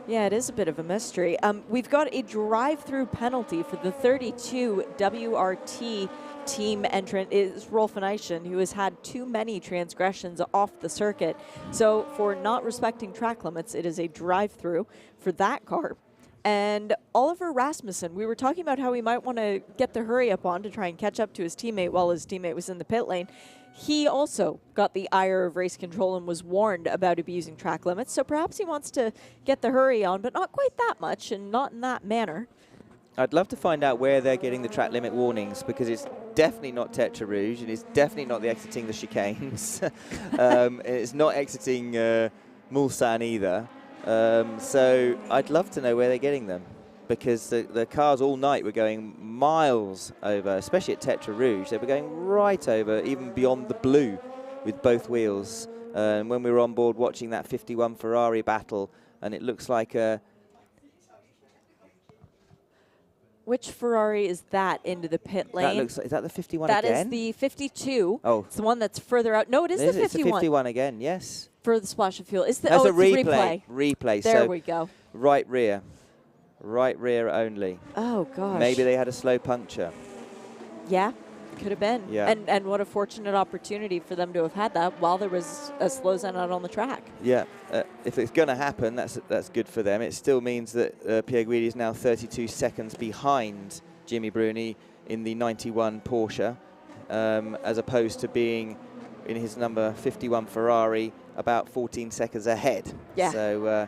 Yeah, it is a bit of a mystery. We've got a drive-through penalty for the 32 WRT team entrant is Rolf Eischen, who has had too many transgressions off the circuit. So for not respecting track limits, it is a drive-through for that car. And Oliver Rasmussen, we were talking about how he might want to get the hurry up on to try and catch up to his teammate while his teammate was in the pit lane. He also got the ire of race control and was warned about abusing track limits. So perhaps he wants to get the hurry on, but not quite that much and not in that manner. I'd love to find out where they're getting the track limit warnings, because it's definitely not Tetra Rouge, and it's definitely not the exiting the chicanes. It's not exiting Mulsanne either. So I'd love to know where they're getting them, because the cars all night were going miles over, especially at Tetra Rouge. They were going right over, even beyond the blue, with both wheels. And when we were on board watching that 51 Ferrari battle, and it looks like a... Which Ferrari is that into the pit lane? Is that the 51 that again? That is the 52. Oh. It's the one that's further out. No, it is the 51. It's the 51 again, yes. For the splash of fuel. It's the, That's oh, a it's replay. Replay. So There we go. Right rear. Right rear only. Oh, gosh. Maybe they had a slow puncture. Yeah, could have been. Yeah. And what a fortunate opportunity for them to have had that while there was a slow zone out on the track. Yeah, if it's going to happen, that's good for them. It still means that Pierre Guidi is now 32 seconds behind Jimmy Bruni in the 91 Porsche, as opposed to being in his number 51 Ferrari about 14 seconds ahead. Yeah. So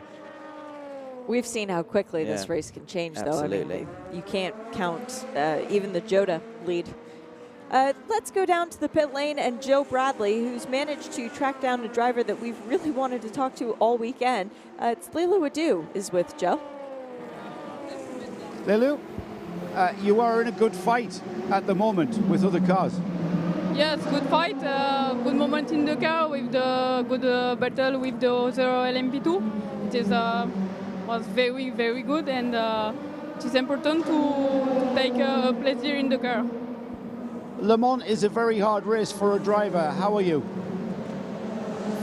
we've seen how quickly this race can change, though. Absolutely. I mean, you can't count even the Jota lead. Let's go down to the pit lane and Joe Bradley, who's managed to track down a driver that we've really wanted to talk to all weekend. It's Lilu Adu is with Joe. Lilu, you are in a good fight at the moment with other cars. Yes, good fight, good moment in the car with the good battle with the other LMP2. It is, was very, very good, and it is important to take a pleasure in the car. Le Mans is a very hard race for a driver. How are you?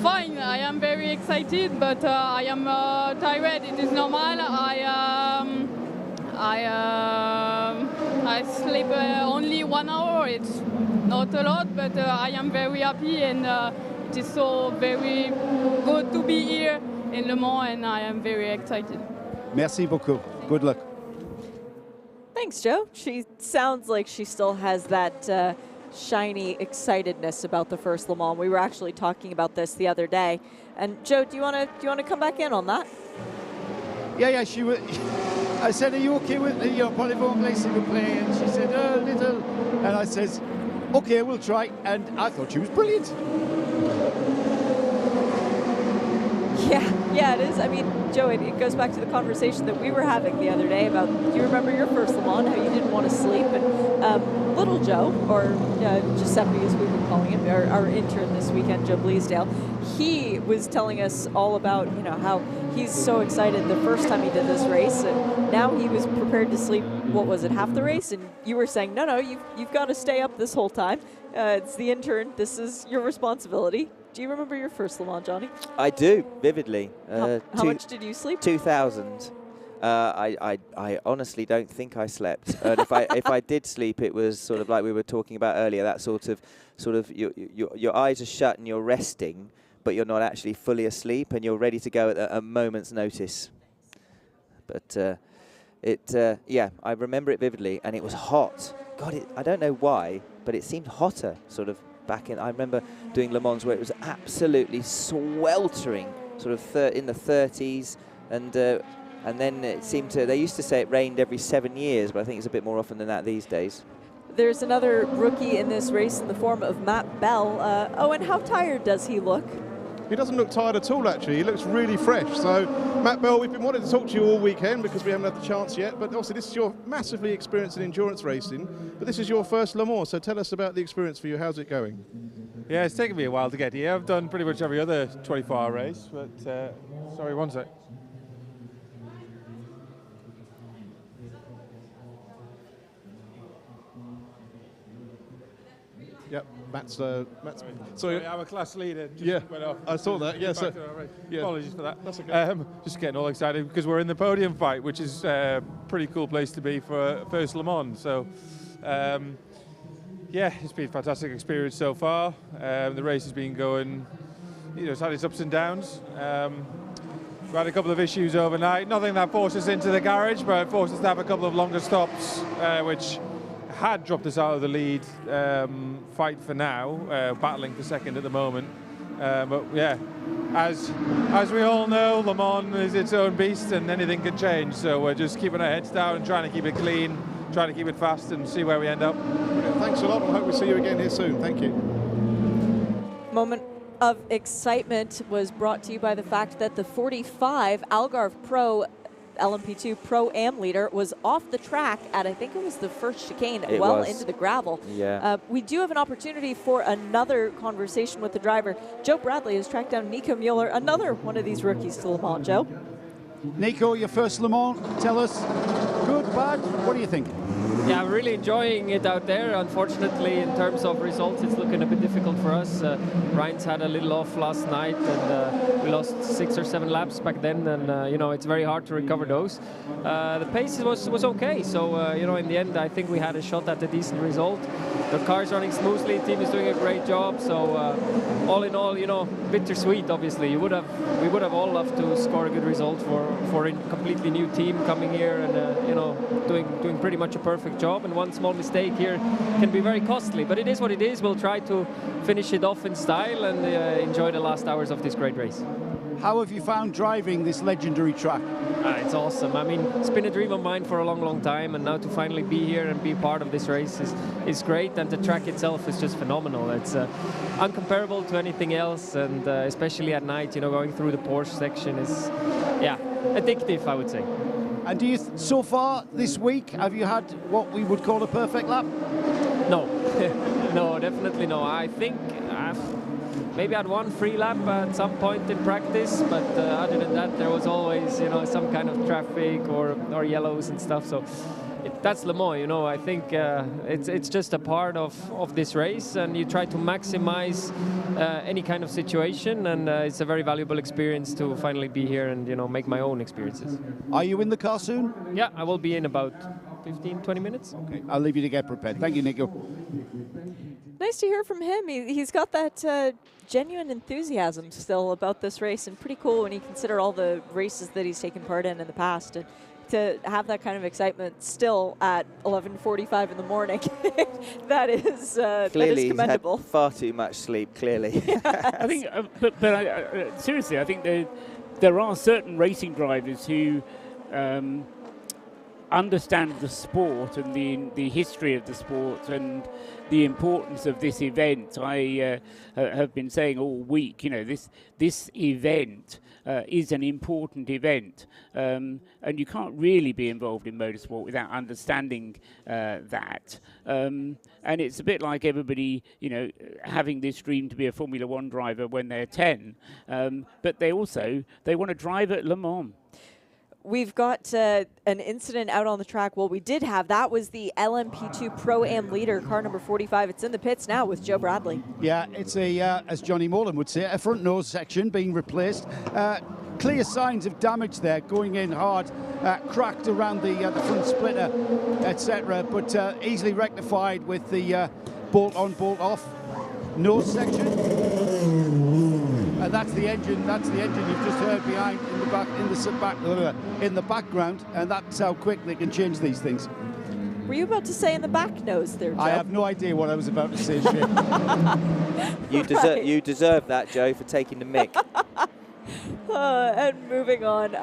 Fine, I am very excited, but I am tired. It is normal. I sleep only 1 hour. It's not a lot, but I am very happy, and it is so very good to be here in Le Mans, and I am very excited. Merci beaucoup. Good luck. Thanks, Joe. She sounds like she still has that shiny excitedness about the first Le Mans. We were actually talking about this the other day. And Joe, do you want to come back in on that? Yeah. She was. I said, "Are you okay with your Polyvore Glacier we play?" And she said, "Little." And I says, "Okay, we'll try." And I thought she was brilliant. Yeah, it is. I mean, Joe, it goes back to the conversation that we were having the other day about, do you remember your first Le Mans, how you didn't want to sleep? And little Joe, or Giuseppe as we've been calling him, our intern this weekend, Joe Bleasdale, he was telling us all about, how he's so excited the first time he did this race, and now he was prepared to sleep, what was it, half the race? And you were saying, no, you've got to stay up this whole time. It's the intern. This is your responsibility. Do you remember your first Le Mans, Johnny? I do, vividly. How much did you sleep? 2,000. I honestly don't think I slept. And if I did sleep, it was sort of like we were talking about earlier, that sort of your eyes are shut and you're resting, but you're not actually fully asleep, and you're ready to go at a moment's notice. But I remember it vividly, and it was hot. God, I don't know why, but it seemed hotter sort of back in. I remember doing Le Mans where it was absolutely sweltering, sort of in the 30s, and then it seemed to. They used to say it rained every 7 years, but I think it's a bit more often than that these days. There's another rookie in this race in the form of Matt Bell. And how tired does he look? He doesn't look tired at all, actually. He looks really fresh. So, Matt Bell, we've been wanting to talk to you all weekend because we haven't had the chance yet. But obviously, this is your massively experienced in endurance racing. But this is your first Le Mans, so tell us about the experience for you. How's it going? Yeah, it's taken me a while to get here. I've done pretty much every other 24-hour race. But, sorry, one sec. Yep, Matt's sorry, I'm a class leader. Just went off. I saw that. Yeah, apologies for that. That's okay. Just getting all excited because we're in the podium fight, which is a pretty cool place to be for first Le Mans. So, it's been a fantastic experience so far. The race has been going, it's had its ups and downs. We had a couple of issues overnight. Nothing that forced us into the garage, but it forced us to have a couple of longer stops, which had dropped us out of the lead fight for now, battling for second at the moment. as we all know, Le Mans is its own beast and anything can change. So we're just keeping our heads down and trying to keep it clean, trying to keep it fast and see where we end up. Brilliant. Thanks a lot. I hope we see you again here soon. Thank you. Moment of excitement was brought to you by the fact that the 45 Algarve Pro LMP2 Pro Am leader was off the track at, I think it was the first chicane, into the gravel. Yeah. We do have an opportunity for another conversation with the driver. Joe Bradley has tracked down Nico Mueller, another one of these rookies to Le Mans. Joe? Nico, your first Le Mans, tell us, good, bad, what do you think? Yeah, I'm really enjoying it out there. Unfortunately, in terms of results, it's looking a bit difficult for us. Ryan's had a little off last night, and we lost 6 or 7 laps back then, and you know, it's very hard to recover those. The pace was okay, so you know, in the end, I think we had a shot at a decent result. The car's running smoothly, team is doing a great job, so all in all, you know, bittersweet, obviously. We would have all loved to score a good result for a completely new team coming here and, you know, doing pretty much a perfect job, and one small mistake here can be very costly, but it is what it is. We'll try to finish it off in style and enjoy the last hours of this great race. How have you found driving this legendary track? It's awesome. I mean, it's been a dream of mine for a long, long time, and now to finally be here and be part of this race is great, and the track itself is just phenomenal. It's uncomparable to anything else, and especially at night, you know, going through the Porsche section is, yeah, addictive, I would say. And do you, so far this week, have you had what we would call a perfect lap? No, no, definitely no. I think I've maybe had one free lap at some point in practice, but other than that, there was always, you know, some kind of traffic or yellows and stuff. So that's Le Mans, you know. I think it's just a part of this race, and you try to maximize any kind of situation, and it's a very valuable experience to finally be here and, you know, make my own experiences. Are you in the car soon? Yeah, I will be in about 15-20 minutes. Okay, I'll leave you to get prepared. Thank you, Nico. Nice to hear from him. He's got that genuine enthusiasm still about this race, and pretty cool when you consider all the races that he's taken part in the past. And to have that kind of excitement still at 11:45 in the morning, that is commendable. He's had far too much sleep, clearly. Yes. I think, but seriously, I think there are certain racing drivers who understand the sport and the history of the sport and the importance of this event. I have been saying all week, you know, this event is an important event, and you can't really be involved in motorsport without understanding that. And it's a bit like everybody, you know, having this dream to be a Formula One driver when they're 10, but they want to drive at Le Mans. We've got an incident out on the track. Well, we did have. That was the LMP2 Pro Am leader, car number 45. It's in the pits now with Joe Bradley. Yeah, it's a, as Johnny Molan would say, a front nose section being replaced. Clear signs of damage there, going in hard, cracked around the front splitter, etc. But easily rectified with the bolt on, bolt off nose section. And that's the engine. That's the engine you've just heard behind in the back, in the background. And that's how quick they can change these things. Were you about to say in the back nose there, Joe? I have no idea what I was about to say, Shane. You deserve that, Joe, for taking the mick. And moving on,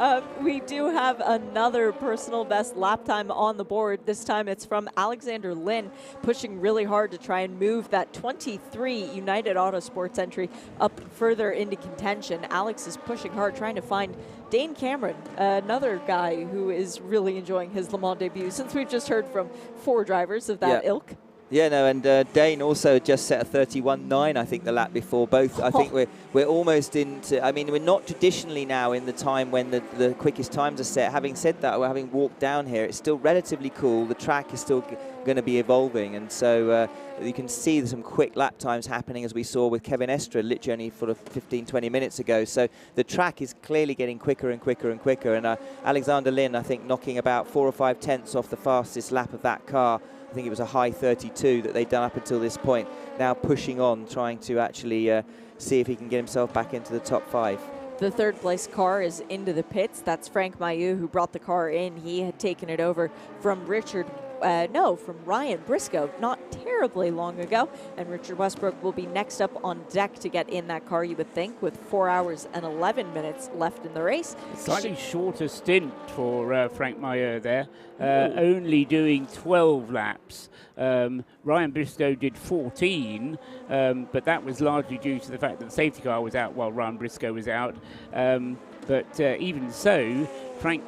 we do have another personal best lap time on the board. This time it's from Alexander Lynn, pushing really hard to try and move that 23 United Autosports entry up further into contention. Alex is pushing hard, trying to find Dane Cameron, another guy who is really enjoying his Le Mans debut, since we've just heard from 4 drivers of that ilk. Yeah, no, and Dane also just set a 31.9, I think, the lap before. Both, I think we're almost into, I mean, we're not traditionally now in the time when the quickest times are set. Having said that, we're having walked down here, it's still relatively cool. The track is still going to be evolving, and so you can see some quick lap times happening, as we saw with Kevin Estre literally only sort of 15-20 minutes ago. So the track is clearly getting quicker and quicker and quicker, and Alexander Lynn, I think, knocking about 4 or 5 tenths off the fastest lap of that car. I think it was a high 32 that they'd done up until this point. Now pushing on, trying to actually see if he can get himself back into the top 5. The third place car is into the pits. That's Frank Mailloux, who brought the car in. He had taken it over from Richard No, from Ryan Briscoe, not terribly long ago. And Richard Westbrook will be next up on deck to get in that car, you would think, with 4 hours and 11 minutes left in the race. Slightly shorter stint for Frank Mayer there, only doing 12 laps. Ryan Briscoe did 14, but that was largely due to the fact that the safety car was out while Ryan Briscoe was out. But even so, Frank,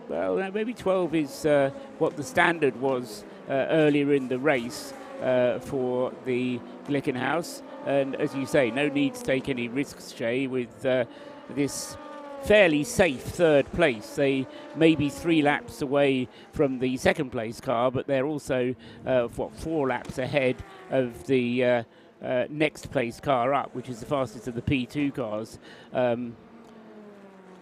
well, maybe 12 is what the standard was earlier in the race for the Glickenhaus. And as you say, no need to take any risks, Jay, with this fairly safe third place. They may be 3 laps away from the second place car, but they're also 4 laps ahead of the next place car up, which is the fastest of the P2 cars.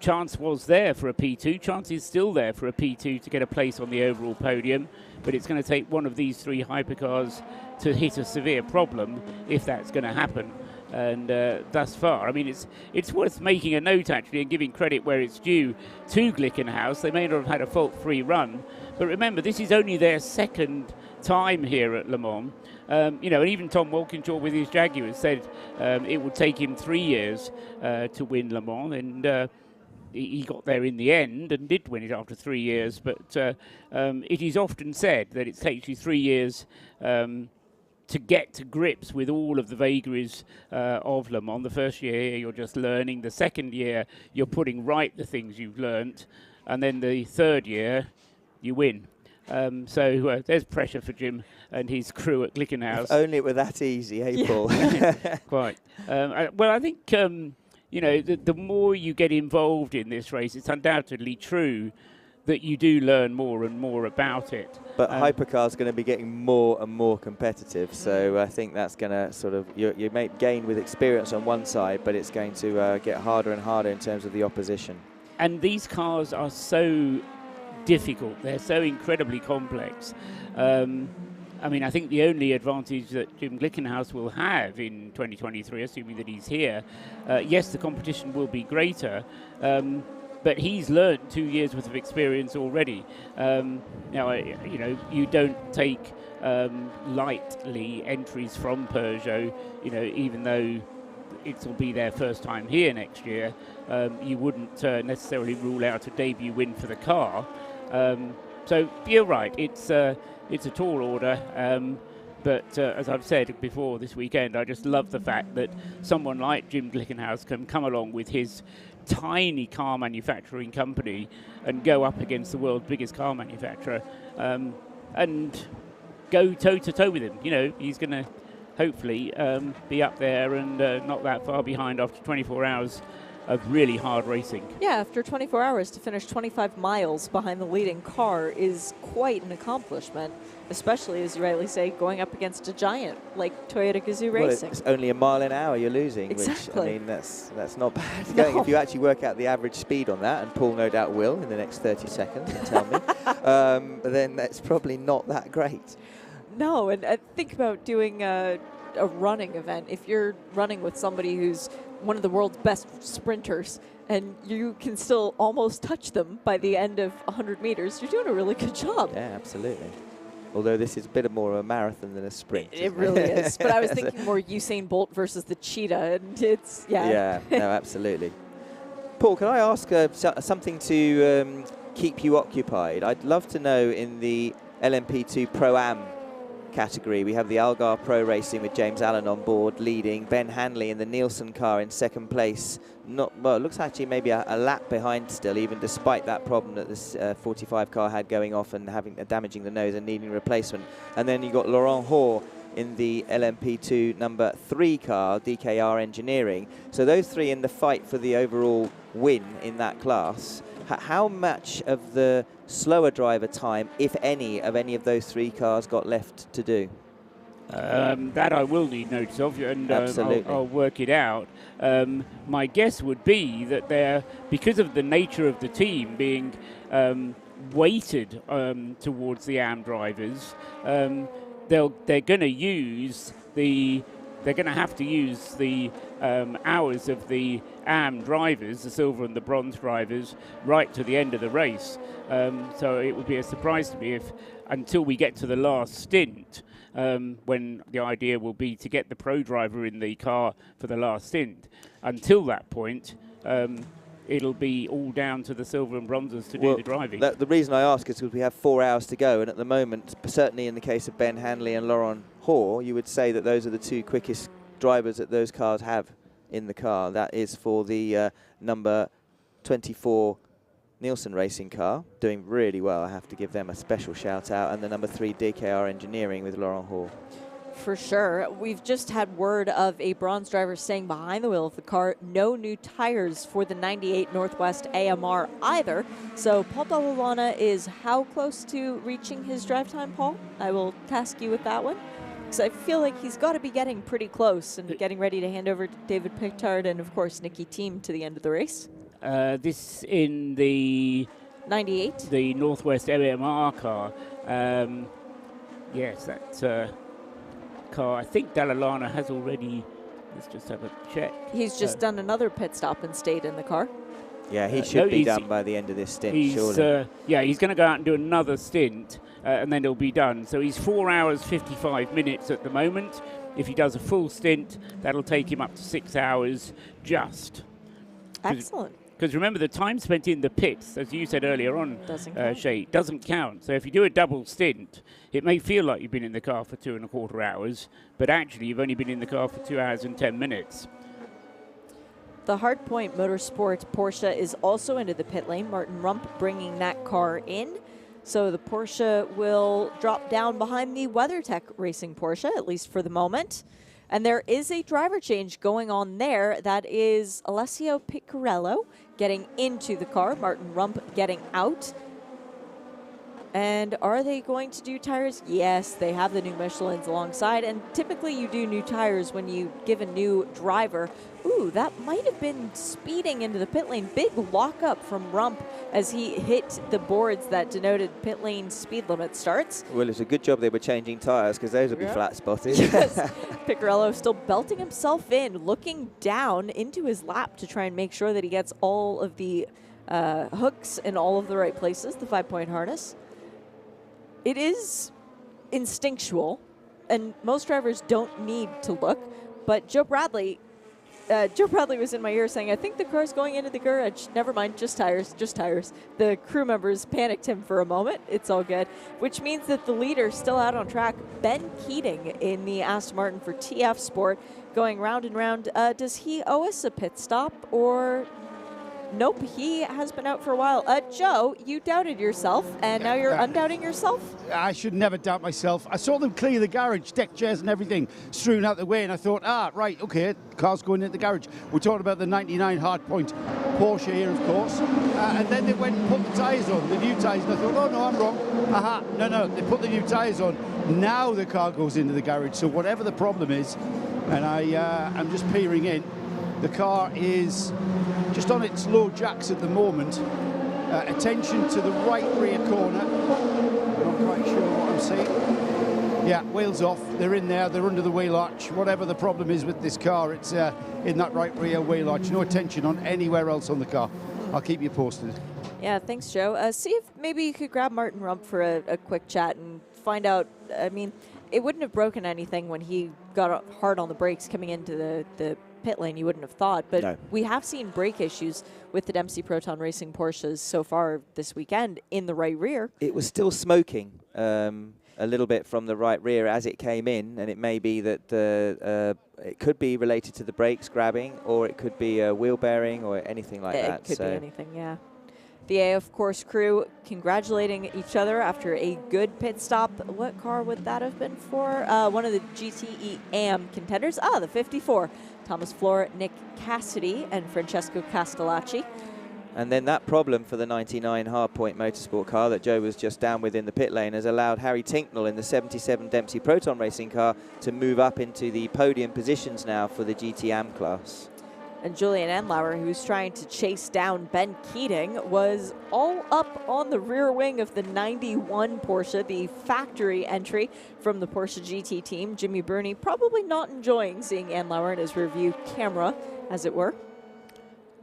Chance was there for a P2. Chance is still there for a P2 to get a place on the overall podium, but it's going to take one of these 3 hypercars to hit a severe problem if that's going to happen. And thus far, I mean, it's worth making a note, actually, and giving credit where it's due to Glickenhaus. They may not have had a fault-free run, but remember, this is only their second time here at Le Mans. You know, and even Tom Walkinshaw with his Jaguars said it would take him 3 years to win Le Mans, and he got there in the end and did win it after 3 years. But it is often said that it takes you 3 years to get to grips with all of the vagaries of Le Mans. The first year you're just learning, the second year you're putting right the things you've learnt, and then the third year you win. So there's pressure for Jim and his crew at Glickenhaus. If only it were that easy, hey, Paul? Quite. Well, I think, you know, the more you get involved in this race, it's undoubtedly true that you do learn more and more about it. But hypercar's going to be getting more and more competitive, so I think that's going to sort of, you may gain with experience on one side, but it's going to get harder and harder in terms of the opposition. And these cars are so difficult, they're so incredibly complex. I mean, I think the only advantage that Jim Glickenhaus will have in 2023, assuming that he's here, yes, the competition will be greater, but he's learned 2 years worth of experience already. Now, you know, you don't take lightly entries from Peugeot, you know, even though it will be their first time here next year. You wouldn't necessarily rule out a debut win for the car. So you're right, it's a tall order, but as I've said before this weekend, I just love the fact that someone like Jim Glickenhaus can come along with his tiny car manufacturing company and go up against the world's biggest car manufacturer and go toe-to-toe with him. You know, he's going to hopefully be up there and not that far behind after 24 hours of really hard racing. Yeah, after 24 hours to finish 25 miles behind the leading car is quite an accomplishment, especially, as you rightly say, going up against a giant like Toyota Gazoo Racing. It's only a mile an hour you're losing, exactly. Which, I mean, that's not bad. No. If you actually work out the average speed on that, and Paul no doubt will in the next 30 seconds and tell me, then that's probably not that great. No, and think about doing a running event. If you're running with somebody who's one of the world's best sprinters and you can still almost touch them by the end of 100 meters, you're doing a really good job. Yeah, absolutely. Although this is a bit more of a marathon than a sprint. It really is. But I was thinking more Usain Bolt versus the cheetah, and it's, Yeah, no, absolutely. Paul, can I ask something to keep you occupied? I'd love to know, in the LMP2 Pro Am category, we have the Algar Pro Racing with James Allen on board leading, Ben Hanley in the Nielsen car in second place. Well, it looks actually maybe a lap behind still, even despite that problem that this 45 car had going off and damaging the nose and needing replacement. And then you got Laurent Hoare in the LMP2 number 3 car, DKR Engineering. So those three in the fight for the overall win in that class. How much of the slower driver time, if any of those 3 cars got left to do? That I will need notice of, and I'll work it out. My guess would be that because of the nature of the team being weighted towards the AM drivers, they're going to use the they're going to have to use the hours of the Am drivers, the silver and the bronze drivers, right to the end of the race. So it would be a surprise to me if, until we get to the last stint, when the idea will be to get the pro driver in the car for the last stint. Until that point, it'll be all down to the silver and bronzes to do the driving. The reason I ask is because we have 4 hours to go, and at the moment, certainly in the case of Ben Hanley and Laurent Hoare, you would say that those are the 2 quickest drivers that those cars have in the car. That is for the number 24 Nielsen Racing car, doing really well. I have to give them a special shout out, and the number 3 DKR Engineering with Laurent Hoare. For sure. We've just had word of a bronze driver staying behind the wheel of the car. No new tires for the 98 Northwest AMR either. So Paul Dallalana is how close to reaching his drive time, Paul? I will task you with that one. Because I feel like he's got to be getting pretty close and getting ready to hand over to David Pickard and, of course, Nicky Thiem to the end of the race. This in the 98, the Northwest AMR car. Yes, that car. I think Dallalana has already. Let's just have a check. He's just done another pit stop and stayed in the car. Yeah, he should be done by the end of this stint, surely. Yeah, he's going to go out and do another stint, and then he'll be done. So he's 4 hours 55 minutes at the moment. If he does a full stint, that'll take him up to 6 hours just. Excellent. Because remember, the time spent in the pits, as you said earlier on, Shay, doesn't count. So if you do a double stint, it may feel like you've been in the car for 2.25 hours, but actually you've only been in the car for 2 hours and 10 minutes. The Hardpoint Motorsport Porsche is also into the pit lane. Martin Rump bringing that car in. So the Porsche will drop down behind the WeatherTech Racing Porsche, at least for the moment. And there is a driver change going on there. That is Alessio Piccarello getting into the car, Martin Rump getting out. And are they going to do tires? Yes, they have the new Michelins alongside. And typically you do new tires when you give a new driver. Ooh, that might have been speeding into the pit lane. Big lockup from Rump as he hit the boards that denoted pit lane speed limit starts. Well, it's a good job they were changing tyres, because those would be flat spotted. Yes, Piccarello still belting himself in, looking down into his lap to try and make sure that he gets all of the hooks in all of the right places, the 5-point harness. It is instinctual, and most drivers don't need to look, but Joe Bradley was in my ear saying, I think the car's going into the garage. Never mind, just tires, just tires. The crew members panicked him for a moment. It's all good, which means that the leader still out on track, Ben Keating in the Aston Martin for TF Sport, going round and round. Does he owe us a pit stop, or... Nope, he has been out for a while. Joe, you doubted yourself, and now you're undoubting yourself? I should never doubt myself. I saw them clear the garage, deck chairs and everything strewn out the way, and I thought, right, okay, car's going into the garage. We're talking about the 99 Hardpoint Porsche here, of course. And then they went and put the tyres on, the new tyres, and I thought, oh, no, I'm wrong. Aha, no, they put the new tyres on. Now the car goes into the garage. So whatever the problem is, and I'm just peering in, the car is just on its low jacks at the moment. Attention to the right rear corner. I'm not quite sure what I'm seeing. Yeah, wheels off. They're in there. They're under the wheel arch. Whatever the problem is with this car, it's in that right rear wheel arch. No attention on anywhere else on the car. I'll keep you posted. Yeah, thanks, Joe. See if maybe you could grab Martin Rump for a quick chat and find out. I mean, it wouldn't have broken anything when he got hard on the brakes coming into the pit lane, you wouldn't have thought, but no. We have seen brake issues with the Dempsey Proton Racing Porsches so far this weekend in the right rear. It was still smoking a little bit from the right rear as it came in, and it may be that it could be related to the brakes grabbing, or it could be a wheel bearing or anything like that. It could be anything, yeah. The AF Course crew congratulating each other after a good pit stop. What car would that have been for? One of the GTE Am contenders. The 54. Thomas Floor, Nick Cassidy, and Francesco Castellacci. And then that problem for the 99 Hardpoint Motorsport car that Joe was just down with in the pit lane has allowed Harry Tinknell in the 77 Dempsey Proton Racing car to move up into the podium positions now for the GT Am class. And Julian Enlauer, who's trying to chase down Ben Keating, was all up on the rear wing of the 91 Porsche, the factory entry from the Porsche GT team. Jimmy Burney probably not enjoying seeing Enlauer in his review camera, as it were.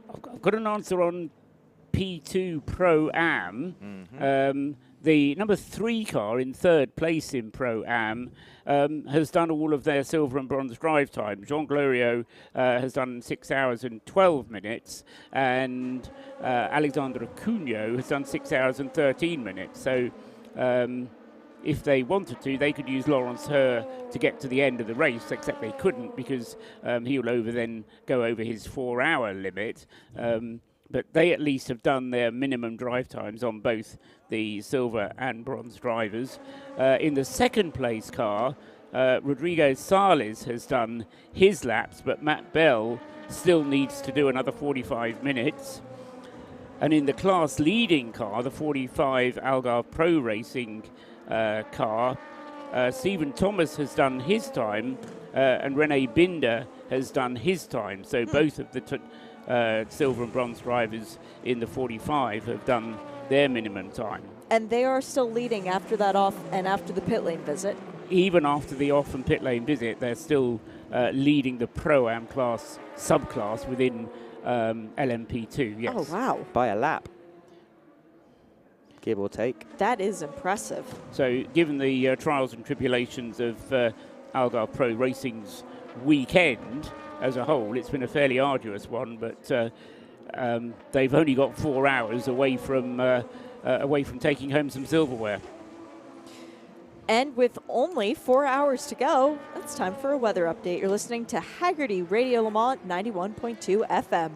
I've got an answer on P2 Pro Am. The number 3 car in 3rd place in Pro Am has done all of their silver and bronze drive time. Jean Glorieux has done 6 hours and 12 minutes, and Alexandre Cugno has done 6 hours and 13 minutes. So if they wanted to, they could use Laurence Her to get to the end of the race, except they couldn't because he'll then go over his 4-hour limit. But they at least have done their minimum drive times on both the silver and bronze drivers. In the 2nd place car, Rodrigo Sales has done his laps, but Matt Bell still needs to do another 45 minutes. And in the class leading car, the 45 Algarve Pro Racing car, Stephen Thomas has done his time, and Rene Binder has done his time. So both of the silver and bronze drivers in the 45 have done their minimum time. And they are still leading after that off and after the pit lane visit. Even after the off and pit lane visit, they're still leading the Pro-Am class subclass within LMP2, yes. Oh, wow. By a lap, give or take. That is impressive. So given the trials and tribulations of Algarve Pro Racing's weekend as a whole, it's been a fairly arduous one, but they've only got 4 hours away from taking home some silverware. And with only 4 hours to go, it's time for a weather update. You're listening to Hagerty Radio Le Mans 91.2 FM.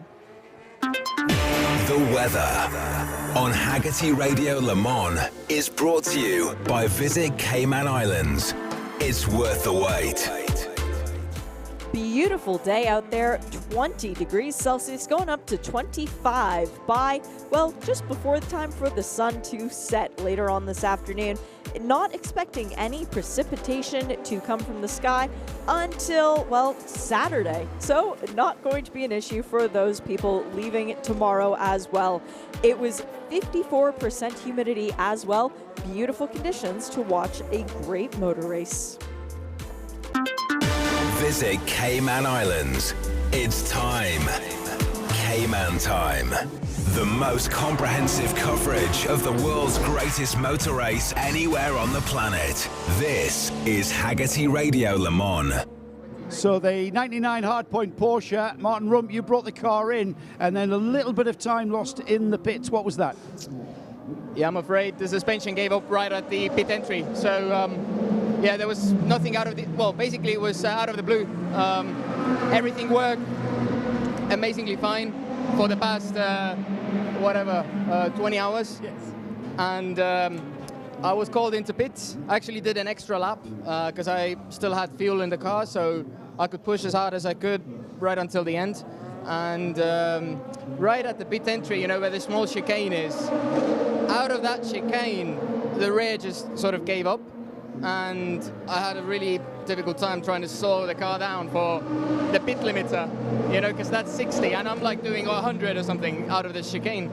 The weather on Hagerty Radio Le Mans is brought to you by Visit Cayman Islands. It's worth the wait. Beautiful day out there, 20 degrees Celsius, going up to 25 by, well, just before the time for the sun to set later on this afternoon. Not expecting any precipitation to come from the sky until, well, Saturday. So not going to be an issue for those people leaving tomorrow as well. It was 54% humidity as well. Beautiful conditions to watch a great motor race. Visit Cayman Islands. It's time. Cayman time. The most comprehensive coverage of the world's greatest motor race anywhere on the planet. This is Hagerty Radio Le Mans. So the 99 Hardpoint Porsche, Martin Rump, you brought the car in, and then a little bit of time lost in the pits. What was that? Yeah, I'm afraid the suspension gave up right at the pit entry. So, yeah, there was nothing out of the, well, basically it was out of the blue. Everything worked amazingly fine for the past, 20 hours. Yes. And I was called into pits. I actually did an extra lap because I still had fuel in the car, so I could push as hard as I could right until the end. And right at the pit entry, you know, where the small chicane is, out of that chicane, the rear just sort of gave up. And I had a really difficult time trying to slow the car down for the pit limiter, you know, because that's 60, and I'm like doing 100 or something out of the chicane.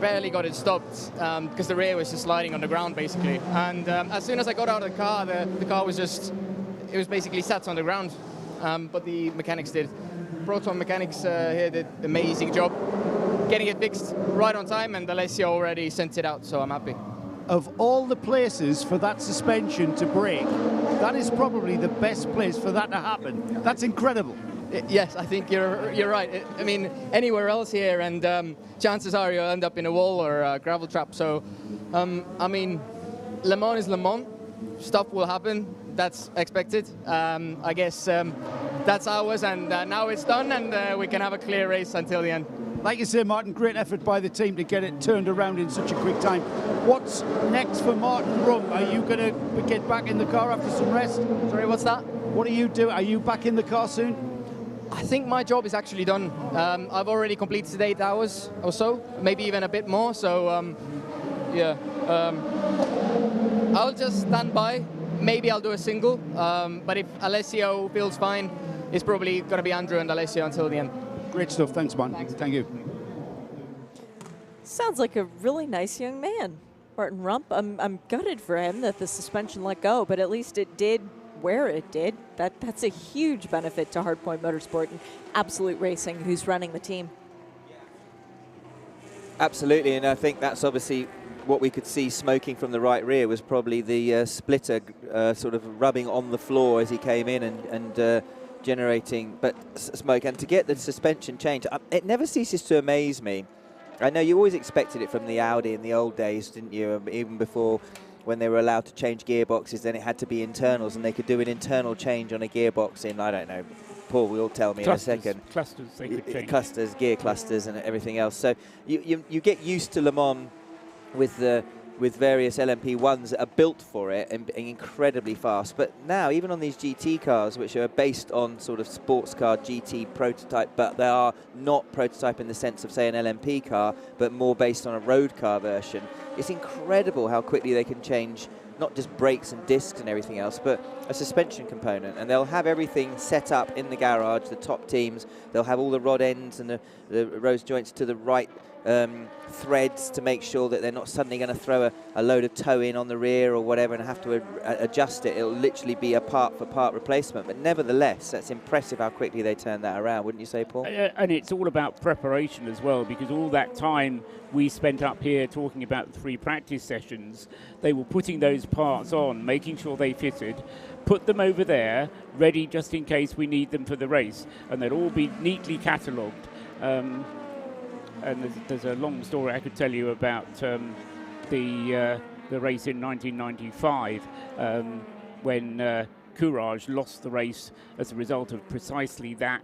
Barely got it stopped because the rear was just sliding on the ground, basically. And as soon as I got out of the car, the car was just, it was basically sat on the ground, but the mechanics did. Proton Mechanics here did an amazing job getting it fixed right on time, and Alessio already sent it out, so I'm happy. Of all the places for that suspension to break, that is probably the best place for that to happen. That's incredible. Yes, I think you're right. I mean, anywhere else here, and chances are you'll end up in a wall or a gravel trap. So, I mean, Le Mans is Le Mans. Stuff will happen. That's expected. I guess that's ours, and now it's done, and we can have a clear race until the end. Like you say, Martin, great effort by the team to get it turned around in such a quick time. What's next for Martin Rump? Are you going to get back in the car after some rest? Sorry, what's that? What are you doing? Are you back in the car soon? I think my job is actually done. I've already completed 8 hours or so, maybe even a bit more. So, yeah. I'll just stand by. Maybe I'll do a single. But if Alessio feels fine, it's probably going to be Andrew and Alessio until the end. Great stuff. Thanks, man. Thank you. Sounds like a really nice young man, Martin Rump. I'm gutted for him that the suspension let go, but at least it did where it did. That's a huge benefit to Hardpoint Motorsport and Absolute Racing, who's running the team. Absolutely, and I think that's obviously what we could see smoking from the right rear was probably the splitter sort of rubbing on the floor as he came in and generating smoke. And to get the suspension change, it never ceases to amaze me. I know you always expected it from the Audi in the old days, didn't you? Even before, when they were allowed to change gearboxes, then it had to be internals, and they could do an internal change on a gearbox in, I don't know, Paul will tell me clusters, in a second. Clusters, they could change. Clusters, gear clusters and everything else. So you get used to Le Mans with various LMP1s that are built for it and incredibly fast. But now, even on these GT cars, which are based on sort of sports car GT prototype, but they are not prototype in the sense of, say, an LMP car, but more based on a road car version, it's incredible how quickly they can change not just brakes and discs and everything else, but a suspension component. And they'll have everything set up in the garage, the top teams. They'll have all the rod ends and the rose joints to the right threads to make sure that they're not suddenly going to throw a load of tow in on the rear or whatever and have to adjust it. It'll literally be a part-for-part replacement. But nevertheless, that's impressive how quickly they turn that around, wouldn't you say, Paul? And it's all about preparation as well, because all that time we spent up here talking about the 3 practice sessions, they were putting those parts on, making sure they fitted, put them over there, ready just in case we need them for the race, and they'd all be neatly catalogued. And there's a long story I could tell you about the race in 1995 when Courage lost the race as a result of precisely that,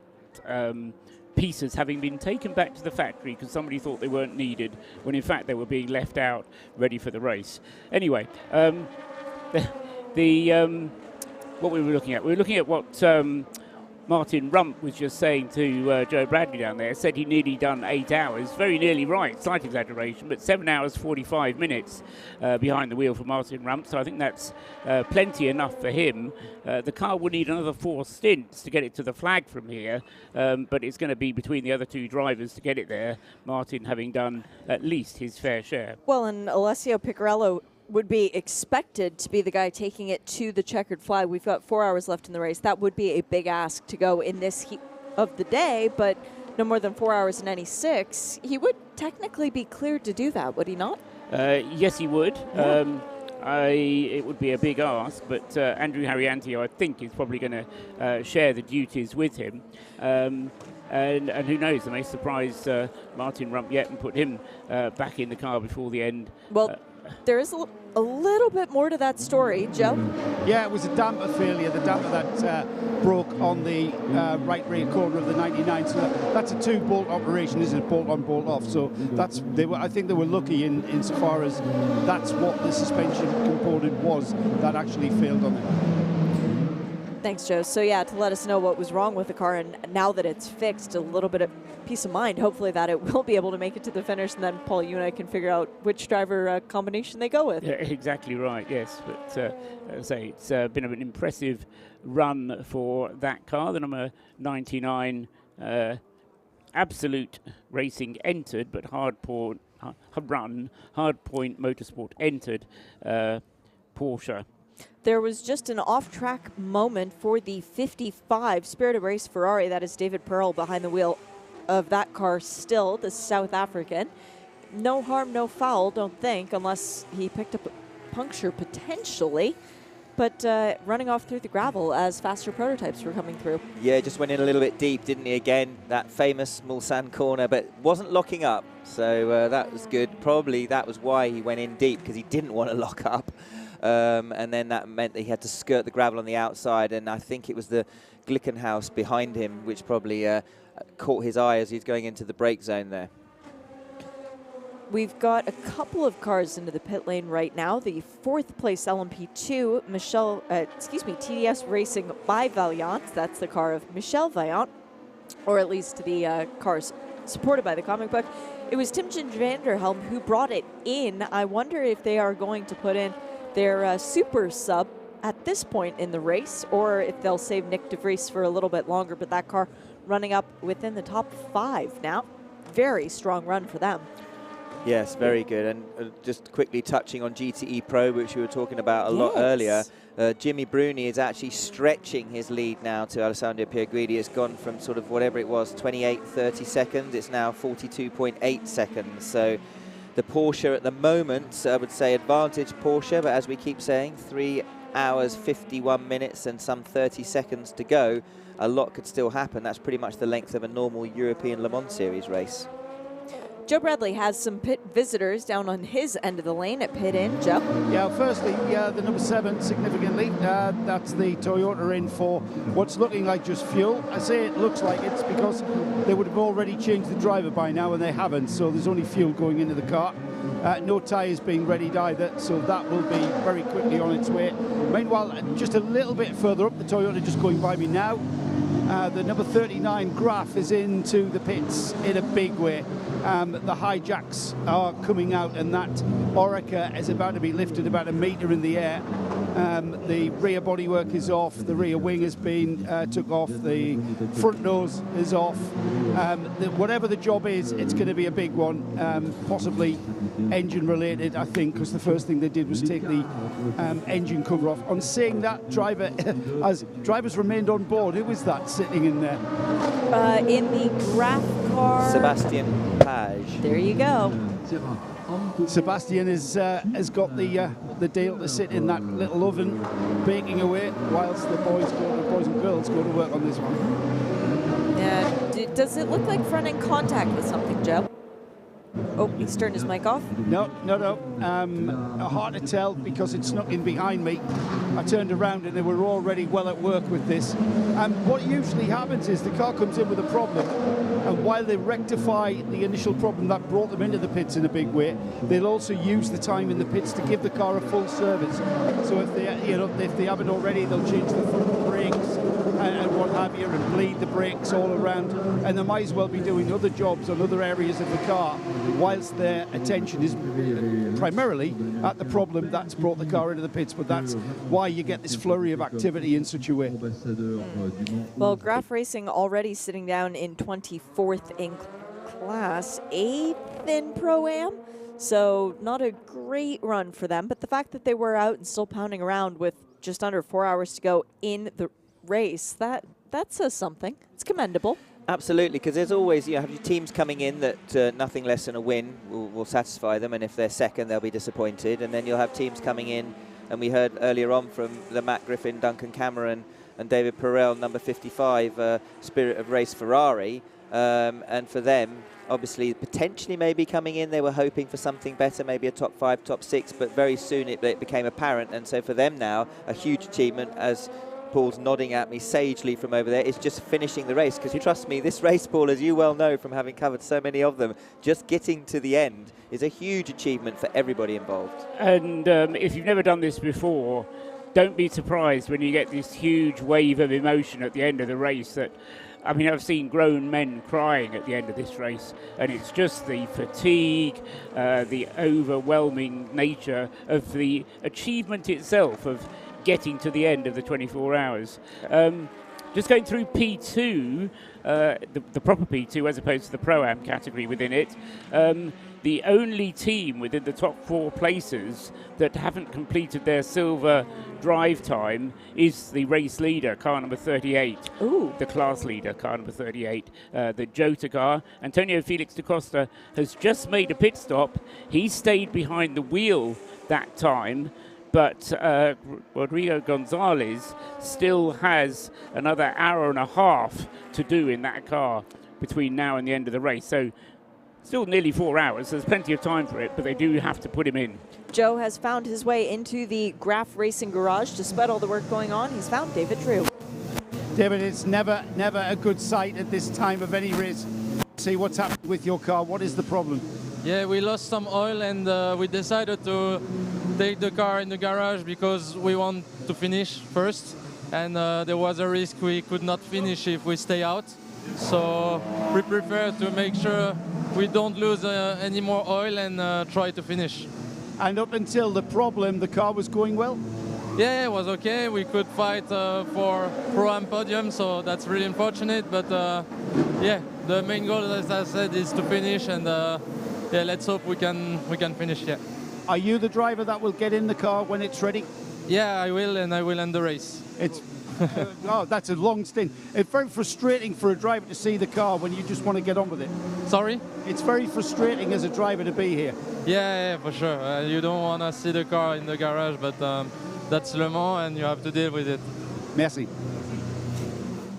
pieces having been taken back to the factory because somebody thought they weren't needed, when in fact they were being left out ready for the race. Anyway, what we were looking at what Martin Rump was just saying to Joe Bradley down there. Said he nearly done 8 hours. Very nearly right, slight exaggeration, but 7 hours 45 minutes behind the wheel for Martin Rump. So I think that's plenty enough for him. The car will need another 4 stints to get it to the flag from here, but it's going to be between the other 2 drivers to get it there, Martin having done at least his fair share. Well, and Alessio Piccarello would be expected to be the guy taking it to the checkered flag. We've got 4 hours left in the race. That would be a big ask to go in this heat of the day, but no more than 4 hours in any 6. He would technically be cleared to do that, would he not? Yes, he would. It would be a big ask, but Andrew Harrianti, I think, is probably going to share the duties with him. And who knows, they may surprise Martin Rump yet and put him back in the car before the end. Well, there is a little bit more to that story, Joe. Yeah, it was a damper failure, the damper that broke on the right rear corner of the 99. So that's a 2-bolt operation, isn't it? Bolt on, bolt off. So I think they were lucky insofar as that's what the suspension component was that actually failed on it. Thanks, Joe. So yeah, to let us know what was wrong with the car, and now that it's fixed, a little bit of peace of mind, hopefully, that it will be able to make it to the finish, and then Paul, you and I can figure out which driver combination they go with. Yeah, exactly right, yes. But as I say, it's been an impressive run for that car. The number 99 Absolute Racing entered, but Hardpoint Motorsport entered Porsche. There was just an off-track moment for the 55 Spirited Race Ferrari. That is David Pearl behind the wheel of that car still, the South African. No harm, no foul, don't think, unless he picked up a puncture potentially. But running off through the gravel as faster prototypes were coming through. Yeah, just went in a little bit deep, didn't he, again? That famous Mulsanne corner, but wasn't locking up. So that was good. Probably that was why he went in deep, because he didn't want to lock up. And then that meant that he had to skirt the gravel on the outside, and I think it was the Glickenhaus behind him which probably caught his eye as he's going into the brake zone there. We've got a couple of cars into the pit lane right now. The 4th place LMP2, TDS Racing by Vaillant. That's the car of Michel Vaillant, or at least the cars supported by the comic book. It was Timothy Vanderhelm who brought it in. I wonder if they are going to put in their super sub at this point in the race, or if they'll save Nick de Vries for a little bit longer. But that car running up within the top 5 now. Very strong run for them. Yes, very good. And just quickly touching on GTE Pro, which we were talking about a lot earlier, Jimmy Bruni is actually stretching his lead now to Alessandro Pierguidi. It's gone from sort of whatever it was, 28, 30 seconds. It's now 42.8 seconds. So the Porsche at the moment, I would say advantage Porsche, but as we keep saying, 3 hours, 51 minutes and some 30 seconds to go. A lot could still happen. That's pretty much the length of a normal European Le Mans Series race. Joe Bradley has some pit visitors down on his end of the lane at pit in. Joe? Yeah, firstly, the number 7 significantly. That's the Toyota in for what's looking like just fuel. I say it looks like it's because they would have already changed the driver by now and they haven't, so there's only fuel going into the car. No tyres being readied either, so that will be very quickly on its way. Meanwhile, just a little bit further up, the Toyota just going by me now. The number 39 Graf is into the pits in a big way. The hijacks are coming out, and that Oreca is about to be lifted about a metre in the air. The rear bodywork is off, the rear wing has been took off, the front nose is off. Whatever the job is, it's going to be a big one, possibly engine related, I think, because the first thing they did was take the engine cover off. On saying that, as drivers remained on board, who was that sitting in there? In the Graf car. Sebastian Page. There you go. Sebastian has got the deal to sit in that little oven, baking away, whilst the boys and girls go to work on this one. Yeah. Does it look like front end contact with something, Joe? Oh, he's turned his mic off. No. Hard to tell because it snuck in behind me. I turned around and they were already well at work with this. What usually happens is the car comes in with a problem, and while they rectify the initial problem that brought them into the pits in a big way, they'll also use the time in the pits to give the car a full service. So if they haven't already, they'll change the front brakes and what have you, and bleed the brakes all around, and they might as well be doing other jobs on other areas of the car whilst their attention is primarily at the problem that's brought the car into the pits. But that's why you get this flurry of activity in such a way. Well, Graf Racing already sitting down in 24th in class, 8th in Pro Am. So not a great run for them, but the fact that they were out and still pounding around with just under 4 hours to go in the race, that says something. It's commendable. Absolutely, because there's always, you have your teams coming in that nothing less than a win will satisfy them, and if they're second, they'll be disappointed. And then you'll have teams coming in, and we heard earlier on from the Matt Griffin, Duncan Cameron, and David Perel, number 55, Spirit of Race Ferrari. And for them, obviously, potentially maybe coming in, they were hoping for something better, maybe a top 5, top 6, but very soon it became apparent. And so for them now, a huge achievement, as Paul's nodding at me sagely from over there, is just finishing the race. Because you trust me, this race, Paul, as you well know from having covered so many of them, just getting to the end is a huge achievement for everybody involved. And if you've never done this before, don't be surprised when you get this huge wave of emotion at the end of the race. That, I mean, I've seen grown men crying at the end of this race, and it's just the fatigue, the overwhelming nature of the achievement itself of getting to the end of the 24 hours. Just going through P2, the proper P2 as opposed to the Pro-Am category within it, the only team within the top 4 places that haven't completed their silver drive time is the race leader, car number 38. Ooh. The class leader, car number 38, the Jota car. Antonio Felix da Costa has just made a pit stop. He stayed behind the wheel that time, but Rodrigo Gonzalez still has another hour and a half to do in that car between now and the end of the race. So still nearly 4 hours. There's plenty of time for it, but they do have to put him in. Joe has found his way into the Graf Racing garage. Despite all the work going on, he's found David Drew. David, it's never a good sight at this time of any race. See what's happened with your car. What is the problem? Yeah, we lost some oil, and we decided to take the car in the garage because we want to finish first, and there was a risk we could not finish if we stay out. So we prefer to make sure we don't lose any more oil and try to finish. And up until the problem, the car was going well? Yeah, it was okay. We could fight for Pro and podium, so that's really unfortunate. But yeah, the main goal, as I said, is to finish, and yeah, let's hope we can finish. Yeah. Are you the driver that will get in the car when it's ready? Yeah, I will, and I will end the race. It's oh, that's a long stint. It's very frustrating for a driver to see the car when you just want to get on with it. Sorry? It's very frustrating as a driver to be here. Yeah, for sure. You don't want to see the car in the garage, but that's Le Mans, and you have to deal with it. Merci.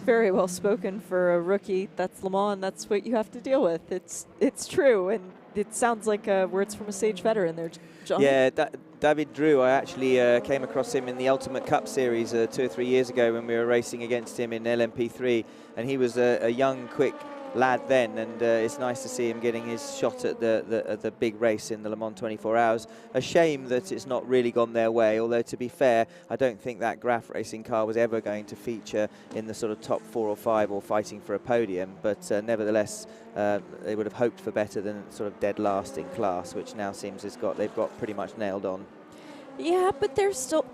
Very well spoken for a rookie. That's Le Mans, and that's what you have to deal with. It's true, and it sounds like words from a sage veteran there, John. Yeah, David Drew, I actually came across him in the Ultimate Cup Series 2 or 3 years ago when we were racing against him in LMP3, and he was a young, quick lad then, and it's nice to see him getting his shot at the big race in the Le Mans 24 Hours. A shame that it's not really gone their way, although to be fair, I don't think that Graf racing car was ever going to feature in the sort of top 4 or 5 or fighting for a podium, but nevertheless they would have hoped for better than sort of dead last in class, which now seems they've got pretty much nailed on. Yeah, but they're still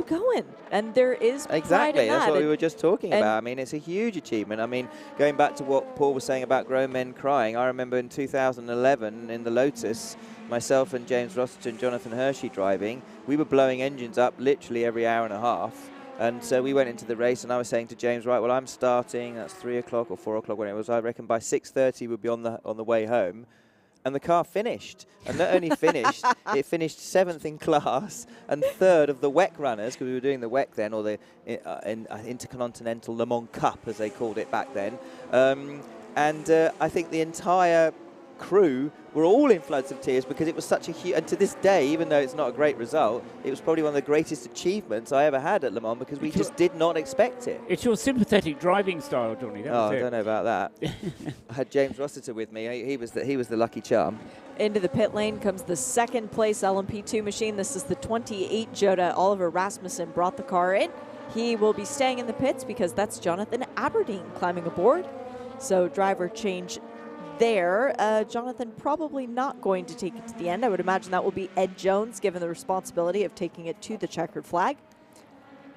going, and there is pride exactly in that's that. what we were just talking about. I mean, it's a huge achievement. I mean, going back to what Paul was saying about grown men crying, I remember in 2011 in the Lotus, myself and James Rossiter and Jonathan Hershey driving, we were blowing engines up literally every hour and a half. And so we went into the race, and I was saying to James, right, well, I'm starting, that's 3 o'clock or 4 o'clock when it was, I reckon by 6:30 we'll be on the way home. And the car finished, and not only finished, it finished 7th in class and 3rd of the WEC runners, because we were doing the WEC then, or the Intercontinental Le Mans Cup, as they called it back then. And I think the entire crew were all in floods of tears because it was such a huge, and to this day, even though it's not a great result, it was probably one of the greatest achievements I ever had at Le Mans because we just did not expect it. It's your sympathetic driving style, Johnny. I don't know about that. I had James Rossiter with me. He was the lucky charm. Into the pit lane comes the second place LMP2 machine. This is the 28 Jota. Oliver Rasmussen brought the car in. He will be staying in the pits because that's Jonathan Aberdeen climbing aboard. So driver change there. Jonathan probably not going to take it to the end. I would imagine that will be Ed Jones, given the responsibility of taking it to the checkered flag,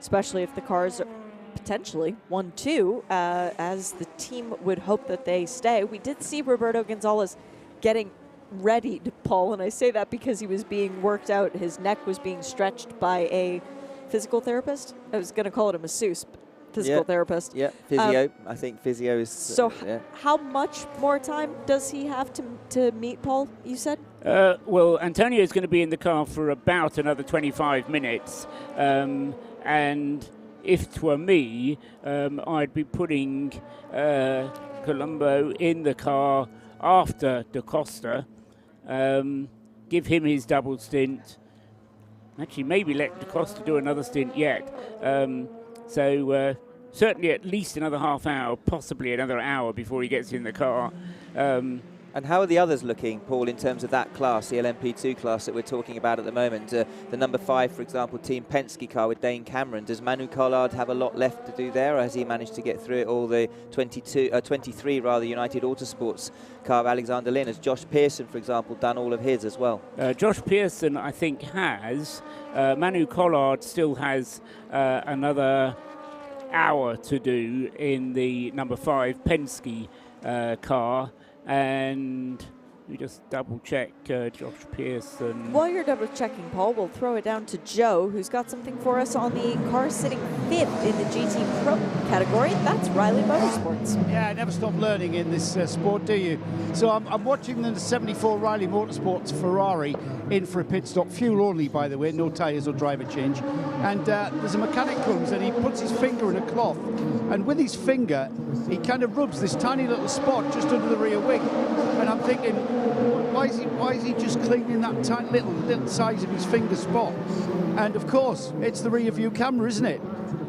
especially if the cars are potentially 1-2, as the team would hope that they stay. We did see Roberto Gonzalez getting readied, Paul, and I say that because he was being worked out. His neck was being stretched by a physical therapist. I was going to call it a masseuse, but physical therapist. Yeah, physio. I think physio is... So how much more time does he have to meet, Paul, you said? Well, Antonio's going to be in the car for about another 25 minutes. And if it were me, I'd be putting Colombo in the car after Da Costa. Give him his double stint. Actually, maybe let Da Costa do another stint yet. So certainly at least another half hour, possibly another hour before he gets in the car. And how are the others looking, Paul, in terms of that class, the LMP2 class that we're talking about at the moment? The number 5, for example, Team Penske car with Dane Cameron. Does Manu Collard have a lot left to do there, or has he managed to get through it all? The 23 United Autosports car of Alexander Lynn. Has Josh Pearson, for example, done all of his as well? Josh Pearson, I think, has. Manu Collard still has another hour to do in the number 5 Penske car. And we just double check Josh Pearson. While you're double checking, Paul, we'll throw it down to Joe, who's got something for us on the car sitting 5th in the GT Pro category. That's Riley Motorsports. Yeah, never stop learning in this sport, do you? So I'm watching the 74 Riley Motorsports Ferrari in for a pit stop. Fuel only, by the way, no tyres or driver change. And there's a mechanic comes and he puts his finger in a cloth. And with his finger, he kind of rubs this tiny little spot just under the rear wing. And I'm thinking, why is he just cleaning that tiny little size of his finger spot? And of course, it's the rear view camera, isn't it?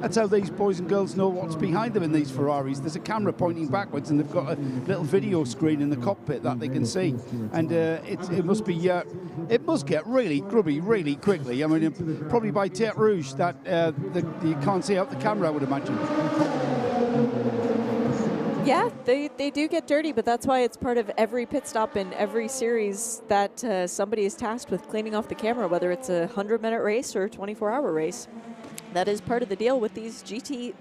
That's how these boys and girls know what's behind them in these Ferraris. There's a camera pointing backwards, and they've got a little video screen in the cockpit that they can see. And it must be, it must get really grubby really quickly. I mean, probably by Tête Rouge that you can't see out the camera, I would imagine. Yeah, they do get dirty, but that's why it's part of every pit stop in every series that somebody is tasked with cleaning off the camera, whether it's a 100-minute race or a 24-hour race. That is part of the deal with these GT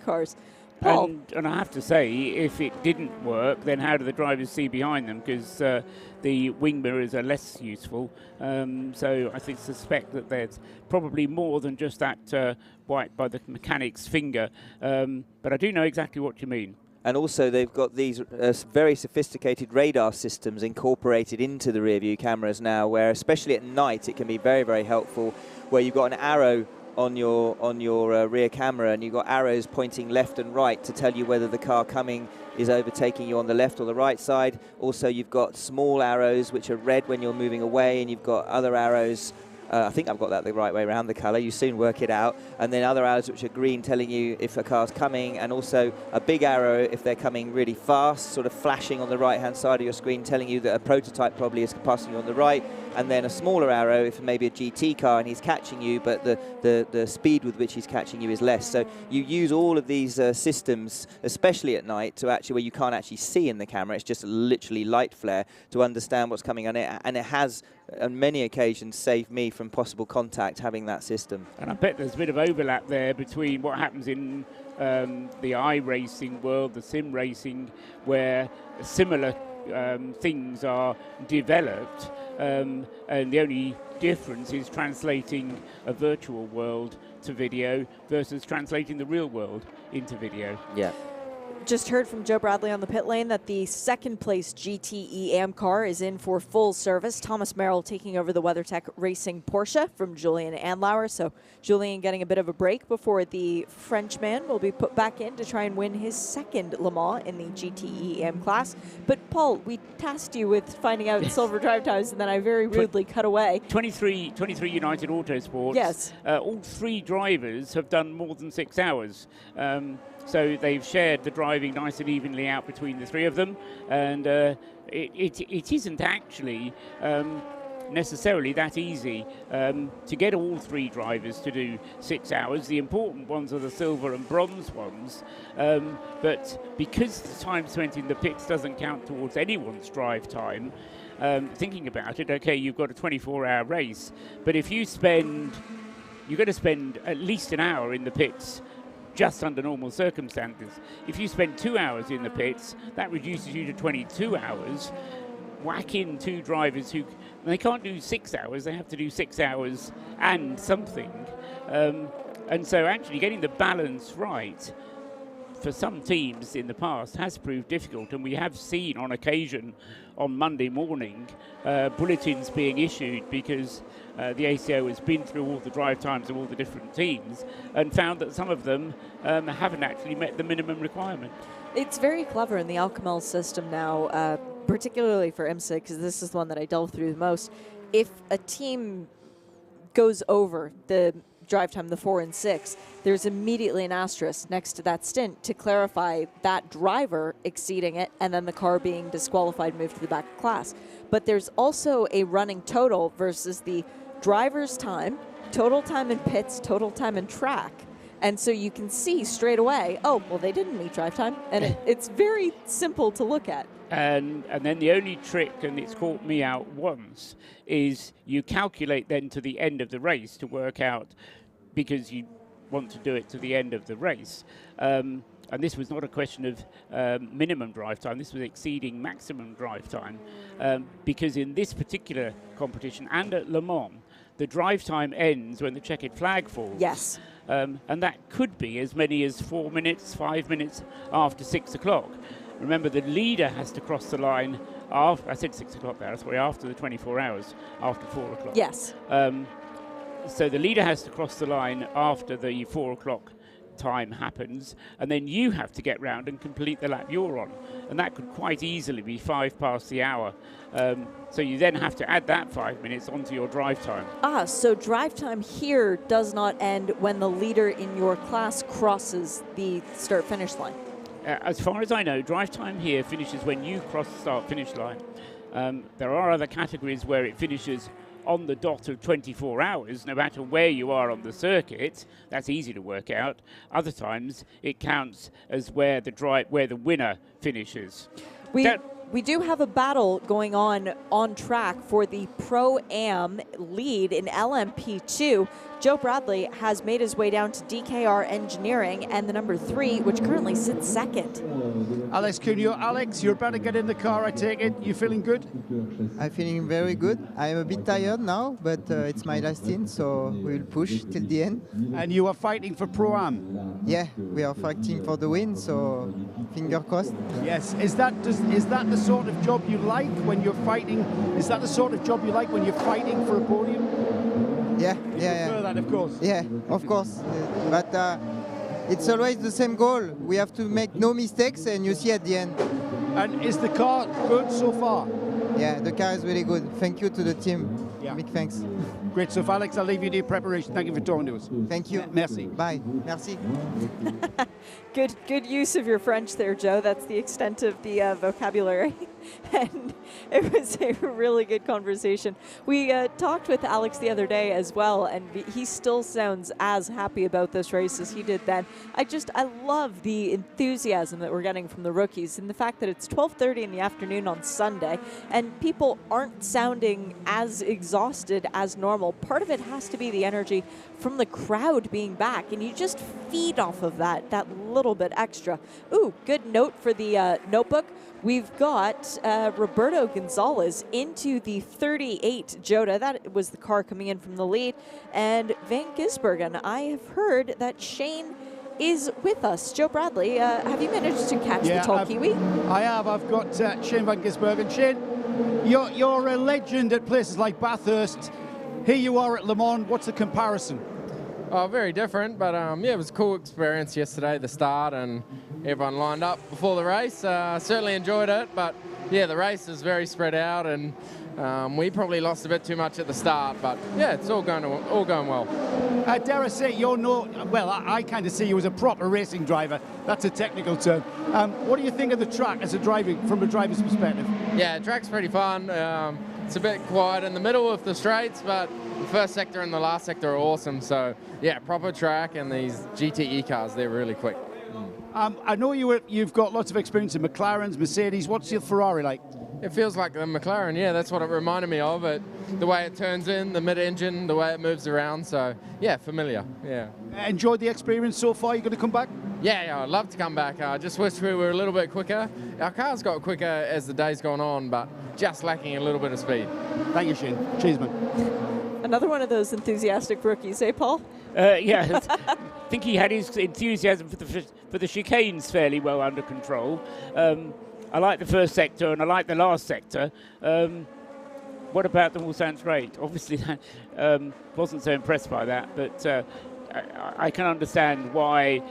cars. Paul. And I have to say, if it didn't work, then how do the drivers see behind them? Because the wing mirrors are less useful. So I suspect that there's probably more than just that wipe by the mechanic's finger. But I do know exactly what you mean. And also they've got these very sophisticated radar systems incorporated into the rear view cameras now, where especially at night it can be very, very helpful, where you've got an arrow on your rear camera, and you've got arrows pointing left and right to tell you whether the car coming is overtaking you on the left or the right side. Also, you've got small arrows which are red when you're moving away, and you've got other arrows. I think I've got that the right way around, the colour. You soon work it out. And then other arrows which are green telling you if a car's coming, and also a big arrow if they're coming really fast, sort of flashing on the right-hand side of your screen, telling you that a prototype probably is passing you on the right. And then a smaller arrow if maybe a GT car and he's catching you, but the speed with which he's catching you is less. So you use all of these systems, especially at night, to actually where you can't actually see in the camera. It's just literally light flare to understand what's coming on it. And it has, on many occasions, saved me from possible contact having that system. And I bet there's a bit of overlap there between what happens in the iRacing world, the sim racing, where similar things are developed, and the only difference is translating a virtual world to video versus translating the real world into video. Yeah. Just heard from Joe Bradley on the pit lane that the second place GTE Am car is in for full service. Thomas Merrill taking over the WeatherTech Racing Porsche from Julian Andlauer. So Julian getting a bit of a break before the Frenchman will be put back in to try and win his second Le Mans in the GTE Am class. But Paul, we tasked you with finding out silver drive times, and then I very rudely cut away. 23 United Autosports. Yes. All three drivers have done more than 6 hours. So they've shared the driving nice and evenly out between the three of them, and it isn't actually necessarily that easy to get all three drivers to do 6 hours. The important ones are the silver and bronze ones, but because the time spent in the pits doesn't count towards anyone's drive time, thinking about it, okay, you've got a 24-hour race, but if you're going to spend at least an hour in the pits just under normal circumstances. If you spend 2 hours in the pits, that reduces you to 22 hours. Whack in two drivers who, they can't do 6 hours, they have to do 6 hours and something. And so actually getting the balance right for some teams in the past has proved difficult, and we have seen on occasion on Monday morning bulletins being issued because the ACO has been through all the drive times of all the different teams and found that some of them haven't actually met the minimum requirement. It's very clever in the Alcamel system now, particularly for IMSA, because this is the one that I delve through the most. If a team goes over the drive time, the 4 and 6, there's immediately an asterisk next to that stint to clarify that driver exceeding it and then the car being disqualified, moved to the back of class. But there's also a running total versus the driver's time, total time in pits, total time in track. And so you can see straight away, oh, well, they didn't meet drive time. And it's very simple to look at. And then the only trick, and it's caught me out once, is you calculate then to the end of the race to work out, because you want to do it to the end of the race. And this was not a question of minimum drive time, this was exceeding maximum drive time. Because in this particular competition and at Le Mans, the drive time ends when the checkered flag falls. Yes. And that could be as many as 4 minutes, 5 minutes after 6 o'clock. Remember, the leader has to cross the line after, I said 6 o'clock there, sorry, after the 24 hours, after 4 o'clock. Yes. So the leader has to cross the line after the 4 o'clock time happens, and then you have to get round and complete the lap you're on. And that could quite easily be 5 past the hour. So you then have to add that 5 minutes onto your drive time. So drive time here does not end when the leader in your class crosses the start-finish line. As far as I know, drive time here finishes when you cross the start-finish line. There are other categories where it finishes on the dot of 24 hours, no matter where you are on the circuit. That's easy to work out. Other times it counts as where the winner finishes. We do have a battle going on track for the Pro Am lead in LMP2. Joe Bradley has made his way down to DKR Engineering and the number 3, which currently sits second. Alex Cuneo. Alex, you're about to get in the car, I take it. You feeling good? I'm feeling very good. I'm a bit tired now, but it's my last stint, so we will push till the end. And you are fighting for Pro Am? Yeah, we are fighting for the win, so finger crossed. Yes. Is that the sort of job you like when you're fighting? Is that the sort of job you like when you're fighting for a podium? Yeah, you prefer that, of course. Yeah, of course. But it's always the same goal. We have to make no mistakes, and you see at the end. And is the car good so far? Yeah, the car is really good. Thank you to the team. Yeah. Big thanks. Great stuff, Alex. I'll leave you to your preparation. Thank you for talking to us. Thank you. Merci. Bye. Merci. Good use of your French there, Joe. That's the extent of the vocabulary. And it was a really good conversation. We talked with Alex the other day as well, and he still sounds as happy about this race as he did then. I love the enthusiasm that we're getting from the rookies, and the fact that it's 12:30 in the afternoon on Sunday, and people aren't sounding as exhausted as normal. Part of it has to be the energy from the crowd being back, and you just feed off of that little bit extra. Ooh, good note for the notebook. We've got Roberto Gonzalez into the 38 Jota. That was the car coming in from the lead. And Van Gisbergen, I have heard that Shane is with us. Joe Bradley, have you managed to catch the tall Kiwi? I have. I've got Shane Van Gisbergen. Shane, you're a legend at places like Bathurst. Here you are at Le Mans. What's the comparison? Oh, very different, but yeah, it was a cool experience yesterday, the start, and everyone lined up before the race. Certainly enjoyed it, but yeah, the race is very spread out, and we probably lost a bit too much at the start, but yeah, it's all going well. Dare I say, I kind of see you as a proper racing driver. That's a technical term. What do you think of the track from a driver's perspective? Yeah, the track's pretty fun. It's a bit quiet in the middle of the straights, but the first sector and the last sector are awesome. So yeah, proper track, and these GTE cars, they're really quick. I know you've got lots of experience in McLarens, Mercedes. What's your Ferrari like? It feels like the McLaren, yeah, that's what it reminded me of. The way it turns in, the mid-engine, the way it moves around. So yeah, familiar, yeah. Enjoyed the experience so far? You going to come back? Yeah, I'd love to come back. I just wish we were a little bit quicker. Our cars got quicker as the day's gone on, but just lacking a little bit of speed. Thank you, Shane. Cheers, man. Another one of those enthusiastic rookies, eh, Paul? Yeah, I think he had his enthusiasm for the chicanes fairly well under control. I like the first sector and I like the last sector. What about them all sounds great? Obviously, wasn't so impressed by that, but I can understand why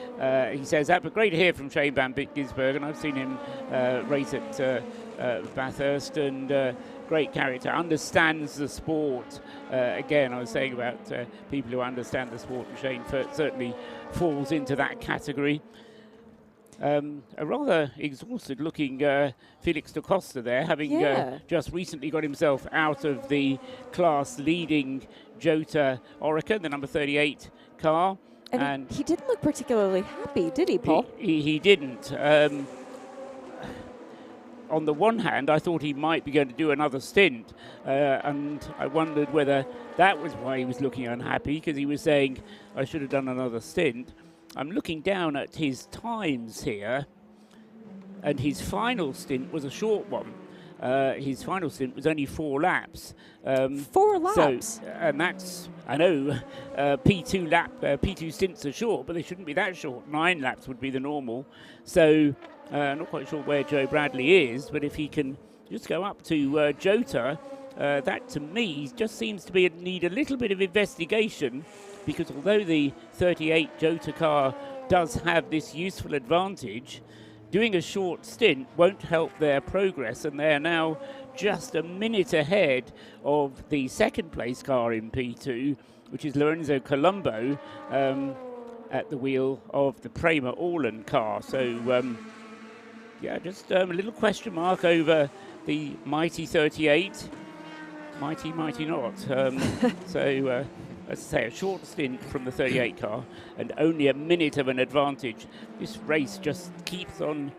he says that. But great to hear from Shane Van Gisbergen. I've seen him race at Bathurst, and great character, understands the sport. Again, I was saying about people who understand the sport, and Shane certainly falls into that category. A rather exhausted looking Felix da Costa there, having just recently got himself out of the class leading Jota Oreca, the number 38 car. And he didn't look particularly happy, did he, Paul? He didn't. On the one hand, I thought he might be going to do another stint, and I wondered whether that was why he was looking unhappy, because he was saying, I should have done another stint. I'm looking down at his times here, and his final stint was a short one. His final stint was only 4 laps. 4 laps? So, and that's, I know, P2 stints are short, but they shouldn't be that short. 9 laps would be the normal. So, not quite sure where Joe Bradley is, but if he can just go up to Jota, that to me just seems to need a little bit of investigation, because although the 38 Jota car does have this useful advantage, doing a short stint won't help their progress, and they're now just a minute ahead of the second place car in P2, which is Lorenzo Colombo, at the wheel of the Prema Orlen car. So, yeah, just a little question mark over the mighty 38. Mighty, mighty not. So, as I say, a short stint from the 38 car and only a minute of an advantage. This race just keeps on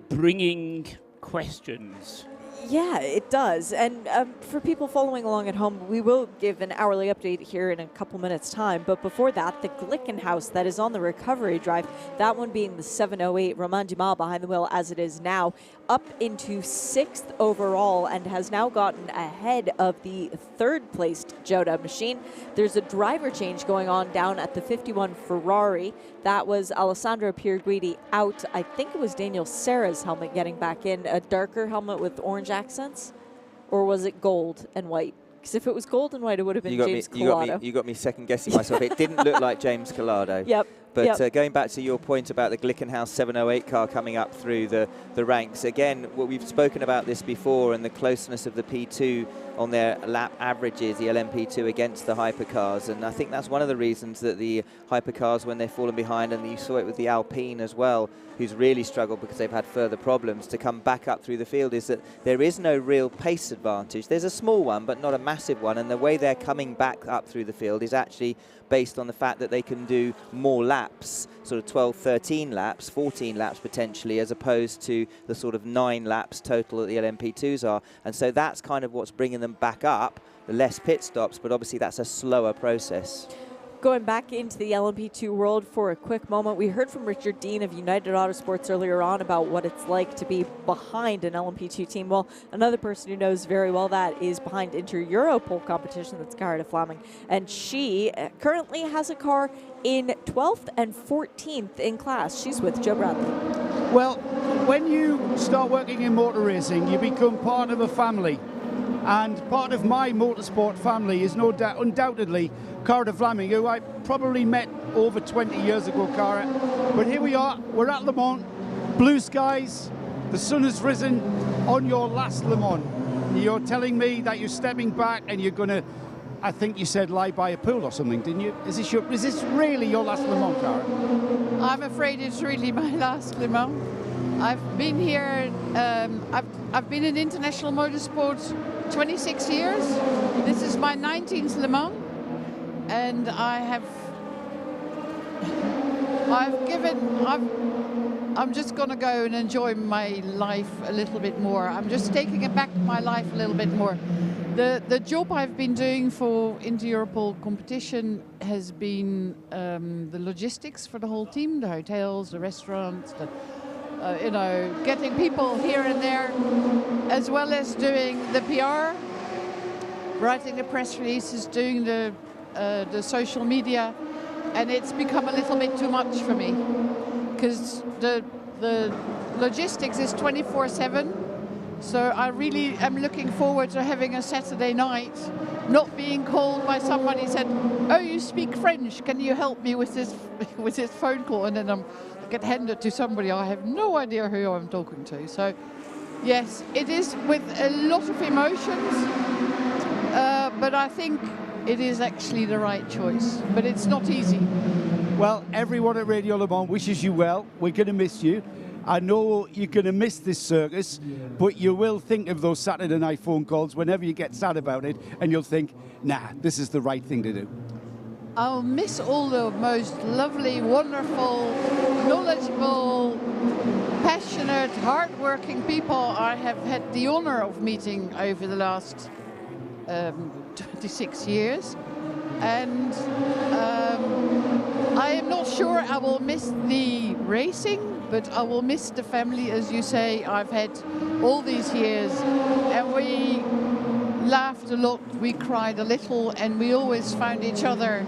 bringing questions. Yeah, it does. And for people following along at home, we will give an hourly update here in a couple minutes' time. But before that, the Glickenhaus that is on the recovery drive, that one being the 708 Romain Dumas behind the wheel as it is now, up into 6th overall and has now gotten ahead of the 3rd-placed Jota machine. There's a driver change going on down at the 51 Ferrari. That was Alessandro Pierguidi out. I think it was Daniel Serra's helmet getting back in, a darker helmet with orange accents, or was it gold and white? Because if it was gold and white, it would have been James Collado. You got me second guessing myself. It didn't look like James Collado. Yep. But going back to your point about the Glickenhaus 708 car coming up through the ranks, again, we've spoken about this before, and the closeness of the P2 on their lap averages, the LMP2 against the hypercars. And I think that's one of the reasons that the hypercars, when they've fallen behind, and you saw it with the Alpine as well, who's really struggled because they've had further problems to come back up through the field, is that there is no real pace advantage. There's a small one, but not a massive one. And the way they're coming back up through the field is actually based on the fact that they can do more laps, sort of 12, 13 laps, 14 laps potentially, as opposed to the sort of 9 laps total that the LMP2s are. And so that's kind of what's bringing them back up, the less pit stops, but obviously that's a slower process. Going back into the LMP2 world for a quick moment, we heard from Richard Dean of United Autosports earlier on about what it's like to be behind an LMP2 team. Well, another person who knows very well that is behind Inter-Europol competition, that's Gerda Flaming. And she currently has a car in 12th and 14th in class. She's with Joe Bradley. Well, when you start working in motor racing, you become part of a family. And part of my motorsport family is undoubtedly Cara Flaming, who I probably met over 20 years ago, Cara. But here we are, we're at Le Mans, blue skies, the sun has risen on your last Le Mans. You're telling me that you're stepping back and you're going to, I think you said, lie by a pool or something, didn't you? Is this really your last Le Mans, Cara? I'm afraid it's really my last Le Mans. I've been here, I've been in international motorsports 26 years. This is my 19th Le Mans, and I'm just going to go and enjoy my life a little bit more. I'm just taking back my life a little bit more. The job I've been doing for Inter-Europol competition has been the logistics for the whole team, the hotels, the restaurants, getting people here and there, as well as doing the PR, writing the press releases, doing the social media, and it's become a little bit too much for me because the logistics is 24/7. So I really am looking forward to having a Saturday night, not being called by somebody said, "Oh, you speak French? Can you help me with this phone call?" And then I get handed to somebody I have no idea who I'm talking to. So yes, it is with a lot of emotions, but I think it is actually the right choice. But it's not easy. Well, everyone at Radio Le Mans wishes you well. We're going to miss you. I know you're going to miss this circus, but you will think of those Saturday night phone calls whenever you get sad about it, and you'll think, nah, this is the right thing to do. I'll miss all the most lovely, wonderful, knowledgeable, passionate, hard-working people I have had the honor of meeting over the last 26 years. And I am not sure I will miss the racing, but I will miss the family, as you say, I've had all these years. And we laughed a lot, we cried a little, and we always found each other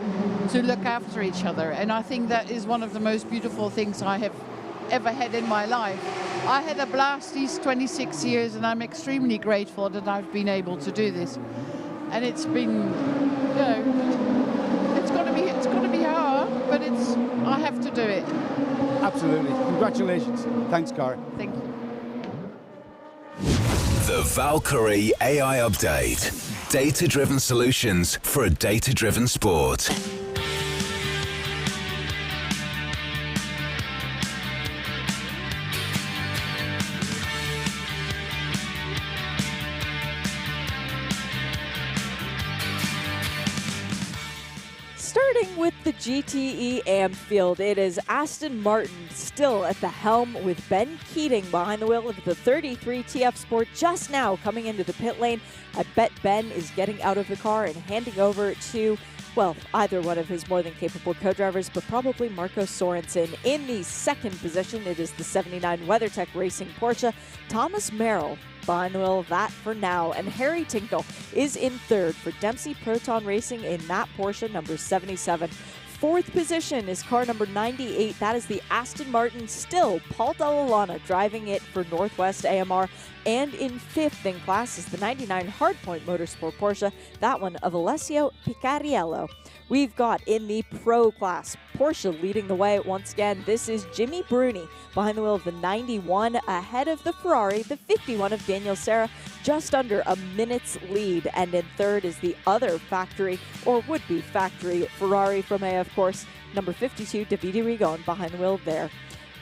to look after each other. And I think that is one of the most beautiful things I have ever had in my life. I had a blast these 26 years, and I'm extremely grateful that I've been able to do this. And it's been, it's going to be hard, but I have to do it. Absolutely. Congratulations. Thanks, Cara. Thank you. The Valkyrie AI Update. Data-driven solutions for a data-driven sport. Starting with the GTE Am field, it is Aston Martin still at the helm with Ben Keating behind the wheel of the 33 TF Sport just now coming into the pit lane. I bet Ben is getting out of the car and handing over to, well, either one of his more than capable co-drivers, but probably Marco Sorensen. In the second position, it is the 79 WeatherTech Racing Porsche, Thomas Merrill behind the wheel of that for now. And Harry Tinkle is in third for Dempsey Proton Racing in that Porsche number 77. Fourth position is car number 98. That is the Aston Martin, still Paul Dalla driving it for Northwest AMR. And in fifth in class is the 99 Hardpoint Motorsport Porsche, that one of Alessio Picariello. We've got in the Pro class, Porsche leading the way once again. This is Jimmy Bruni behind the wheel of the 91, ahead of the Ferrari, the 51 of Daniel Serra, just under a minute's lead. And in third is the other factory, or would-be factory, Ferrari from A, of course, number 52, Davide Rigon behind the wheel there.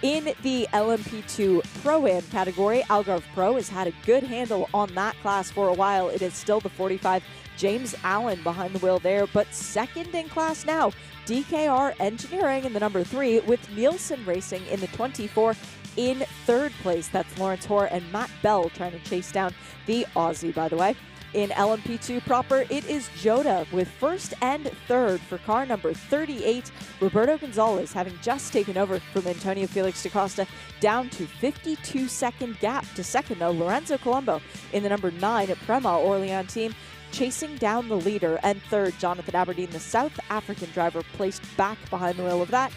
In the LMP2 Pro Am category, Algarve Pro has had a good handle on that class for a while. It is still the 45 James Allen behind the wheel there, but second in class now, DKR Engineering in the number 3 with Nielsen Racing in the 24. In third place, that's Lawrence Hoare and Matt Bell trying to chase down the Aussie, by the way. In LMP2 proper, it is Joda with first and third for car number 38. Roberto Gonzalez having just taken over from Antonio Felix da Costa, down to 52-second gap to second, though. Lorenzo Colombo in the number 9 at Prema Orleans team, chasing down the leader. And third, Jonathan Aberdeen, the South African driver, placed back behind the wheel of that.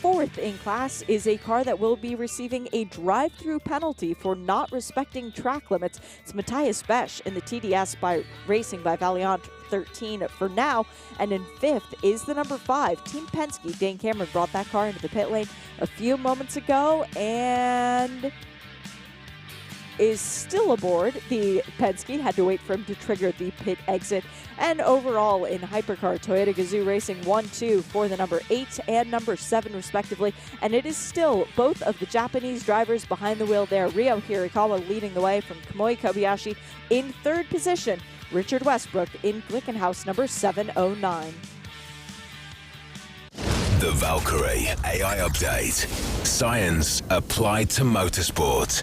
Fourth in class is a car that will be receiving a drive-through penalty for not respecting track limits. It's Matthias Besch in the TDS by Racing by Valiant 13 for now. And in fifth is the number 5, Team Penske. Dane Cameron brought that car into the pit lane a few moments ago and is still aboard. The Penske had to wait for him to trigger the pit exit. And overall in Hypercar, Toyota Gazoo Racing 1-2 for the number 8 and number 7 respectively. And it is still both of the Japanese drivers behind the wheel there. Ryo Hirakawa leading the way from Kamui Kobayashi. In third position, Richard Westbrook in Glickenhaus number 709. The Valkyrie AI Update. Science applied to motorsport.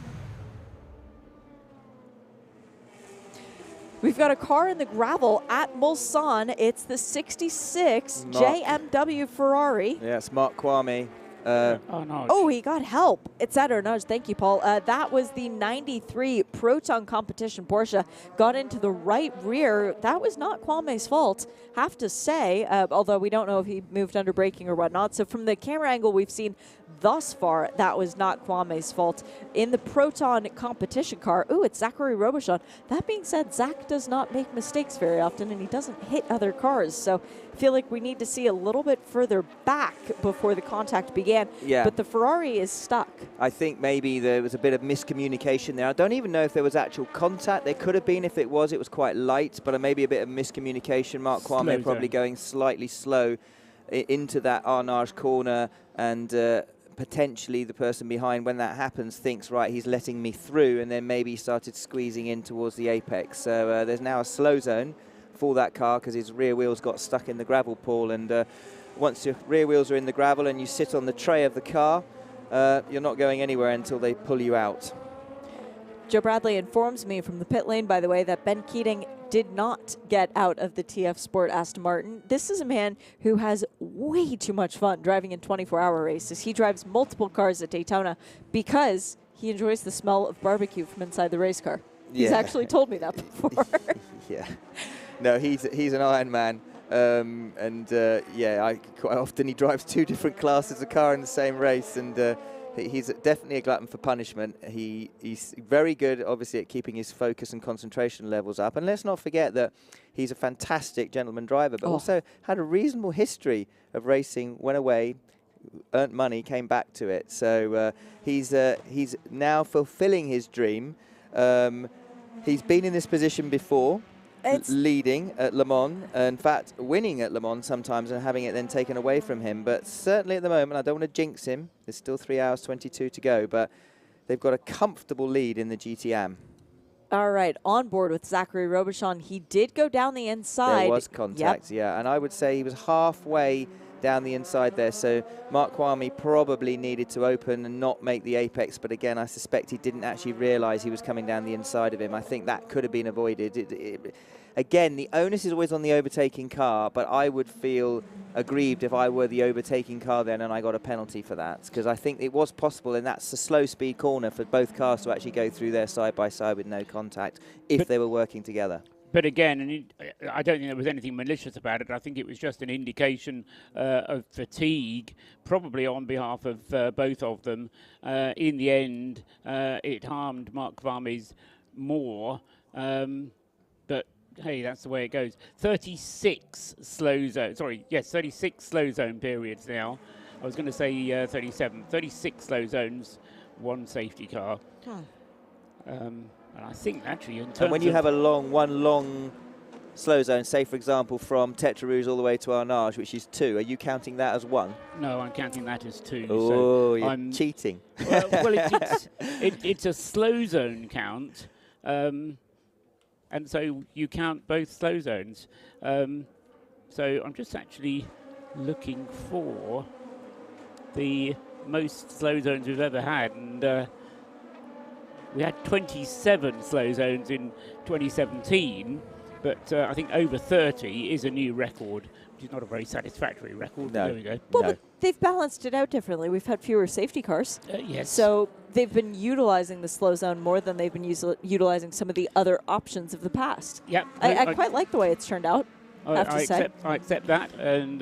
We've got a car in the gravel at Mulsanne. It's the 66 JMW Ferrari. Yeah, it's Mark Kwame. Oh, he got help. It's at our nudge. Thank you, Paul. That was the 93 Proton Competition Porsche. Got into the right rear. That was not Kwame's fault, have to say, although we don't know if he moved under braking or whatnot. So from the camera angle we've seen thus far, that was not Kwame's fault. In the Proton competition car, it's Zachary Robichon. That being said, Zach does not make mistakes very often, and he doesn't hit other cars. So I feel like we need to see a little bit further back before the contact began. Yeah. But the Ferrari is stuck. I think maybe there was a bit of miscommunication there. I don't even know if there was actual contact. There could have been. If it was quite light, but maybe a bit of miscommunication. Mark Kwame probably going slightly slow into that Arnage corner, and potentially the person behind, when that happens, thinks, right, he's letting me through, and then maybe started squeezing in towards the apex. So there's now a slow zone for that car because his rear wheels got stuck in the gravel, Paul. And once your rear wheels are in the gravel and you sit on the tray of the car, you're not going anywhere until they pull you out. Joe Bradley informs me from the pit lane, by the way, that Ben Keating did not get out of the TF Sport Aston Martin. This is a man who has way too much fun driving in 24-hour races. He drives multiple cars at Daytona because he enjoys the smell of barbecue from inside the race car. He's actually told me that before. Yeah. No, he's an Iron Man. Quite often he drives 2 different classes of car in the same race, and he's definitely a glutton for punishment. He's very good, obviously, at keeping his focus and concentration levels up. And let's not forget that he's a fantastic gentleman driver, but also had a reasonable history of racing, went away, earned money, came back to it. So he's now fulfilling his dream. He's been in this position before, leading at Le Mans, in fact, winning at Le Mans sometimes and having it then taken away from him. But certainly at the moment, I don't want to jinx him. There's still 3 hours 22 to go, but they've got a comfortable lead in the GT Am. All right, on board with Zachary Robichon. He did go down the inside. There was contact, yeah. And I would say he was halfway down the inside there. So Mark Kwame probably needed to open and not make the apex. But again, I suspect he didn't actually realise he was coming down the inside of him. I think that could have been avoided. Again, the onus is always on the overtaking car, but I would feel aggrieved if I were the overtaking car then and I got a penalty for that, because I think it was possible, and that's a slow speed corner for both cars to actually go through there side by side with no contact if they were working together. But again, I don't think there was anything malicious about it. I think it was just an indication of fatigue, probably on behalf of both of them. In the end, it harmed Mark Kwame's more, but hey, that's the way it goes. 36 slow zone, 36 slow zone periods now. I was going to say 37. 36 slow zones, 1 safety car. And I think actually in terms and when you have one long slow zone, say for example from Tetra Rouge all the way to Arnage, which is 2, are you counting that as 1? No, I'm counting that as 2. Oh, so you're I'm cheating. Well, it's a slow zone count. And so you count both slow zones. So I'm just actually looking for the most slow zones we've ever had. And we had 27 slow zones in 2017, but I think over 30 is a new record, which is not a very satisfactory record. No. There we go. Well, but they've balanced it out differently. We've had fewer safety cars. Yes. So they've been utilizing the slow zone more than they've been utilizing some of the other options of the past. Yeah. I quite like the way it's turned out, I have to say. I accept that. And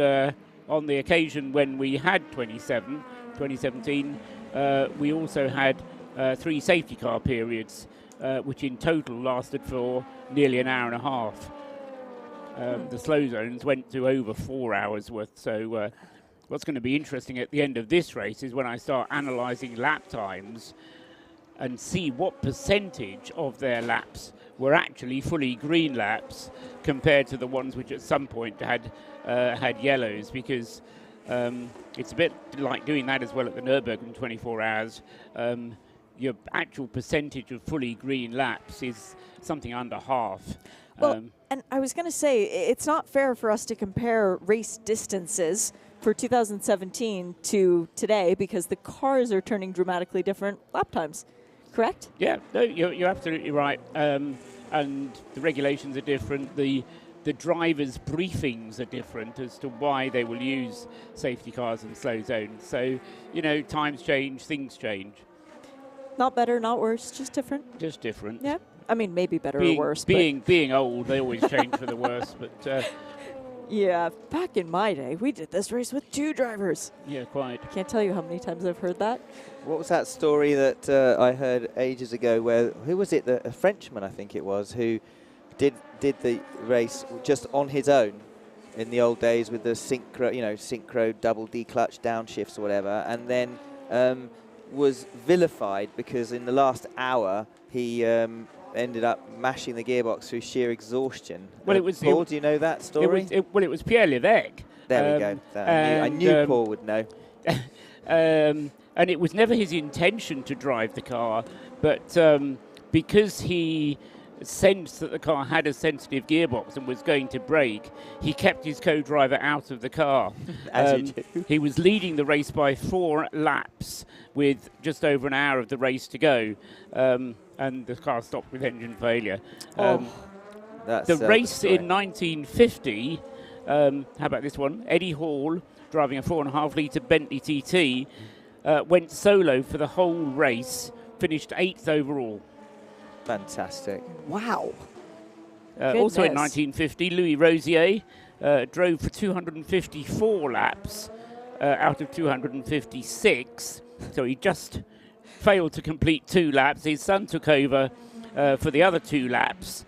on the occasion when we had 2017, we also had 3 safety car periods, which in total lasted for nearly an hour and a half. The slow zones went to over 4 hours worth. So what's going to be interesting at the end of this race is when I start analysing lap times and see what percentage of their laps were actually fully green laps compared to the ones which at some point had yellows, because it's a bit like doing that as well at the Nürburgring in 24 hours. Your actual percentage of fully green laps is something under half. Well, and I was going to say, it's not fair for us to compare race distances for 2017 to today, because the cars are turning dramatically different lap times, correct? Yeah, no, you're absolutely right. And the regulations are different. The drivers' briefings are different as to why they will use safety cars and slow zones. So, times change, things change. Not better, not worse, just different. Just different. Yeah. I mean, maybe better or worse. Being old, they always change for the worse. But yeah, back in my day, we did this race with 2 drivers. Yeah, quite. I can't tell you how many times I've heard that. What was that story that I heard ages ago where, who was it, a Frenchman I think it was, who did the race just on his own in the old days with the synchro double D clutch downshifts or whatever, and then was vilified because in the last hour he ended up mashing the gearbox through sheer exhaustion. Well, it was Paul. Do you know that story? It was Pierre Lévesque. There we go. I knew Paul would know. And it was never his intention to drive the car, but because he sensed that the car had a sensitive gearbox and was going to brake, he kept his co-driver out of the car. As you do. He was leading the race by 4 laps with just over an hour of the race to go, and the car stopped with engine failure. The race in 1950, how about this one? Eddie Hall, driving a 4.5 litre Bentley TT, went solo for the whole race, finished 8th overall. Fantastic. Wow. Also in 1950, Louis Rosier drove for 254 laps out of 256. So he just failed to complete 2 laps. His son took over for the other 2 laps.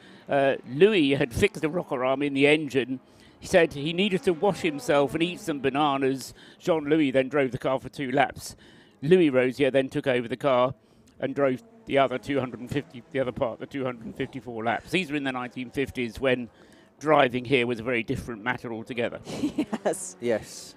Louis had fixed the rocker arm in the engine. He said he needed to wash himself and eat some bananas. Jean-Louis then drove the car for 2 laps. Louis Rosier then took over the car and drove the other 254 laps. These were in the 1950s when driving here was a very different matter altogether. Yes. Yes.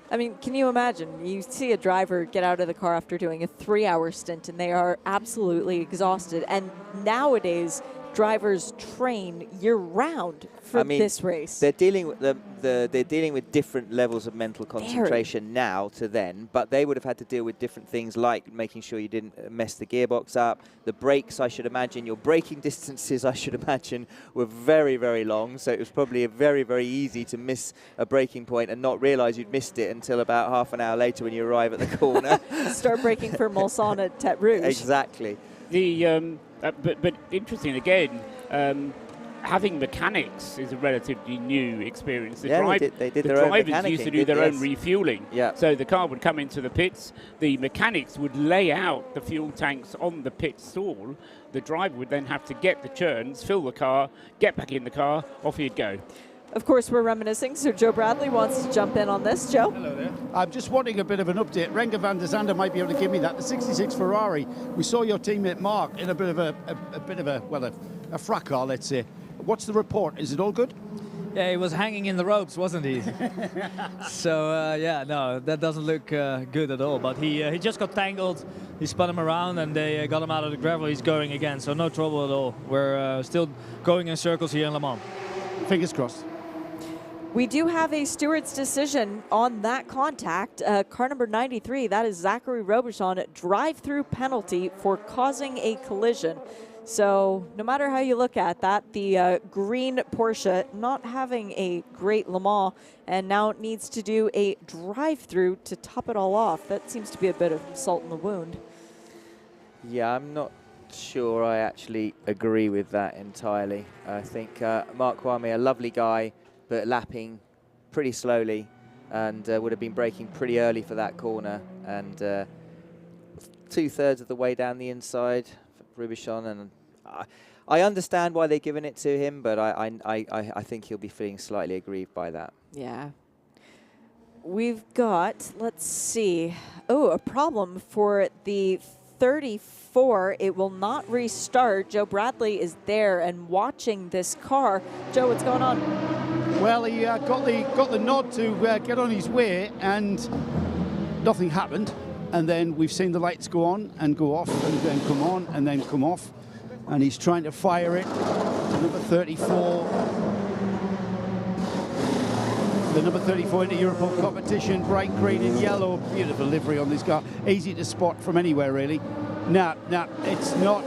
I mean, can you imagine? You see a driver get out of the car after doing a 3-hour stint, and they are absolutely exhausted. And nowadays, drivers train year-round for this race. They're dealing with they're dealing with different levels of mental concentration now to then, but they would have had to deal with different things like making sure you didn't mess the gearbox up. The brakes, I should imagine, your braking distances, I should imagine, were very, very long. So it was probably very, very easy to miss a braking point and not realise you'd missed it until about half an hour later when you arrive at the corner. Start braking for Mulsanne at Tête Rouge. Exactly. But interesting again, having mechanics is a relatively new experience. The they did their own drivers used to do their own refueling. Yeah. So the car would come into the pits, the mechanics would lay out the fuel tanks on the pit stall. The driver would then have to get the churns, fill the car, get back in the car, off he'd go. Of course, we're reminiscing, so Joe Bradley wants to jump in on this. Joe? Hello there. I'm just wanting a bit of an update. Renger van der Zande might be able to give me that. The 66 Ferrari. We saw your teammate Mark in a bit of a fracas, let's say. What's the report? Is it all good? Yeah, he was hanging in the ropes, wasn't he? So, yeah, no, that doesn't look good at all. But he just got tangled. He spun him around, and they got him out of the gravel. He's going again, so no trouble at all. We're still going in circles here in Le Mans. Fingers crossed. We do have a steward's decision on that contact. Car number 93, that is Zachary Robichon, drive-through penalty for causing a collision. So no matter how you look at that, the green Porsche not having a great Le Mans and now needs to do a drive-through to top it all off. That seems to be a bit of salt in the wound. Yeah, I'm not sure I actually agree with that entirely. I think Mark Kwame, a lovely guy, but lapping pretty slowly, and would have been braking pretty early for that corner, and 2/3 of the way down the inside for Robichon, and I understand why they've given it to him, but I think he'll be feeling slightly aggrieved by that. Yeah. We've got, let's see, a problem for the 34. It will not restart. Joe Bradley is there and watching this car. Joe, what's going on? Well, he got the nod to get on his way, and nothing happened. And then we've seen the lights go on and go off, and then come on and then come off. And he's trying to fire it. Number 34. The number 34 into Europol competition, bright green and yellow, beautiful livery on this car, easy to spot from anywhere really. No, it's not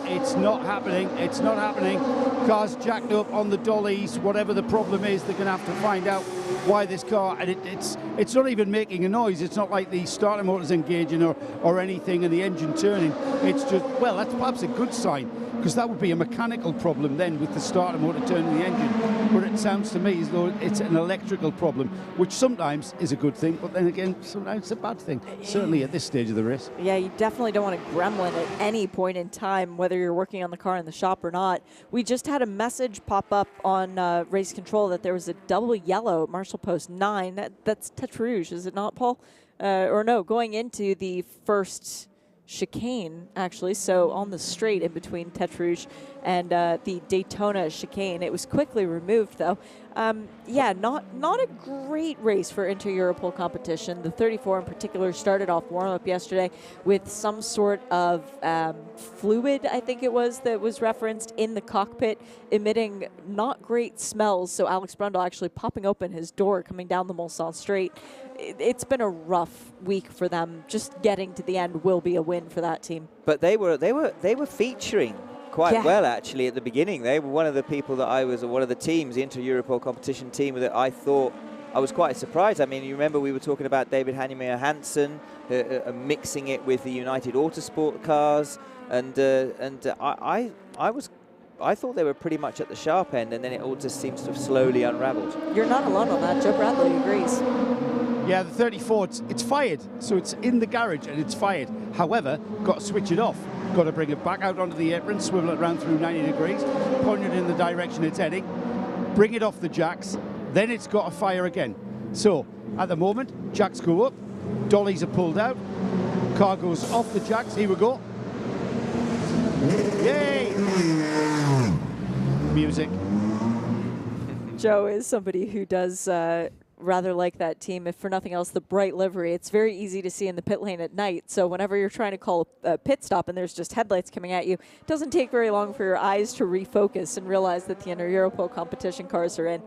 happening. It's not happening. Car's jacked up on the dollies. Whatever the problem is, they're going to have to find out why this car. And it's not even making a noise. It's not like the starter motor's engaging or anything, and the engine turning. It's just, well, that's perhaps a good sign, because that would be a mechanical problem then with the starter motor turning the engine. But it sounds to me as though it's an electrical problem, which sometimes is a good thing, but then again, sometimes it's a bad thing. Certainly at this stage of the race. Yeah, you definitely don't want a gremlin at any point in time, whether you're working on the car in the shop or not. We just had a message pop up on race control that there was a double yellow, Marshal Post 9. That's Tête Rouge, is it not, Paul? Or no, going into the first chicane, actually, so on the straight in between Tête Rouge and the Daytona chicane. It was quickly removed, though. Yeah, not a great race for inter-Europol competition. The 34 in particular started off warm-up yesterday with some sort of fluid, I think it was, that was referenced in the cockpit, emitting not great smells. So Alex Brundle actually popping open his door coming down the Mulsanne straight. It's been a rough week for them. Just getting to the end will be a win for that team. But they were featuring quite well actually at the beginning. They were one of the people that one of the teams, the inter-Europol competition team, that I thought I was quite surprised. I mean, you remember we were talking about David Hannemeyer Hansen mixing it with the United Autosport cars, and I thought they were pretty much at the sharp end, and then it all just seems to have slowly unraveled. You're not alone on that. Joe Bradley agrees. Yeah, the 34, it's fired. So it's in the garage and it's fired. However, got to switch it off. Got to bring it back out onto the apron, swivel it around through 90 degrees, point it in the direction it's heading, bring it off the jacks, then it's got to fire again. So at the moment, jacks go up, dollies are pulled out, car goes off the jacks. Here we go. Yay! Music. Joe is somebody who does rather like that team, if for nothing else, the bright livery. It's very easy to see in the pit lane at night. So whenever you're trying to call a pit stop and there's just headlights coming at you, it doesn't take very long for your eyes to refocus and realize that the Inter-Europol competition cars are in.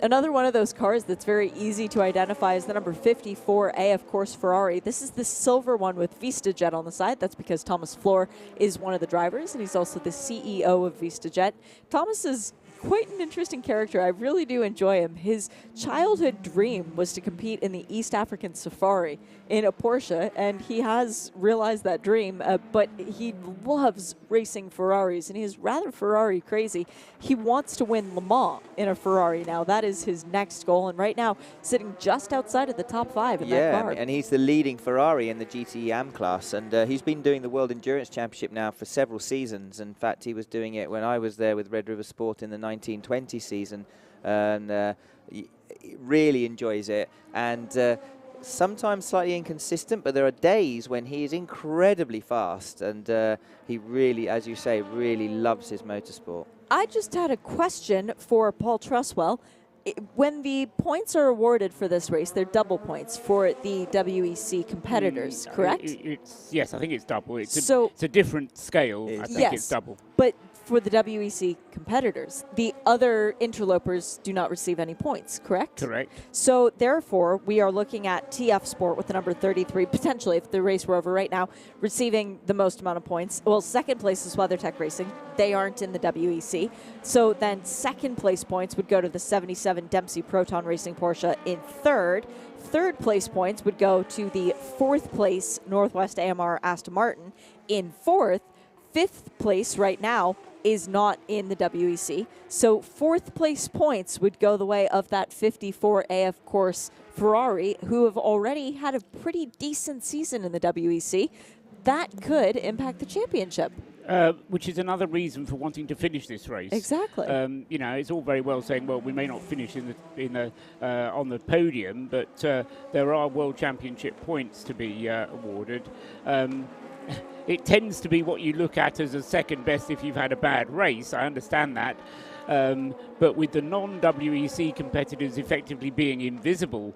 Another one of those cars that's very easy to identify is the number 54A, of course, Ferrari. This is the silver one with VistaJet on the side. That's because Thomas Flohr is one of the drivers, and he's also the CEO of VistaJet. Thomas is quite an interesting character. I really do enjoy him. His childhood dream was to compete in the East African Safari in a Porsche, and he has realized that dream, but he loves racing Ferraris, and he is rather Ferrari crazy. He wants to win Le Mans in a Ferrari now. That is his next goal, and right now sitting just outside of the top 5 in that car. Yeah, and he's the leading Ferrari in the GTE Am class, and he's been doing the World Endurance Championship now for several seasons. In fact, he was doing it when I was there with Red River Sport in the 1920 season, and he really enjoys it. And sometimes slightly inconsistent, but there are days when he is incredibly fast, and he really, as you say, really loves his motorsport. I just had a question for Paul Truswell. When the points are awarded for this race, they're double points for the WEC competitors, correct? Yes, I think it's double. It's a different scale. I think it's double. But for the WEC competitors, the other interlopers do not receive any points, correct? Correct. So therefore, we are looking at TF Sport with the number 33, potentially, if the race were over right now, receiving the most amount of points. Well, second place is WeatherTech Racing. They aren't in the WEC. So then second place points would go to the 77 Dempsey Proton Racing Porsche in third. Third place points would go to the fourth place Northwest AMR Aston Martin in fourth. Fifth place right now is not in the WEC. So fourth place points would go the way of that 54A, of course, Ferrari, who have already had a pretty decent season in the WEC. That could impact the championship. Which is another reason for wanting to finish this race. Exactly. You know, it's all very well saying, well, we may not finish on the podium, but there are World Championship points to be awarded. It tends to be what you look at as a second best if you've had a bad race. I understand that. But with the non-WEC competitors effectively being invisible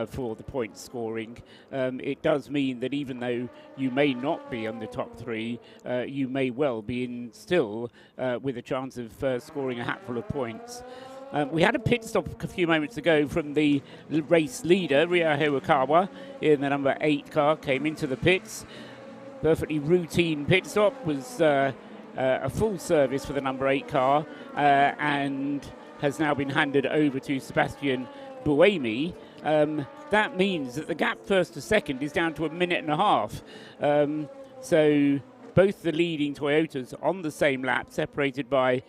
for the point scoring, it does mean that even though you may not be on the top 3, you may well be in still with a chance of scoring a hatful of points. We had a pit stop a few moments ago from the race leader, Ryo Hirakawa, in the number 8 car, came into the pits. Perfectly routine pit stop, was a full service for the number 8 car, and has now been handed over to Sebastian Buemi. That means that the gap first to second is down to a minute and a half. So both the leading Toyotas on the same lap, separated by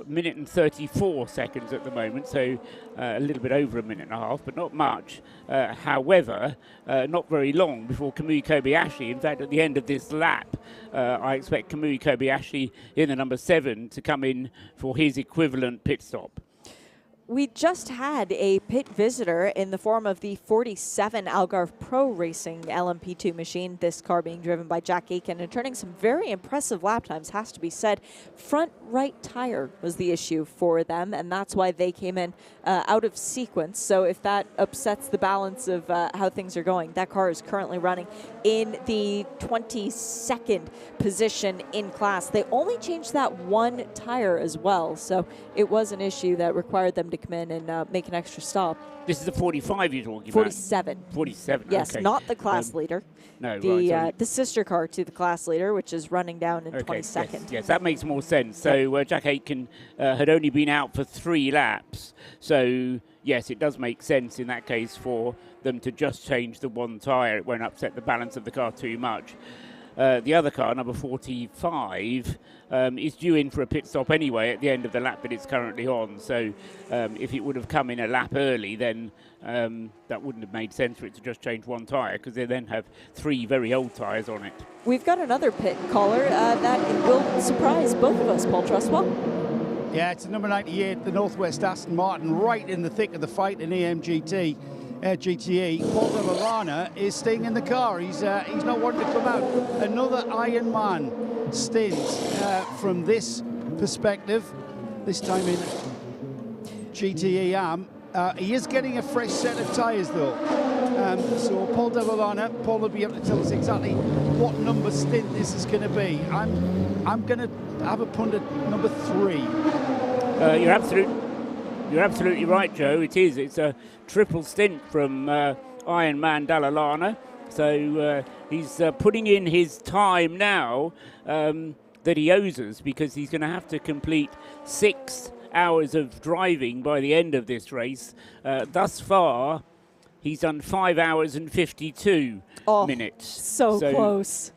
minute and 34 seconds at the moment, so a little bit over a minute and a half, but not much. However, not very long before Kamui Kobayashi. In fact, at the end of this lap, I expect Kamui Kobayashi in the number 7 to come in for his equivalent pit stop. We just had a pit visitor in the form of the 47 Algarve Pro Racing LMP2 machine, this car being driven by Jack Aitken and turning some very impressive lap times, has to be said. Front right tire was the issue for them, and that's why they came in out of sequence. So if that upsets the balance of how things are going, that car is currently running in the 22nd position in class. They only changed that one tire as well, so it was an issue that required them to come in and make an extra stop. This is a 45 you're talking 47. about? 47. Yes, okay. not the class leader. No, the sister car to the class leader, which is running down in 22nd. Yes, that makes more sense. So Jack Aitken had only been out for 3 laps. So, yes, it does make sense in that case for them to just change the one tyre. It won't upset the balance of the car too much. The other car, number 45, is due in for a pit stop anyway at the end of the lap that it's currently on. So if it would have come in a lap early, then that wouldn't have made sense for it to just change one tyre, because they then have 3 very old tyres on it. We've got another pit caller that will surprise both of us, Paul Truswell. Yeah, it's the number 98, the Northwest Aston Martin, right in the thick of the fight in AMGT. GTE. Paul Ravarana is staying in the car. He's not wanting to come out. Another Iron Man stint from this perspective, this time in GTE Am. He is getting a fresh set of tyres, though. So Paul Devolana, Paul will be able to tell us exactly what number stint this is going to be. I'm going to have a punt at number 3. You're absolutely right, Joe. It is. It's a triple stint from Iron Man Dalalana. So he's putting in his time now that he owes us, because he's going to have to complete 6 hours of driving by the end of this race. Thus far, he's done 5 hours and 52 minutes. So close.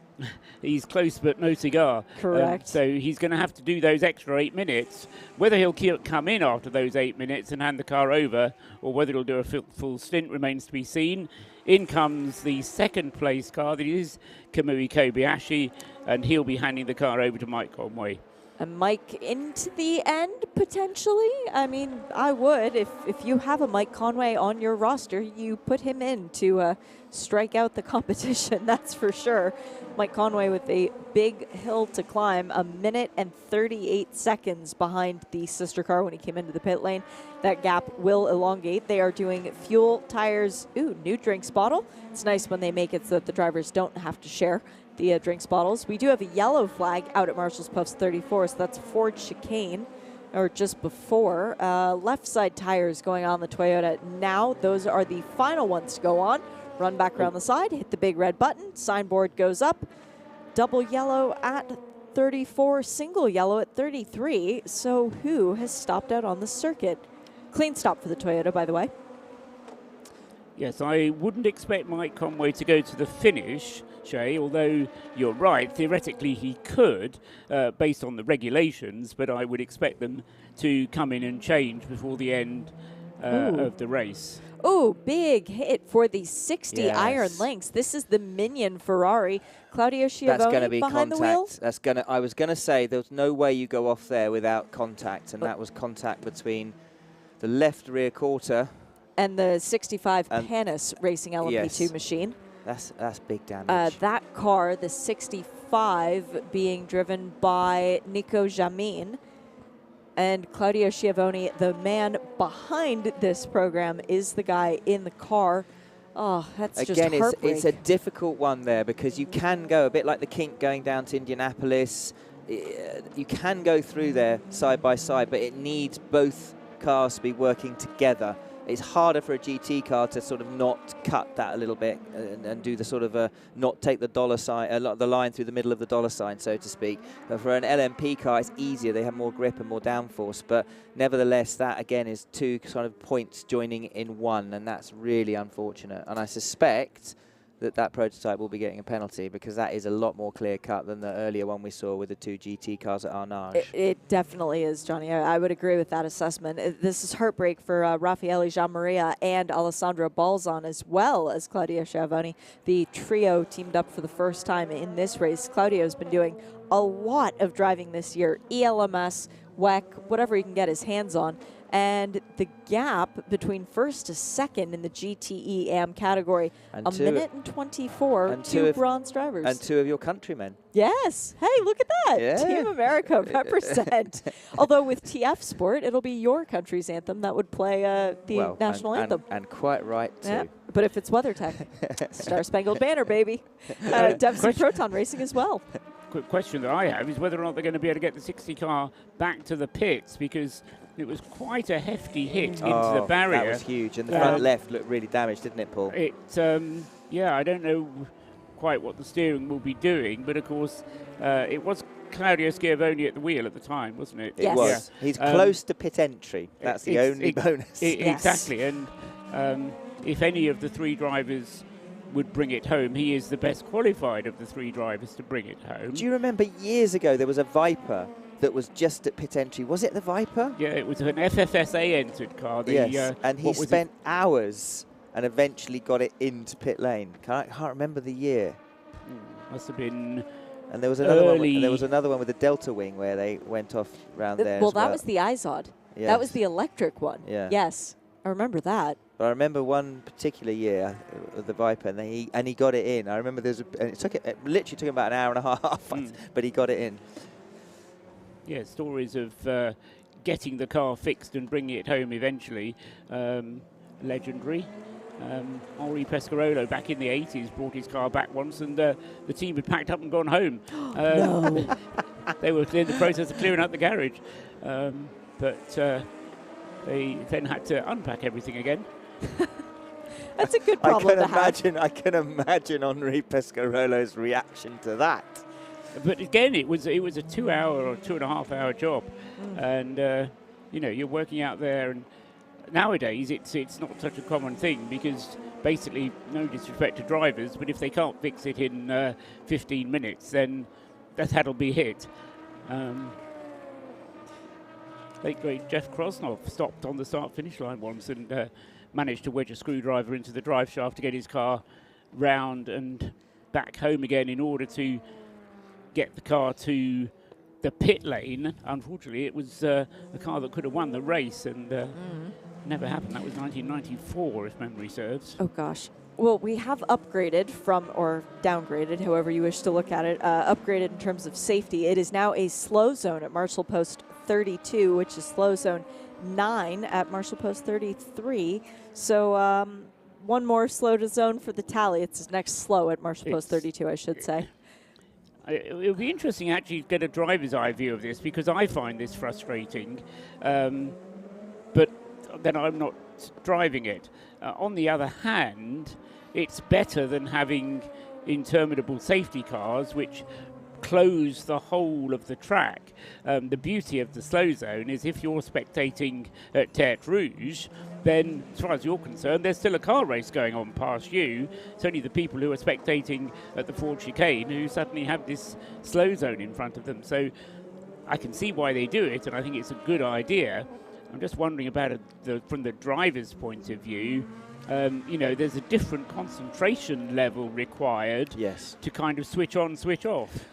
He's close but no cigar. Correct. So he's going to have to do those extra 8 minutes. Whether he'll come in after those 8 minutes and hand the car over, or whether he'll do a full stint, remains to be seen. In comes the second place car, that is Kamui Kobayashi, and he'll be handing the car over to Mike Conway. And Mike into the end, potentially? I mean, I would. If you have a Mike Conway on your roster, you put him in to strike out the competition, that's for sure. Mike Conway with a big hill to climb, 1 minute and 38 seconds behind the sister car when he came into the pit lane. That gap will elongate. They are doing fuel, tires, new drinks bottle. It's nice when they make it so that the drivers don't have to share the drinks bottles. We do have a yellow flag out at Marshall's Puffs 34, so that's Ford chicane, or just before. Left side tires going on the Toyota now. Those are the final ones to go on. Run back around the side, hit the big red button, signboard goes up. Double yellow at 34, single yellow at 33. So who has stopped out on the circuit? Clean stop for the Toyota, by the way. Yes, I wouldn't expect Mike Conway to go to the finish, Shay, although you're right, theoretically he could, based on the regulations, but I would expect them to come in and change before the end of the race. Oh, big hit for the 60 Iron Lynx. This is the minion Ferrari. Claudio Schiavone That's going to be behind contact. the wheel. That's going to. I was going to say there's no way you go off there without contact, and that was contact between the left rear quarter and the 65 Panis Racing LMP2 machine. That's big damage. That car, the 65, being driven by Nico Jamin. And Claudio Schiavone, the man behind this program, is the guy in the car. Oh, that's just heartbreak. Again, it's a difficult one there, because you can go a bit like the kink going down to Indianapolis. You can go through there side by side, but it needs both cars to be working together. It's harder for a GT car to sort of not cut that a little bit and do the sort of not take the dollar sign, the line through the middle of the dollar sign, so to speak. But for an LMP car, it's easier. They have more grip and more downforce. But nevertheless, that again is 2 sort of points joining in one, and that's really unfortunate. And I suspect that prototype will be getting a penalty, because that is a lot more clear cut than the earlier one we saw with the 2 GT cars at Arnage. It definitely is, Johnny. I would agree with that assessment. This is heartbreak for Raffaele Gianmaria and Alessandro Balzan, as well as Claudio Schiavone. The trio teamed up for the first time in this race. Claudio's been doing a lot of driving this year, ELMS, WEC, whatever he can get his hands on. And the gap between first to second in the GTE Am category, And 1 minute and 24, and two bronze drivers. And 2 of your countrymen. Yes. Hey, look at that. Yeah. Team America represent. Although with TF Sport, it'll be your country's anthem that would play the national anthem. And quite right, too. Yeah. But if it's WeatherTech, Star Spangled Banner, baby. Dempsey Proton Racing as well. Quick question that I have is whether or not they're going to be able to get the 60 car back to the pits, because it was quite a hefty hit into the barrier. That was huge, and the front left looked really damaged, didn't it, Paul? Yeah, I don't know quite what the steering will be doing, but of course it was Claudio Schiavone at the wheel at the time, wasn't it? It was. Yeah. He's close to pit entry. That's the only bonus. Exactly, and if any of the 3 drivers would bring it home, he is the best qualified of the 3 drivers to bring it home. Do you remember years ago there was a Viper that was just at pit entry? Was it the Viper? Yeah, it was an FFSA entered car. Yes, and he spent hours and eventually got it into pit lane. I can't remember the year. Must have been. And there was another one. There was another one with the Delta Wing where they went off round there. Well, as well. that was the Izod. Yes. That was the electric one. Yeah. Yes, I remember that. But I remember one particular year with the Viper, and he got it in. I remember it literally took him about an hour and a half, but he got it in. Yeah, stories of getting the car fixed and bringing it home eventually. Legendary. Henri Pescarolo back in the 80s brought his car back once, and the team had packed up and gone home. No. They were in the process of clearing out the garage, but they then had to unpack everything again. That's a good problem to have. I can imagine Henri Pescarolo's reaction to that. But again, it was a 2-hour or 2.5-hour job, and you're working out there. And nowadays, it's not such a common thing because basically, no disrespect to drivers, but if they can't fix it in 15 minutes, then that'll be it. Late great Jeff Krosnoff stopped on the start-finish line once and managed to wedge a screwdriver into the drive shaft to get his car round and back home again in order to get the car to the pit lane. Unfortunately, it was a car that could have won the race, and never happened. That was 1994, if memory serves. Oh, gosh. Well, we have upgraded from, or downgraded, however you wish to look at it, upgraded in terms of safety. It is now a slow zone at Marshall Post 32, which is slow zone 9 at Marshall Post 33. So one more slow to zone for the tally. It's next slow at Marshall Post 32, I should say. It would be interesting actually to get a driver's eye view of this, because I find this frustrating, but then I'm not driving it. On the other hand, it's better than having interminable safety cars which close the whole of the track. The beauty of the slow zone is if you're spectating at Tertre Rouge, then as far as you're concerned, there's still a car race going on past you. It's only the people who are spectating at the Ford chicane who suddenly have this slow zone in front of them. So I can see why they do it, and I think it's a good idea. I'm just wondering about it from the driver's point of view. There's a different concentration level required to kind of switch on, switch off.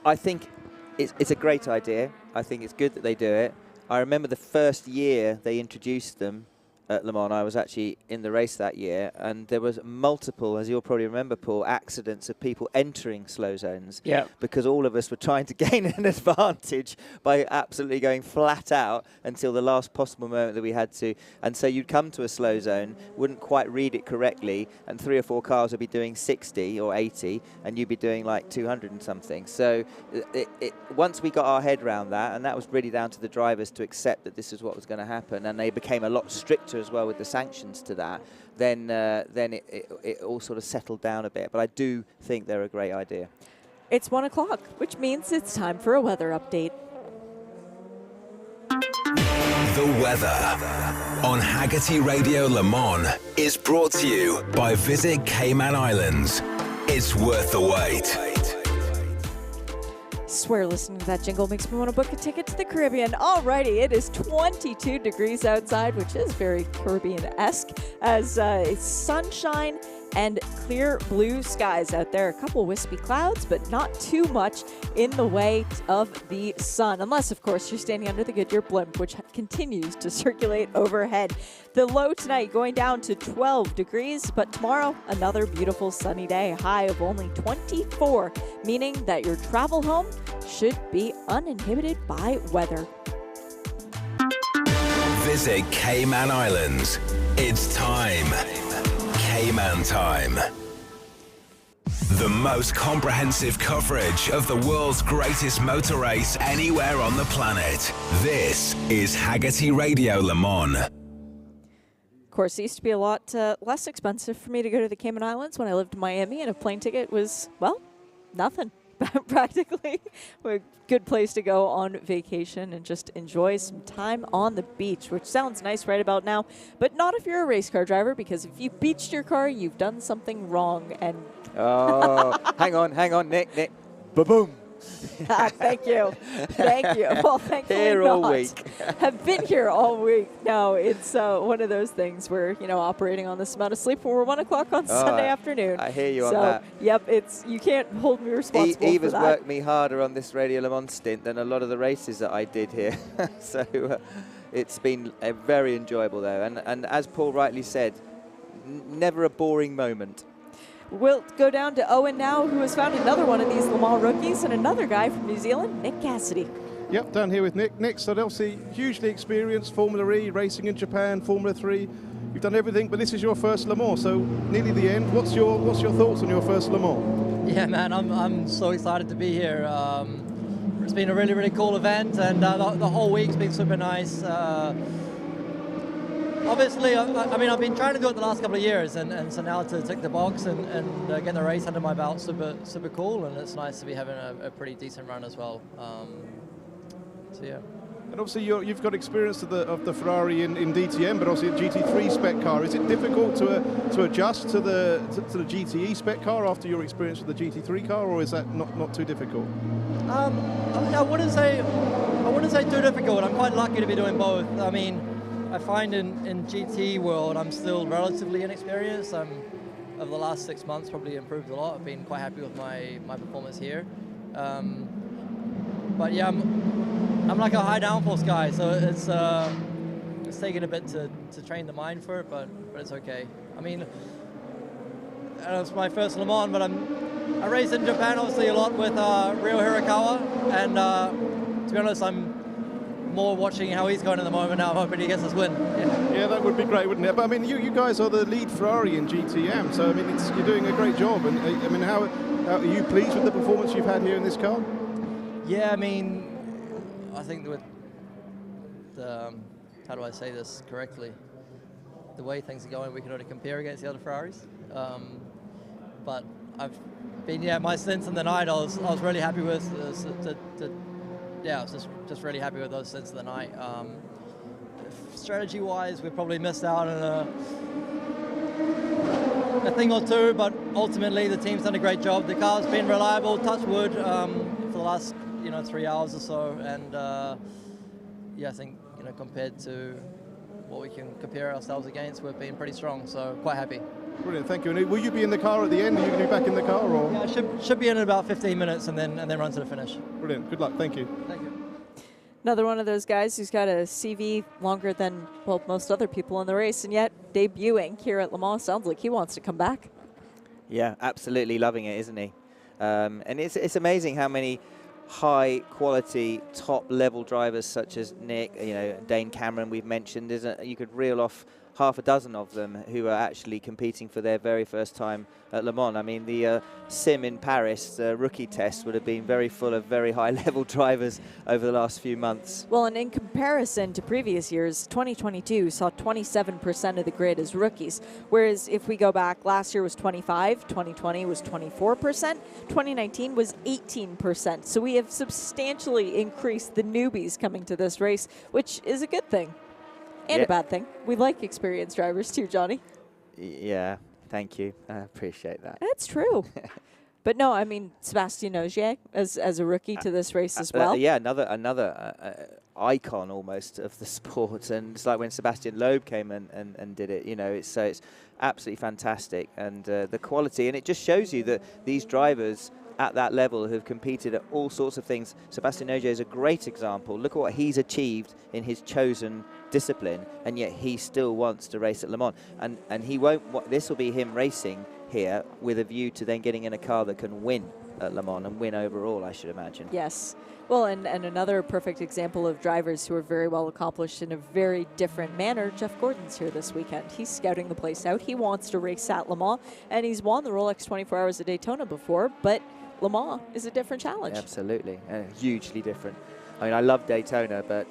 I think it's a great idea. I think it's good that they do it. I remember the first year they introduced them at Le Mans. I was actually in the race that year, and there was multiple, as you'll probably remember, Paul, accidents of people entering slow zones because all of us were trying to gain an advantage by absolutely going flat out until the last possible moment that we had to. And so you'd come to a slow zone, wouldn't quite read it correctly, and 3 or 4 cars would be doing 60 or 80, and you'd be doing like 200 and something. So once we got our head around that, and that was really down to the drivers to accept that this is what was going to happen, and they became a lot stricter as well with the sanctions to that, then it all sort of settled down a bit. But I do think they're a great idea. It's 1 o'clock, which means it's time for a weather update. The weather on Hagerty Radio Le Mans is brought to you by Visit Cayman Islands. It's worth the wait. Swear listening to that jingle makes me want to book a ticket to the Caribbean. Alrighty, it is 22 degrees outside, which is very Caribbean-esque, as it's sunshine and clear blue skies out there. A couple wispy clouds, but not too much in the way of the sun, unless, of course, you're standing under the Goodyear blimp, which continues to circulate overhead. The low tonight going down to 12 degrees, but tomorrow, another beautiful sunny day, high of only 24, meaning that your travel home should be uninhibited by weather. Visit Cayman Islands. It's time. Cayman time. The most comprehensive coverage of the world's greatest motor race anywhere on the planet. This is Hagerty Radio Le Mans. Of course, it used to be a lot less expensive for me to go to the Cayman Islands when I lived in Miami, and a plane ticket was, well, nothing. Practically a good place to go on vacation and just enjoy some time on the beach, which sounds nice right about now, but not if you're a race car driver, because if you beached your car, you've done something wrong. And hang on, Nick. Ba-boom. Thank you. Well, thankfully here not. all week. Have been here all week. No, it's one of those things where, operating on this amount of sleep when we're 1 o'clock on Sunday afternoon. I hear you on that. Yep, you can't hold me responsible Eva's for that. worked me harder on this Radio Le Mans stint than a lot of the races that I did here. So it's been very enjoyable though. And as Paul rightly said, never a boring moment. We'll go down to Owen now, who has found another one of these Le Mans rookies, and another guy from New Zealand, Nick Cassidy. Yep, down here with Nick. Nick, so obviously hugely experienced Formula E, racing in Japan, Formula 3. You've done everything, but this is your first Le Mans, so nearly the end. What's your thoughts on your first Le Mans? Yeah, man, I'm so excited to be here. It's been a really, really cool event, and the whole week's been super nice. Obviously, I mean, I've been trying to do it the last couple of years, and so now to tick the box and get the race under my belt, super cool, and it's nice to be having a pretty decent run as well. So yeah. And obviously you've got experience of the Ferrari in DTM, but obviously a GT3 spec car. Is it difficult to adjust to the GTE spec car after your experience with the GT3 car, or is that not too difficult? I wouldn't say too difficult. I'm quite lucky to be doing both. I mean, I find in GT world I'm still relatively inexperienced. Over the last 6 months probably improved a lot. I've been quite happy with my performance here. But yeah, I'm like a high downforce guy, so it's taken a bit to train the mind for it, but it's okay. I mean, it's my first Le Mans, but I raced in Japan obviously a lot with Ryo Hirakawa, and to be honest, I'm more watching how he's going at the moment now. I'm hoping he gets his win. Yeah, that would be great, wouldn't it? But I mean, you guys are the lead Ferrari in GTM, so I mean, you're doing a great job. And I mean, how are you pleased with the performance you've had here in this car? Yeah, I mean, I think with the, how do I say this correctly? The way things are going, we can only compare against the other Ferraris. But I've been, my stints in the night, I was really happy with. I was just really happy with those stints of the night. Strategy-wise, we probably missed out on a thing or two, but ultimately the team's done a great job. The car's been reliable, touch wood, for the last 3 hours or so, and I think compared to what we can compare ourselves against, we've been pretty strong, so quite happy. Brilliant, thank you. And will you be in the car at the end? Are you going to be back in the car, or? Yeah, I should be in about 15 minutes and then run to the finish. Brilliant, good luck, thank you. Thank you. Another one of those guys who's got a CV longer than, well, most other people in the race, and yet debuting here at Le Mans. Sounds like he wants to come back. Yeah, absolutely loving it, isn't he? And it's amazing how many high quality top level drivers such as Nick, Dane Cameron we've mentioned, you could reel off half a dozen of them who are actually competing for their very first time at Le Mans. I mean, the sim in Paris, the rookie test, would have been very full of very high-level drivers over the last few months. Well, and in comparison to previous years, 2022 saw 27% of the grid as rookies, whereas if we go back, last year was 25, 2020 was 24%, 2019 was 18%. So we have substantially increased the newbies coming to this race, which is a good thing. And a bad thing. We like experienced drivers too, Johnny. Yeah, thank you. I appreciate that. That's true. But no, I mean, Sébastien Ogier as a rookie to this race as well. Yeah, another icon almost of the sport. And it's like when Sébastien Loeb came and did it, it's absolutely fantastic. And the quality, and it just shows you that these drivers at that level have competed at all sorts of things. Sébastien Ogier is a great example. Look at what he's achieved in his chosen discipline, and yet he still wants to race at Le Mans. And he won't. This will be him racing here with a view to then getting in a car that can win at Le Mans and win overall, I should imagine. Yes. Well, and another perfect example of drivers who are very well accomplished in a very different manner, Jeff Gordon's here this weekend. He's scouting the place out. He wants to race at Le Mans, and he's won the Rolex 24 Hours of Daytona before, but Le Mans is a different challenge. Absolutely, hugely different. I mean, I love Daytona, but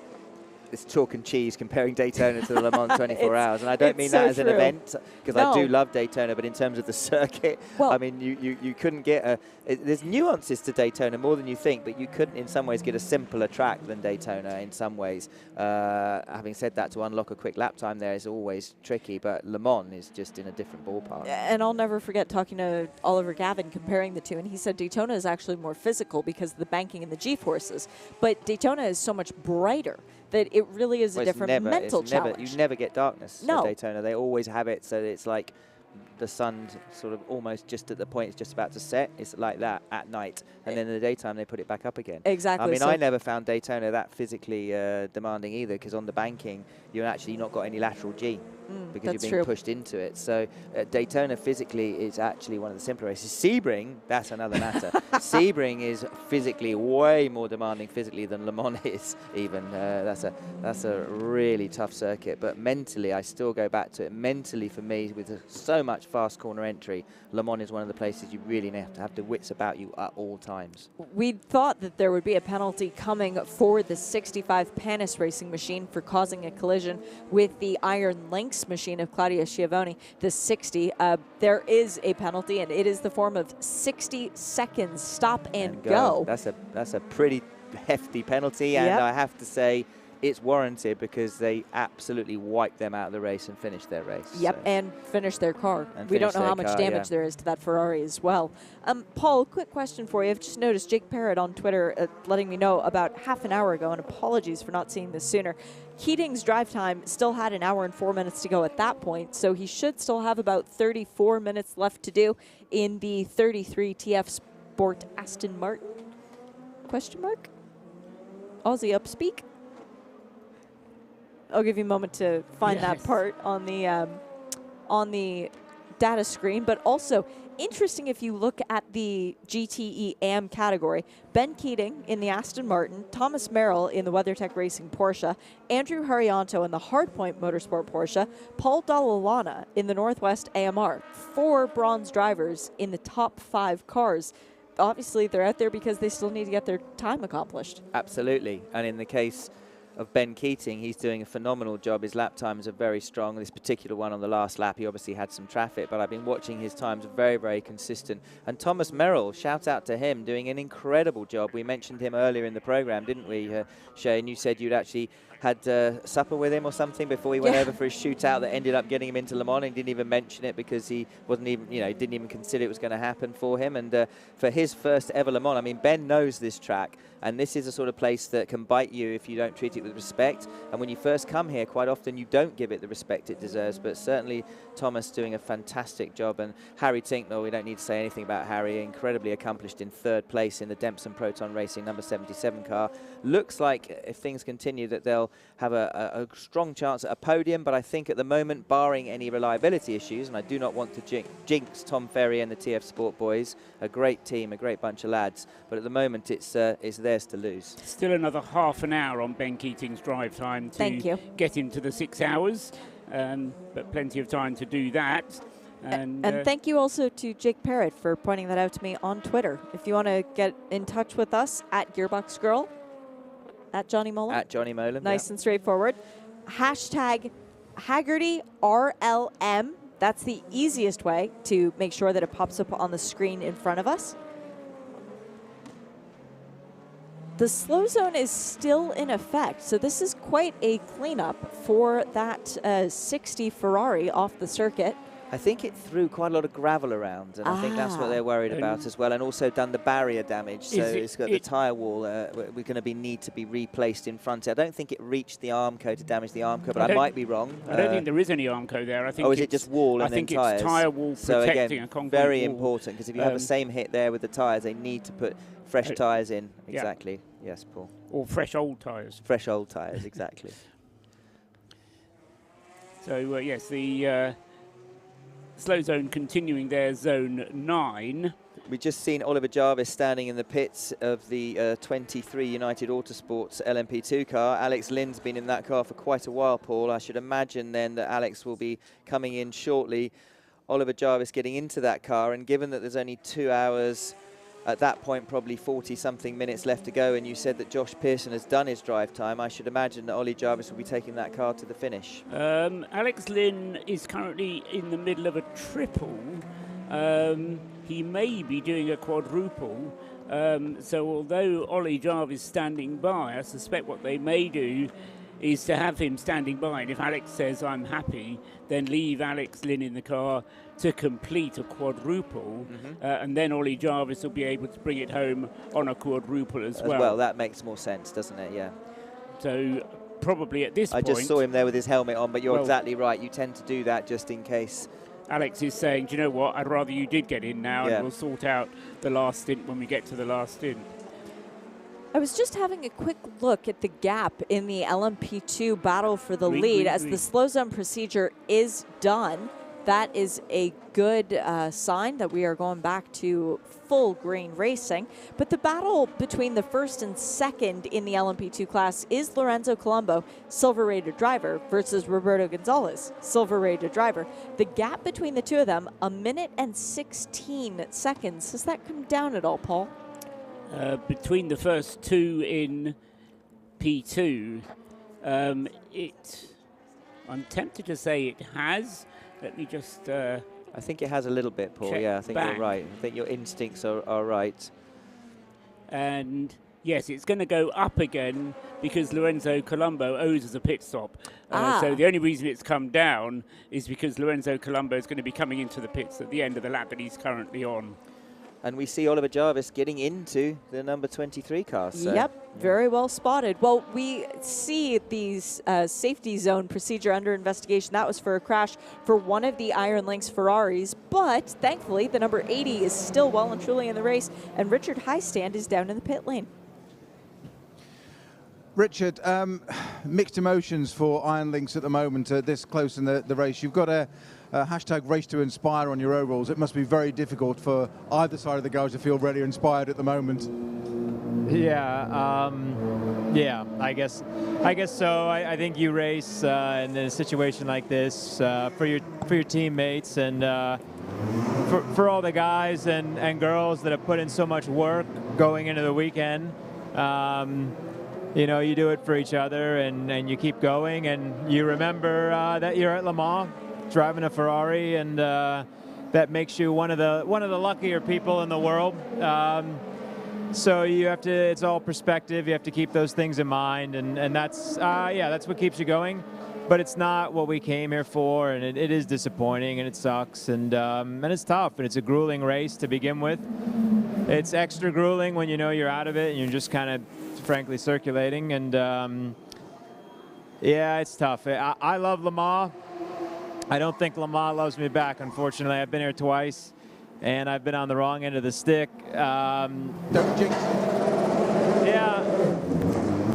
it's chalk and cheese comparing Daytona to the Le Mans 24 Hours. And I don't mean that as an event, because I do love Daytona, but in terms of the circuit, well, I mean, you couldn't get there's nuances to Daytona more than you think, but you couldn't in some ways get a simpler track than Daytona in some ways. Having said that, to unlock a quick lap time there is always tricky, but Le Mans is just in a different ballpark. And I'll never forget talking to Oliver Gavin comparing the two, and he said Daytona is actually more physical because of the banking and the G-forces, but Daytona is so much brighter that it really is a different mental challenge. You never get darkness at Daytona. They always have it, so it's like the sun sort of almost just at the point it's just about to set. It's like that at night, and then in the daytime they put it back up again. Exactly. I mean, so I never found Daytona that physically demanding either, because on the banking you're actually not got any lateral G. Because that's you're being true. pushed into it. So Daytona physically is actually one of the simpler races. Sebring, that's another matter. Sebring is physically way more demanding physically than Le Mans is even. That's a really tough circuit. But mentally, I still go back to it. Mentally, for me, with so much fast corner entry, Le Mans is one of the places you really have to wits about you at all times. We thought that there would be a penalty coming for the 65 Panis racing machine for causing a collision with the Iron Lynx machine of Claudio Schiavone, the 60. There is a penalty, and it is the form of 60 seconds stop and go. That's a pretty hefty penalty, and I have to say it's warranted, because they absolutely wiped them out of the race and finished their race. Yep, so. and finished their car. And We don't finished know how their much car, damage there is to that Ferrari as well. Paul, quick question for you. I've just noticed Jake Parrott on Twitter letting me know about half an hour ago, and apologies for not seeing this sooner. Keating's drive time still had an hour and 4 minutes to go at that point, so he should still have about 34 minutes left to do in the 33 TF Sport Aston Martin? Question mark? Aussie upspeak? I'll give you a moment to find that part on the data screen. But also, interesting if you look at the GTE Am category, Ben Keating in the Aston Martin, Thomas Merrill in the WeatherTech Racing Porsche, Andrew Harianto in the Hardpoint Motorsport Porsche, Paul Dallalana in the Northwest AMR. 4 bronze drivers in the top 5 cars. Obviously, they're out there because they still need to get their time accomplished. Absolutely. And in the case of Ben Keating, he's doing a phenomenal job. His lap times are very strong. This particular one on the last lap, he obviously had some traffic, but I've been watching his times, very, very consistent. And Thomas Merrill, shout out to him, doing an incredible job. We mentioned him earlier in the program, didn't we, Shane? You said you'd actually had supper with him or something before he went over for his shootout that ended up getting him into Le Mans, and didn't even mention it because he wasn't even, didn't even consider it was going to happen for him. And for his first ever Le Mans, I mean, Ben knows this track, and this is a sort of place that can bite you if you don't treat it with respect. And when you first come here, quite often you don't give it the respect it deserves. But certainly Thomas doing a fantastic job. And Harry Tinknell, we don't need to say anything about Harry, incredibly accomplished in 3rd place in the Dempson Proton Racing number 77 car. Looks like, if things continue, that they'll have a strong chance at a podium. But I think at the moment, barring any reliability issues, and I do not want to jinx Tom Ferry and the TF Sport boys, a great team, a great bunch of lads. But at the moment, it's theirs to lose. Still another half an hour on Ben Keating's drive time to get into the 6 hours, but plenty of time to do that. And thank you also to Jake Parrott for pointing that out to me on Twitter. If you want to get in touch with us, at Gearbox Girl, at Johnny Mullen. At Johnny Mullen. Nice and straightforward. Hashtag Hagerty RLM. That's the easiest way to make sure that it pops up on the screen in front of us. The slow zone is still in effect, so this is quite a cleanup for that 60 Ferrari off the circuit. I think it threw quite a lot of gravel around, and I think that's what they're worried about as well, and also done the barrier damage. So it's got the tyre wall. We're going to need to be replaced in front. I don't think it reached the Armco to damage the Armco, but I might be wrong. I don't think there is any Armco there. I think is it just wall and then tyres? I think it's tyre wall protecting a concrete very wall. Important, because if you have the same hit there with the tyres, they need to put fresh tyres in. Exactly. Yeah. Yes, Paul. Or fresh old tyres. Fresh old tyres, exactly. So, yes, the slow zone continuing there, zone 9. We've just seen Oliver Jarvis standing in the pits of the 23 United Autosports LMP2 car. Alex Lynn's been in that car for quite a while, Paul. I should imagine then that Alex will be coming in shortly. Oliver Jarvis getting into that car, and given that there's only 2 hours, at that point probably 40-something minutes left to go, and you said that Josh Pearson has done his drive time, I should imagine that Ollie Jarvis will be taking that car to the finish. Alex Lynn is currently in the middle of a triple. He may be doing a quadruple. So although Ollie Jarvis is standing by, I suspect what they may do is to have him standing by, and if Alex says I'm happy, then leave Alex Lynn in the car to complete a quadruple, and then Ollie Jarvis will be able to bring it home on a quadruple as well. Well, that makes more sense, doesn't it? Yeah. So probably at this point... I just saw him there with his helmet on, but you're exactly right. You tend to do that just in case Alex is saying, do you know what, I'd rather you did get in now, Yeah. and we'll sort out the last stint when we get to the last stint. I was just having a quick look at the gap in the LMP2 battle for the Green, lead green, as green. the slow zone procedure is done. That is a good sign that we are going back to full green racing. But the battle between the first and second in the LMP2 class is Lorenzo Colombo, silver-rated driver, versus Roberto Gonzalez, silver-rated driver. The gap between the two of them, 1 minute and 16 seconds. Has that come down at all, Paul? Between the first two in P2, I'm tempted to say it has. Let me just... I think it has a little bit, Paul. check Yeah, I think back. you're right. I think your instincts are right. And yes, it's going to go up again because Lorenzo Colombo owes us a pit stop. So the only reason it's come down is because Lorenzo Colombo is going to be coming into the pits at the end of the lap that he's currently on. And we see Oliver Jarvis getting into the number 23 car. So. Yep, very well spotted. Well, we see these safety zone procedure under investigation. That was for a crash for one of the Iron Lynx Ferraris, but thankfully the number 80 is still well and truly in the race, and Richard Highstand is down in the pit lane. Richard, mixed emotions for Iron Lynx at the moment, this close in the race. You've got a hashtag race to inspire on your overalls. It must be very difficult for either side of the garage to feel really inspired at the moment. Yeah, I guess so. I think you race in a situation like this for your teammates and for all the guys and girls that have put in so much work going into the weekend. You know, you do it for each other and you keep going, and you remember that you're at Le Mans driving a Ferrari, and that makes you one of the luckier people in the world. So you have to, it's all perspective. You have to keep those things in mind, and that's what keeps you going. But it's not what we came here for, and it is disappointing, and it sucks, and it's tough, and it's a grueling race to begin with. It's extra grueling when you know you're out of it and you're just kind of, frankly, circulating, and yeah, it's tough. I love Le Mans. I don't think Le Mans loves me back, unfortunately. I've been here twice, and I've been on the wrong end of the stick. Don't jinx it. Yeah,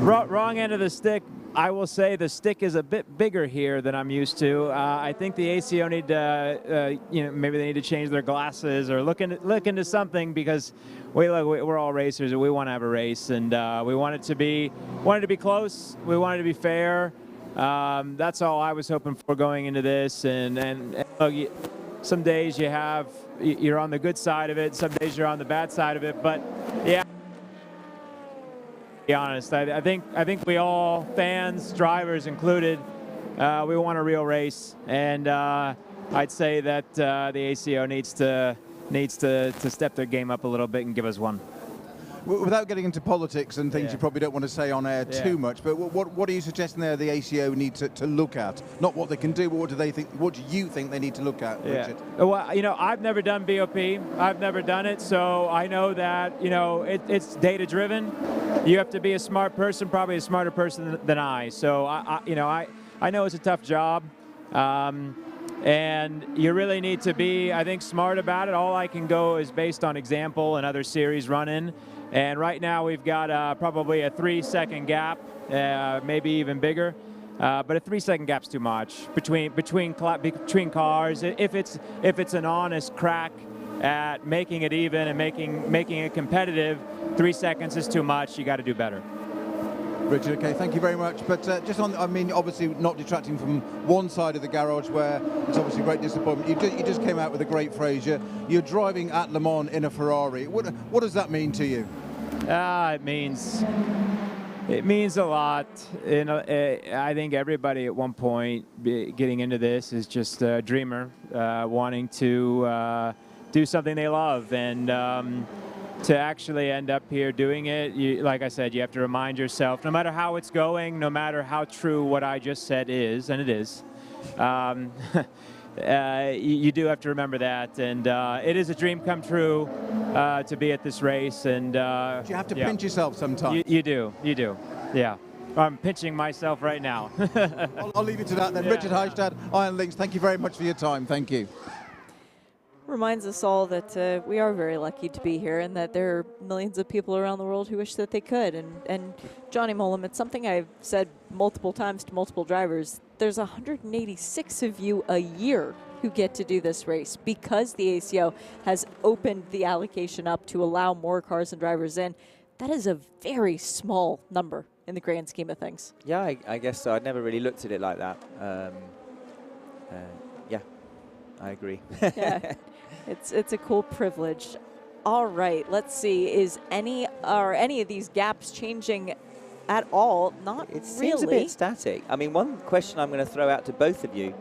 wrong end of the stick. I will say the stick is a bit bigger here than I'm used to. I think the ACO need to, maybe they need to change their glasses or look into something, because we're all racers and we want to have a race, and we want it to be close. We want it to be fair. That's all I was hoping for going into this, and some days you're on the good side of it, some days you're on the bad side of it, but yeah. To be honest, I think we all, fans, drivers included, we want a real race, and I'd say that the ACO needs to step their game up a little bit and give us one. Without getting into politics and things you probably don't want to say on air too much, but what are you suggesting there the ACO need to look at? Not what they can do, but what do they think? What do you think they need to look at, Richard? Well, I've never done BOP. I've never done it, so I know that it's data driven. You have to be a smart person, probably a smarter person than I. So I know it's a tough job. And you really need to be, I think, smart about it. All I can go is based on example and other series running. And right now we've got probably a 3-second gap, maybe even bigger. But a 3-second gap's too much between cars. If it's an honest crack at making it even and making it competitive, 3 seconds is too much. You got to do better. Richard, okay, thank you very much. But just on, obviously not detracting from one side of the garage where it's obviously great disappointment. You just came out with a great phrase. You're driving at Le Mans in a Ferrari. What does that mean to you? It means a lot. I think everybody at one point getting into this is just a dreamer, wanting to do something they love, and to actually end up here doing it, like I said, you have to remind yourself, no matter how it's going, no matter how true what I just said is, and it is, you do have to remember that, and it is a dream come true to be at this race. And do you have to pinch yourself sometimes? You do, yeah. I'm pinching myself right now. I'll leave you to that then. Yeah. Richard Highstand, Iron Lynx, thank you very much for your time. Thank you. reminds us all that we are very lucky to be here and that there are millions of people around the world who wish that they could. And Johnny Mollum, it's something I've said multiple times to multiple drivers. There's 186 of you a year who get to do this race because the ACO has opened the allocation up to allow more cars and drivers in. That is a very small number in the grand scheme of things. Yeah, I guess so. I'd never really looked at it like that. Yeah, I agree. Yeah, it's a cool privilege. All right, let's see. Are any of these gaps changing at all? Not really. It seems a bit static. I mean, one question I'm going to throw out to both of you,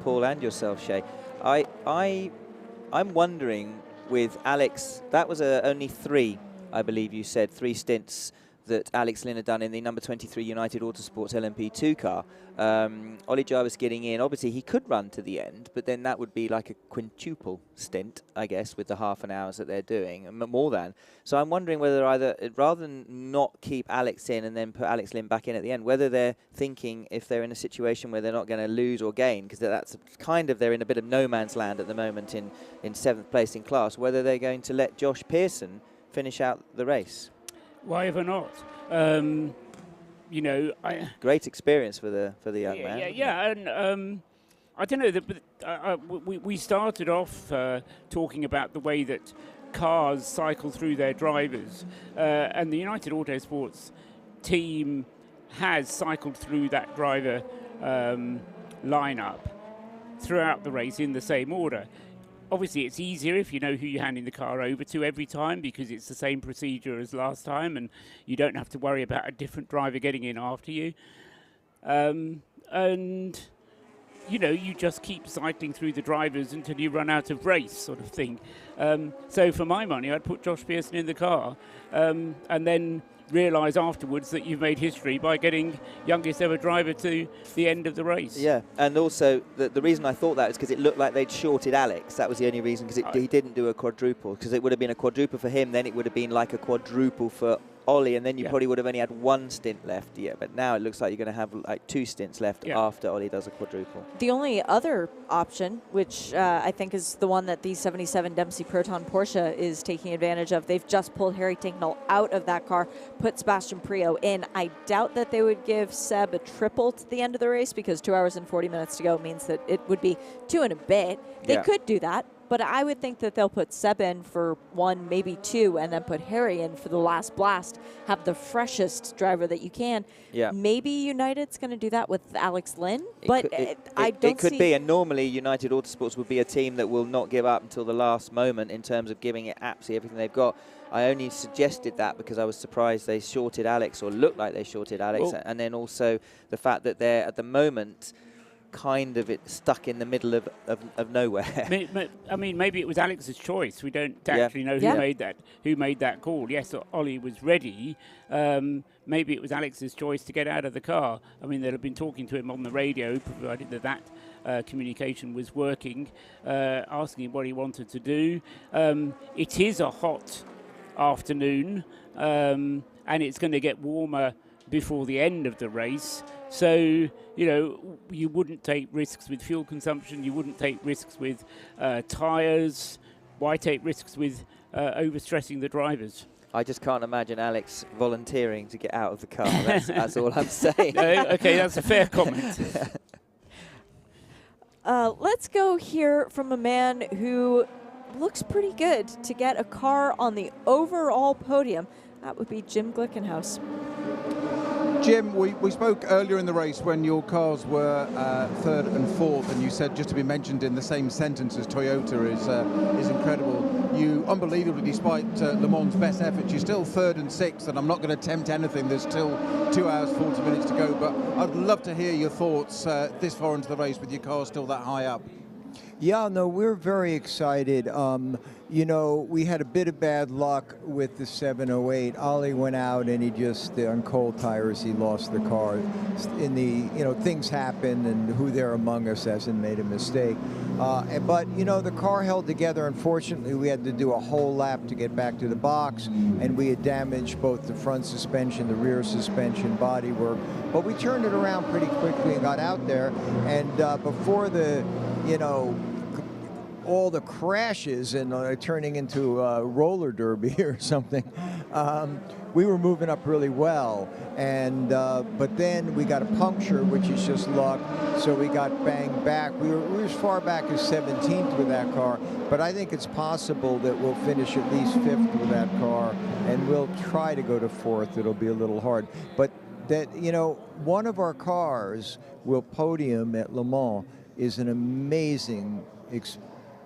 Paul and yourself, Shay. I'm wondering with Alex, that was only 3, I believe you said, 3 stints that Alex Lynn had done in the number 23 United Autosports LMP2 car. Ollie Jarvis getting in. Obviously, he could run to the end, but then that would be like a quintuple stint, I guess, with the half an hours that they're doing, more than. So I'm wondering whether rather than not keep Alex in and then put Alex Lynn back in at the end, whether they're thinking if they're in a situation where they're not going to lose or gain, because that's kind of, they're in a bit of no man's land at the moment in 7th place in class, whether they're going to let Josh Pearson finish out the race. Why ever not? You know, great experience for the young man. Yeah, and I don't know that we started off talking about the way that cars cycle through their drivers, and the United Autosports team has cycled through that driver lineup throughout the race in the same order. Obviously, it's easier if you know who you're handing the car over to every time because it's the same procedure as last time and you don't have to worry about a different driver getting in after you. And, you know, you just keep cycling through the drivers until you run out of race sort of thing. So for my money, I'd put Josh Pearson in the car and then realise afterwards that you've made history by getting youngest ever driver to the end of the race. Yeah, and also the reason I thought that is because it looked like they'd shorted Alex. That was the only reason, because he didn't do a quadruple, because it would have been a quadruple for him, then it would have been like a quadruple for Ollie, and then you probably would have only had 1 stint left. Yeah, but now it looks like you're going to have like 2 stints left after Ollie does a quadruple. The only other option, which I think is the one that the 77 Dempsey Proton Porsche is taking advantage of, they've just pulled Harry Tinknell out of that car, put Sebastian Priaulx in. I doubt that they would give Seb a triple to the end of the race because 2 hours and 40 minutes to go means that it would be 2 and a bit. They could do that. But I would think that they'll put Seb in for 1, maybe 2, and then put Harry in for the last blast. Have the freshest driver that you can. Yeah. Maybe United's going to do that with Alex Lynn, but I don't see... It could be, and normally United Autosports would be a team that will not give up until the last moment in terms of giving it absolutely everything they've got. I only suggested that because I was surprised they shorted Alex, or looked like they shorted Alex, and then also the fact that they're, at the moment, kind of stuck in the middle of nowhere. I mean, maybe it was Alex's choice. We don't actually know who made that call. Yes, Ollie was ready. Maybe it was Alex's choice to get out of the car. I mean, they'd have been talking to him on the radio, provided that communication was working, asking him what he wanted to do. It is a hot afternoon, and it's going to get warmer before the end of the race. So, you know, you wouldn't take risks with fuel consumption. You wouldn't take risks with tyres. Why take risks with overstressing the drivers? I just can't imagine Alex volunteering to get out of the car. That's all I'm saying. Okay, that's a fair comment. Let's go hear from a man who looks pretty good to get a car on the overall podium. That would be Jim Glickenhaus. Jim, we spoke earlier in the race when your cars were 3rd and 4th, and you said just to be mentioned in the same sentence as Toyota is incredible. You, unbelievably, despite Le Mans' best efforts, you're still 3rd and 6th, and I'm not going to tempt anything. There's still 2 hours, 40 minutes to go, but I'd love to hear your thoughts this far into the race with your car still that high up. Yeah, no, we're very excited. You know, we had a bit of bad luck with the 708. Ollie went out and he just, on cold tires, he lost the car. In the, you know, things happen, and who there among us hasn't made a mistake. But, you know, the car held together. Unfortunately, we had to do a whole lap to get back to the box, and we had damaged both the front suspension, the rear suspension, bodywork. But we turned it around pretty quickly and got out there. And before the, you know, all the crashes and turning into a roller derby or something, we were moving up really well. And but then we got a puncture, which is just luck. So we got banged back. We were as far back as 17th with that car. But I think it's possible that we'll finish at least 5th with that car, and we'll try to go to 4th. It'll be a little hard. But that, you know, one of our cars will podium at Le Mans is an amazing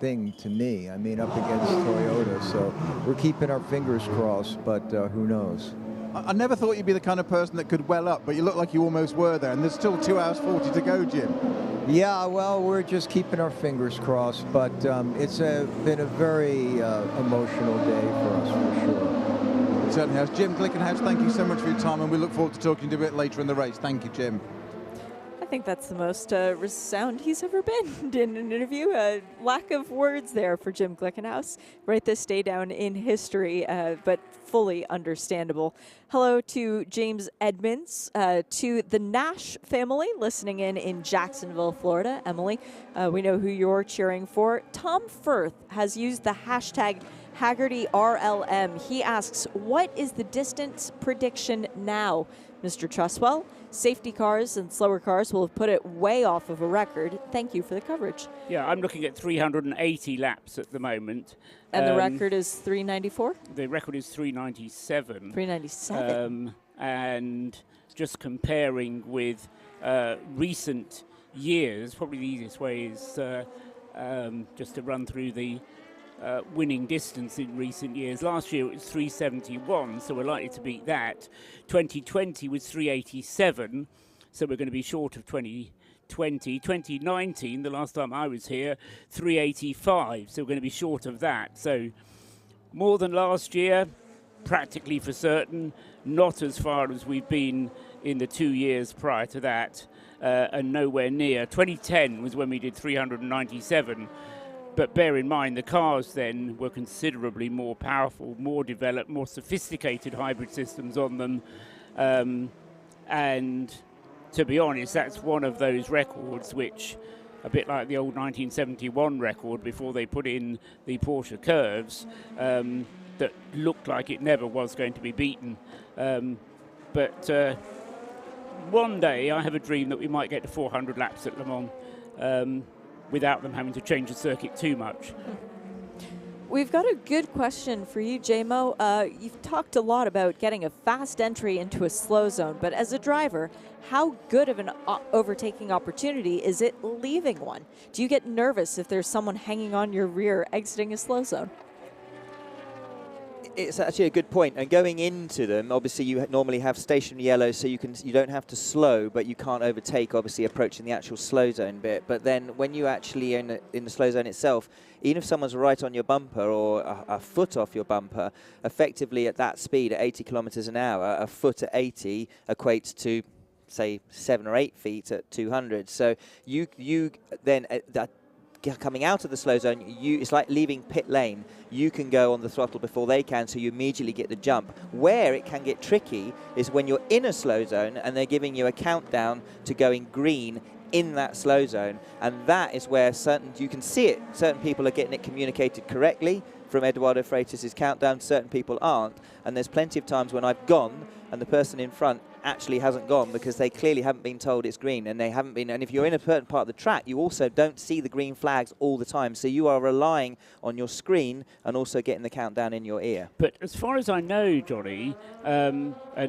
thing to me. I mean, up against Toyota. So we're keeping our fingers crossed, but who knows? I never thought you'd be the kind of person that could well up, but you look like you almost were there, and there's still 2 hours 40 to go, Jim. Yeah, well, we're just keeping our fingers crossed, but it's been a very emotional day for us, for sure. It certainly has. Jim Glickenhaus, thank you so much for your time, and we look forward to talking to you a bit later in the race. Thank you, Jim. I think that's the most resound he's ever been in an interview. Lack of words there for Jim Glickenhaus. Write this day down in history, but fully understandable. Hello to James Edmonds, to the Nash family listening in Jacksonville, Florida. Emily, we know who you're cheering for. Tom Firth has used the hashtag HaggertyRLM. He asks, what is the distance prediction now? Mr. Trustwell, safety cars and slower cars will have put it way off of a record. Thank you for the coverage. Yeah, I'm looking at 380 laps at the moment. And the record is 394? The record is 397. 397. And just comparing with recent years, probably the easiest way is just to run through the winning distance in recent years. Last year it was 371, so we're likely to beat that. 2020 was 387, so we're going to be short of 2020. 2019, the last time I was here, 385, so we're going to be short of that. So more than last year, practically for certain, not as far as we've been in the 2 years prior to that, and nowhere near. 2010 was when we did 397. But bear in mind, the cars then were considerably more powerful, more developed, more sophisticated hybrid systems on them. And to be honest, that's one of those records which, a bit like the old 1971 record before they put in the Porsche curves, that looked like it never was going to be beaten. But one day I have a dream that we might get to 400 laps at Le Mans. Without them having to change the circuit too much. We've got a good question for you, JMO. You've talked a lot about getting a fast entry into a slow zone, but as a driver, how good of an overtaking opportunity is it leaving one? Do you get nervous if there's someone hanging on your rear exiting a slow zone? It's actually a good point. And going into them, obviously you normally have stationary yellow, so you don't have to slow, but you can't overtake, obviously, approaching the actual slow zone bit. But then when you actually in the slow zone itself, even if someone's right on your bumper or a foot off your bumper, effectively at that speed, at 80 kilometers an hour, a foot at 80 equates to, say, 7 or 8 feet at 200. So you then coming out of the slow zone, it's like leaving pit lane. You can go on the throttle before they can, so you immediately get the jump. Where it can get tricky is when you're in a slow zone and they're giving you a countdown to going green in that slow zone, and that is where you can see it. Certain people are getting it communicated correctly from Eduardo Freitas' countdown, certain people aren't, and there's plenty of times when I've gone and the person in front actually hasn't gone because they clearly haven't been told it's green, and they haven't been. And if you're in a certain part of the track, you also don't see the green flags all the time, so you are relying on your screen and also getting the countdown in your ear. But as far as I know, Johnny, and I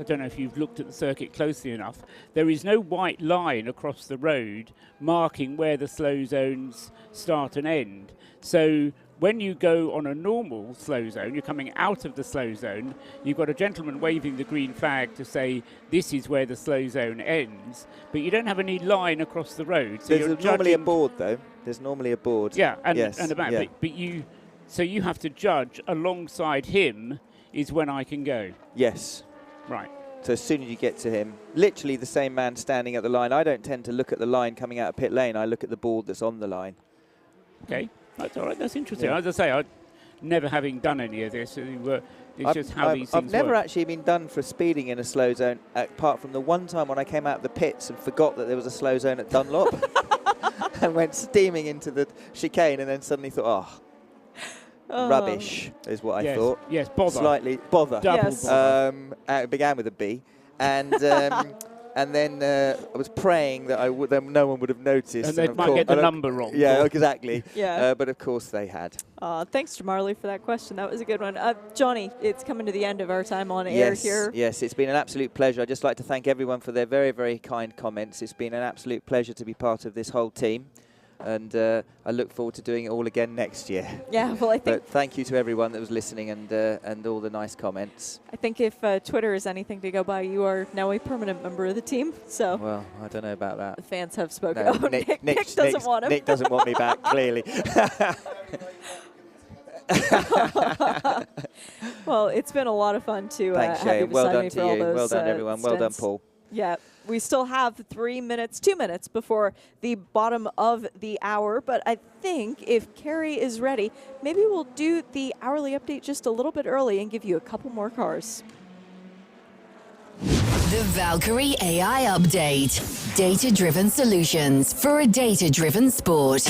don't know if you've looked at the circuit closely enough, there is no white line across the road marking where the slow zones start and end. So when you go on a normal slow zone, you're coming out of the slow zone, you've got a gentleman waving the green flag to say this is where the slow zone ends, but you don't have any line across the road. So There's normally a board, though. There's normally a board. Yeah, and yes, a map. yeah. But you have to judge alongside him is when I can go. Yes. Right. So as soon as you get to him, literally the same man standing at the line. I don't tend to look at the line coming out of pit lane. I look at the board that's on the line. Okay. That's all right. That's interesting. Yeah. As I say, never having done any of this, it's just how these things I've never work. actually been done for speeding in a slow zone, apart from the one time when I came out of the pits and forgot that there was a slow zone at Dunlop. and went steaming into the chicane, and then suddenly thought, rubbish is what I thought. Yes, bother. Slightly bother. Double bother. It began with a B, and and then I was praying that no one would have noticed. And they might get the number wrong. Yeah, exactly. Yeah. But of course they had. Thanks to Marley for that question. That was a good one. Johnny, it's coming to the end of our time on air here. Yes, it's been an absolute pleasure. I'd just like to thank everyone for their very, very kind comments. It's been an absolute pleasure to be part of this whole team. And I look forward to doing it all again next year. Yeah, well, I think... But thank you to everyone that was listening and all the nice comments. I think if Twitter is anything to go by, you are now a permanent member of the team. So. Well, I don't know about that. The fans have spoken. No, oh, Nick doesn't want him. Nick doesn't want me back, clearly. Well, it's been a lot of fun to Thanks, have you well beside done me to for all you. those Well done, everyone. Well done, stints. Paul. Yeah, we still have 2 minutes before the bottom of the hour. But I think if Carrie is ready, maybe we'll do the hourly update just a little bit early and give you a couple more cars. The Valkyrie AI Update. Data-driven solutions for a data-driven sport.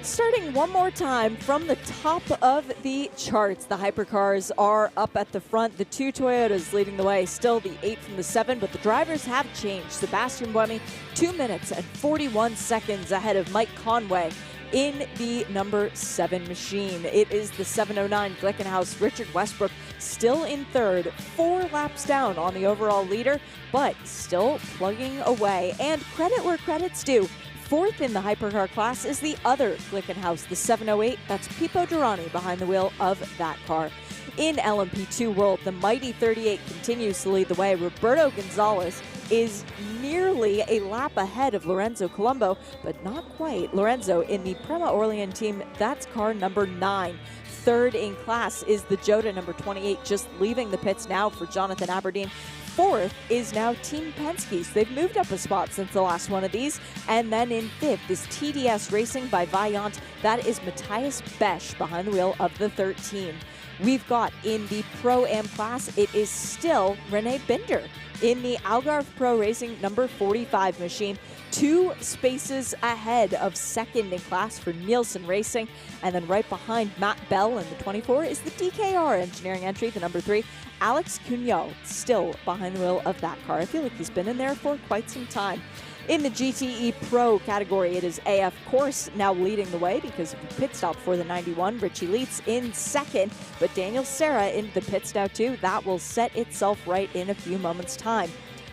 Starting one more time from the top of the charts, the hypercars are up at the front. The 2 Toyotas leading the way, still the 8 from the 7, but the drivers have changed. Sebastian Buemi, 2 minutes and 41 seconds ahead of Mike Conway in the number 7 machine. It is the 709 Glickenhaus. Richard Westbrook still in third, 4 laps down on the overall leader, but still plugging away. And credit where credit's due. Fourth in the hypercar class is the other Glickenhaus, the 708. That's Pipo Durrani behind the wheel of that car. In LMP2 world, the mighty 38 continues to lead the way. Roberto Gonzalez is nearly a lap ahead of Lorenzo Colombo, but not quite. Lorenzo in the Prema Orlean team, that's car number 9. Third in class is the Jota number 28, just leaving the pits now for Jonathan Aberdeen. Fourth is now Team Penske. They've moved up a spot since the last one of these. And then in fifth is TDS Racing by Vaillant. That is Matthias Besch behind the wheel of the 13. We've got in the Pro-Am class, it is still Rene Binder in the Algarve Pro Racing number 45 machine. 2 spaces ahead of second in class for Nielsen Racing. And then right behind Matt Bell in the 24 is the DKR Engineering entry, the number 3. Alex Cugnot still behind the wheel of that car. I feel like he's been in there for quite some time. In the GTE Pro category, it is AF Corse now leading the way because of the pit stop for the 91. Richie Leitz in second, but Daniel Serra in the pits now too. That will set itself right in a few moments' time.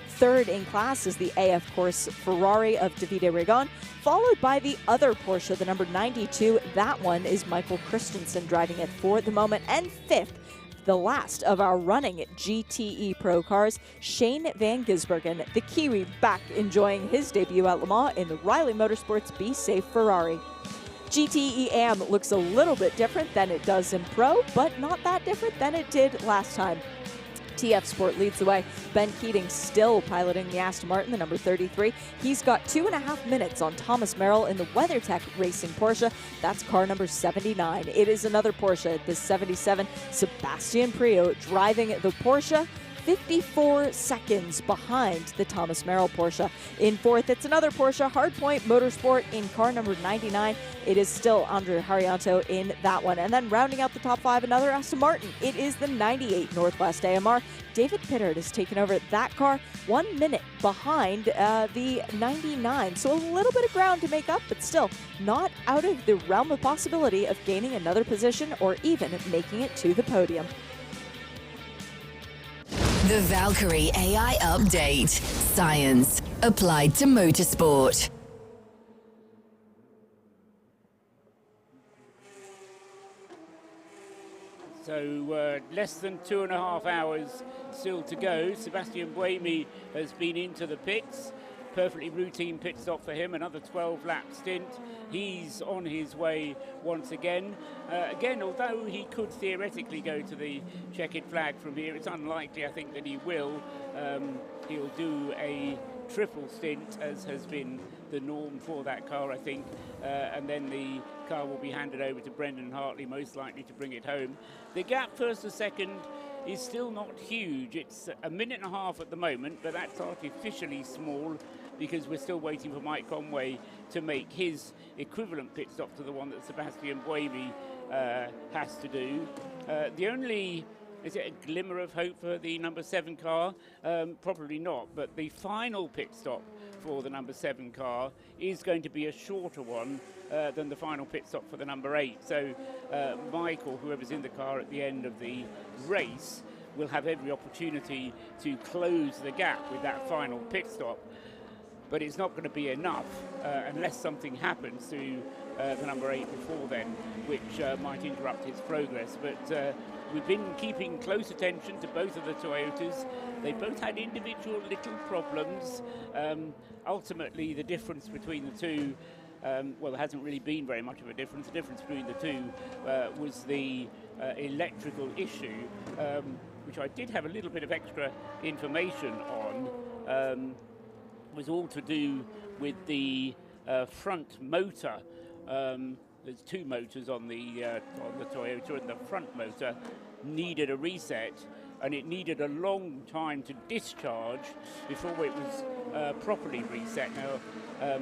Third in class is the AF Corse Ferrari of Davide Regon, followed by the other Porsche, the number 92. That one is Michael Christensen driving it for the moment. And fifth, the last of our running GTE Pro cars, Shane Van Gisbergen, the Kiwi, back enjoying his debut at Le Mans in the Riley Motorsports Be Safe Ferrari. GTE Am looks a little bit different than it does in Pro, but not that different than it did last time. TF Sport leads the way. Ben Keating still piloting the Aston Martin, the number 33. He's got 2.5 minutes on Thomas Merrill in the WeatherTech Racing Porsche. That's car number 79. It is another Porsche, the 77. Sebastian Priaulx driving the Porsche. 54 seconds behind the Thomas Merrill Porsche. In fourth, it's another Porsche, Hardpoint Motorsport in car number 99. It is still Andre Harianto in that one. And then rounding out the top 5, another Aston Martin. It is the 98 Northwest AMR. David Pittard has taken over that car 1 minute behind the 99. So a little bit of ground to make up, but still not out of the realm of possibility of gaining another position or even making it to the podium. The Valkyrie AI Update. Science applied to motorsport. So less than 2.5 hours still to go. Sebastian Buemi has been into the pits. Perfectly routine pit stop for him, another 12-lap stint. He's on his way once again. Again, although he could theoretically go to the checkered flag from here, it's unlikely, I think, that he will. He'll do a triple stint, as has been the norm for that car, I think, and then the car will be handed over to Brendan Hartley, most likely to bring it home. The gap first to second is still not huge. It's a minute and a half at the moment, but that's artificially small because we're still waiting for Mike Conway to make his equivalent pit stop to the one that Sebastian Buemi has to do. The only, is it a glimmer of hope for the number 7 car? Probably not, but the final pit stop for the number 7 car is going to be a shorter one than the final pit stop for the number 8. So Mike, or whoever's in the car at the end of the race, will have every opportunity to close the gap with that final pit stop. But it's not going to be enough unless something happens to the number 8 before then, which might interrupt his progress. But we've been keeping close attention to both of the Toyotas. They both had individual little problems. Ultimately, the difference between the two, well, there hasn't really been very much of a difference. The difference between the two was the electrical issue, which I did have a little bit of extra information on. Was all to do with the front motor. There's 2 motors on the Toyota, and the front motor needed a reset, and it needed a long time to discharge before it was properly reset. Now,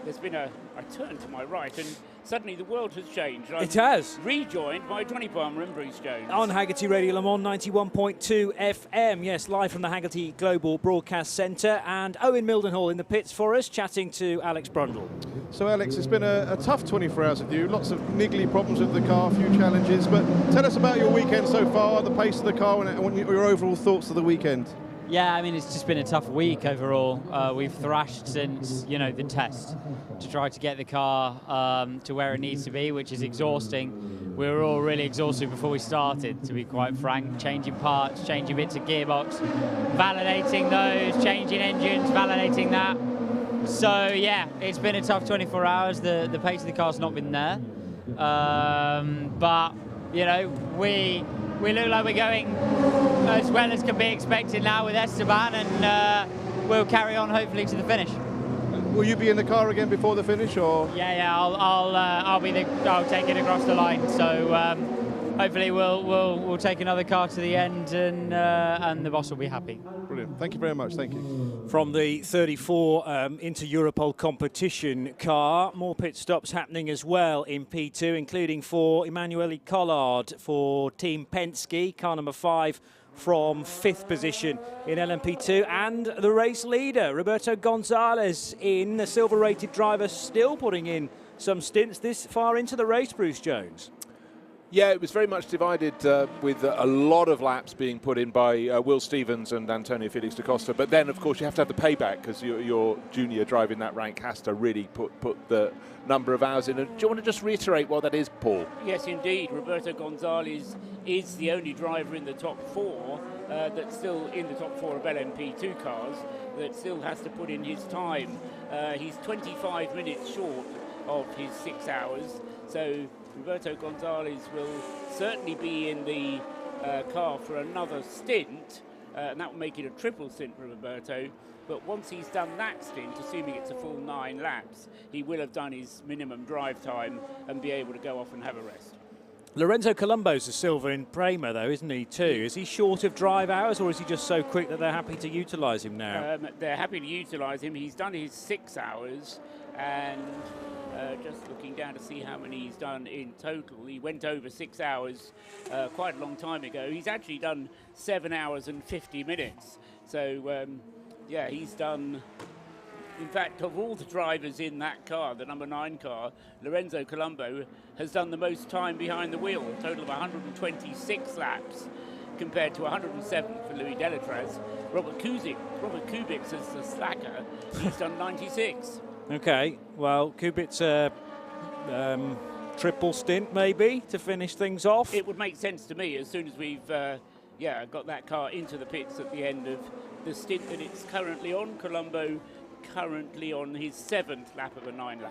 there's been a turn to my right, and suddenly the world has changed. It has. Rejoined by Johnny Palmer and Bruce Jones. On Hagerty Radio Le Mans 91.2 FM. Yes, live from the Hagerty Global Broadcast Centre. And Owen Mildenhall in the pits for us, chatting to Alex Brundle. So, Alex, it's been a tough 24 hours with you. Lots of niggly problems with the car, a few challenges. But tell us about your weekend so far, the pace of the car, and your overall thoughts of the weekend. Yeah, I mean, it's just been a tough week overall. We've thrashed since, you know, the test to try to get the car to where it needs to be, which is exhausting. We were all really exhausted before we started, to be quite frank. Changing parts, changing bits of gearbox, validating those, changing engines, validating that. So, yeah, it's been a tough 24 hours. The pace of the car's not been there. But, you know, we look like we're going as well as can be expected now with Esteban, and we'll carry on hopefully to the finish. Will you be in the car again before the finish, or? Yeah, I'll take it across the line. So hopefully we'll take another car to the end, and the boss will be happy. Brilliant. Thank you very much. Thank you. From the 34 Inter-Europol competition car, more pit stops happening as well in P2, including for Emanuele Collard for Team Penske, car number 5 from 5th position in LMP2, and the race leader, Roberto Gonzalez, in the silver-rated driver, still putting in some stints this far into the race, Bruce Jones. Yeah, it was very much divided with a lot of laps being put in by Will Stevens and Antonio Felix da Costa. But then, of course, you have to have the payback because your junior driver in that rank has to really put the number of hours in. And do you want to just reiterate what that is, Paul? Yes, indeed. Roberto Gonzalez is the only driver in the top 4 that's still in the top 4 of LMP2 cars that still has to put in his time. He's 25 minutes short of his 6 hours. So Roberto Gonzalez will certainly be in the car for another stint, and that will make it a triple stint for Roberto. But once he's done that stint, assuming it's a full 9 laps, he will have done his minimum drive time and be able to go off and have a rest. Lorenzo Colombo's a silver in Prema, though, isn't he, too? Is he short of drive hours, or is he just so quick that they're happy to utilise him now? They're happy to utilise him. He's done his 6 hours, and just looking down to see how many he's done in total. He went over 6 hours quite a long time ago. He's actually done 7 hours and 50 minutes. So, yeah, he's done... In fact, of all the drivers in that car, the number 9 car, Lorenzo Colombo has done the most time behind the wheel, a total of 126 laps compared to 107 for Louis Delatraz. Robert Kubica is the slacker. He's done 96. Okay, well, Kubic's triple stint maybe to finish things off. It would make sense to me as soon as we've got that car into the pits at the end of the stint that it's currently on. Colombo currently on his 7th lap of a 9-lapper.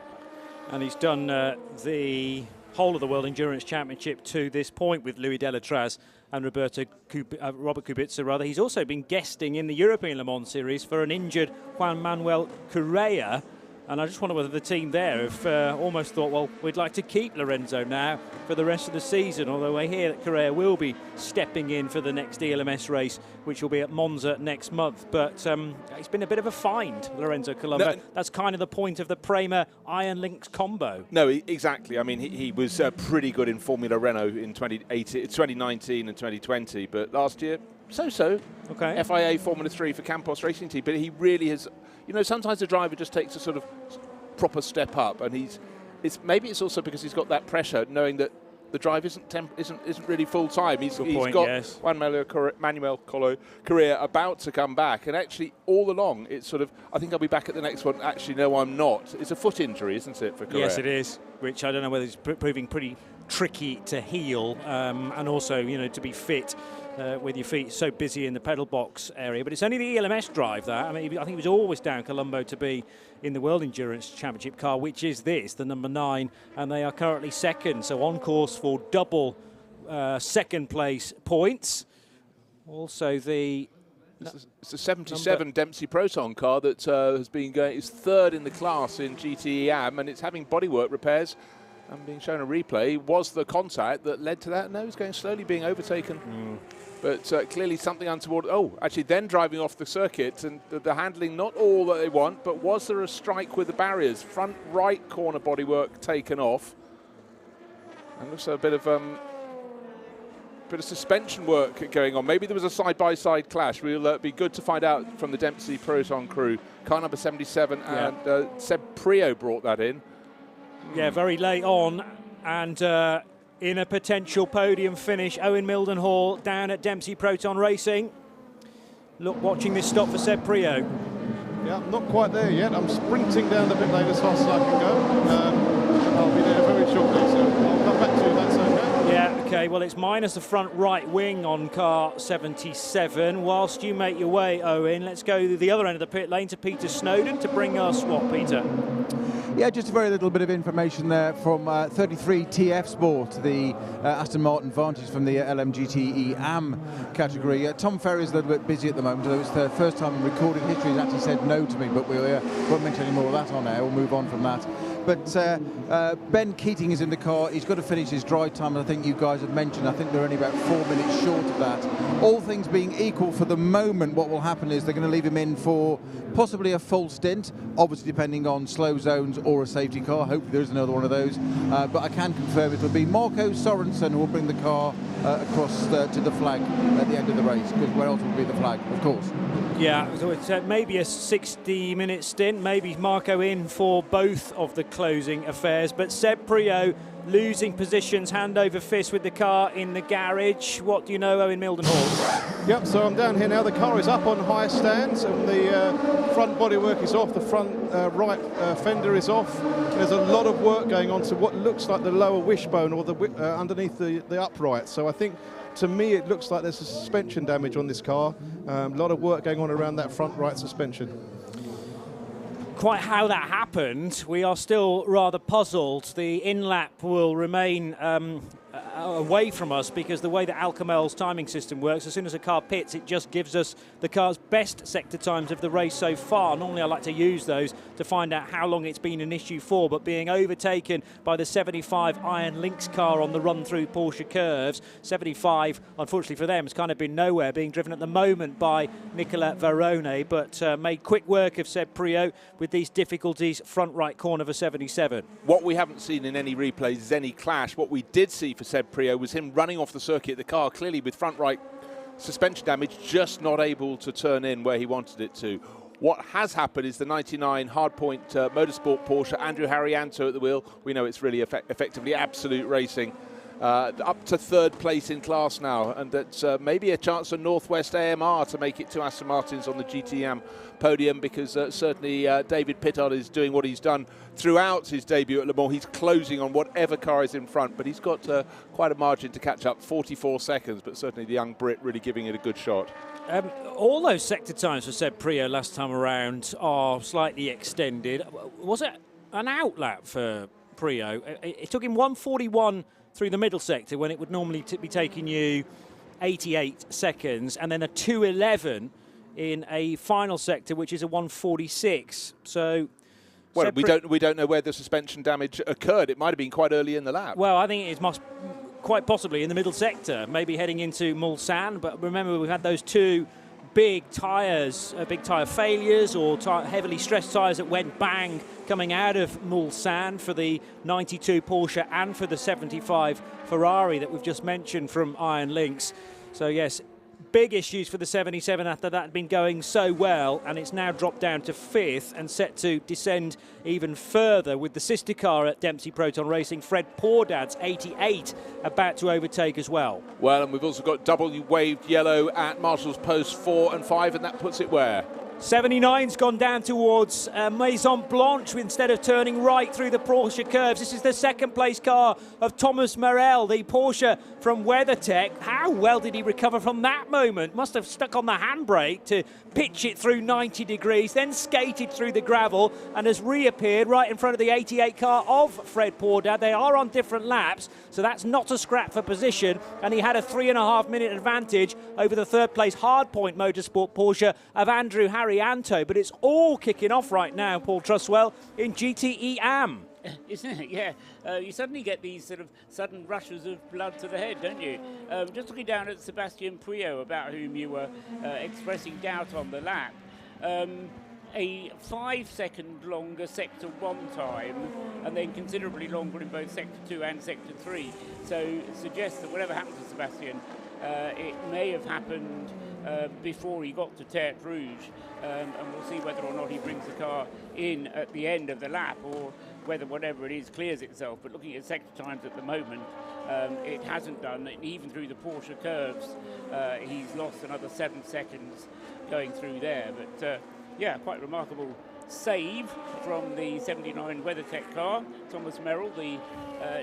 And he's done the whole of the World Endurance Championship to this point with Louis Delatraz and Robert Kubica, rather. He's also been guesting in the European Le Mans Series for an injured Juan Manuel Correa. And I just wonder whether the team there have almost thought, well, we'd like to keep Lorenzo now for the rest of the season, although I hear that Correa will be stepping in for the next ELMS race, which will be at Monza next month. But it's been a bit of a find, Lorenzo Colombo. No. That's kind of the point of the Prema Iron Lynx combo. No, exactly. I mean, he was pretty good in Formula Renault in 2019 and 2020, but last year, so-so. Okay. FIA Formula 3 for Campos Racing Team, but he really has... You know, sometimes the driver just takes a sort of proper step up, and maybe it's also because he's got that pressure, knowing that the drive isn't really full time. He's got Juan Manuel Correa about to come back, and actually all along it's sort of, I think I'll be back at the next one. Actually, no, I'm not. It's a foot injury, isn't it, for Correa? Yes, it is. Which I don't know whether it's proving pretty tricky to heal, and also, you know, to be fit. With your feet so busy in the pedal box area. But it's only the ELMS drive that. I mean, I think it was always down Colombo to be in the World Endurance Championship car, which is this, the number 9, and they are currently second, so on course for double second place points. Also It's a 77 Dempsey Proton car that has been going, is third in the class in GTE Am, and it's having bodywork repairs. And being shown a replay, was the contact that led to that? No, it's going slowly, being overtaken. But clearly something untoward. Oh, actually then driving off the circuit, and the handling not all that they want, but was there a strike with the barriers? Front right corner bodywork taken off. And also a bit of suspension work going on. Maybe there was a side-by-side clash. We'll be good to find out from the Dempsey Proton crew. Car number 77, and Seb Prio brought that in. Yeah, very late on, and in a potential podium finish, Owen Mildenhall down at Dempsey Proton Racing. Look, watching this stop for Seb Prio. Yeah, I'm not quite there yet. I'm sprinting down the pit lane as fast as I can go. I'll be there very shortly, so I'll come back to you if that's okay. Yeah, okay, well, it's minus the front right wing on car 77. Whilst you make your way, Owen, let's go to the other end of the pit lane to Peter Snowden to bring us what, Peter? Yeah, just a very little bit of information there from 33 TF Sport, the Aston Martin Vantage from the GTE Am category. Tom Ferry's a little bit busy at the moment, although it's the first time in recorded history he's actually said no to me, but we won't mention any more of that on air. We'll move on from that. But Ben Keating is in the car. He's got to finish his dry time, and I think you guys have mentioned, I think they're only about 4 minutes short of that. All things being equal for the moment, what will happen is they're going to leave him in for possibly a full stint, obviously depending on slow zones or a safety car. Hopefully there is another one of those. But I can confirm it will be Marco Sorensen who will bring the car across to the flag at the end of the race, because where else would be the flag, of course. Yeah, so it's maybe a 60-minute stint, maybe Marco in for both of the closing affairs, but Seb Prio losing positions, hand over fist with the car in the garage. What do you know, Owen Mildenhall? Yep, so I'm down here now. The car is up on high stands, and the front bodywork is off, the front right fender is off. There's a lot of work going on to what looks like the lower wishbone or the underneath the upright. So I think, to me, it looks like there's a suspension damage on this car. A lot of work going on around that front right suspension. Quite how that happened, we are still rather puzzled. The in-lap will remain away from us because the way that Alcamel's timing system works, as soon as a car pits, it just gives us the car's best sector times of the race so far. Normally I like to use those to find out how long it's been an issue for, but being overtaken by the 75 Iron Lynx car on the run-through Porsche curves, 75, unfortunately for them, has kind of been nowhere, being driven at the moment by Nicola Varone, but made quick work of Seb Prio with these difficulties, front right corner for 77. What we haven't seen in any replays is any clash. What we did see for Seb Prio was him running off the circuit, the car clearly with front right suspension damage, just not able to turn in where he wanted it to. What has happened is the 99 Hardpoint Motorsport Porsche, Andrew Harrianto at the wheel. We know it's really effectively absolute racing. Up to third place in class now, and that's maybe a chance for Northwest AMR to make it to Aston Martins on the GTM podium, because certainly David Pittard is doing what he's done throughout his debut at Le Mans. He's closing on whatever car is in front, but he's got quite a margin to catch up, 44 seconds, but certainly the young Brit really giving it a good shot. All those sector times for Seb Prio last time around are slightly extended. Was it an outlap for Prio? It took him 1:41 through the middle sector when it would normally be taking you 88 seconds, and then a 2:11 in a final sector, which is a 1:46. So. Well, we don't know where the suspension damage occurred. It might have been quite early in the lap. Well, I think it must quite possibly in the middle sector, maybe heading into Mulsanne. But remember, we've had those two big tyres, big tyre failures or heavily stressed tyres that went bang coming out of Mulsanne for the 92 Porsche and for the 75 Ferrari that we've just mentioned from Iron Lynx. So yes, big issues for the 77 after that had been going so well, and it's now dropped down to 5th and set to descend even further with the sister car at Dempsey Proton Racing, Fred Pordad's 88, about to overtake as well. Well, and we've also got double waved yellow at Marshall's Post 4 and 5, and that puts it where? 79's gone down towards Maison Blanche instead of turning right through the Porsche curves. This is the second place car of Thomas Morel, the Porsche from WeatherTech. How well did he recover from that moment? Must have stuck on the handbrake to pitch it through 90 degrees, then skated through the gravel and has reappeared right in front of the 88 car of Fred Pordad. They are on different laps, so that's not a scrap for position, and he had a 3.5-minute advantage over the third place Hardpoint Motorsport Porsche of Andrew Harrianto. But it's all kicking off right now, Paul Truswell, in GTE Am. Isn't it? Yeah. You suddenly get these sort of sudden rushes of blood to the head, don't you? Just looking down at Sebastian Puyo, about whom you were expressing doubt on the lap. A 5-second longer Sector 1 time, and then considerably longer in both Sector 2 and Sector 3. So it suggests that whatever happened to Sebastian, it may have happened before he got to Tertre Rouge, and we'll see whether or not he brings the car in at the end of the lap, or whether whatever it is clears itself. But looking at sector times at the moment, it hasn't done, and even through the Porsche curves, he's lost another 7 seconds going through there. But yeah, quite remarkable save from the 79 WeatherTech car. Thomas Merrill, the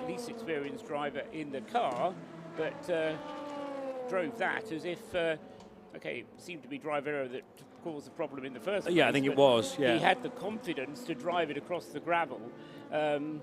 least experienced driver in the car, but drove that as if, okay, it seemed to be driver error that caused the problem in the first place. Yeah, I think it was, yeah. He had the confidence to drive it across the gravel, and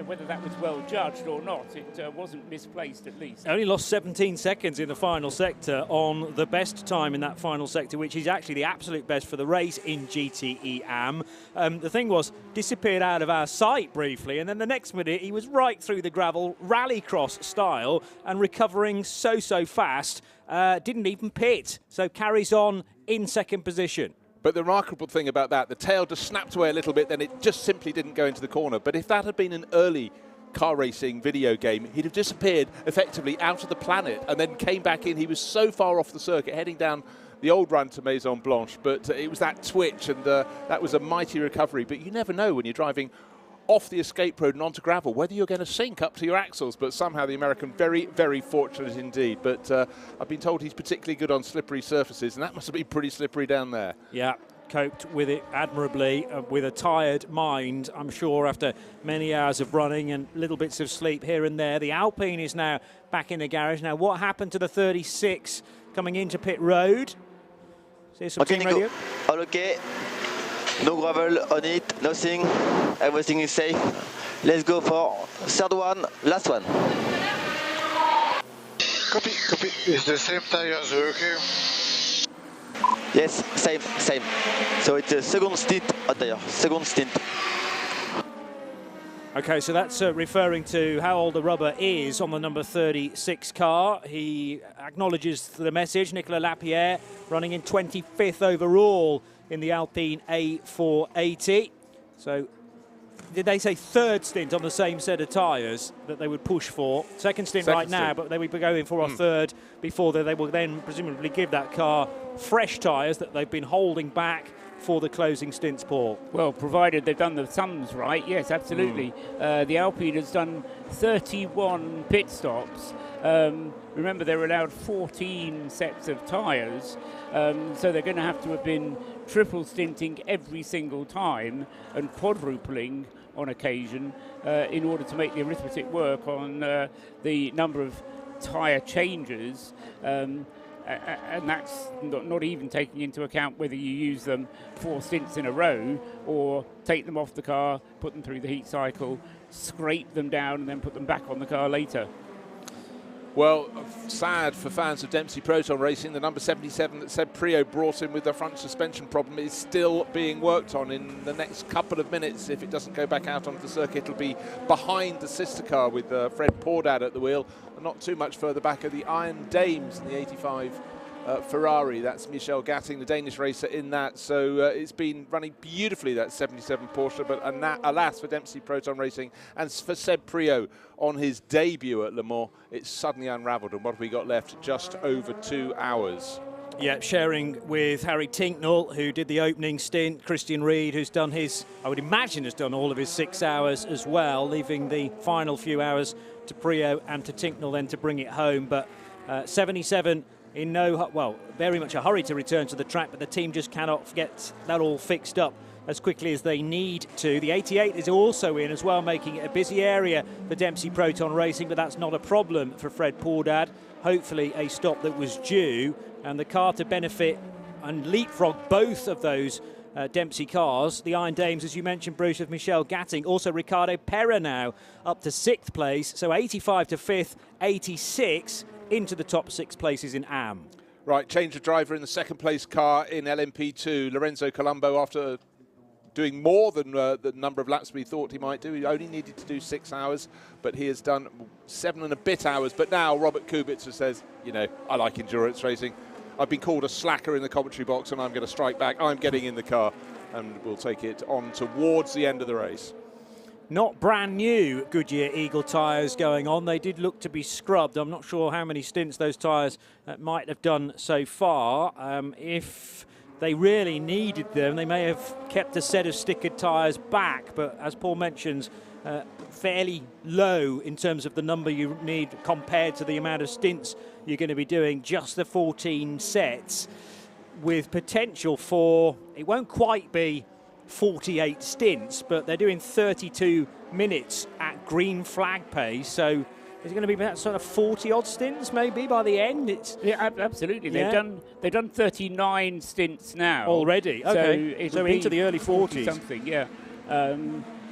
whether that was well judged or not, it wasn't misplaced at least. Only lost 17 seconds in the final sector on the best time in that final sector, which is actually the absolute best for the race in GTE Am. The thing was, disappeared out of our sight briefly, and then the next minute he was right through the gravel, rallycross style, and recovering so fast, didn't even pit, so carries on in second position. But the remarkable thing about that, the tail just snapped away a little bit, then it just simply didn't go into the corner. But if that had been an early car racing video game, he'd have disappeared effectively out of the planet and then came back in. He was so far off the circuit, heading down the old run to Maison Blanche, but it was that twitch, and that was a mighty recovery. But you never know when you're driving off the escape road and onto gravel whether you're going to sink up to your axles. But somehow the American very, very fortunate indeed. But I've been told he's particularly good on slippery surfaces, and that must have been pretty slippery down there. Yeah, coped with it admirably, with a tired mind, I'm sure, after many hours of running and little bits of sleep here and there. The Alpine is now back in the garage. Now, what happened to the 36 coming into pit road? See some team radio. All okay. No gravel on it, nothing. Everything is safe. Let's go for third one, last one. Copy. Is the same tires okay? Yes, same. So it's a second stint on tire, second stint. Okay, so that's referring to how old the rubber is on the number 36 car. He acknowledges the message. Nicolas Lapierre running in 25th overall in the Alpine A480. So did they say third stint on the same set of tyres that they would push for? Second stint right now, but they would be going for a third before they will then presumably give that car fresh tyres that they've been holding back for the closing stints, Paul. Well, provided they've done the sums right, yes, absolutely. The Alpine has done 31 pit stops. Remember, they're allowed 14 sets of tyres, so they're going to have been triple stinting every single time and quadrupling on occasion in order to make the arithmetic work on the number of tyre changes. And that's not even taking into account whether you use them 4 stints in a row or take them off the car, put them through the heat cycle, scrape them down and then put them back on the car later. Well, sad for fans of Dempsey Proton Racing. The number 77 that Seb Priaulx brought in with the front suspension problem is still being worked on. In the next couple of minutes, if it doesn't go back out onto the circuit, it'll be behind the sister car with Fred Pordad at the wheel, and not too much further back are the Iron Dames in the 85 Ferrari. That's Michel Gatting, the Danish racer in that. So it's been running beautifully, that 77 Porsche, but alas for Dempsey Proton Racing and for Seb Priaulx on his debut at Le Mans, it's suddenly unravelled. And what have we got left? Just over 2 hours. Yeah, sharing with Harry Tinknell, who did the opening stint, Christian Reed, who's done his, I would imagine, has done all of his 6 hours as well, leaving the final few hours to Priaulx and to Tinknell then to bring it home. But 77 in very much a hurry to return to the track, but the team just cannot get that all fixed up as quickly as they need to. The 88 is also in as well, making it a busy area for Dempsey Proton Racing, but that's not a problem for Fred Pordad. Hopefully a stop that was due, and the car to benefit and leapfrog both of those Dempsey cars. The Iron Dames, as you mentioned, Bruce, of Michel Gatting. Also Ricardo Pera now up to 6th place, so 85 to 5th, 86 into the top 6 places in Am. Right, change of driver in the second place car in LMP2. Lorenzo Colombo, after doing more than the number of laps we thought he might do. He only needed to do 6 hours, but he has done 7 and a bit hours. But now Robert Kubica says, you know, I like endurance racing. I've been called a slacker in the commentary box, and I'm going to strike back. I'm getting in the car, and we'll take it on towards the end of the race. Not brand new Goodyear Eagle tyres going on. They did look to be scrubbed. I'm not sure how many stints those tyres might have done so far. If they really needed them, they may have kept a set of stickered tyres back, but as Paul mentions, fairly low in terms of the number you need compared to the amount of stints you're going to be doing, just the 14 sets, with potential for, it won't quite be 48 stints, but they're doing 32 minutes at green flag pace, so it's going to be about sort of 40 odd stints maybe by the end. Yeah, absolutely. Yeah. They've done 39 stints now already. Okay, so into the early 40s. Something, yeah.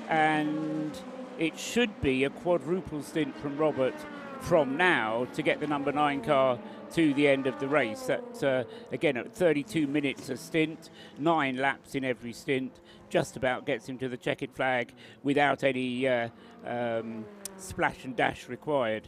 And it should be a quadruple stint from Robert from now to get the number 9 car to the end of the race. That again, at 32 minutes a stint, 9 laps in every stint, just about gets him to the checkered flag without any splash and dash required.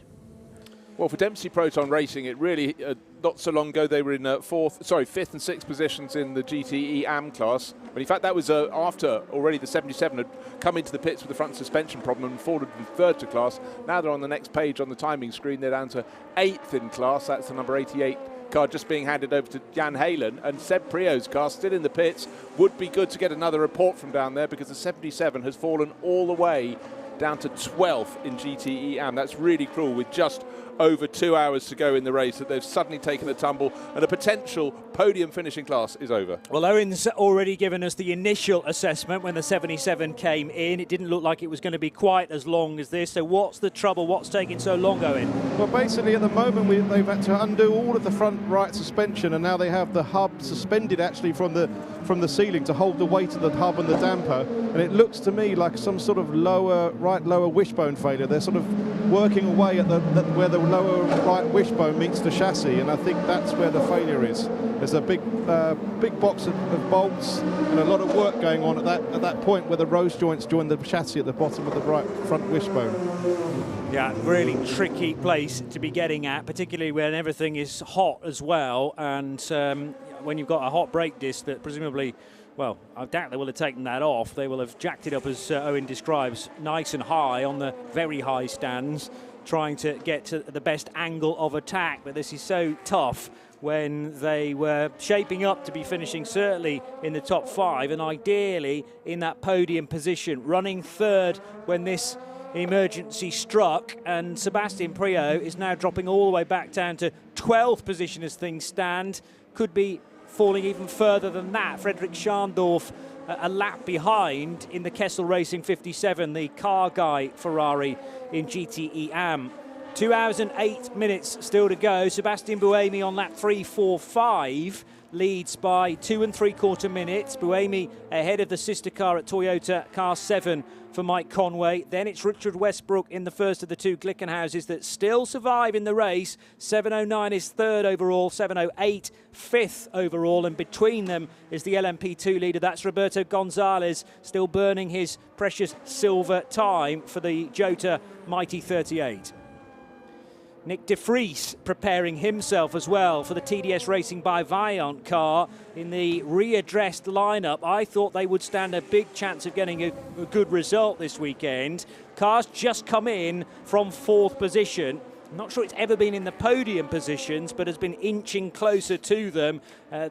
Well, for Dempsey Proton Racing, it really, not so long ago, they were in 5th and 6th positions in the GTE Am class. But in fact, that was after already the 77 had come into the pits with the front suspension problem and fallen from 3rd to class. Now they're on the next page on the timing screen. They're down to 8th in class. That's the number 88 car just being handed over to Jan Halen. And Seb Priaulx's car still in the pits. Would be good to get another report from down there, because the 77 has fallen all the way down to 12th in GTE Am. That's really cruel, with just over 2 hours to go in the race, that they've suddenly taken a tumble and a potential podium finishing class is over. Well, Owen's already given us the initial assessment when the 77 came in. It didn't look like it was going to be quite as long as this. So what's the trouble? What's taking so long, Owen? Well, basically at the moment they've had to undo all of the front right suspension, and now they have the hub suspended actually from the ceiling to hold the weight of the hub and the damper. And it looks to me like some sort of lower wishbone failure. They're sort of working away at where the lower right wishbone meets the chassis, and I think that's where the failure is. There's a big box of bolts and a lot of work going on at that point where the rose joints join the chassis at the bottom of the right front wishbone. Yeah, really tricky place to be getting at, particularly when everything is hot as well, and when you've got a hot brake disc that presumably, well, I doubt they will have taken that off. They will have jacked it up, as Owen describes, nice and high on the very high stands, trying to get to the best angle of attack. But this is so tough when they were shaping up to be finishing certainly in the top 5 and ideally in that podium position, running 3rd when this emergency struck. And Sebastian Priaulx is now dropping all the way back down to 12th position as things stand. Could be falling even further than that. Frederick Schandorf a lap behind in the Kessel Racing 57, the car guy Ferrari in GTE Am. 2 hours and 8 minutes still to go. Sebastian Buemi on lap 345. leads by 2 3/4 minutes. Buemi ahead of the sister car at Toyota, car 7 for Mike Conway. Then it's Richard Westbrook in the first of the two Glickenhauses that still survive in the race. 7:09 is third overall, 7:08 fifth overall, and between them is the LMP2 leader. That's Roberto Gonzalez, still burning his precious silver time for the Jota Mighty 38. Nick de Vries preparing himself as well for the TDS Racing by Vaillant car in the readdressed lineup. I thought they would stand a big chance of getting a good result this weekend. Car's just come in from 4th position. I'm not sure it's ever been in the podium positions, but has been inching closer to them.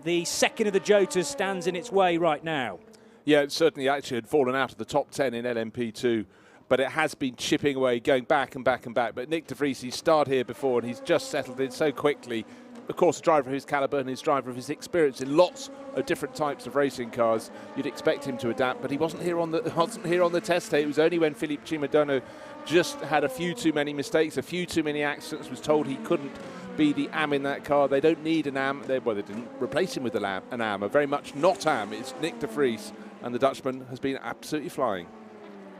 The second of the Jotas stands in its way right now. Yeah, it certainly actually had fallen out of the top 10 in LMP2. But it has been chipping away, going back and back and back. But Nick de Vries, he's starred here before, and he's just settled in so quickly. Of course, a driver of his calibre and his driver of his experience in lots of different types of racing cars. You'd expect him to adapt, but he wasn't here on the test day. It was only when Philippe Cimodono just had a few too many mistakes, a few too many accidents, was told he couldn't be the Am in that car. They don't need an Am. They didn't replace him with an Am, a very much not Am. It's Nick de Vries, and the Dutchman has been absolutely flying.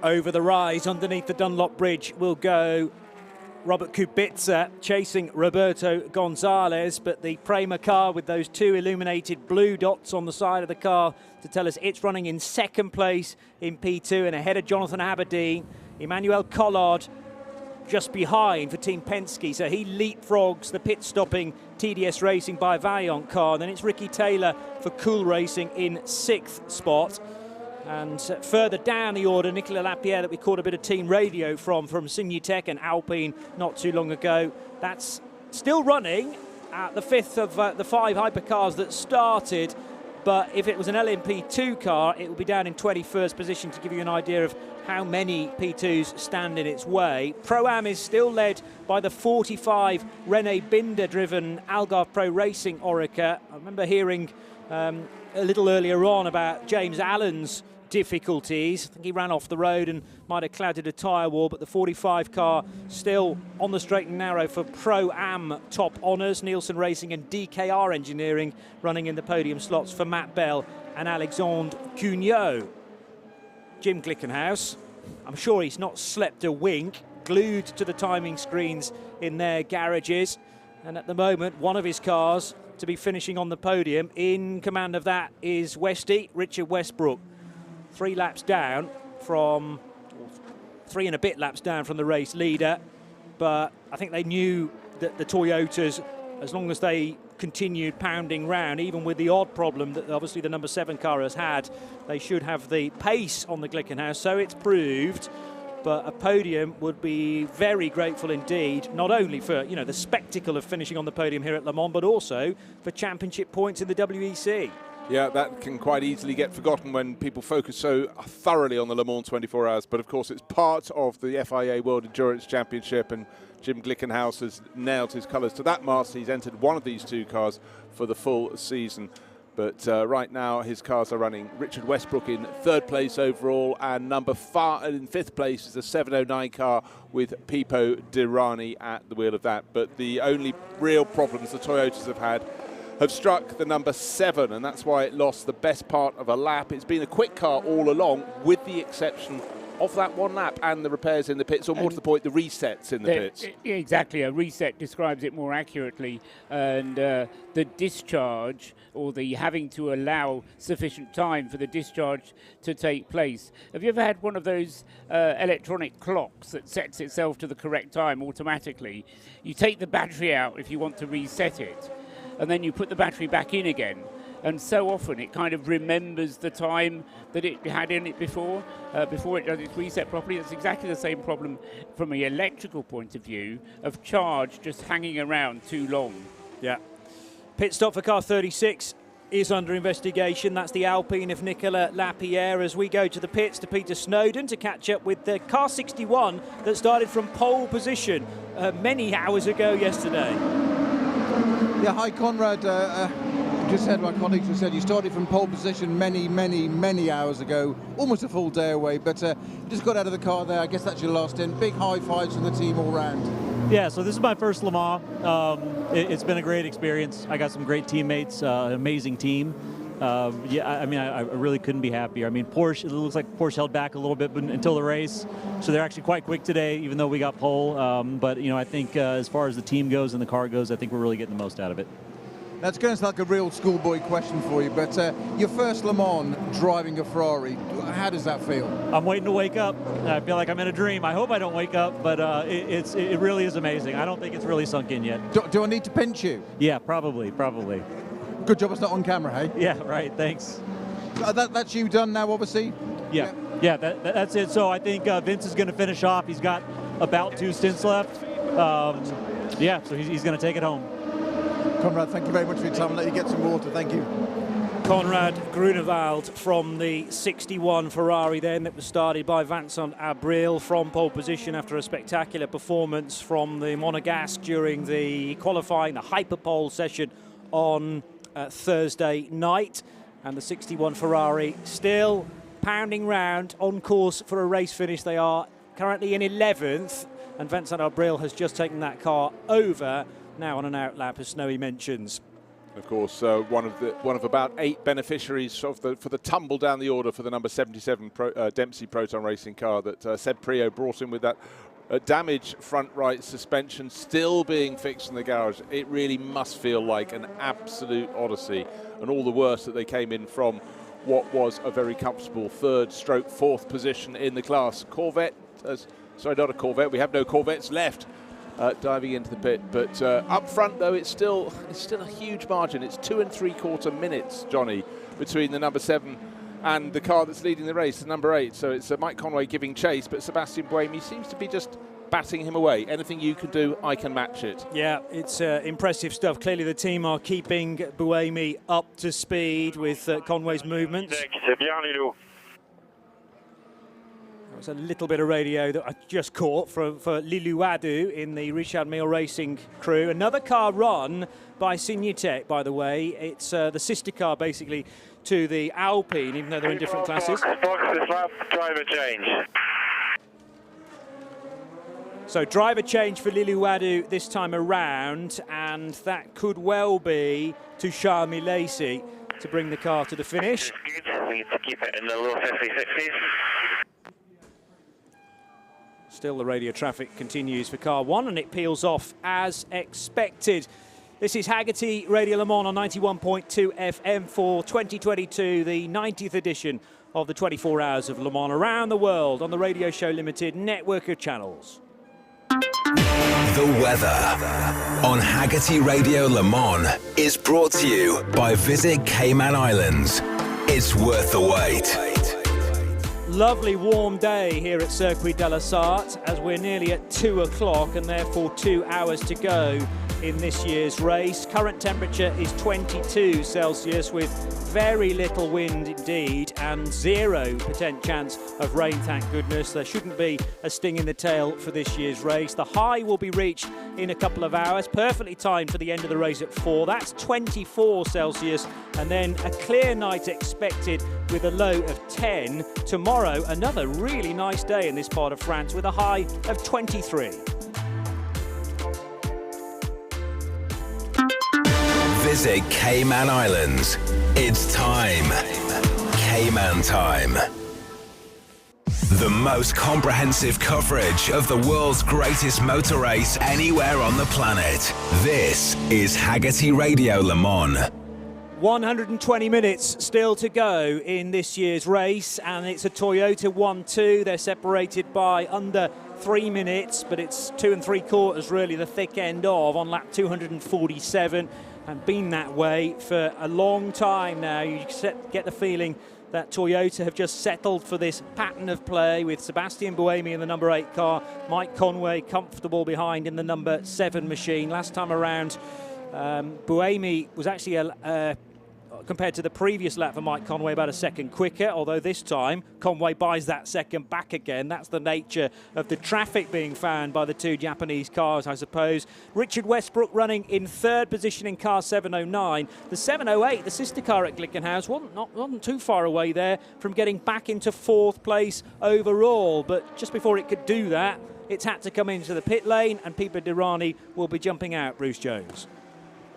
Over the rise underneath the Dunlop Bridge will go Robert Kubica chasing Roberto Gonzalez, but the Prema car with those 2 illuminated blue dots on the side of the car to tell us it's running in 2nd place in P2 and ahead of Jonathan Aberdeen. Emmanuel Collard just behind for Team Penske, so he leapfrogs the pit-stopping TDS Racing by Vaillant car. Then it's Ricky Taylor for Cool Racing in 6th spot. And further down the order, Nicolas Lapierre, that we caught a bit of team radio from Signutech and Alpine not too long ago. That's still running at the 5th of the 5 hypercars that started. But if it was an LMP2 car, it would be down in 21st position, to give you an idea of how many P2s stand in its way. Pro-Am is still led by the 45 René Binder-driven Algarve Pro Racing Oreca. I remember hearing a little earlier on about James Allen's difficulties. I think he ran off the road and might have clouded a tyre wall, but the 45 car still on the straight and narrow for Pro-Am top honours. Nielsen Racing and DKR Engineering running in the podium slots for Matt Bell and Alexandre Cugnot. Jim Glickenhaus, I'm sure he's not slept a wink, glued to the timing screens in their garages, and at the moment one of his cars to be finishing on the podium. In command of that is Westy, Richard Westbrook. 3 laps down from, 3 and a bit laps down from the race leader, but I think they knew that the Toyotas, as long as they continued pounding round, even with the odd problem that obviously the number 7 car has had, they should have the pace on the Glickenhaus, so it's proved. But a podium would be very grateful indeed, not only for the spectacle of finishing on the podium here at Le Mans, but also for championship points in the WEC. Yeah, that can quite easily get forgotten when people focus so thoroughly on the Le Mans 24 Hours. But of course, it's part of the FIA World Endurance Championship, and Jim Glickenhaus has nailed his colours to that mast. He's entered one of these 2 cars for the full season. But right now, his cars are running. Richard Westbrook in 3rd place overall, and number 5 in 5th place is the 709 car with Pipo Derani at the wheel of that. But the only real problems the Toyotas have struck the number 7, and that's why it lost the best part of a lap. It's been a quick car all along, with the exception of that 1 lap and the repairs in the pits, or more to the point, the resets in the pits. Exactly, a reset describes it more accurately, and the discharge, or the having to allow sufficient time for the discharge to take place. Have you ever had one of those electronic clocks that sets itself to the correct time automatically? You take the battery out if you want to reset it, and then you put the battery back in again. And so often it kind of remembers the time that it had in it before it does its reset properly. It's exactly the same problem from an electrical point of view, of charge just hanging around too long. Yeah. Pit stop for car 36 is under investigation. That's the Alpine of Nicolas Lapierre, as we go to the pits to Peter Snowden to catch up with the car 61 that started from pole position many hours ago yesterday. Yeah, hi Conrad. Just said, my colleagues have said, you started from pole position many hours ago, almost a full day away, but just got out of the car there. I guess that's your last in. Big high fives from the team all round. Yeah, so this is my first Le Mans. It's been a great experience. I got some great teammates, an amazing team. I really couldn't be happier. I mean, Porsche, it looks like Porsche held back a little bit until the race, so they're actually quite quick today, even though we got pole. But I think as far as the team goes and the car goes, I think we're really getting the most out of it. That's going to sound like a real schoolboy question for you, but your first Le Mans driving a Ferrari, how does that feel? I'm waiting to wake up. I feel like I'm in a dream. I hope I don't wake up, but it really is amazing. I don't think it's really sunk in yet. Do I need to pinch you? Yeah, probably. Good job it's not on camera, hey? Yeah, right, thanks. That's you done now, obviously? Yeah, that's it. So I think Vince is going to finish off. He's got about 2 stints left. So he's going to take it home. Conrad, thank you very much for your time. I'll let you get some water. Thank you. Conrad Grunewald from the 61 Ferrari then that was started by Vincent Abril from pole position after a spectacular performance from the Monegasque during the qualifying, the hyperpole session on Thursday night. And the 61 Ferrari still pounding round on course for a race finish. They are currently in 11th, and Vincent Abril has just taken that car over now on an out lap, as Snowy mentions. Of course, one of about 8 beneficiaries for the tumble down the order for the number 77 Dempsey Proton Racing car that Seb Prio brought in with that damaged front right suspension still being fixed in the garage. It really must feel like an absolute odyssey, and all the worse that they came in from what was a very comfortable 3rd/4th position in the class. Sorry, not a Corvette. We have no Corvettes left. Diving into the pit, but up front though it's still a huge margin. It's 2 3/4 minutes, Johnny, between the number 7 and the car that's leading the race, the number 8. So it's Mike Conway giving chase, but Sebastian Buemi seems to be just batting him away. Anything you can do, I can match it. Yeah, it's impressive stuff. Clearly the team are keeping Buemi up to speed with Conway's movements. There's a little bit of radio that I just caught for Liluadu in the Richard Mille Racing crew. Another car run by Signatech, by the way. It's the sister car, basically, to the Alpine, even though they're in different classes. Driver change. So driver change for Liluadu this time around, and that could well be to Charles Milesi to bring the car to the finish. We need to keep it in the low 50s. Still the radio traffic continues for car 1, and it peels off as expected. This is Hagerty Radio Le Mans on 91.2 FM for 2022, the 90th edition of the 24 Hours of Le Mans around the world on the Radio Show Limited network of channels. The weather on Hagerty Radio Le Mans is brought to you by Visit Cayman Islands. It's worth the wait. Lovely warm day here at Circuit de la Sarthe as we're nearly at 2 o'clock and therefore 2 hours to go in this year's race. Current temperature is 22 Celsius with very little wind indeed and 0% chance of rain, thank goodness. There shouldn't be a sting in the tail for this year's race. The high will be reached in a couple of hours, perfectly timed for the end of the race at 4. That's 24 Celsius, and then a clear night expected with a low of 10. Tomorrow, another really nice day in this part of France with a high of 23. Visit Cayman Islands. It's time. Cayman time. The most comprehensive coverage of the world's greatest motor race anywhere on the planet. This is Hagerty Radio Le Mans. 120 minutes still to go in this year's race, and it's a Toyota 1-2. They're separated by under 3 minutes, but it's 2 3/4 really the thick end of on lap 247, and been that way for a long time now. You get the feeling that Toyota have just settled for this pattern of play with Sebastian Buemi in the number 8 car, Mike Conway comfortable behind in the number 7 machine. Last time around, Buemi was actually compared to the previous lap for Mike Conway, about a second quicker, although this time Conway buys that second back again. That's the nature of the traffic being found by the two Japanese cars, I suppose. Richard Westbrook running in third position in car 709. The 708, the sister car at Glickenhaus, wasn't too far away there from getting back into fourth place overall, but just before it could do that, it's had to come into the pit lane, and Pipa Dirani will be jumping out, Bruce Jones.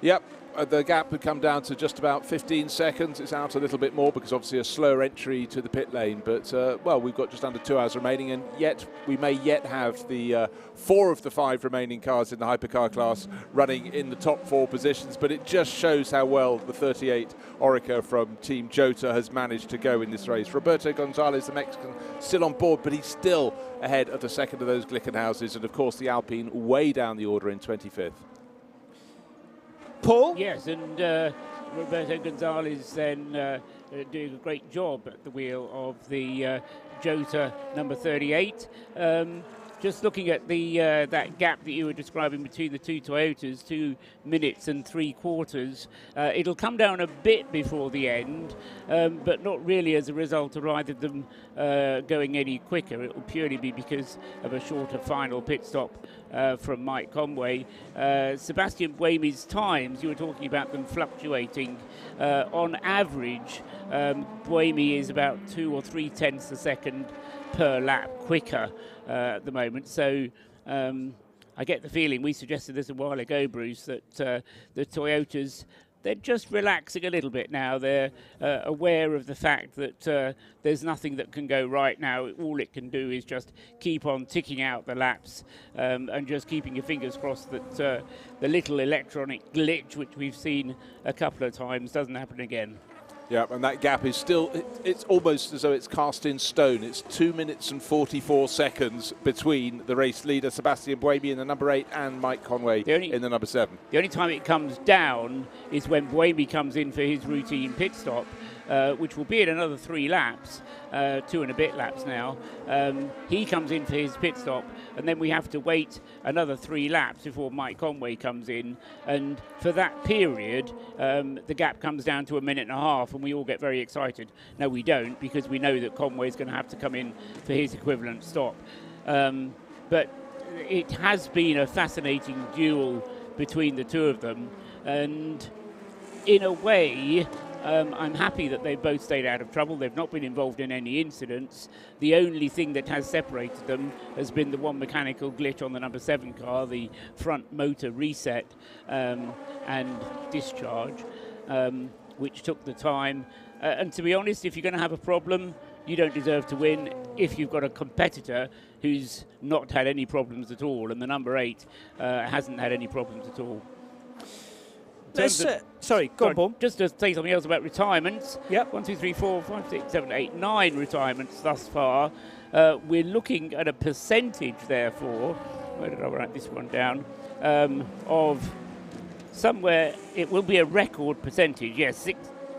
Yep. The gap would come down to just about 15 seconds. It's out a little bit more because obviously a slower entry to the pit lane. But, well, we've got just under 2 hours remaining, and yet we may yet have the 4 of the 5 remaining cars in the hypercar class running in the top 4 positions. But it just shows how well the 38 Orica from Team Jota has managed to go in this race. Roberto Gonzalez, the Mexican, still on board, but he's still ahead of the second of those Glickenhauses. And, of course, the Alpine way down the order in 25th. Paul? Yes, and Roberto Gonzalez then doing a great job at the wheel of the Jota number 38. Just looking at the that gap that you were describing between the two Toyotas, 2 minutes and 3/4, it'll come down a bit before the end, but not really as a result of either of them going any quicker. It will purely be because of a shorter final pit stop from Mike Conway. Sebastian Buemi's times, you were talking about them fluctuating. On average, Buemi is about 2 or 3 tenths a second per lap quicker at the moment. So I get the feeling, we suggested this a while ago, Bruce, that the Toyotas, they're just relaxing a little bit now. They're aware of the fact that there's nothing that can go right now. All it can do is just keep on ticking out the laps and just keeping your fingers crossed that the little electronic glitch, which we've seen a couple of times, doesn't happen again. Yeah, and that gap is still, it's almost as though it's cast in stone. It's 2 minutes and 44 seconds between the race leader, Sebastian Buemi, in the number 8, and Mike Conway in the number 7. The only time it comes down is when Buemi comes in for his routine pit stop, which will be in another 3 laps, 2 and a bit laps now. He comes in for his pit stop, and then we have to wait another 3 laps before Mike Conway comes in. And for that period, the gap comes down to 1.5 minutes, and we all get very excited. No, we don't, because we know that Conway's going to have to come in for his equivalent stop. But it has been a fascinating duel between the two of them, and in a way, I'm happy that they've both stayed out of trouble. They've not been involved in any incidents. The only thing that has separated them has been the one mechanical glitch on the number 7 car, the front motor reset and discharge, which took the time. And to be honest, if you're going to have a problem, you don't deserve to win if you've got a competitor who's not had any problems at all. And the number 8 hasn't had any problems at all. Sorry, go on, Paul. Just to say something else about retirements. Yep. 1, 2, 3, 4, 5, 6, 7, 8, 9 retirements thus far. We're looking at a percentage, therefore, where did I write this one down, of somewhere, it will be a record percentage, yes,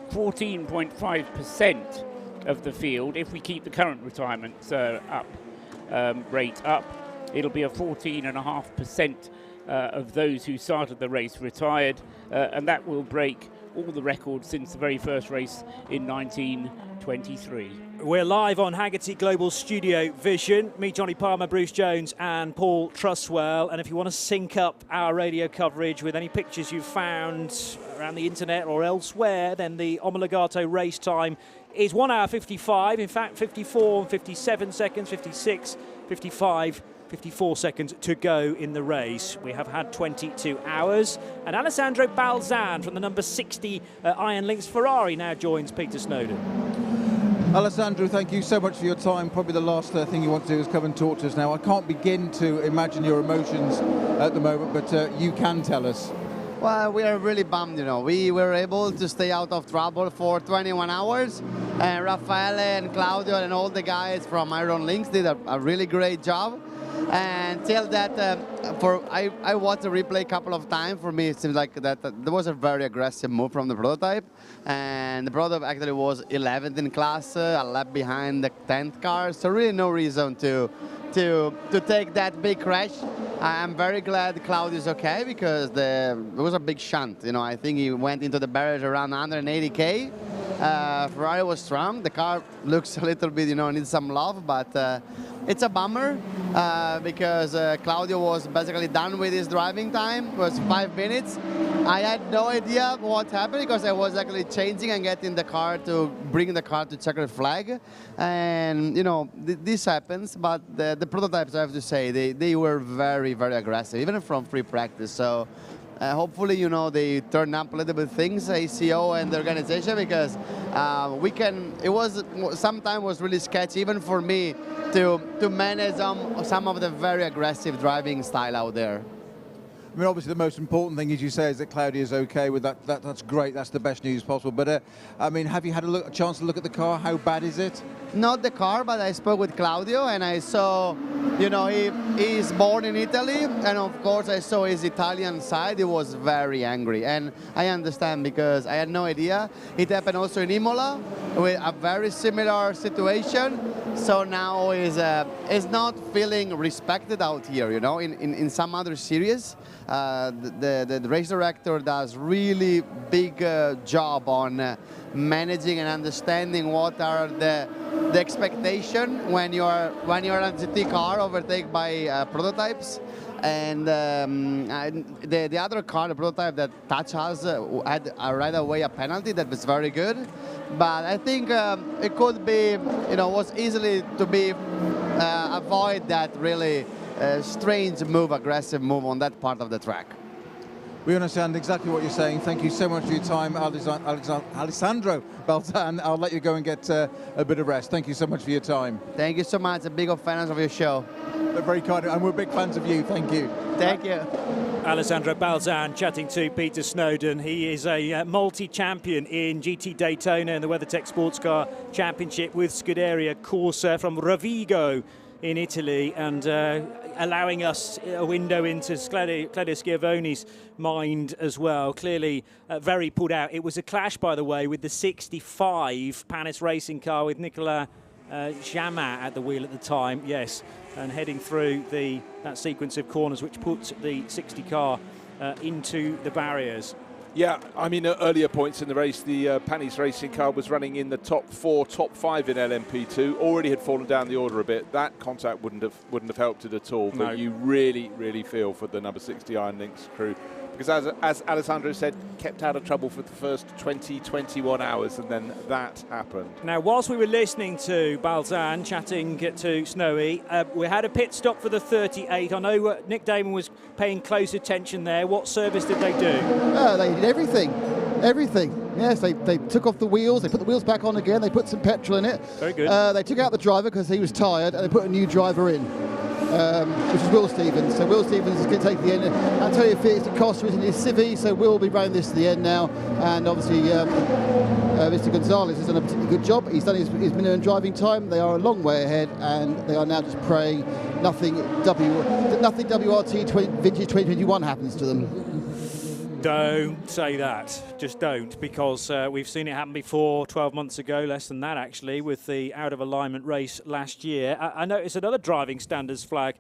14.5% of the field. If we keep the current retirements rate up, it'll be a 14.5% of those who started the race retired, and that will break all the records since the very first race in 1923. We're live on Hagerty Global Studio Vision. Me, Johnny Palmer, Bruce Jones and Paul Truswell. And if you want to sync up our radio coverage with any pictures you've found around the internet or elsewhere, then the Omologato race time is 1 hour 55. In fact, 54 and 57 seconds, 56, 55, 54 seconds to go in the race. We have had 22 hours. And Alessandro Balzan from the number 60 Iron Lynx Ferrari now joins Peter Snowden. Alessandro, thank you so much for your time. Probably the last thing you want to do is come and talk to us now. I can't begin to imagine your emotions at the moment, but you can tell us. Well, we are really bummed, you know. We were able to stay out of trouble for 21 hours, and Raffaele and Claudio and all the guys from Iron Lynx did a really great job. And till that, I watched the replay a couple of times. For me, it seems like that there was a very aggressive move from the prototype, and the prototype actually was 11th in class, a lap behind the 10th car. So really, no reason to take that big crash. I'm very glad Claudio's okay because there was a big shunt. You know, I think he went into the barriers around 180K. Ferrari was strong. The car looks a little bit, you know, needs some love, but it's a bummer because Claudio was basically done with his driving time. It was 5 minutes. I had no idea what happened because I was actually changing and getting the car to bring the car to checkered flag. And, you know, this happens, but the prototypes, I have to say, they were very, very aggressive, even from free practice. So hopefully, you know, they turn up a little bit things, ACO and the organization, because it was, sometimes was really sketchy, even for me, to manage some of the very aggressive driving style out there. I mean, obviously, the most important thing, as you say, is that Claudio's okay with that. That's great. That's the best news possible. But, I mean, have you had a chance to look at the car? How bad is it? Not the car, but I spoke with Claudio, and I saw, you know, he's born in Italy, and of course I saw his Italian side. He was very angry, and I understand because I had no idea. It happened also in Imola with a very similar situation. So now he's not feeling respected out here, you know, in some other series. The race director does really big job on managing and understanding what are the expectation when you're on a GT car overtaken by prototypes. And the other car, the prototype that touched us, had right away a penalty that was very good. But I think it could be, you know, was easily to be avoid that really strange move, aggressive move on that part of the track. We understand exactly what you're saying. Thank you so much for your time, Alessandro Balzan. I'll let you go and get a bit of rest. Thank you so much for your time. Thank you so much. A big fan of your show. They're very kind, and we're big fans of you. Thank you. Thank you. Alessandro Balzan chatting to Peter Snowden. He is a multi-champion in GT Daytona and the WeatherTech Sports Car Championship with Scuderia Corsa from Rovigo in Italy, and allowing us a window into Claudio Schiavone's mind as well. Clearly very put out. It was a clash, by the way, with the 65 Panis racing car with Nicolas Jamin at the wheel at the time, yes, and heading through that sequence of corners which put the 60 car into the barriers. Yeah, I mean, at earlier points in the race, the Panis racing car was running in the top 4, top 5 in LMP2. Already had fallen down the order a bit. That contact wouldn't have helped it at all. But no. You really, really feel for the number 60 Iron Lynx crew. Because as Alessandro said, kept out of trouble for the first 20, 21 hours, and then that happened. Now, whilst we were listening to Balzan chatting to Snowy, we had a pit stop for the 38. I know Nick Damon was paying close attention there. What service did they do? They did everything. Everything. Yes, they took off the wheels, they put the wheels back on again, they put some petrol in it. Very good. They took out the driver because he was tired, and they put a new driver in. Which is Will Stevens. So Will Stevens is going to take the end. Antonio Felix da Costa is in his Civi, so Will will be running this to the end now. And obviously, Mr. Gonzalez has done a particularly good job. He's done his minimum driving time. They are a long way ahead, and they are now just praying nothing WRT Vintage 2021 happens to them. Don't say that. Just don't, because we've seen it happen before 12 months ago, less than that actually, with the out-of-alignment race last year. I noticed another driving standards flag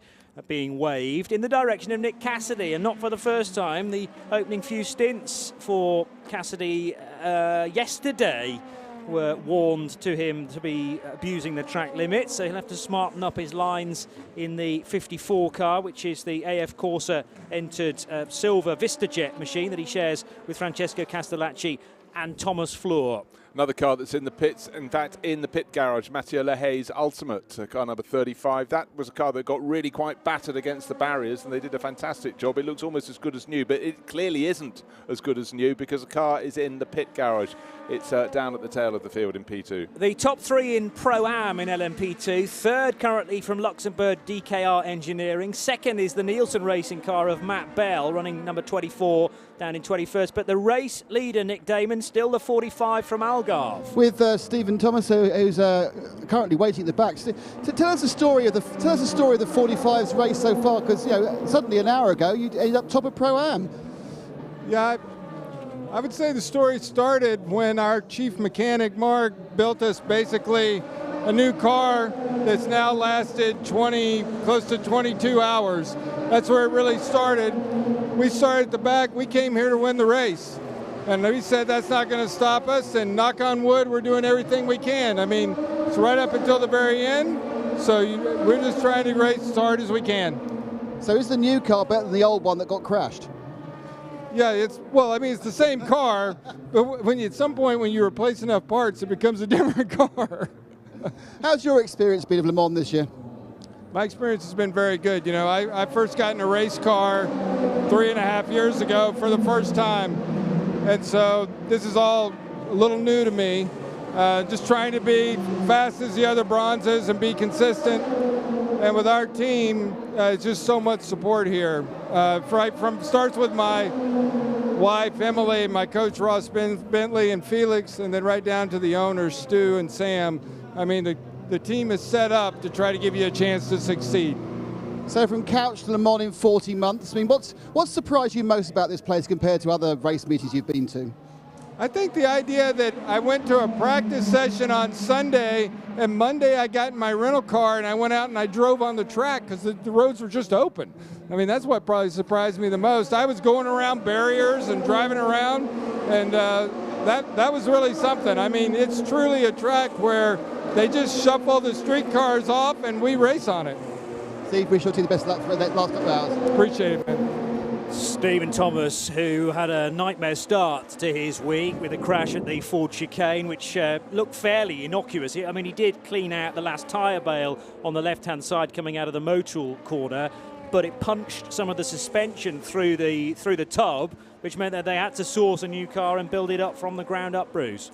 being waved in the direction of Nick Cassidy, and not for the first time. The opening few stints for Cassidy yesterday were warned to him to be abusing the track limits, so he'll have to smarten up his lines in the 54 car, which is the AF Corsa entered silver VistaJet machine that he shares with Francesco Castellacci and Thomas Fleur. Another car that's in the pits, in fact, in the pit garage, Mathieu Lehay's Ultimate, car number 35. That was a car that got really quite battered against the barriers, and they did a fantastic job. It looks almost as good as new, but it clearly isn't as good as new because the car is in the pit garage. It's down at the tail of the field in P2. The top 3 in Pro Am in LMP2. Third currently from Luxembourg DKR Engineering. Second is the Nielsen racing car of Matt Bell, running number 24 down in 21st. But the race leader, Nick Damon, still the 45 from Algarve. With Stephen Thomas, who's currently waiting at the back. So tell us the story of the 45's race so far, because suddenly an hour ago you ended up top of Pro Am. Yeah, I would say the story started when our chief mechanic, Mark, built us basically a new car that's now lasted close to 22 hours. That's where it really started. We started at the back. We came here to win the race. And we said that's not going to stop us, and knock on wood, we're doing everything we can. I mean, it's right up until the very end, so we're just trying to race as hard as we can. So is the new car better than the old one that got crashed? Yeah, it's the same car, but at some point when you replace enough parts, it becomes a different car. How's your experience been of Le Mans this year? My experience has been very good. You know, I first got in a race car 3.5 years ago for the first time. And so this is all a little new to me. Just trying to be fast as the other bronzes and be consistent. And with our team, it's just so much support here. Starts with my wife, Emily, my coach, Ross Bentley, and Felix, and then right down to the owners, Stu and Sam. I mean, the team is set up to try to give you a chance to succeed. So from couch to Le Mans in 40 months, I mean, what's surprised you most about this place compared to other race meetings you've been to? I think the idea that I went to a practice session on Sunday, and Monday I got in my rental car and I went out and I drove on the track because the roads were just open. I mean, that's what probably surprised me the most. I was going around barriers and driving around, and that was really something. I mean, it's truly a track where they just shuffle the street cars off and we race on it. Steve, wish you the best of luck for that last couple of hours. Appreciate it, man. Stephen Thomas, who had a nightmare start to his week with a crash at the Ford chicane, which looked fairly innocuous. I mean, he did clean out the last tyre bale on the left-hand side coming out of the Motul corner, but it punched some of the suspension through the tub, which meant that they had to source a new car and build it up from the ground up, Bruce.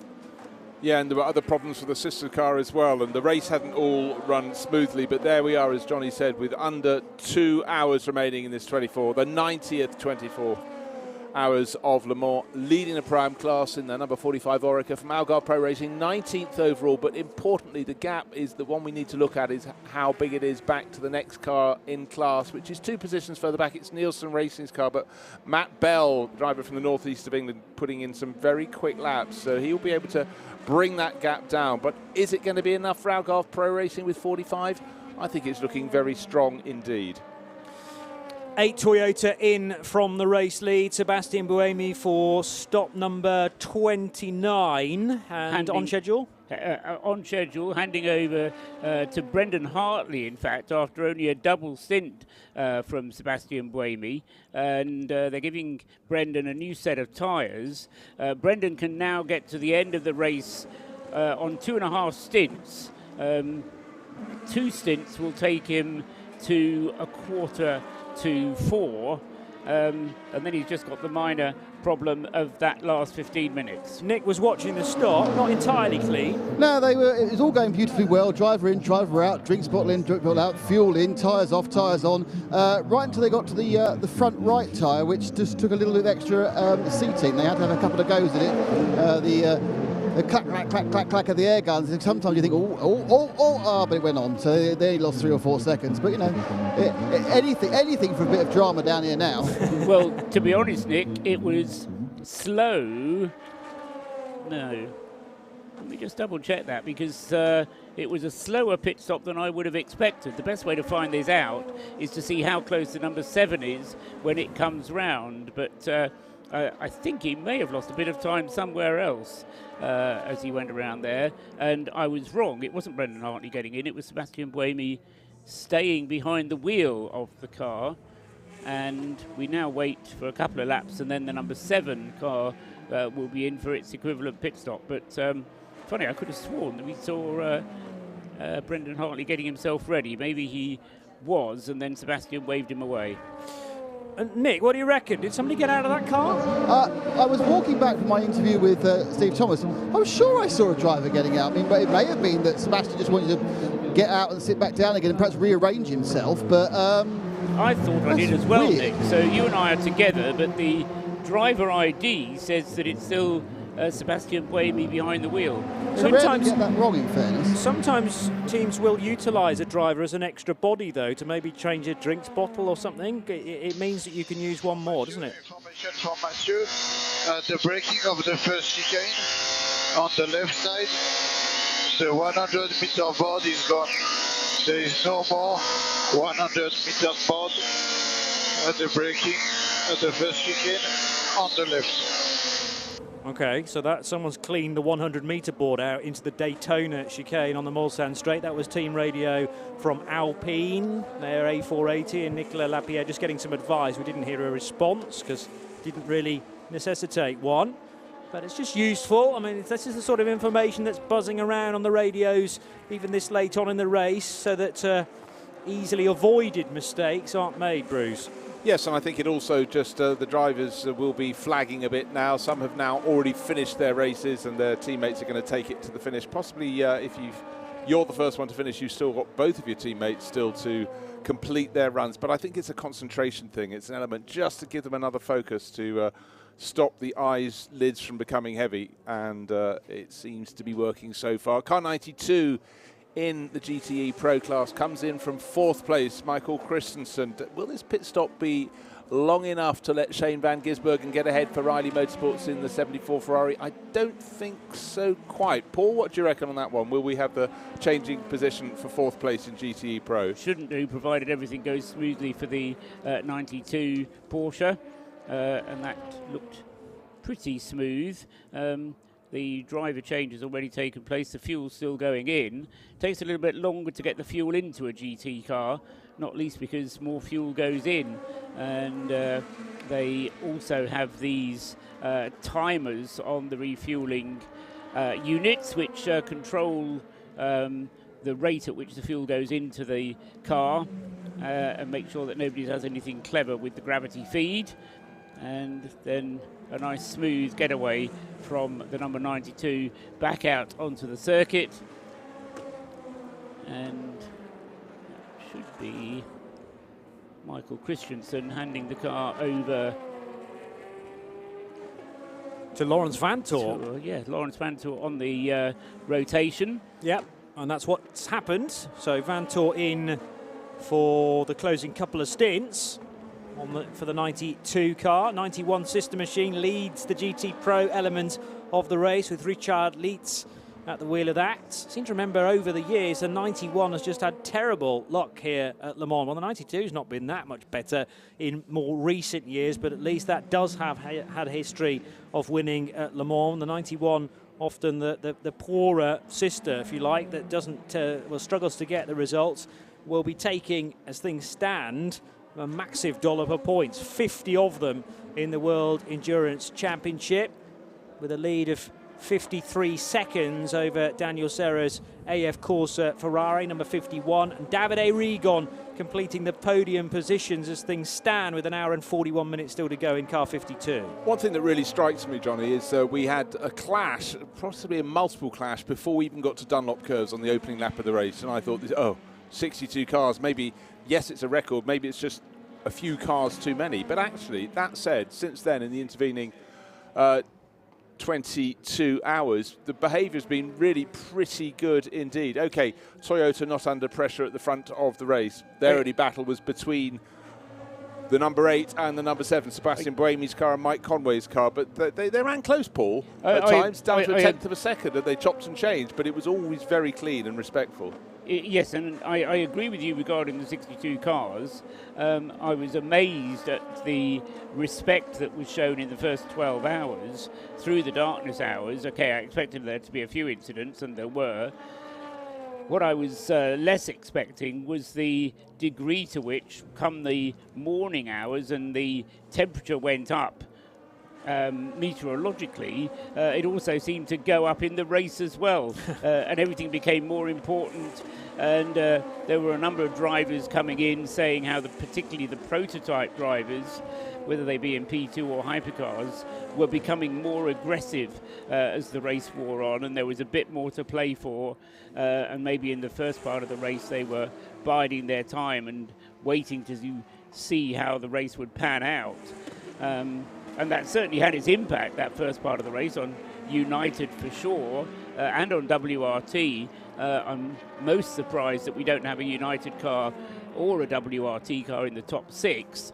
Yeah, and there were other problems for the sister car as well, and the race hadn't all run smoothly, but there we are, as Johnny said, with under 2 hours remaining in this 24, the 90th 24 hours of Le Mans, leading the Pro Am class in the number 45 Oreca from Algarve Pro Racing, 19th overall, but importantly, the gap is the one we need to look at is how big it is back to the next car in class, which is 2 positions further back. It's Nielsen Racing's car, but Matt Bell, driver from the northeast of England, putting in some very quick laps, so he'll be able to bring that gap down. But is it going to be enough for Algarve Pro Racing with 45? I think it's looking very strong indeed. 8 Toyota in from the race lead. Sebastian Buemi for stop number 29 and on schedule. On schedule, handing over to Brendan Hartley, in fact, after only a double stint from Sebastian Buemi. And they're giving Brendan a new set of tyres. Brendan can now get to the end of the race on 2.5 stints. 2 stints will take him to a quarter to 4. And then he's just got the minor problem of that last 15 minutes. Nick was watching the stop, not entirely clean. No, it was all going beautifully well. Driver in, driver out, drinks bottle in, drink bottle out, fuel in, tyres off, tyres on, right until they got to the front right tyre, which just took a little bit extra seating. They had to have a couple of goes at it. The clack, clack, clack, clack, clack of the air guns. Sometimes you think, but it went on. So they only lost 3 or 4 seconds. But, you know, anything for a bit of drama down here now. Well, to be honest, Nick, it was slow. No. Let me just double check that, because it was a slower pit stop than I would have expected. The best way to find this out is to see how close the number 7 is when it comes round. But I think he may have lost a bit of time somewhere else as he went around there. And I was wrong. It wasn't Brendan Hartley getting in. It was Sebastian Buemi staying behind the wheel of the car. And we now wait for a couple of laps, and then the number 7 car will be in for its equivalent pit stop. But funny, I could have sworn that we saw Brendan Hartley getting himself ready. Maybe he was, and then Sebastian waved him away. Nick, what do you reckon? Did somebody get out of that car? I was walking back from my interview with Steve Thomas. I was sure I saw a driver getting out. I mean, it may have been that Sebastian just wanted to get out and sit back down again and perhaps rearrange himself, but... I thought I did as well, weird. Nick. So you and I are together, but the driver ID says that it's still Sebastian Buemi behind the wheel. Sometimes get that wrong, in fairness. Sometimes teams will utilise a driver as an extra body, though, to maybe change a drinks bottle or something. It means that you can use one more, doesn't it? Information from Mathieu. The braking of the first chicane on the left side. The 100-meter board is gone. There is no more 100 meters board at the braking, at the first chicane, on the left. Okay, so that someone's cleaned the 100-meter board out into the Daytona chicane on the Mulsanne straight. That was team radio from Alpine, their A480, and Nicolas Lapierre just getting some advice. We didn't hear a response because it didn't really necessitate one. But it's just useful. I mean, this is the sort of information that's buzzing around on the radios even this late on in the race, so that easily avoided mistakes aren't made, Bruce. Yes, and I think it also just the drivers will be flagging a bit now. Some have now already finished their races and their teammates are going to take it to the finish. Possibly if you're the first one to finish, you've still got both of your teammates still to complete their runs. But I think it's a concentration thing. It's an element just to give them another focus to stop the eyelids from becoming heavy, and it seems to be working so far. Car 92 in the GTE Pro class comes in from 4th place, Michael Christensen. Will this pit stop be long enough to let Shane van Gisbergen get ahead for Riley Motorsports in the 74 Ferrari? I don't think so quite. Paul, what do you reckon on that one? Will we have the changing position for 4th place in GTE Pro? Shouldn't do, provided everything goes smoothly for the 92 Porsche. And that looked pretty smooth. The driver change has already taken place. The fuel's still going in. Takes a little bit longer to get the fuel into a GT car, not least because more fuel goes in. And they also have these timers on the refueling units, which control the rate at which the fuel goes into the car and make sure that nobody does anything clever with the gravity feed. And then a nice smooth getaway from the number 92 back out onto the circuit. And that should be Michael Christensen handing the car over to Lawrence Vantor. Yeah, Lawrence Vantor on the rotation. Yep, and that's what's happened. So Vantor in for the closing couple of stints. For the 92 car. 91 sister machine leads the GT Pro element of the race with Richard Lietz at the wheel of that. Seem to remember over the years the 91 has just had terrible luck here at Le Mans. Well, the 92 has not been that much better in more recent years, but at least that does have had a history of winning at Le Mans. The 91 often the poorer sister, if you like, that doesn't struggles to get the results, will be taking, as things stand, a massive dollop of points, 50 of them in the World Endurance Championship, with a lead of 53 seconds over Daniel Serra's AF Corsa Ferrari, number 51, and Davide Rigon completing the podium positions as things stand with an hour and 41 minutes still to go in car 52. One thing that really strikes me, Johnny, is we had a clash, possibly a multiple clash, before we even got to Dunlop curves on the opening lap of the race, and I thought, 62 cars, maybe, yes, it's a record, maybe it's just a few cars too many. But actually, that said, since then, in the intervening 22 hours, the behaviour's been really pretty good indeed. Okay, Toyota not under pressure at the front of the race. Their only battle was between the number 8 and the number 7, Sebastian Buemi's car and Mike Conway's car, but they ran close, Paul, at times, down to a tenth of a second, and they chopped and changed, but it was always very clean and respectful. Yes, and I agree with you regarding the 62 cars. I was amazed at the respect that was shown in the first 12 hours through the darkness hours. Okay, I expected there to be a few incidents, and there were. What I was less expecting was the degree to which, come the morning hours and the temperature went up, meteorologically, it also seemed to go up in the race as well, and everything became more important. And there were a number of drivers coming in saying how particularly the prototype drivers, whether they be in P2 or hypercars, were becoming more aggressive as the race wore on, and there was a bit more to play for. And maybe in the first part of the race they were biding their time and waiting to see how the race would pan out. And that certainly had its impact, that first part of the race, on United for sure, and on WRT. I'm most surprised that we don't have a United car or a WRT car in the top 6.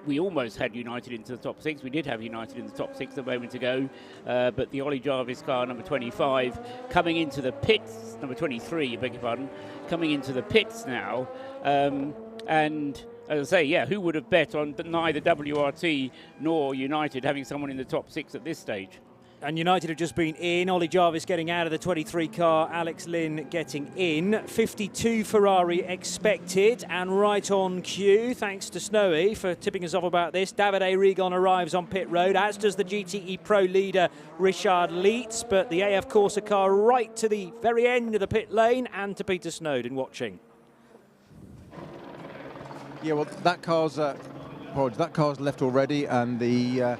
we almost had United into the top 6. We did have United in the top 6 a moment ago, but the Ollie Jarvis car, number 25, coming into the pits, number 23, I beg your pardon, coming into the pits now. And as I say, yeah, who would have bet on neither WRT nor United having someone in the top 6 at this stage? And United have just been in. Ollie Jarvis getting out of the 23 car. Alex Lynn getting in. 52 Ferrari expected and right on cue. Thanks to Snowy for tipping us off about this. Davide Rigon arrives on pit road, as does the GTE Pro leader Richard Leitz. But the AF Corsa car right to the very end of the pit lane, and to Peter Snowden watching. Yeah, well, that car's left already, and the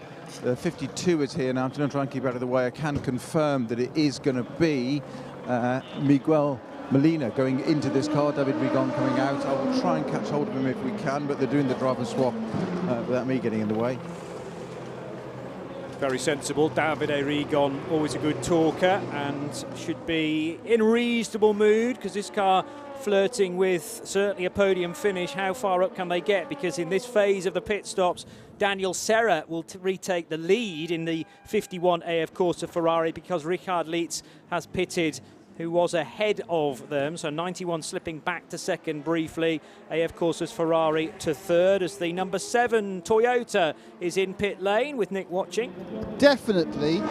52 is here now. I'm going to try and keep out of the way. I can confirm that it is going to be Miguel Molina going into this car. David Rigon coming out. I will try and catch hold of him if we can, but they're doing the driver swap without me getting in the way. Very sensible. Davide Rigon, always a good talker, and should be in reasonable mood, because this car flirting with certainly a podium finish. How far up can they get? Because in this phase of the pit stops, Daniel Serra will retake the lead in the 51 AF Corsa Ferrari, because Richard Leitz has pitted, who was ahead of them. So 91 slipping back to second briefly. AF Corsa's Ferrari to third, as the number 7 Toyota is in pit lane with Nick watching. Definitely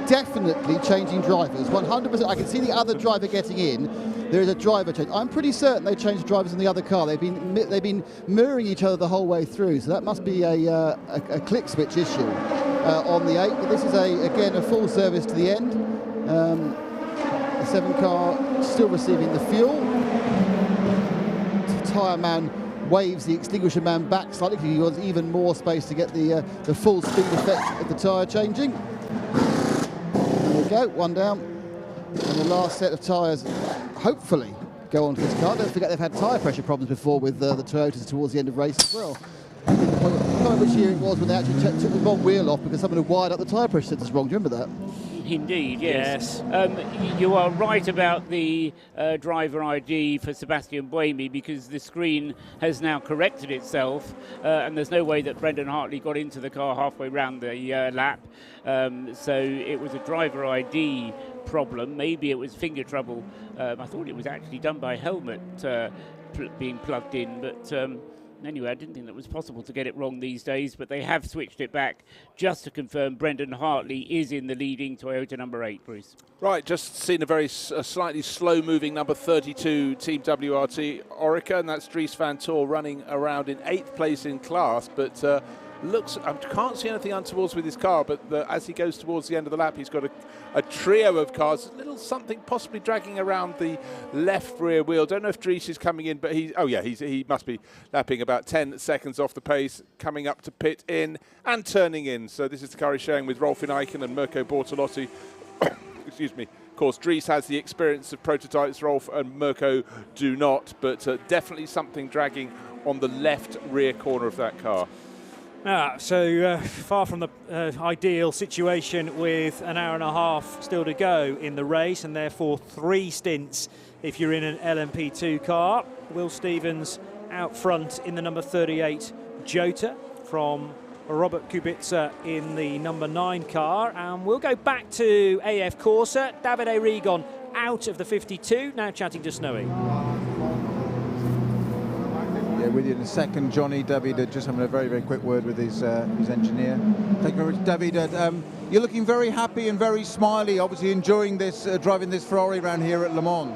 changing drivers. 100%. I can see the other driver getting in. There is a driver change. I'm pretty certain they changed drivers in the other car. They've been mirroring each other the whole way through. So that must be a click switch issue on the 8. But this is again a full service to the end. The 7 car still receiving the fuel. The tyre man waves the extinguisher man back slightly because he wants even more space to get the full speed effect of the tyre changing. There we go, one down. And the last set of tyres hopefully go on to this car. Don't forget they've had tyre pressure problems before with the Toyotas towards the end of race as well. I can't remember which year it was when they actually took the wrong wheel off because someone had wired up the tyre pressure sensors wrong. Do you remember that? Indeed, yes. You are right about the driver ID for Sebastian Buemi, because the screen has now corrected itself, and there's no way that Brendan Hartley got into the car halfway round the lap. So it was a driver ID problem. Maybe it was finger trouble. I thought it was actually done by helmet being plugged in, but anyway, I didn't think that was possible to get it wrong these days, but they have switched it back just to confirm Brendan Hartley is in the leading Toyota number 8, Bruce. Right, just seen a slightly slow-moving number 32 Team WRT Orica, and that's Dries van Tor running around in 8th place in class, but I can't see anything untoward with his car, but as he goes towards the end of the lap, he's got a trio of cars, a little something possibly dragging around the left rear wheel. Don't know if Dries is coming in, but he must be lapping about 10 seconds off the pace, coming up to pit in and turning in. So this is the car he's sharing with Rolf Eichen and Mirko Bortolotti. Excuse me. Of course, Dries has the experience of prototypes, Rolf and Mirko do not, but definitely something dragging on the left rear corner of that car. So far from the ideal situation, with an hour and a half still to go in the race, and therefore 3 stints if you're in an LMP2 car. Will Stevens out front in the number 38 Jota from Robert Kubica in the number 9 car. And we'll go back to AF Corsa. Davide Rigon out of the 52, now chatting to Snowy. Yeah, with you in a second, Johnny. David just having a very, very quick word with his engineer. Thank you very much, David. You're looking very happy and very smiley, obviously enjoying this, driving this Ferrari around here at Le Mans.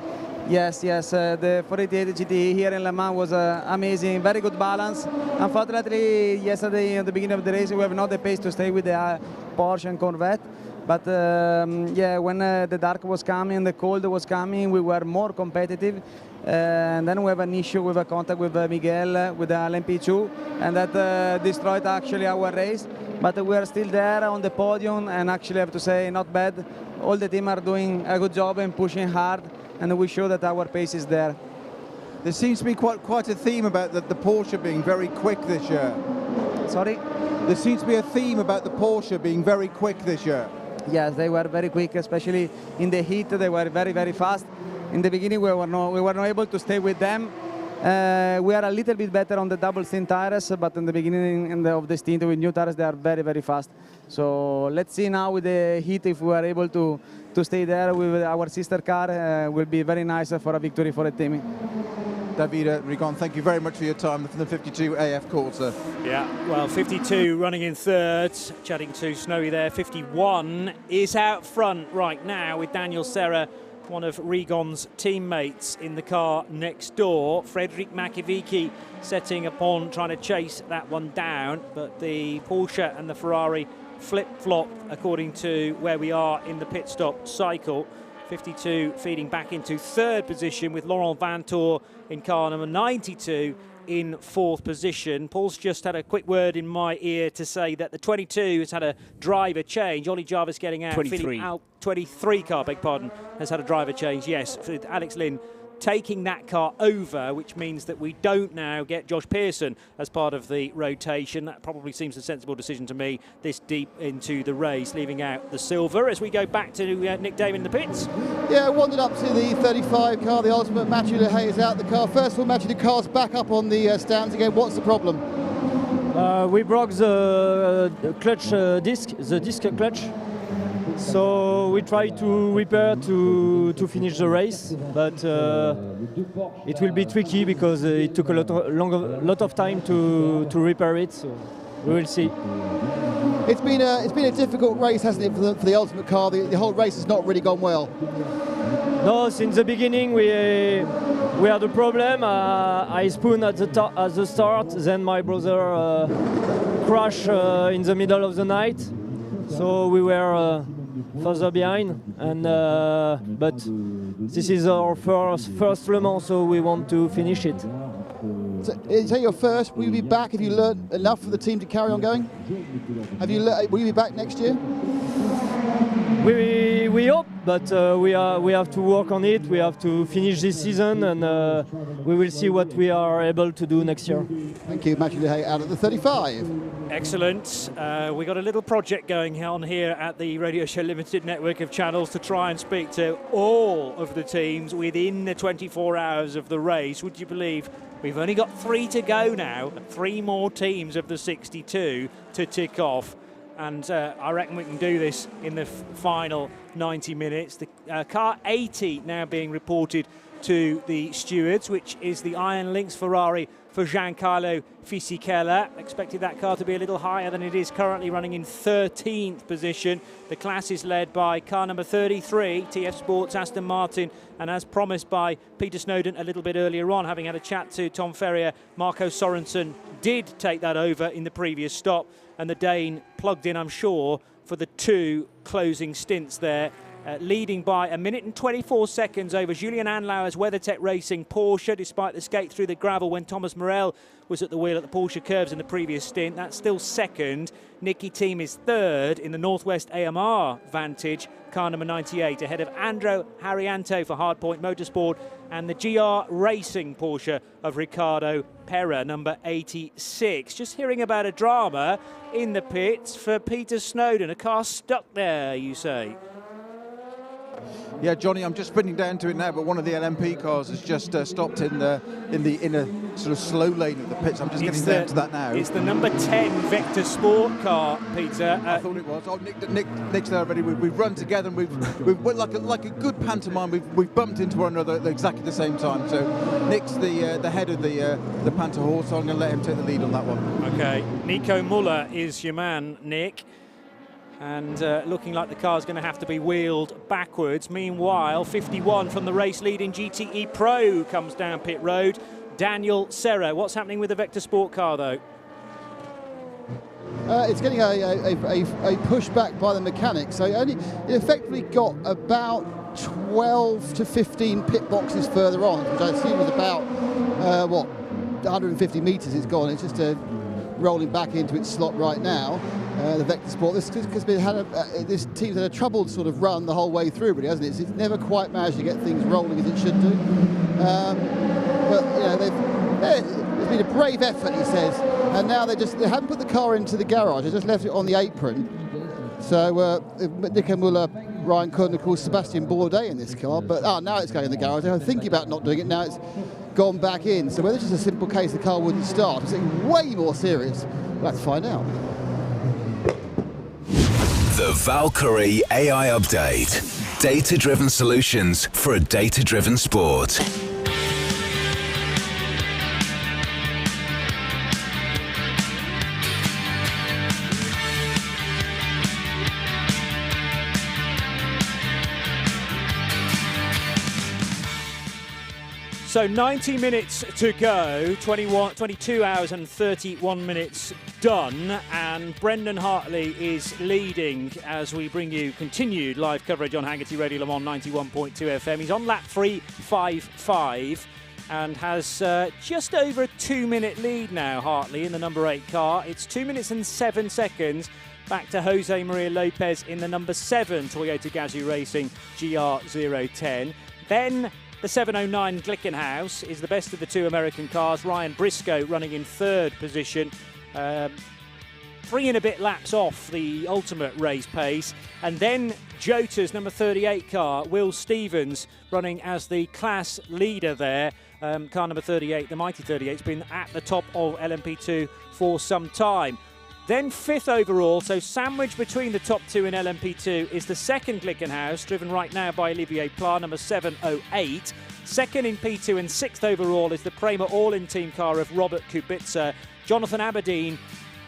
Yes, the 488 GTE here in Le Mans was amazing, very good balance. Unfortunately, yesterday at the beginning of the race, we have not the pace to stay with the Porsche and Corvette. But when the dark was coming, the cold was coming, we were more competitive. And then we have an issue with a contact with Miguel with the LMP2, and that destroyed actually our race. But we are still there on the podium, and actually I have to say, not bad. All the team are doing a good job and pushing hard, and we show that our pace is there. There seems to be quite a theme about the Porsche being very quick this year. Sorry? There seems to be a theme about the Porsche being very quick this year. Yes, they were very quick, especially in the heat. They were very, very fast. In the beginning, we were not able to stay with them, We are a little bit better on the double stint tires, but in the beginning of the stint with new tires, they are very, very fast. So let's see now with the heat if we are able to stay there with our sister car. Will be very nice for a victory for the team. Davide Rigon, thank you very much for your time from the 52 AF Corsa. Yeah, well, 52 running in third, chatting to Snowy there. 51 is out front right now with Daniel Serra, one of Rigon's teammates, in the car next door. Frederic Makiewicz setting upon trying to chase that one down, but the Porsche and the Ferrari flip-flop according to where we are in the pit stop cycle. 52 feeding back into third position with Laurent Vantour in car number 92 in fourth position. Paul's just had a quick word in my ear to say that the 22 has had a driver change. Ollie Jarvis getting out. 23. Out 23 car, beg pardon, has had a driver change, yes. Alex Lynn taking that car over, which means that we don't now get Josh Pearson as part of the rotation. That probably seems a sensible decision to me this deep into the race, leaving out the silver. As we go back to Nick Damon in the pits. Yeah, wandered up to the 35 car, the ultimate. Mathieu Lehay is out the car. First of all, Mathieu, the car's back up on the stands again. What's the problem? We broke the clutch disc, the disc clutch. So we try to repair to finish the race, but it will be tricky because it took a lot of time to repair it. So we will see. It's been a difficult race, hasn't it, for the ultimate car? The whole race has not really gone well. No, since the beginning we had a problem. I spun at the start, then my brother crashed in the middle of the night, so we were further behind, and but this is our first Le Mans, so we want to finish it. So you're first. Will you be back? Have you learned enough for the team to carry on going? Will you be back next year? We hope, but we have to work on it. We have to finish this season, and we will see what we are able to do next year. Thank you, Mathieu Lehay out at the 35. Excellent. We got a little project going on here at the Radio Show Limited network of channels to try and speak to all of the teams within the 24 hours of the race. Would you believe we've only got 3 to go now, 3 more teams of the 62 to tick off. And I reckon we can do this in the final 90 minutes. The car 80 now being reported to the stewards, which is the Iron Lynx Ferrari for Giancarlo Fisichella. Expected that car to be a little higher than it is currently, running in 13th position. The class is led by car number 33, TF Sports Aston Martin, and as promised by Peter Snowden a little bit earlier on, having had a chat to Tom Ferrier, Marco Sorensen did take that over in the previous stop, and the Dane plugged in, I'm sure, for the 2 closing stints there, leading by 1 minute and 24 seconds over Julian Anlauer's WeatherTech Racing Porsche, despite the skate through the gravel when Thomas Morel was at the wheel at the Porsche curves in the previous stint. That's still second. Nicky Team is third in the Northwest AMR Vantage, car number 98, ahead of Andro Harrianto for Hardpoint Motorsport and the GR Racing Porsche of Ricardo Pera, number 86. Just hearing about a drama in the pits for Peter Snowden. A car stuck there, you say? Yeah, Johnny, I'm just sprinting down to it now, but one of the LMP cars has just stopped in the inner sort of slow lane of the pits. I'm just getting down to that now. It's the number 10 Vector Sport car, Peter. I thought it was. Oh, Nick's there already. We've run together, and we've like a good pantomime. We've bumped into one another at exactly the same time. So Nick's the head of the Panther horse, so I'm going to let him take the lead on that one. Okay, Nico Muller is your man, Nick. And looking like the car's going to have to be wheeled backwards. Meanwhile, 51 from the race leading GTE Pro comes down pit road. Daniel Serra. What's happening with the Vector Sport car, though? It's getting a pushback by the mechanics. So it effectively got about 12 to 15 pit boxes further on, which I assume is about, 150 metres it's gone. It's just rolling back into its slot right now. The Vector Sport. This team's had a troubled sort of run the whole way through, really, hasn't it? It's never quite managed to get things rolling as it should do. But you know, it's been a brave effort, he says, and now they haven't put the car into the garage. They just left it on the apron. So Nico Muller Ryan Courtney calls Sebastian Bourdais in this car, but now it's going in the garage. They were thinking about not doing it, now it's gone back in. So whether it's just a simple case the car wouldn't start, it's way more serious. We'll have to find out. The Valkyrie AI Update. Data-driven solutions for a data-driven sport. So 90 minutes to go, 22 hours and 31 minutes done, and Brendan Hartley is leading as we bring you continued live coverage on Hagerty Radio Le Mans 91.2 FM. He's on lap 3.55 and has just over a 2-minute lead now, Hartley, in the number 8 car. It's 2 minutes and 7 seconds back to Jose Maria Lopez in the number 7 Toyota Gazoo Racing GR010. Then the 709 Glickenhaus is the best of the 2 American cars. Ryan Briscoe running in 3rd position. 3 and a bit laps off the ultimate race pace. And then Jota's number 38 car, Will Stevens, running as the class leader there. Car number 38, the Mighty 38, has been at the top of LMP2 for some time. Then 5th overall, so sandwiched between the top 2 in LMP2, is the 2nd Glickenhaus, driven right now by Olivier Pla, number 708. 2nd in P2 and 6th overall is the Prema All-In Team car of Robert Kubica. Jonathan Aberdeen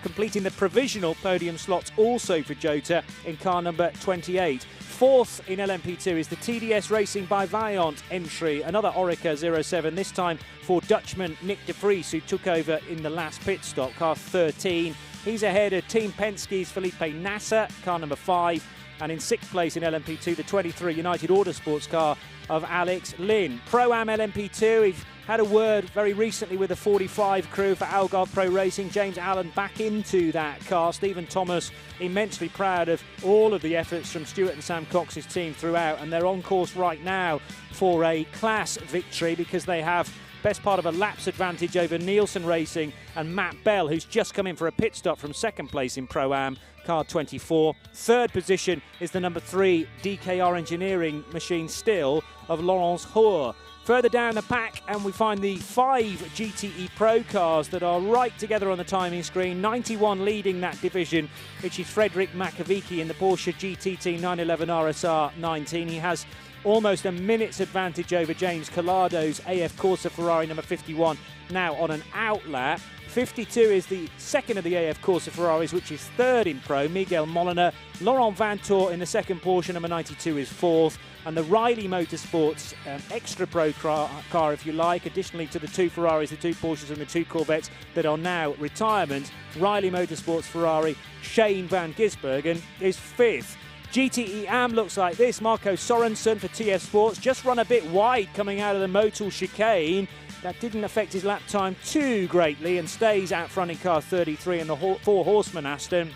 completing the provisional podium slots also for Jota in car number 28. 4th in LMP2 is the TDS Racing by Vaillant entry, another Oreca 07, this time for Dutchman Nick de Vries, who took over in the last pit stop, car 13. He's ahead of Team Penske's Felipe Nasser, car number 5. And in 6th place in LMP2, the 23 United Autosports car of Alex Lynn. Pro-Am LMP2, we've had a word very recently with the 45 crew for Algarve Pro Racing. James Allen back into that car. Stephen Thomas immensely proud of all of the efforts from Stuart and Sam Cox's team throughout. And they're on course right now for a class victory because they have best part of a lap's advantage over Nielsen Racing and Matt Bell, who's just come in for a pit stop from 2nd place in Pro-Am, car 24. 3rd position is the number 3 DKR Engineering machine still of Laurence Hoare. Further down the pack, and we find the 5 GTE Pro cars that are right together on the timing screen. 91 leading that division, which is Frederick Makovici in the Porsche GTT 911 RSR 19. He has almost a minute's advantage over James Colardo's AF Corsa Ferrari number 51, now on an outlap. 52 is the 2nd of the AF Corsa Ferraris, which is 3rd in Pro, Miguel Molina. Laurent Vantour in the 2nd Porsche, number 92, is 4th. And the Riley Motorsports extra pro car, if you like, additionally to the 2 Ferraris, the 2 Porsches and the 2 Corvettes that are now retirement. Riley Motorsports Ferrari, Shane van Gisbergen, is 5th. GTE Am looks like this. Marco Sorensen for TF Sports just run a bit wide coming out of the Motul chicane. That didn't affect his lap time too greatly and stays out front in car 33 in the 4 Horseman Aston.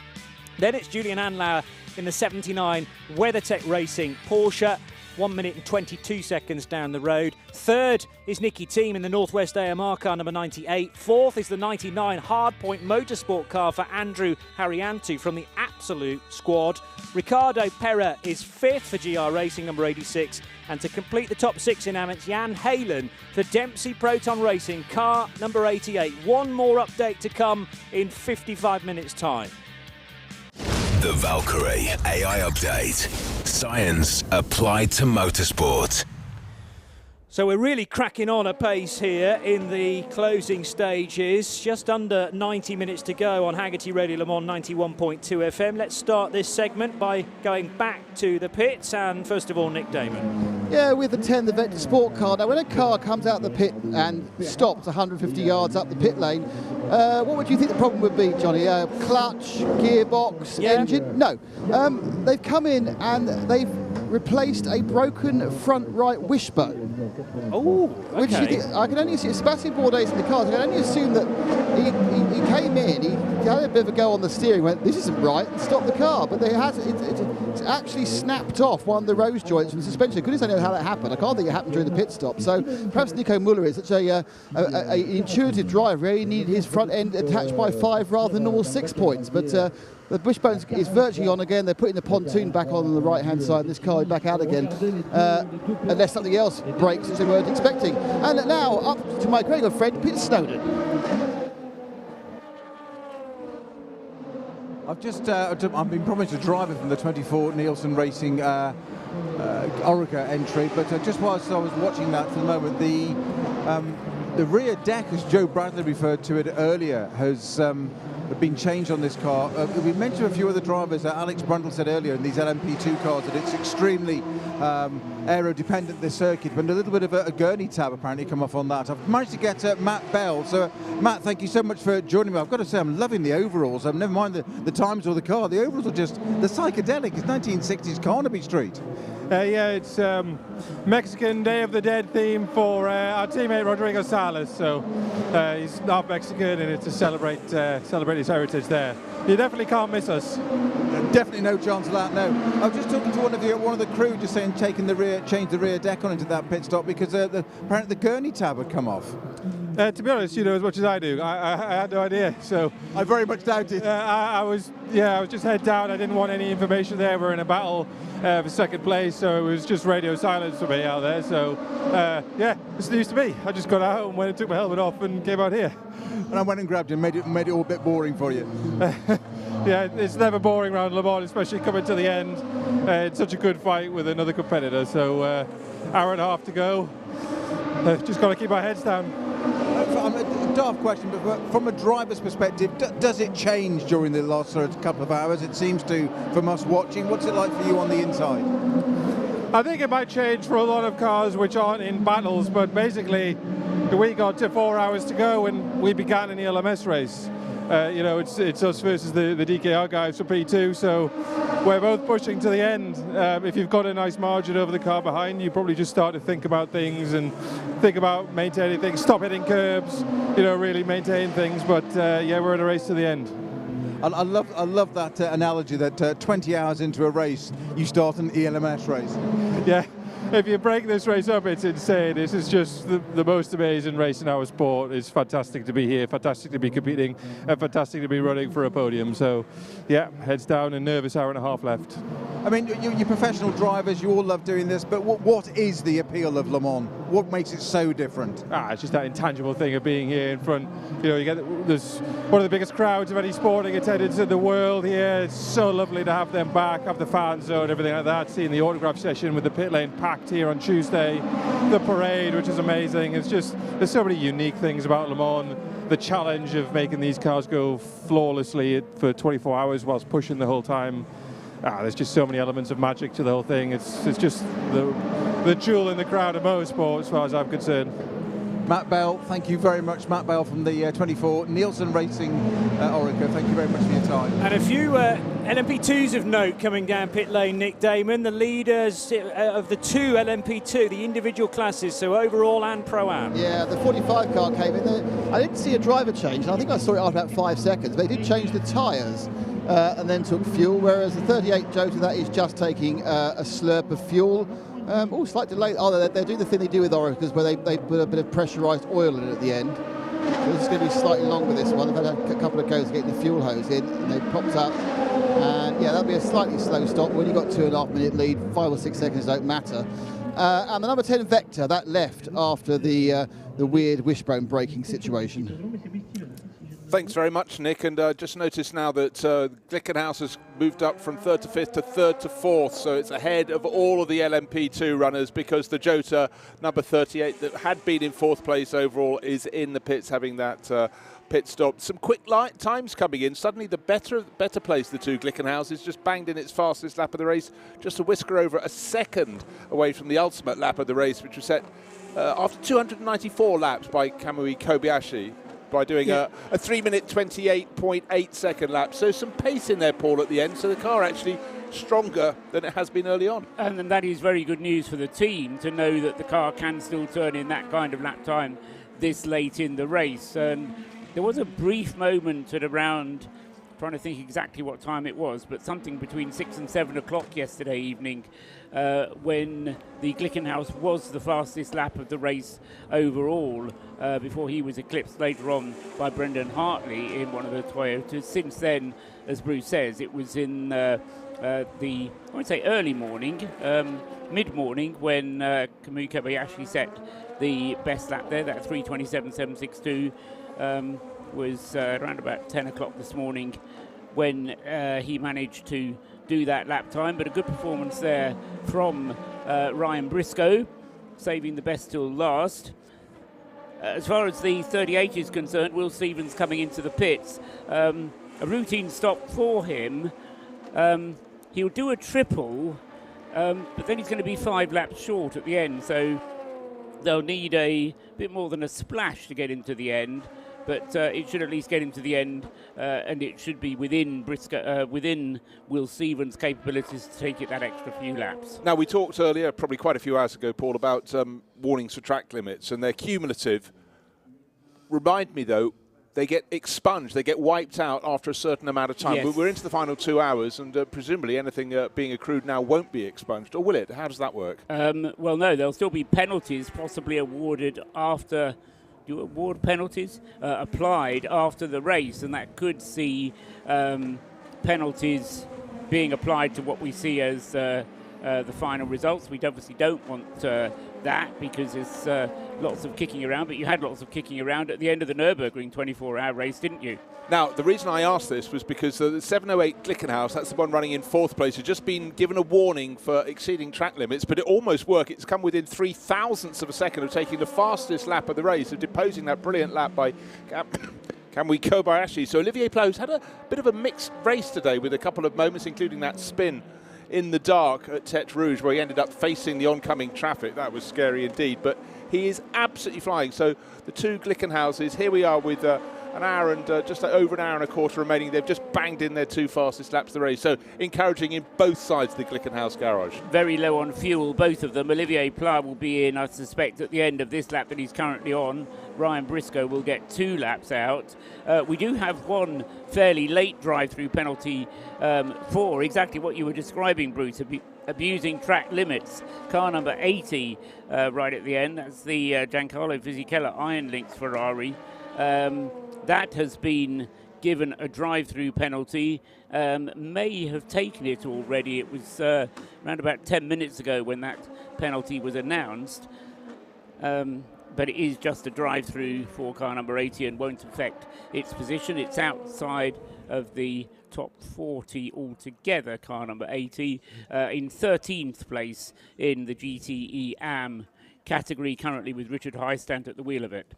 Then it's Julian Anlauer in the 79 WeatherTech Racing Porsche. 1 minute and 22 seconds down the road. 3rd is Nicky Thiem in the Northwest AMR car number 98. 4th is the 99 Hardpoint Motorsport car for Andrew Harriantu from the Absolute squad. Ricardo Pera is 5th for GR Racing number 86. And to complete the top 6 in Am, Jan Halen for Dempsey Proton Racing car number 88. One more update to come in 55 minutes' time. The Valkyrie AI Update. Science applied to motorsport. So we're really cracking on a pace here in the closing stages. Just under 90 minutes to go on Hagerty Radio Le Mans 91.2 FM. Let's start this segment by going back to the pits. And first of all, Nick Damon. Yeah, with the 10, the Vector Sport car. Now, when a car comes out the pit and stops 150 yards up the pit lane, what would you think the problem would be, Johnny? Clutch, gearbox, engine? No. They've come in and they've replaced a broken front right wishbone. Oh, okay. Which I can only assume, Sebastian Bourdais in the cars, I can only assume that he came in, he had a bit of a go on the steering, went, this isn't right, and stopped the car. But it's actually snapped off one of the rose joints from the suspension. Goodness, I know how that happened. I can't think it happened during the pit stop. So perhaps Nico Müller is such a intuitive driver. He needed his front end attached by 5 rather than normal 6 points. But the wishbone is virtually on again. They're putting the pontoon back on the right-hand side. This car is back out again, unless something else breaks, which they weren't expecting. And now up to my great good friend, Peter Snowden. I've been promised a driver from the 24 Nielsen Racing Orica entry, but just whilst I was watching that for the moment, the rear deck, as Joe Bradley referred to it earlier, has been changed on this car. We mentioned a few other drivers. Alex Brundle said earlier in these LMP2 cars that it's extremely aero-dependent, this circuit, but a little bit of a gurney tab apparently come off on that. I've managed to get Matt Bell. So, Matt, thank you so much for joining me. I've got to say, I'm loving the overalls. Never mind the times or the car. The overalls are just, the psychedelic. It's 1960s Carnaby Street. Yeah, it's Mexican Day of the Dead theme for our teammate Rodrigo Salas. So he's half Mexican, and it's to celebrate his heritage there. You definitely can't miss us. Definitely no chance of that. No. I was just talking to one of the crew, just saying change the rear deck on into that pit stop because apparently the gurney tab had come off. To be honest, you know as much as I do. I had no idea. So I very much doubt it. I was just head down. I didn't want any information there. We're in a battle for second place, so it was just radio silence for me out there. So yeah, it's news to me. I just got out and went and took my helmet off and came out here. And I went and grabbed it and made it all a bit boring for you. Yeah, it's never boring around Le Mans, especially coming to the end. It's such a good fight with another competitor. So hour and a half to go. Just got to keep our heads down. A daft question, but from a driver's perspective, does it change during the last couple of hours? It seems to, from us watching. What's it like for you on the inside? I think it might change for a lot of cars which aren't in battles, but basically we got to 4 hours to go and we began in the LMS race. You know, it's us versus the DKR guys for P2, so we're both pushing to the end. If you've got a nice margin over the car behind, you probably just start to think about things and think about maintaining things, stop hitting curbs, you know, really maintain things. But yeah, we're in a race to the end. I love that analogy that 20 hours into a race, you start an ELMS race. Yeah. If you break this race up, it's insane. This is just the most amazing race in our sport. It's fantastic to be here, fantastic to be competing, and fantastic to be running for a podium. So, yeah, heads down and nervous hour and a half left. I mean, you're professional drivers, you all love doing this, but what is the appeal of Le Mans? What makes it so different? It's just that intangible thing of being here in front. You know, there's one of the biggest crowds of any sporting attendance in the world here. It's so lovely to have them back, have the fan zone, everything like that. Seeing the autograph session with the pit lane packed here on Tuesday, the parade, which is amazing. It's just, there's so many unique things about Le Mans. The challenge of making these cars go flawlessly for 24 hours whilst pushing the whole time. There's just so many elements of magic to the whole thing. It's just the jewel in the crown of motorsport as far as I'm concerned. Matt Bell, thank you very much. Matt Bell from the 24 Nielsen Racing Orica. Thank you very much for your time. And a few LMP2s of note coming down pit lane, Nick Damon, the leaders of the two LMP2, the individual classes, so overall and Pro-Am. Yeah, the 45 car came in there. I didn't see a driver change, and I think I saw it after about 5 seconds. They did change the tyres and then took fuel, whereas the 38 Jota, that is just taking a slurp of fuel. Slight delay. They're doing the thing they do with Oricas where they put a bit of pressurised oil in it at the end. So this is going to be slightly longer, this one. They've had a couple of goes getting the fuel hose in, and they popped up. And yeah, that'll be a slightly slow stop. When you've got 2.5 minute lead, 5 or 6 seconds don't matter. And the number 10 Vector, that left after the weird wishbone braking situation. Thanks very much, Nick. And just noticed now that Glickenhaus has moved up from 3rd to 5th to 3rd to 4th. So it's ahead of all of the LMP2 runners because the Jota, number 38, that had been in 4th place overall, is in the pits having that pit stop. Some quick times coming in. Suddenly the better place, the two Glickenhaus, is just banged in its fastest lap of the race. Just a whisker over a second away from the ultimate lap of the race, which was set after 294 laps by Kamui Kobayashi, by doing a 3-minute 28.8 second lap. So some pace in there, Paul, at the end. So the car actually stronger than it has been early on. And that is very good news for the team to know that the car can still turn in that kind of lap time this late in the race. And there was a brief moment at around trying to think exactly what time it was, but something between 6 and 7 o'clock yesterday evening, when the Glickenhaus was the fastest lap of the race overall, before he was eclipsed later on by Brendan Hartley in one of the Toyotas. Since then, as Bruce says, it was in the, I would say early morning, mid-morning, when Kamui Kobayashi set the best lap there, that 3:27.762. Was around about 10 o'clock this morning when he managed to do that lap time. But a good performance there from Ryan Briscoe, saving the best till last. As far as the 38 is concerned, Will Stevens coming into the pits. A routine stop for him. He'll do a triple, but then he's going to be 5 laps short at the end. So they'll need a bit more than a splash to get into the end. But it should at least get him to the end, and it should be within within Will Stevens' capabilities to take it that extra few laps. Now, we talked earlier, probably quite a few hours ago, Paul, about warnings for track limits, and they're cumulative. Remind me, though, they get expunged, they get wiped out after a certain amount of time. Yes. We're into the final 2 hours, and presumably anything being accrued now won't be expunged, or will it? How does that work? Well, no, there'll still be penalties possibly awarded after... Do you award penalties applied after the race, and that could see penalties being applied to what we see as the final results. We obviously don't want that, because there's lots of kicking around, but you had lots of kicking around at the end of the Nürburgring 24-hour race, didn't you? Now, the reason I asked this was because the 708 Glickenhaus, that's the one running in 4th place, has just been given a warning for exceeding track limits, but it almost worked. It's come within 0.003 of a second of taking the fastest lap of the race, of deposing that brilliant lap by Kamui Kobayashi. So Olivier Plo's had a bit of a mixed race today, with a couple of moments, including that spin in the dark at Tete Rouge, where he ended up facing the oncoming traffic. That was scary indeed, but he is absolutely flying. So the 2 Glickenhauses, here we are with an hour and just over an hour and a quarter remaining. They've just banged in their 2 fastest laps of the race. So encouraging in both sides of the Glickenhaus garage. Very low on fuel, both of them. Olivier Pla will be in, I suspect, at the end of this lap that he's currently on. Ryan Briscoe will get 2 laps out. We do have one fairly late drive-through penalty for exactly what you were describing, Bruce, abusing track limits. Car number 80 right at the end. That's the Giancarlo Fisichella Iron Lynx Ferrari. That has been given a drive-through penalty, may have taken it already. It was around about 10 minutes ago when that penalty was announced. But it is just a drive-through for car number 80 and won't affect its position. It's outside of the top 40 altogether, car number 80, in 13th place in the GTE Am category, currently with Richard Heistand at the wheel of it.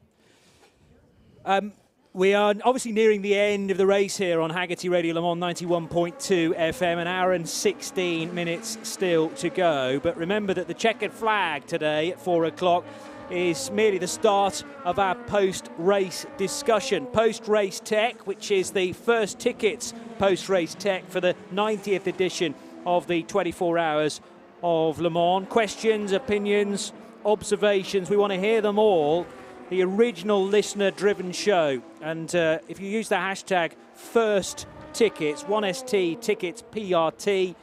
We are obviously nearing the end of the race here on Hagerty Radio Le Mans 91.2 FM, an hour and 16 minutes still to go. But remember that the checkered flag today at 4 o'clock is merely the start of our post-race discussion. Post-race tech, which is the first tickets post-race tech for the 90th edition of the 24 Hours of Le Mans. Questions, opinions, observations, we want to hear them all. The original listener-driven show. And if you use the hashtag FIRSTTickets, 1ST tickets PRT,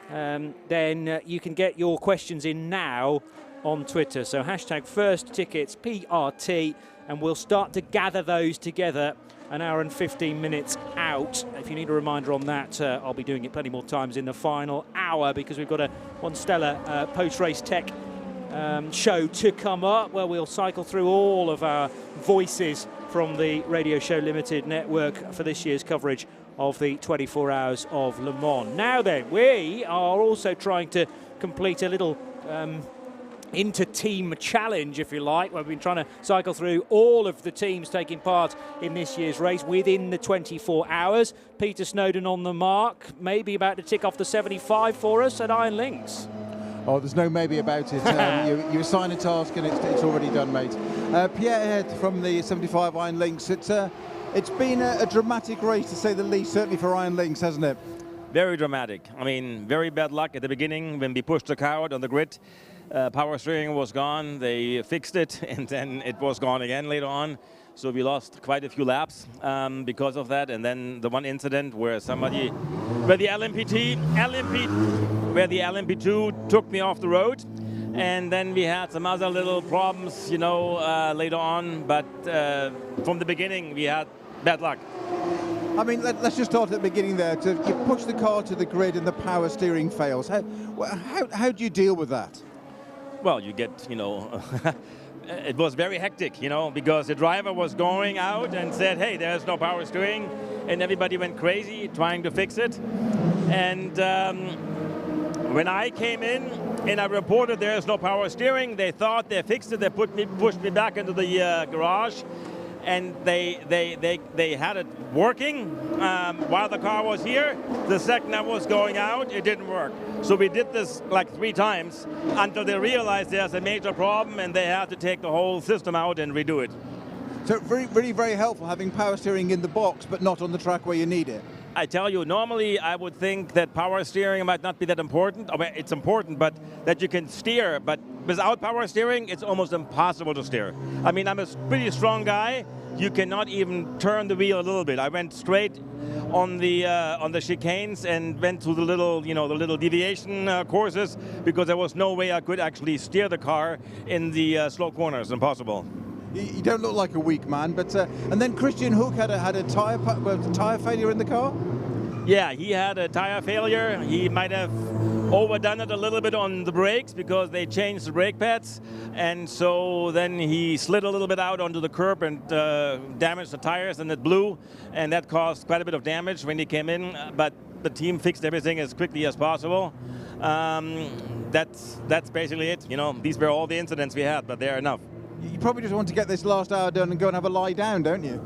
then you can get your questions in now on Twitter. So hashtag FIRSTTickets PRT, and we'll start to gather those together an hour and 15 minutes out. If you need a reminder on that, I'll be doing it plenty more times in the final hour, because we've got one stellar post-race tech show to come up, where we'll cycle through all of our voices from the Radio Show Limited network for this year's coverage of the 24 Hours of Le Mans. Now then, we are also trying to complete a little inter-team challenge, if you like, where we've been trying to cycle through all of the teams taking part in this year's race within the 24 hours. Peter Snowden on the mark, maybe about to tick off the 75 for us at Iron Lynx. Oh, there's no maybe about it. You assign a task and it's already done, mate. Pierre Head from the 75 Iron Lynx. It's been a dramatic race, to say the least, certainly for Iron Lynx, hasn't it? Very dramatic. I mean, very bad luck at the beginning when we pushed the car out on the grid. Power steering was gone. They fixed it, and then it was gone again later on. So we lost quite a few laps because of that. And then the one incident where where the LMP2 took me off the road. And then we had some other little problems, you know, later on. But from the beginning, we had bad luck. I mean, let's just start at the beginning there. You push the car to the grid and the power steering fails. How do you deal with that? Well, you get, you know, it was very hectic, you know, because the driver was going out and said, hey, there's no power steering. And everybody went crazy trying to fix it. And when I came in and I reported there's no power steering, they thought they fixed it. They pushed me back into the garage. And they had it working while the car was here. The second I was going out, it didn't work. So we did this like 3 times until they realized there's a major problem and they had to take the whole system out and redo it. So really very helpful having power steering in the box, but not on the track where you need it. I tell you, normally I would think that power steering might not be that important. I mean, it's important, but that you can steer. But without power steering, it's almost impossible to steer. I mean, I'm a pretty strong guy. You cannot even turn the wheel a little bit. I went straight on the chicanes and went to the little, you know, the little deviation courses because there was no way I could actually steer the car in the slow corners. Impossible. You don't look like a weak man, but and then Christian Hook had a tire failure in the car. Yeah, he had a tire failure. He might have overdone it a little bit on the brakes because they changed the brake pads, and so then he slid a little bit out onto the curb and damaged the tires, and it blew, and that caused quite a bit of damage when he came in. But the team fixed everything as quickly as possible. That's basically it. You know, these were all the incidents we had, but they're enough. You probably just want to get this last hour done and go and have a lie down, don't you?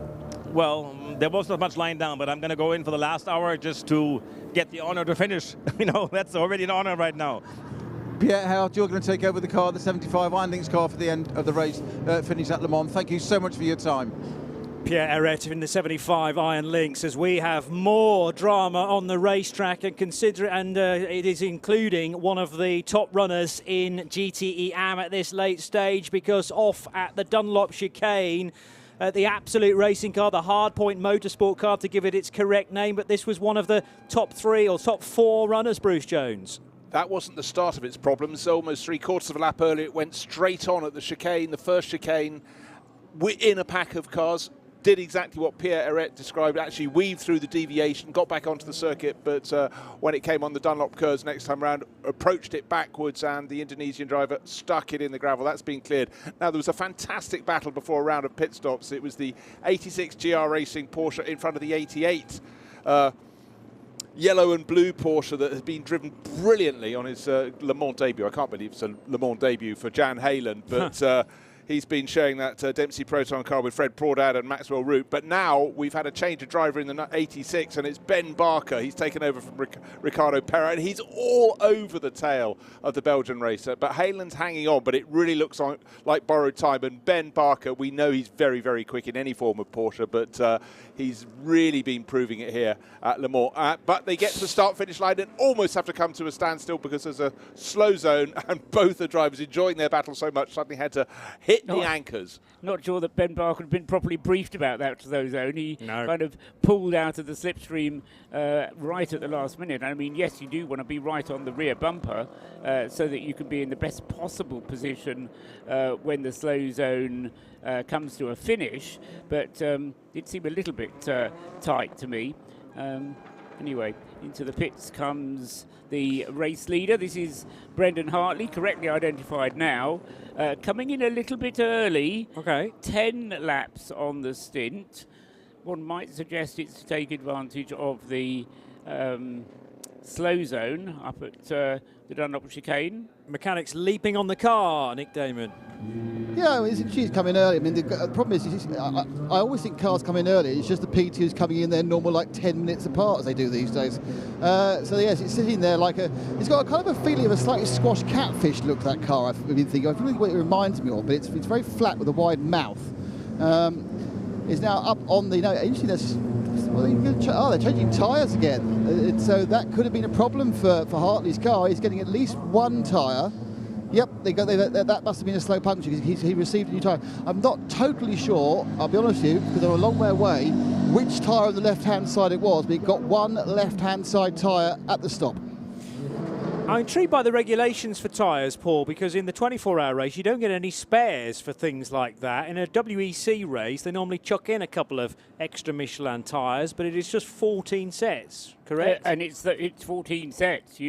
Well, there was not much lying down, but I'm going to go in for the last hour just to get the honor to finish. You know, that's already an honor right now. Pierre Hart, you're going to take over the car, the 75 Iron Lynx car for the end of the race, finish at Le Mans. Thank you so much for your time. Pierre Hart in the 75 Iron Lynx, as we have more drama on the racetrack and it is including one of the top runners in GTE Am at this late stage, because off at the Dunlop chicane, the Absolute Racing car, the Hardpoint Motorsport car to give it its correct name, but this was one of the top 3 or top 4 runners, Bruce Jones. That wasn't the start of its problems. Almost 3/4 of a lap earlier, it went straight on at the chicane, the first chicane, in a pack of cars. Did exactly what Pierre Hart described, actually weaved through the deviation, got back onto the circuit, but when it came on the Dunlop curves next time round, approached it backwards, and the Indonesian driver stuck it in the gravel. That's been cleared. Now, there was a fantastic battle before a round of pit stops. It was the 86 GR Racing Porsche in front of the 88 yellow and blue Porsche that has been driven brilliantly on his Le Mans debut. I can't believe it's a Le Mans debut for Jan Heylen, but he's been sharing that Dempsey Proton car with Fred Prodad and Maxwell Root. But now we've had a change of driver in the 86, and it's Ben Barker. He's taken over from Ricardo Perra, and he's all over the tail of the Belgian racer. But Heylen's hanging on, but it really looks like borrowed time. And Ben Barker, we know he's very, very quick in any form of Porsche, but he's really been proving it here at Le Mans. But they get to the start-finish line and almost have to come to a standstill because there's a slow zone, and both the drivers enjoying their battle so much suddenly had to hit the anchors. Not sure that Ben Barker had been properly briefed about that slow zone. He kind of pulled out of the slipstream right at the last minute. I mean, yes, you do want to be right on the rear bumper so that you can be in the best possible position when the slow zone comes to a finish, but it seemed a little bit tight to me. Anyway, into the pits comes the race leader. This is Brendan Hartley, correctly identified now. Coming in a little bit early. Okay. 10 laps on the stint. One might suggest it's to take advantage of the slow zone up at the Dunlop chicane. Mechanics leaping on the car, Nick Damon. Yeah, she's coming early. I mean, the problem is, I always think cars come in early. It's just the P2's coming in there normal, like 10 minutes apart, as they do these days. So yes, it's sitting there like it's got a kind of a feeling of a slightly squashed catfish look, that car. I've been thinking. I don't know what it reminds me of, but it's very flat with a wide mouth. It's now up on the. Usually there's. Well, they're changing tyres again. So that could have been a problem for Hartley's car. He's getting at least one tyre Yep, that must have been a slow puncture because he received a new tyre. I'm not totally sure, I'll be honest with you, because they're a long way away, which tyre on the left-hand side it was, but it got one left-hand side tyre at the stop. I'm intrigued by the regulations for tyres, Paul, because in the 24-hour race, you don't get any spares for things like that. In a WEC race, they normally chuck in a couple of extra Michelin tyres, but it is just 14 sets, correct? And it's 14 sets.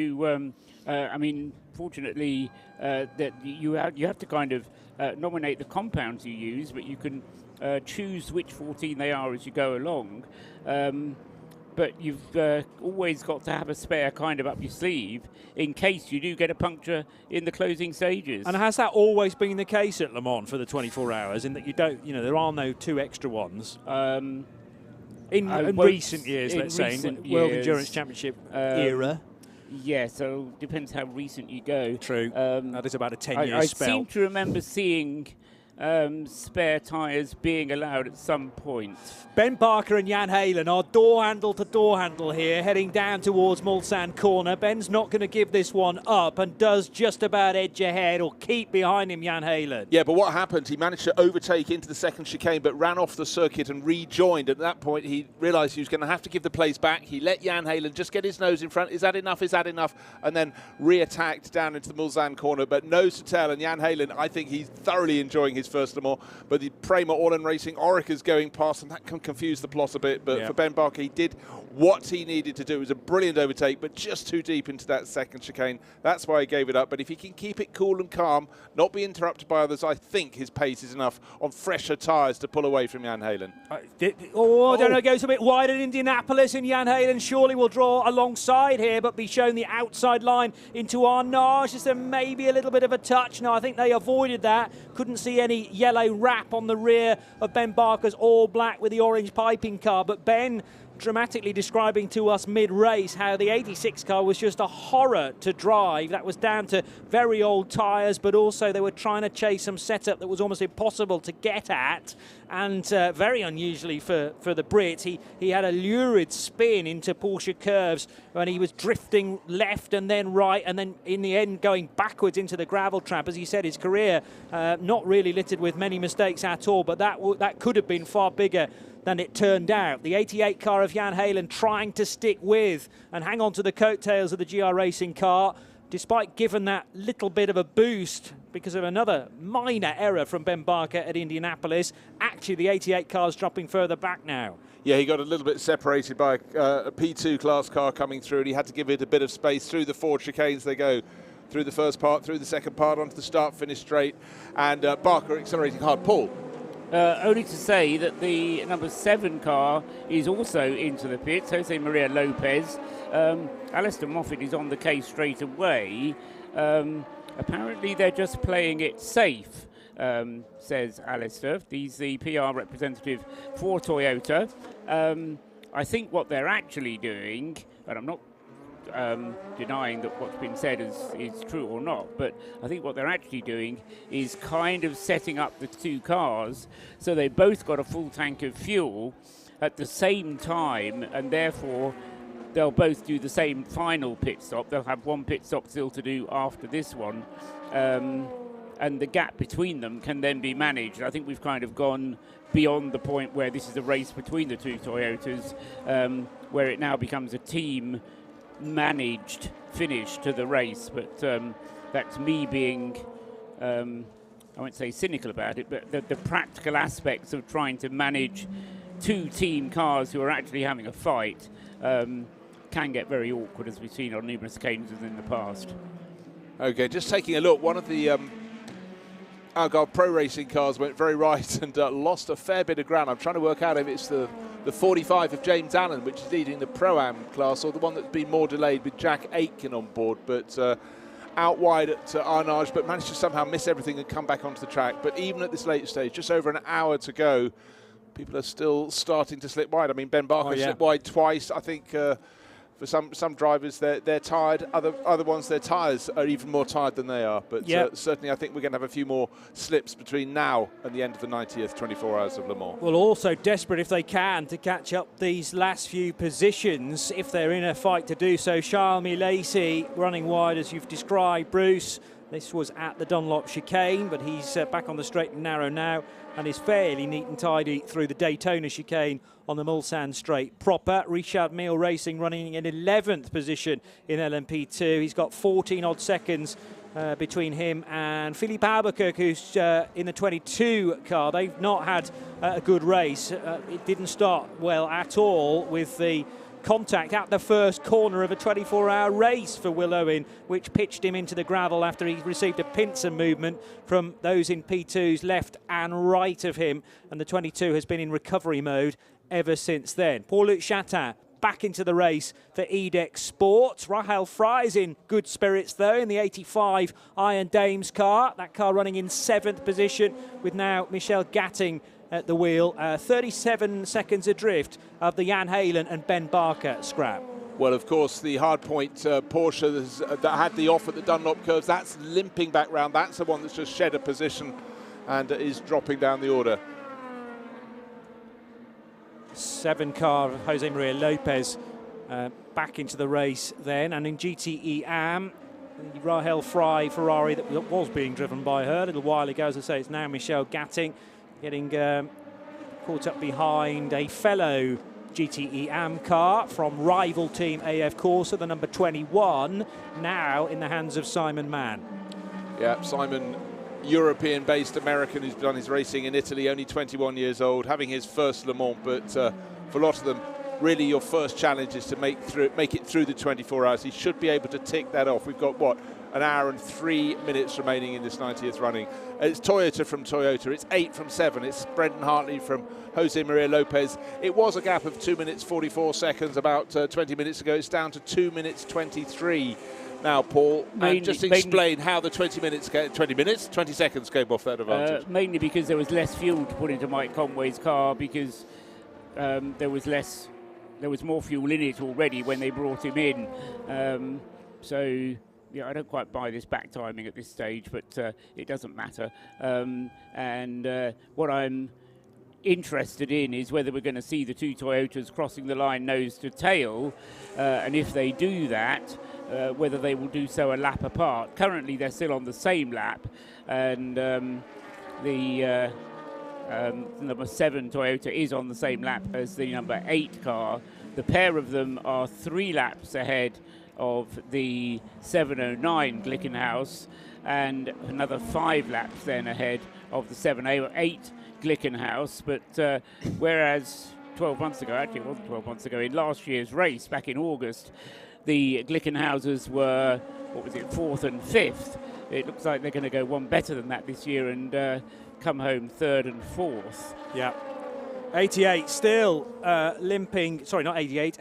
I mean, fortunately, that you have to kind of nominate the compounds you use, but you can choose which 14 they are as you go along. But you've always got to have a spare kind of up your sleeve in case you do get a puncture in the closing stages. And has that always been the case at Le Mans for the 24 hours, in that you don't, there are no two extra ones? In recent years, let's say, World Endurance Championship era. Yeah, so depends how recent you go. True. That is about a 10-year spell. I seem to remember seeing spare tyres being allowed at some point. Ben Barker and Jan Halen are door handle to door handle here, heading down towards Mulsanne corner. Ben's not going to give this one up and does just about edge ahead or keep behind him, Jan Halen. Yeah, but what happened? He managed to overtake into the second chicane, but ran off the circuit and rejoined. At that point, he realised he was going to have to give the place back. He let Jan Halen just get his nose in front. Is that enough? Is that enough? And then re-attacked down into the Mulsanne corner. But nose to tail, and Jan Halen, I think he's thoroughly enjoying his first Le Mans. But the Prema All-In Racing Orica's going past, and that can confuse the plot a bit. But for Ben Barker, he did what he needed to do. It was a brilliant overtake, but just too deep into that second chicane. That's why he gave it up. But if he can keep it cool and calm, not be interrupted by others, I think his pace is enough on fresher tyres to pull away from Jan Halen. I don't know, it goes a bit wide at Indianapolis, and Jan Halen surely will draw alongside here, but be shown the outside line into Arnage. Is there maybe a little bit of a touch? No, I think they avoided that. Couldn't see any yellow wrap on the rear of Ben Barker's all black with the orange piping car, but Ben dramatically describing to us mid-race how the 86 car was just a horror to drive. That was down to very old tyres, but also they were trying to chase some setup that was almost impossible to get at, and very unusually for the Brit. He had a lurid spin into Porsche curves, and he was drifting left and then right, and then in the end going backwards into the gravel trap. As he said, his career not really littered with many mistakes at all, but that could have been far bigger than it turned out. The 88 car of Jan Halen trying to stick with and hang on to the coattails of the GR Racing car, despite giving that little bit of a boost because of another minor error from Ben Barker at Indianapolis. Actually, the 88 car's dropping further back now. Yeah, he got a little bit separated by a P2 class car coming through, and he had to give it a bit of space through the four chicanes. They go through the first part, through the second part, onto the start-finish straight, and Barker accelerating hard. Paul? Only to say that the number 7 car is also into the pits, Jose Maria Lopez. Alistair Moffat is on the case straight away. Apparently they're just playing it safe, says Alistair. He's the PR representative for Toyota. I think what they're actually doing, and I'm not denying that what's been said is true or not, but I think what they're actually doing is kind of setting up the two cars so they both got a full tank of fuel at the same time, and therefore they'll both do the same final pit stop. They'll have one pit stop still to do after this one, and the gap between them can then be managed. I think we've kind of gone beyond the point where this is a race between the two Toyotas, where it now becomes a team managed finish to the race, but that's me being I won't say cynical about it, but the practical aspects of trying to manage two team cars who are actually having a fight can get very awkward, as we've seen on numerous occasions in the past. Okay, just taking a look, one of the Algarve Pro Racing cars went very right and lost a fair bit of ground. I'm trying to work out if it's the 45 of James Allen, which is leading the Pro-Am class, or the one that's been more delayed with Jack Aitken on board, but out wide at Arnage, but managed to somehow miss everything and come back onto the track. But even at this late stage, just over an hour to go, people are still starting to slip wide. I mean, Ben Barker slipped wide twice. I think for some drivers, they're tired. Other ones, their tyres are even more tired than they are. But certainly, I think we're going to have a few more slips between now and the end of the 90th 24 hours of Le Mans. Well, also desperate if they can to catch up these last few positions, if they're in a fight to do so. Charles Milesi running wide, as you've described, Bruce. This was at the Dunlop chicane, but he's back on the straight and narrow now and is fairly neat and tidy through the Daytona chicane on the Mulsanne straight proper. Richard Mille Racing running in 11th position in LMP2. He's got 14 odd seconds between him and Philippe Albuquerque, who's in the 22 car. They've not had a good race. It didn't start well at all with the contact at the first corner of a 24-hour race for Will Owen, which pitched him into the gravel after he received a pincer movement from those in P2's left and right of him, and the 22 has been in recovery mode ever since then. Paul-Luc Chatin back into the race for EDEX Sports. Rahel Fry's in good spirits though in the 85 Iron Dames car. That car running in 7th position with now Michel Gatting at the wheel. 37 seconds adrift of the Jan Halen and Ben Barker scrap. Well, of course, the hardpoint Porsche that had the off at the Dunlop curves, that's limping back round. That's the one that's just shed a position and is dropping down the order. 7 car of Jose Maria Lopez back into the race then, and in GTE Am, the Rahel Fry Ferrari that was being driven by her a little while ago. As I say, it's now Michel Gatting getting caught up behind a fellow GTE Am car from rival team AF Corsa, the number 21, now in the hands of Simon Mann. Yeah, Simon, European-based American who's done his racing in Italy, only 21 years old, having his first Le Mans, but for a lot of them, really your first challenge is to make it through the 24 hours. He should be able to tick that off. We've got, what, an hour and 3 minutes remaining in this 90th running. It's Toyota from Toyota. It's 8 from 7. It's Brendan Hartley from Jose Maria Lopez. It was a gap of 2 minutes 44 seconds about 20 minutes ago. It's down to 2 minutes 23 now, Paul. And just explain how the 20 seconds came off that advantage. Mainly because there was less fuel to put into Mike Conway's car, because there was more fuel in it already when they brought him in. So yeah, I don't quite buy this back timing at this stage, but it doesn't matter. And what I'm interested in is whether we're going to see the two Toyotas crossing the line nose to tail, and if they do that, whether they will do so a lap apart. Currently they're still on the same lap, and the number 7 Toyota is on the same lap as the number 8 car. The pair of them are 3 laps ahead of the 709 Glickenhaus, and another 5 laps then ahead of the 708 Glickenhaus. But whereas 12 months ago, actually it wasn't 12 months ago, in last year's race back in August, the Glickenhausers were, 4th and 5th. It looks like they're going to go one better than that this year and come home 3rd and 4th. Yeah. 88 still limping, sorry, not 88,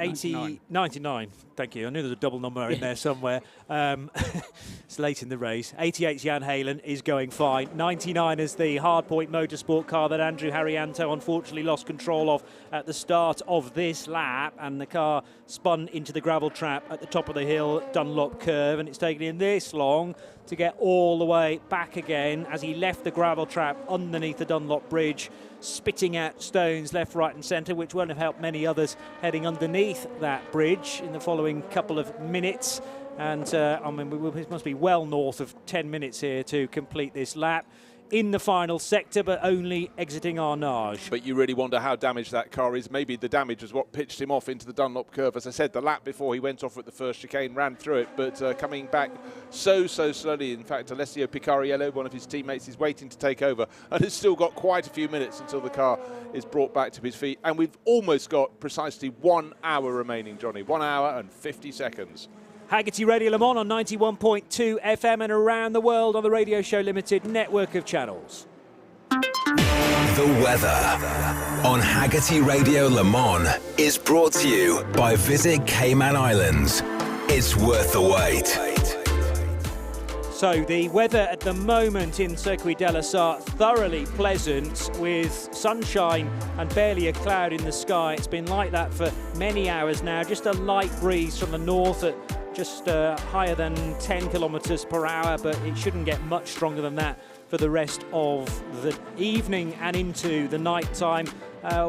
99. Thank you. I knew there was a double number in there somewhere. It's late in the race. 88's Jan Halen is going fine. 99 is the hardpoint motorsport car that Andrew Harrianto unfortunately lost control of at the start of this lap, and the car spun into the gravel trap at the top of the hill, Dunlop curve, and it's taken him this long to get all the way back again as he left the gravel trap underneath the Dunlop bridge, spitting out stones left, right and centre, which won't have helped many others heading underneath that bridge in the following couple of minutes. And I mean, it must be well north of 10 minutes here to complete this lap in the final sector, but only exiting Arnage. But you really wonder how damaged that car is. Maybe the damage was what pitched him off into the Dunlop curve. As I said, the lap before he went off at the first chicane, ran through it, but coming back so slowly. In fact, Alessio Picariello, one of his teammates, is waiting to take over, and has still got quite a few minutes until the car is brought back to his feet. And we've almost got precisely 1 hour remaining, Johnny. 1 hour and 50 seconds. Hagerty Radio Le Mans on 91.2 FM and around the world on the Radio Show Limited network of channels. The weather on Hagerty Radio Le Mans is brought to you by Visit Cayman Islands. It's worth the wait. So the weather at the moment in Circuit de la Sarthe, thoroughly pleasant with sunshine and barely a cloud in the sky. It's been like that for many hours now. Just a light breeze from the north at just higher than 10 kilometres per hour, but it shouldn't get much stronger than that for the rest of the evening and into the night time.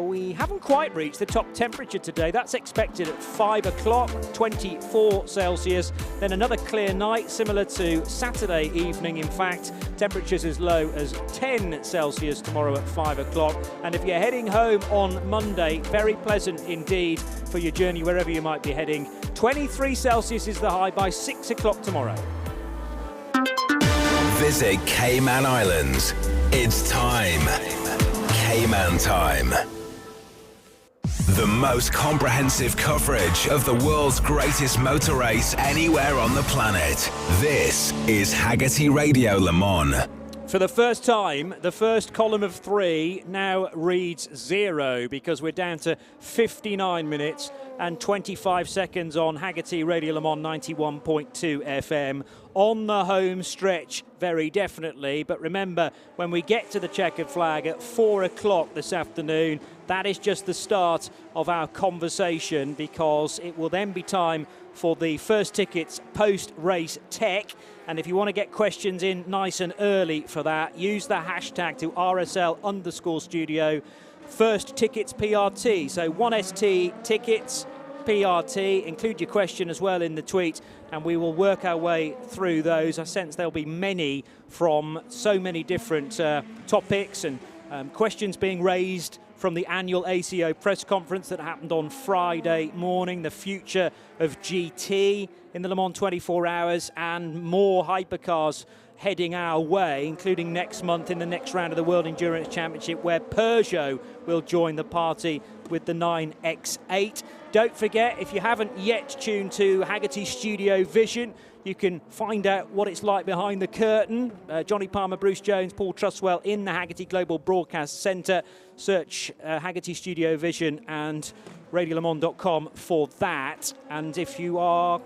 We haven't quite reached the top temperature today. That's expected at 5 o'clock, 24 Celsius. Then another clear night, similar to Saturday evening. In fact, temperatures as low as 10 Celsius tomorrow at 5 o'clock. And if you're heading home on Monday, very pleasant indeed for your journey wherever you might be heading. 23 Celsius is the high by 6 o'clock tomorrow. Visit Cayman Islands. It's time. Cayman time. The most comprehensive coverage of the world's greatest motor race anywhere on the planet. This is Hagerty Radio Le Mans. For the first time, the first column of 3 now reads 0 because we're down to 59 minutes and 25 seconds on Hagerty Radio Le Mans 91.2 FM. On the home stretch, very definitely. But remember, when we get to the checkered flag at 4 o'clock this afternoon, that is just the start of our conversation, because it will then be time for the first tickets post-race tech. And if you want to get questions in nice and early for that, use the hashtag to RSL_studio. First tickets PRT. So 1ST tickets PRT. Include your question as well in the tweet, and we will work our way through those. I sense there'll be many from so many different topics and questions being raised from the annual ACO press conference that happened on Friday morning, the future of GT in the Le Mans 24 hours, and more hypercars heading our way, including next month in the next round of the World Endurance Championship, where Peugeot will join the party with the 9X8. Don't forget, if you haven't yet tuned to Hagerty Studiovision, you can find out what it's like behind the curtain. Johnny Palmer, Bruce Jones, Paul Trustwell in the Hagerty Global Broadcast Centre. Search Hagerty Studiovision and radiolemans.com for that. And if you are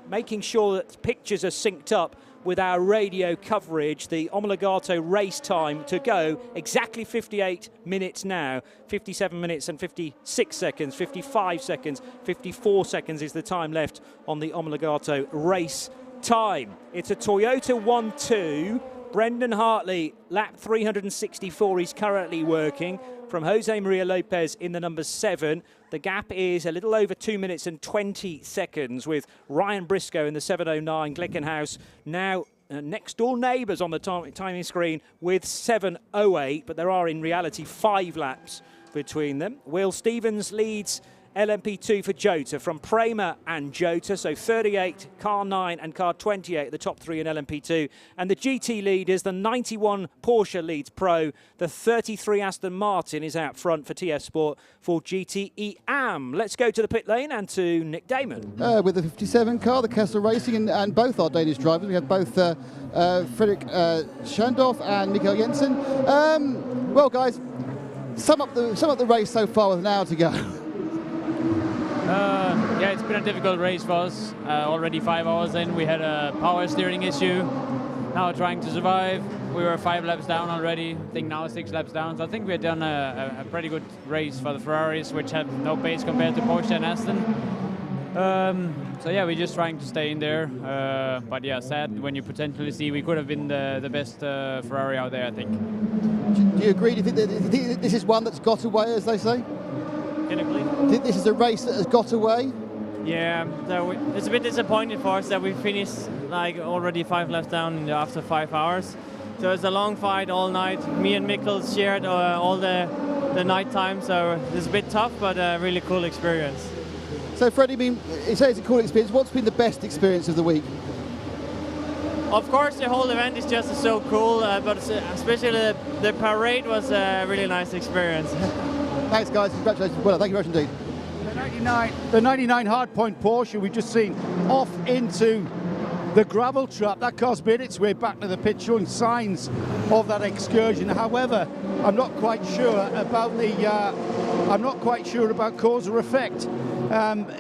making sure that pictures are synced up with our radio coverage, the Omologato race time to go exactly 58 minutes now, 57 minutes and 56 seconds, 55 seconds, 54 seconds is the time left on the Omologato race time. It's a Toyota 1-2. Brendan Hartley, lap 364, he's currently working from Jose Maria Lopez in the number 7. The gap is a little over 2 minutes and 20 seconds with Ryan Briscoe in the 709. Glickenhaus now next door neighbours on the timing screen with 708, but there are in reality 5 laps between them. Will Stevens leads LMP2 for Jota from Prema and Jota, so 38, car 9 and car 28, the top 3 in LMP2. And the GT leaders, the 91 Porsche leads Pro, the 33 Aston Martin is out front for TF Sport for GTE Am. Let's go to the pit lane and to Nick Damon. With the 57 car, the Kessler Racing, and both our Danish drivers. We have both Fredrik Schandorf and Mikael Jensen. Well, guys, sum up the race so far with an hour to go. Yeah, it's been a difficult race for us. Already 5 hours in, we had a power steering issue. Now trying to survive. We were 5 laps down already. I think now 6 laps down. So I think we've done a pretty good race for the Ferraris, which have no pace compared to Porsche and Aston. So yeah, we're just trying to stay in there. But yeah, sad when you potentially see we could have been the best Ferrari out there, I think. Do you agree? Do you think this is one that's got away, as they say? Can you believe? Do you think this is a race that has got away? Yeah, it's a bit disappointing for us that we finished like already 5 laps down after 5 hours. So it's a long fight all night. Me and Mikkel shared all the night time, so it's a bit tough, but a really cool experience. So Freddie, I mean, you say it's a cool experience. What's been the best experience of the week? Of course, the whole event is just so cool, but especially the parade was a really nice experience. Thanks, guys. Congratulations. Well, thank you very much indeed. The 99 Hardpoint Porsche we've just seen off into the gravel trap. That car's made its way back to the pit, showing signs of that excursion. However, I'm not quite sure about cause or effect.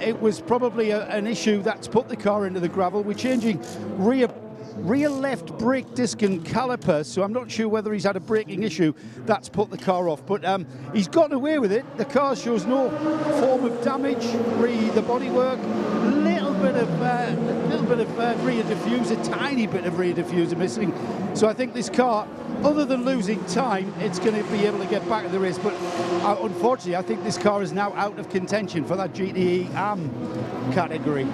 It was probably an issue that's put the car into the gravel. We're changing rear left brake disc and calipers, so I'm not sure whether he's had a braking issue that's put the car off, but he's gotten away with it. The car shows no form of damage, the bodywork, little bit of rear diffuser, tiny bit of rear diffuser missing. So I think this car, other than losing time, it's going to be able to get back in the race. But unfortunately, I think this car is now out of contention for that GTE Am category.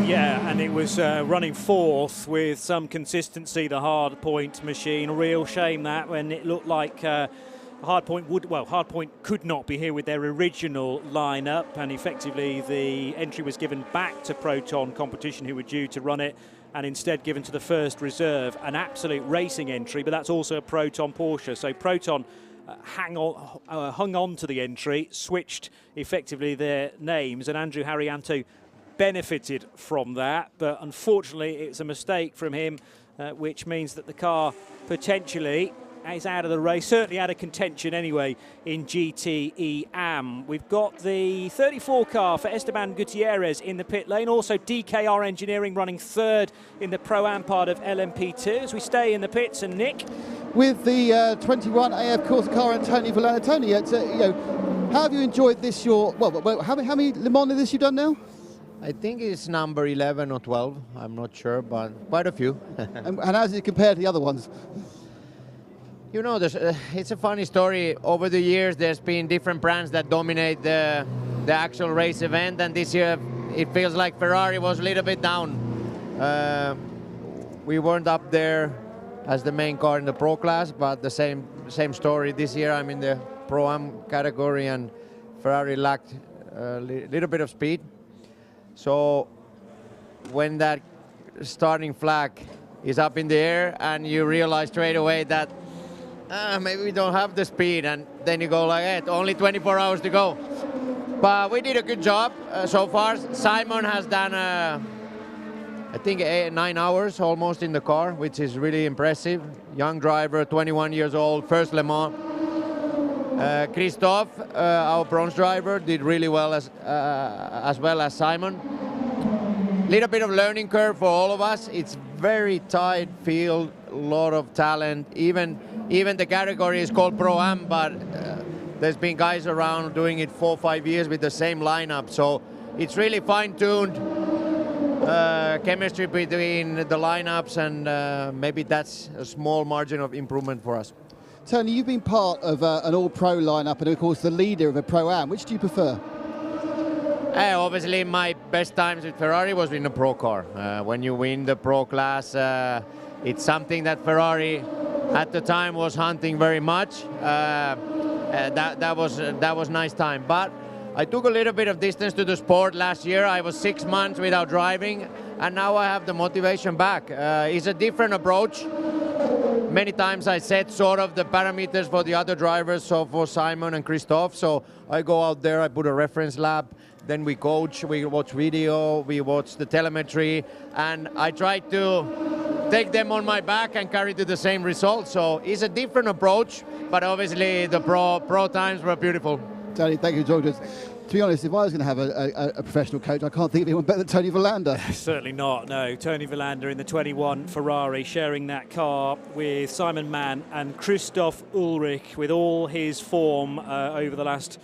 Yeah, and it was running fourth with some consistency, the Hardpoint machine. A real shame that when it looked like Hardpoint could not be here with their original lineup, and effectively the entry was given back to Proton Competition, who were due to run it, and instead given to the first reserve, an absolute racing entry, but that's also a Proton Porsche. So Proton hung on to the entry, switched effectively their names, and Andrew Haryanto benefited from that, but unfortunately it's a mistake from him, which means that the car potentially is out of the race, certainly out of contention anyway in GTE Am. We've got the 34 car for Esteban Gutierrez in the pit lane, also DKR Engineering running third in the Pro-Am part of LMP2. As we stay in the pits, and Nick? With the 21 AF Corsa car and Tony Villani. Tony, how have you enjoyed this? How many Le Mans of this you've done now? I think it's number 11 or 12, I'm not sure, but quite a few. and how does it compare to the other ones? You know, it's a funny story. Over the years, there's been different brands that dominate the actual race event, and this year it feels like Ferrari was a little bit down. We weren't up there as the main car in the Pro class, but the same story this year. I'm in the Pro-Am category, and Ferrari lacked a little bit of speed. So when that starting flag is up in the air and you realize straight away that maybe we don't have the speed, and then you go like, hey, only 24 hours to go. But we did a good job so far. Simon has done, I think, 9 hours almost in the car, which is really impressive. Young driver, 21 years old, first Le Mans. Christophe, our bronze driver, did really well as well as Simon. Little bit of learning curve for all of us. It's very tight field, a lot of talent. Even the category is called Pro-Am, but there's been guys around doing it 4 or 5 years with the same lineup. So it's really fine-tuned chemistry between the lineups, and maybe that's a small margin of improvement for us. Tony, you've been part of an all-pro lineup and, of course, the leader of a Pro-Am. Which do you prefer? Obviously, my best times with Ferrari was in the Pro car. When you win the Pro class, it's something that Ferrari at the time was hunting very much. That was nice time. But I took a little bit of distance to the sport last year. I was 6 months without driving, and now I have the motivation back. It's a different approach. Many times I set sort of the parameters for the other drivers, so for Simon and Christophe. So I go out there, I put a reference lap, then we coach, we watch video, we watch the telemetry, and I try to take them on my back and carry to the same result. So it's a different approach, but obviously the pro times were beautiful. Tony, thank you, George. To be honest, if I was going to have a professional coach, I can't think of anyone better than Tony Villander. Certainly not, no. Tony Villander in the 21 Ferrari, sharing that car with Simon Mann and Christoph Ulrich, with all his form over the last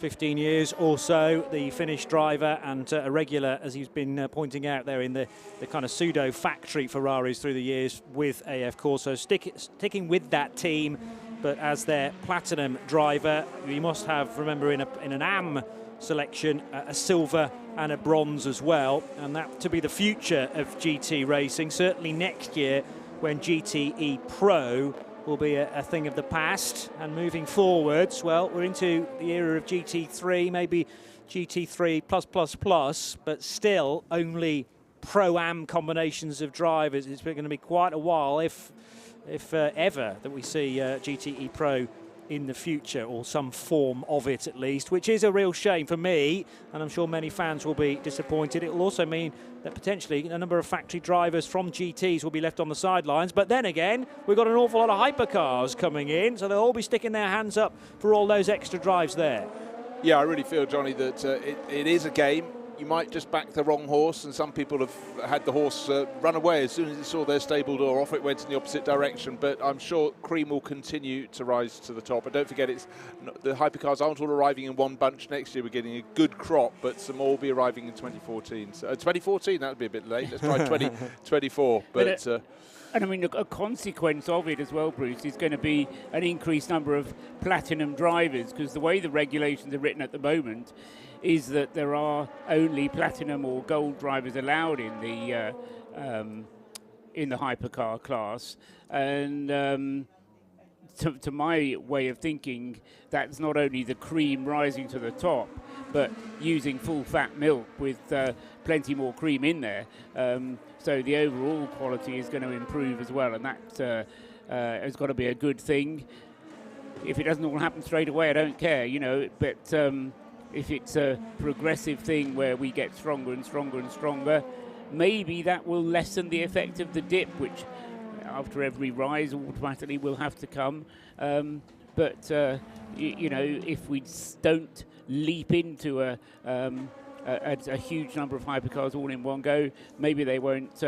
15 years or so, the Finnish driver, and a regular, as he's been pointing out there, in the kind of pseudo factory Ferraris through the years with AF Corso, sticking with that team, but as their platinum driver. You must have, remember, in an Am selection, a silver and a bronze as well, and that to be the future of GT racing, certainly next year when GTE Pro will be a thing of the past. And moving forwards, well, we're into the era of GT3, maybe GT3+++, but still only Pro-Am combinations of drivers. It's going to be quite a while, if ever, that we see GTE Pro in the future, or some form of it at least, which is a real shame for me, and I'm sure many fans will be disappointed. It will also mean that potentially a number of factory drivers from GTs will be left on the sidelines, but then again, we've got an awful lot of hypercars coming in, so they'll all be sticking their hands up for all those extra drives there. Yeah, I really feel, Johnny, that it is a game. you might just back the wrong horse, and some people have had the horse run away as soon as it saw their stable door. Off it went in the opposite direction, but I'm sure cream will continue to rise to the top. And don't forget, the hypercars aren't all arriving in one bunch next year. We're getting a good crop, but some more will be arriving in 2014. So 2014, that would be a bit late. Let's try 2024. But and I mean, a consequence of it as well, Bruce, is going to be an increased number of platinum drivers, because the way the regulations are written at the moment is that there are only platinum or gold drivers allowed in the hypercar class. And to my way of thinking, that's not only the cream rising to the top, but using full fat milk with plenty more cream in there. So the overall quality is going to improve as well, and that has got to be a good thing. If it doesn't all happen straight away, I don't care, but if it's a progressive thing where we get stronger and stronger and stronger, maybe that will lessen the effect of the dip, which after every rise automatically will have to come. But if we don't leap into a huge number of hypercars all in one go, maybe they won't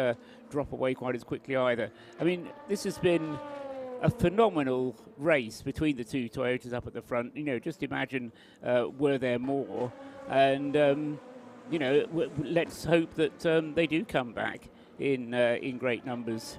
drop away quite as quickly either. I mean, this has been a phenomenal race between the two Toyotas up at the front. Just imagine were there more, and let's hope that they do come back in great numbers.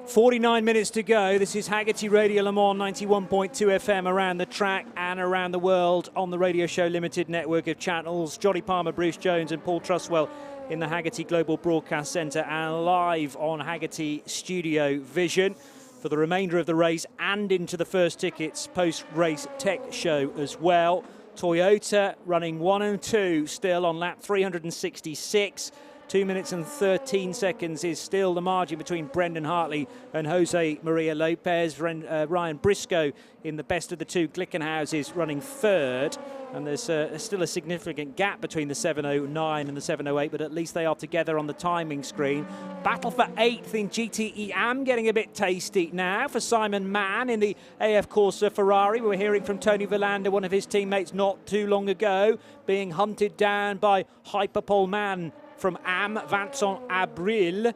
49 minutes to go. This is Hagerty Radio Le Mans 91.2 FM around the track and around the world on the Radio Show Limited network of channels. Johnny Palmer, Bruce Jones and Paul Truswell in the Hagerty Global Broadcast Centre and live on Hagerty Studiovision for the remainder of the race and into the first tickets post-race tech show as well. Toyota running 1 and 2 still on lap 366. 2 minutes and 13 seconds is still the margin between Brendan Hartley and Jose Maria Lopez. Ryan Briscoe in the best of the two Glickenhaus is running third. And there's still a significant gap between the 709 and the 708, but at least they are together on the timing screen. Battle for 8th in GTE Am getting a bit tasty now for Simon Mann in the AF Corsa Ferrari. We were hearing from Tony Verlander, one of his teammates, not too long ago, being hunted down by Hyperpole Man from Am, Vincent Abril.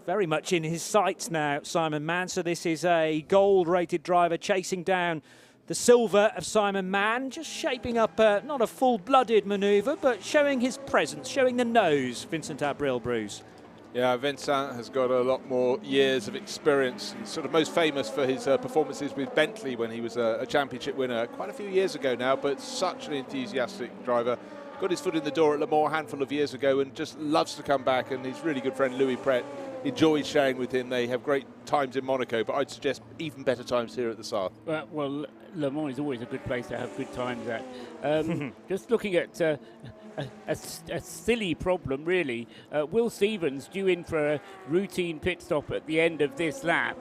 Very much in his sights now, Simon Mann. So this is a gold-rated driver chasing down the silver of Simon Mann, just shaping up not a full-blooded manoeuvre, but showing his presence, showing the nose, Vincent Abril, Bruce. Yeah, Vincent has got a lot more years of experience. He's sort of most famous for his performances with Bentley when he was a championship winner quite a few years ago now, but such an enthusiastic driver. Got his foot in the door at Le Mans a handful of years ago and just loves to come back, and his really good friend Louis Pret enjoys sharing with him. They have great times in Monaco, but I'd suggest even better times here at the South. Well, Le Mans is always a good place to have good times at. Just looking at a silly problem, really. Will Stevens due in for a routine pit stop at the end of this lap.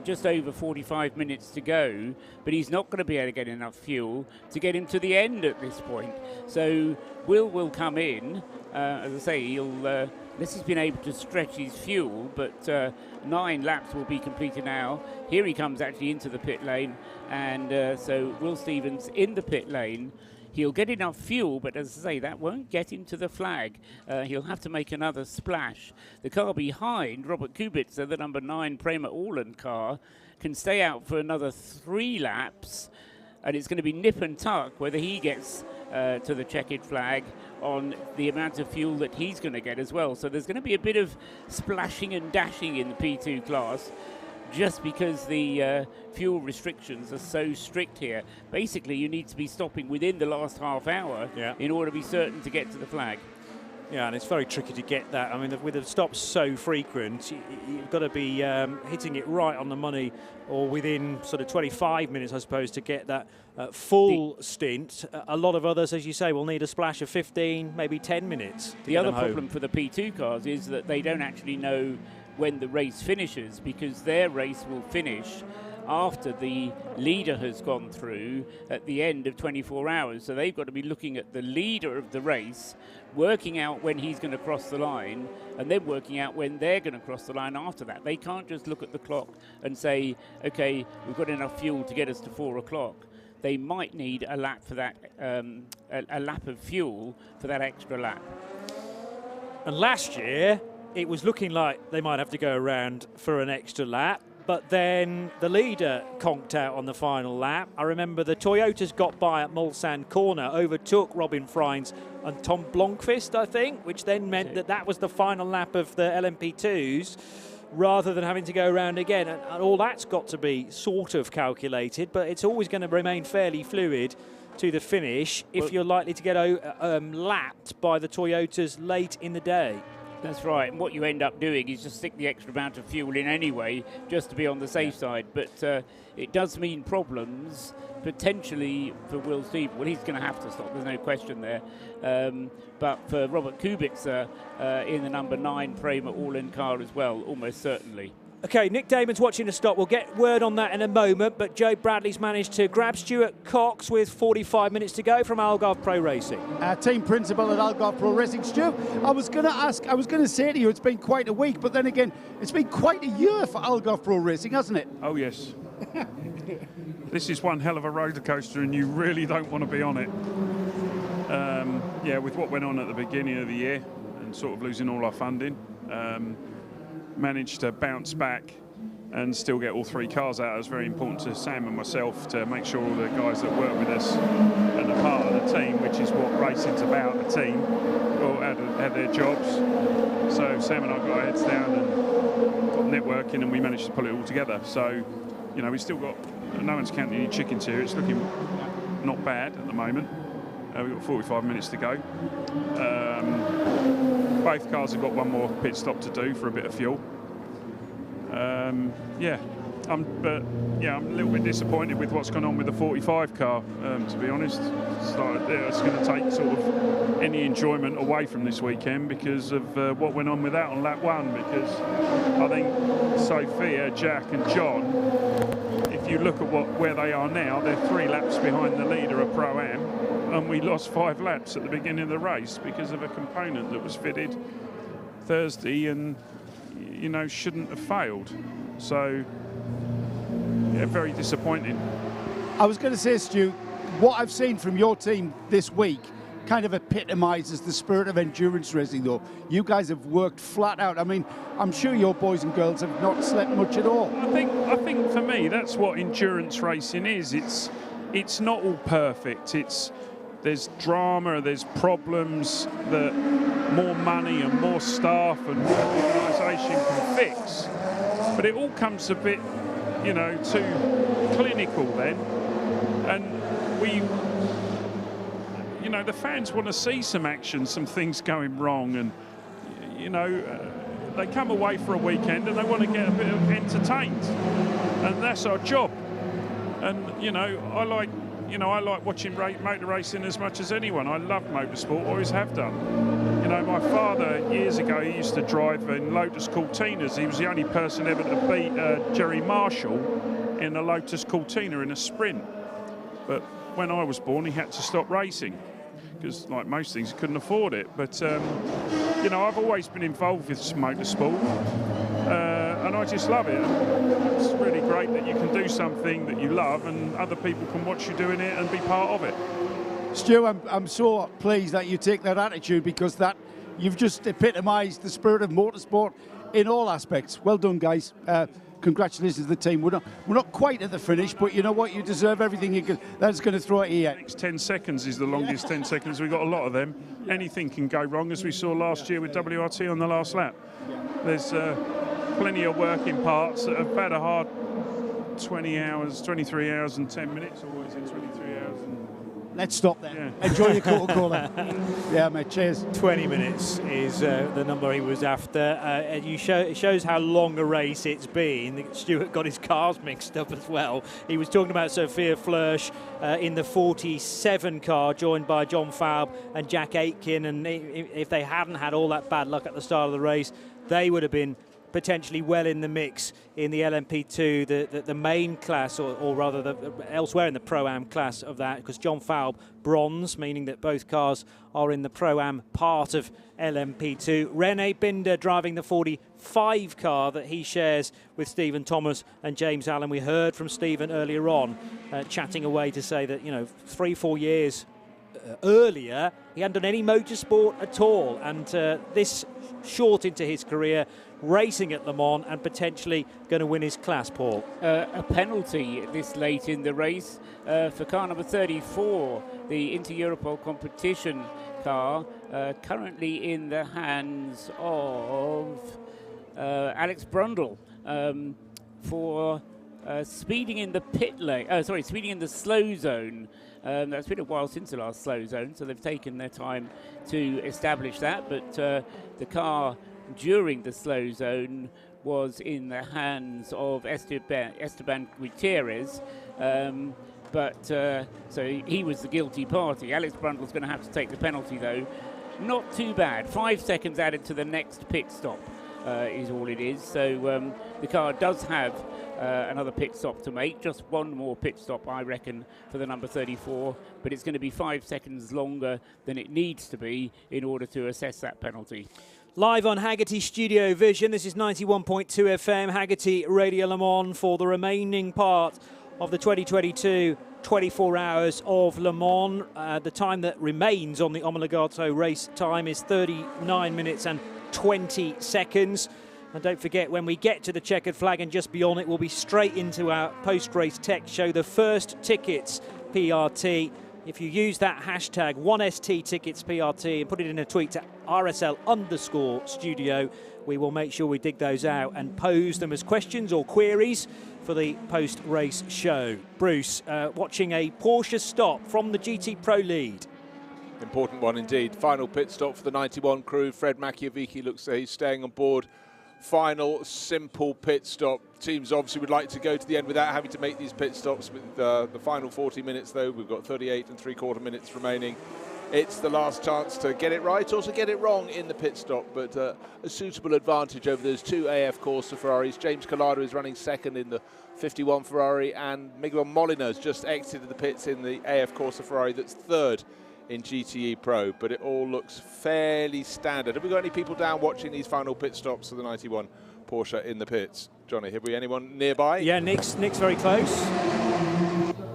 Just over 45 minutes to go, but he's not going to be able to get enough fuel to get him to the end at this point. So Will come in, as I say, he'll this has been able to stretch his fuel, but 9 laps will be completed now. Here he comes actually into the pit lane, and so Will Stevens in the pit lane. He'll get enough fuel, but as I say, that won't get him to the flag. He'll have to make another splash. The car behind, Robert Kubica, the number 9 Prema Orland car, can stay out for another 3 laps, and it's going to be nip and tuck whether he gets to the checkered flag on the amount of fuel that he's going to get as well. So there's going to be a bit of splashing and dashing in the P2 class, just because the fuel restrictions are so strict here. Basically, you need to be stopping within the last half hour in order to be certain to get to the flag. Yeah, and it's very tricky to get that. I mean, with the stops so frequent, you've got to be hitting it right on the money, or within sort of 25 minutes, I suppose, to get that full stint. A lot of others, as you say, will need a splash of 15, maybe 10 minutes. The other problem for the P2 cars is that they don't actually know when the race finishes, because their race will finish after the leader has gone through at the end of 24 hours. So they've got to be looking at the leader of the race, working out when he's going to cross the line, and then working out when they're going to cross the line after that. They can't just look at the clock and say, okay, we've got enough fuel to get us to 4 o'clock. they might need a lap for that, a lap of fuel for that extra lap. And last year, it was looking like they might have to go around for an extra lap, but then the leader conked out on the final lap. I remember the Toyotas got by at Mulsanne Corner, overtook Robin Freins and Tom Blomqvist, I think, which then meant that that was the final lap of the LMP2s, rather than having to go around again. And all that's got to be sort of calculated, but it's always going to remain fairly fluid to the finish if you're likely to get lapped by the Toyotas late in the day. That's right, and what you end up doing is just stick the extra amount of fuel in anyway, just to be on the safe side. But it does mean problems, potentially, for Will Stevens. Well, he's going to have to stop, there's no question there. But for Robert Kubica in the number 9 Prema all-in car as well, almost certainly. Okay, Nick Damon's watching the stop. We'll get word on that in a moment, but Joe Bradley's managed to grab Stuart Cox with 45 minutes to go from Algarve Pro Racing. Team principal at Algarve Pro Racing. Stu, I was going to say to you, it's been quite a week, but then again, it's been quite a year for Algarve Pro Racing, hasn't it? Oh, yes. This is one hell of a roller coaster, and you really don't want to be on it. Yeah, with what went on at the beginning of the year and sort of losing all our funding, managed to bounce back and still get all 3 cars out. It was very important to Sam and myself to make sure all the guys that work with us and are part of the team, which is what racing's about, a team, all had their jobs. So Sam and I got our heads down and got networking, and we managed to pull it all together. So, you know, we still got, no one's counting any chickens here. It's looking not bad at the moment. We've got 45 minutes to go. Both cars have got one more pit stop to do for a bit of fuel. I'm a little bit disappointed with what's gone on with the 45 car, to be honest. It's going to take sort of any enjoyment away from this weekend because of what went on with that on lap 1, because I think Sophia, Jack and John, if you look at where they are now, they're 3 laps behind the leader of Pro Am, and we lost 5 laps at the beginning of the race because of a component that was fitted Thursday and, you know, shouldn't have failed. So, yeah, very disappointing. I was going to say, Stu, what I've seen from your team this week kind of epitomises the spirit of endurance racing, though. You guys have worked flat out. I mean, I'm sure your boys and girls have not slept much at all. I think for me, that's what endurance racing is. It's not all perfect. There's drama, there's problems that more money and more staff and more organisation can fix. But it all comes a bit, you know, too clinical then. And you know, the fans want to see some action, some things going wrong. And, you know, they come away for a weekend and they want to get a bit entertained. And that's our job. And, you know, I like watching motor racing as much as anyone. I love motorsport, always have done. You know, my father, years ago, he used to drive in Lotus Cortinas. He was the only person ever to beat Jerry Marshall in a Lotus Cortina in a sprint. But when I was born, he had to stop racing because, like most things, he couldn't afford it. But, you know, I've always been involved with motorsport. And I just love it. It's really great that you can do something that you love and other people can watch you doing it and be part of it. Stu, I'm so pleased that you take that attitude, because that you've just epitomised the spirit of motorsport in all aspects. Well done, guys. Congratulations to the team. We're not quite at the finish, but you know what? You deserve everything you can. That's going to throw at you. Next 10 seconds is the longest 10 seconds. We've got a lot of them. Anything can go wrong, as we saw last year with WRT on the last lap. There's plenty of working parts that have had a hard 20 hours, 23 hours and 10 minutes, or is it 23 hours? Let's stop there. Yeah. Enjoy your Coca-Cola. Yeah, mate, cheers. 20 minutes is the number he was after. It shows how long a race it's been. Stuart got his cars mixed up as well. He was talking about Sophia Flörsch in the 47 car, joined by John Faub and Jack Aitken. And if they hadn't had all that bad luck at the start of the race, they would have been potentially well in the mix in the LMP2, the main class, or rather elsewhere in the Pro-Am class of that, because John Falb, bronze, meaning that both cars are in the Pro-Am part of LMP2. René Binder driving the 45 car that he shares with Stephen Thomas and James Allen. We heard from Stephen earlier on, chatting away to say that, 3-4 years earlier, he hadn't done any motorsport at all, and this short into his career, racing at Le Mans and potentially going to win his class, Paul. A penalty this late in the race for car number 34, the Inter-Europol competition car, currently in the hands of Alex Brundle for speeding in the pit lane. Speeding in the slow zone. That's been a while since the last slow zone, so they've taken their time to establish that. But the car during the slow zone was in the hands of Esteban Gutierrez. So he was the guilty party. Alex Brundle's going to have to take the penalty, though. Not too bad. 5 seconds added to the next pit stop is all it is. So the car does have another pit stop to make. Just one more pit stop, I reckon, for the number 34. But it's going to be 5 seconds longer than it needs to be in order to assess that penalty. Live on Hagerty Studiovision, this is 91.2 FM, Hagerty Radio Le Mans for the remaining part of the 2022 24 hours of Le Mans. The time that remains on the Omologato race time is 39 minutes and 20 seconds. And don't forget, when we get to the checkered flag and just beyond it, we'll be straight into our post-race tech show, the first tickets PRT. If you use that hashtag 1STTicketsPRT and put it in a tweet to RSL_studio, we will make sure we dig those out and pose them as questions or queries for the post-race show. Bruce, watching a Porsche stop from the GT Pro lead. Important one indeed. Final pit stop for the 91 crew. Fred Machiavicchi looks like he's staying on board. Final simple pit stop. Teams obviously would like to go to the end without having to make these pit stops. With the final 40 minutes, though, we've got 38 3/4 minutes remaining. It's the last chance to get it right or to get it wrong in the pit stop, but a suitable advantage over those two AF Corsa Ferraris. James Collado is running second in the 51 Ferrari, and Miguel Molina has just exited the pits in the AF Corsa Ferrari that's third in GTE Pro, but it all looks fairly standard. Have we got any people down watching these final pit stops for the 91 Porsche in the pits? Johnny, have we anyone nearby? Yeah, Nick's very close.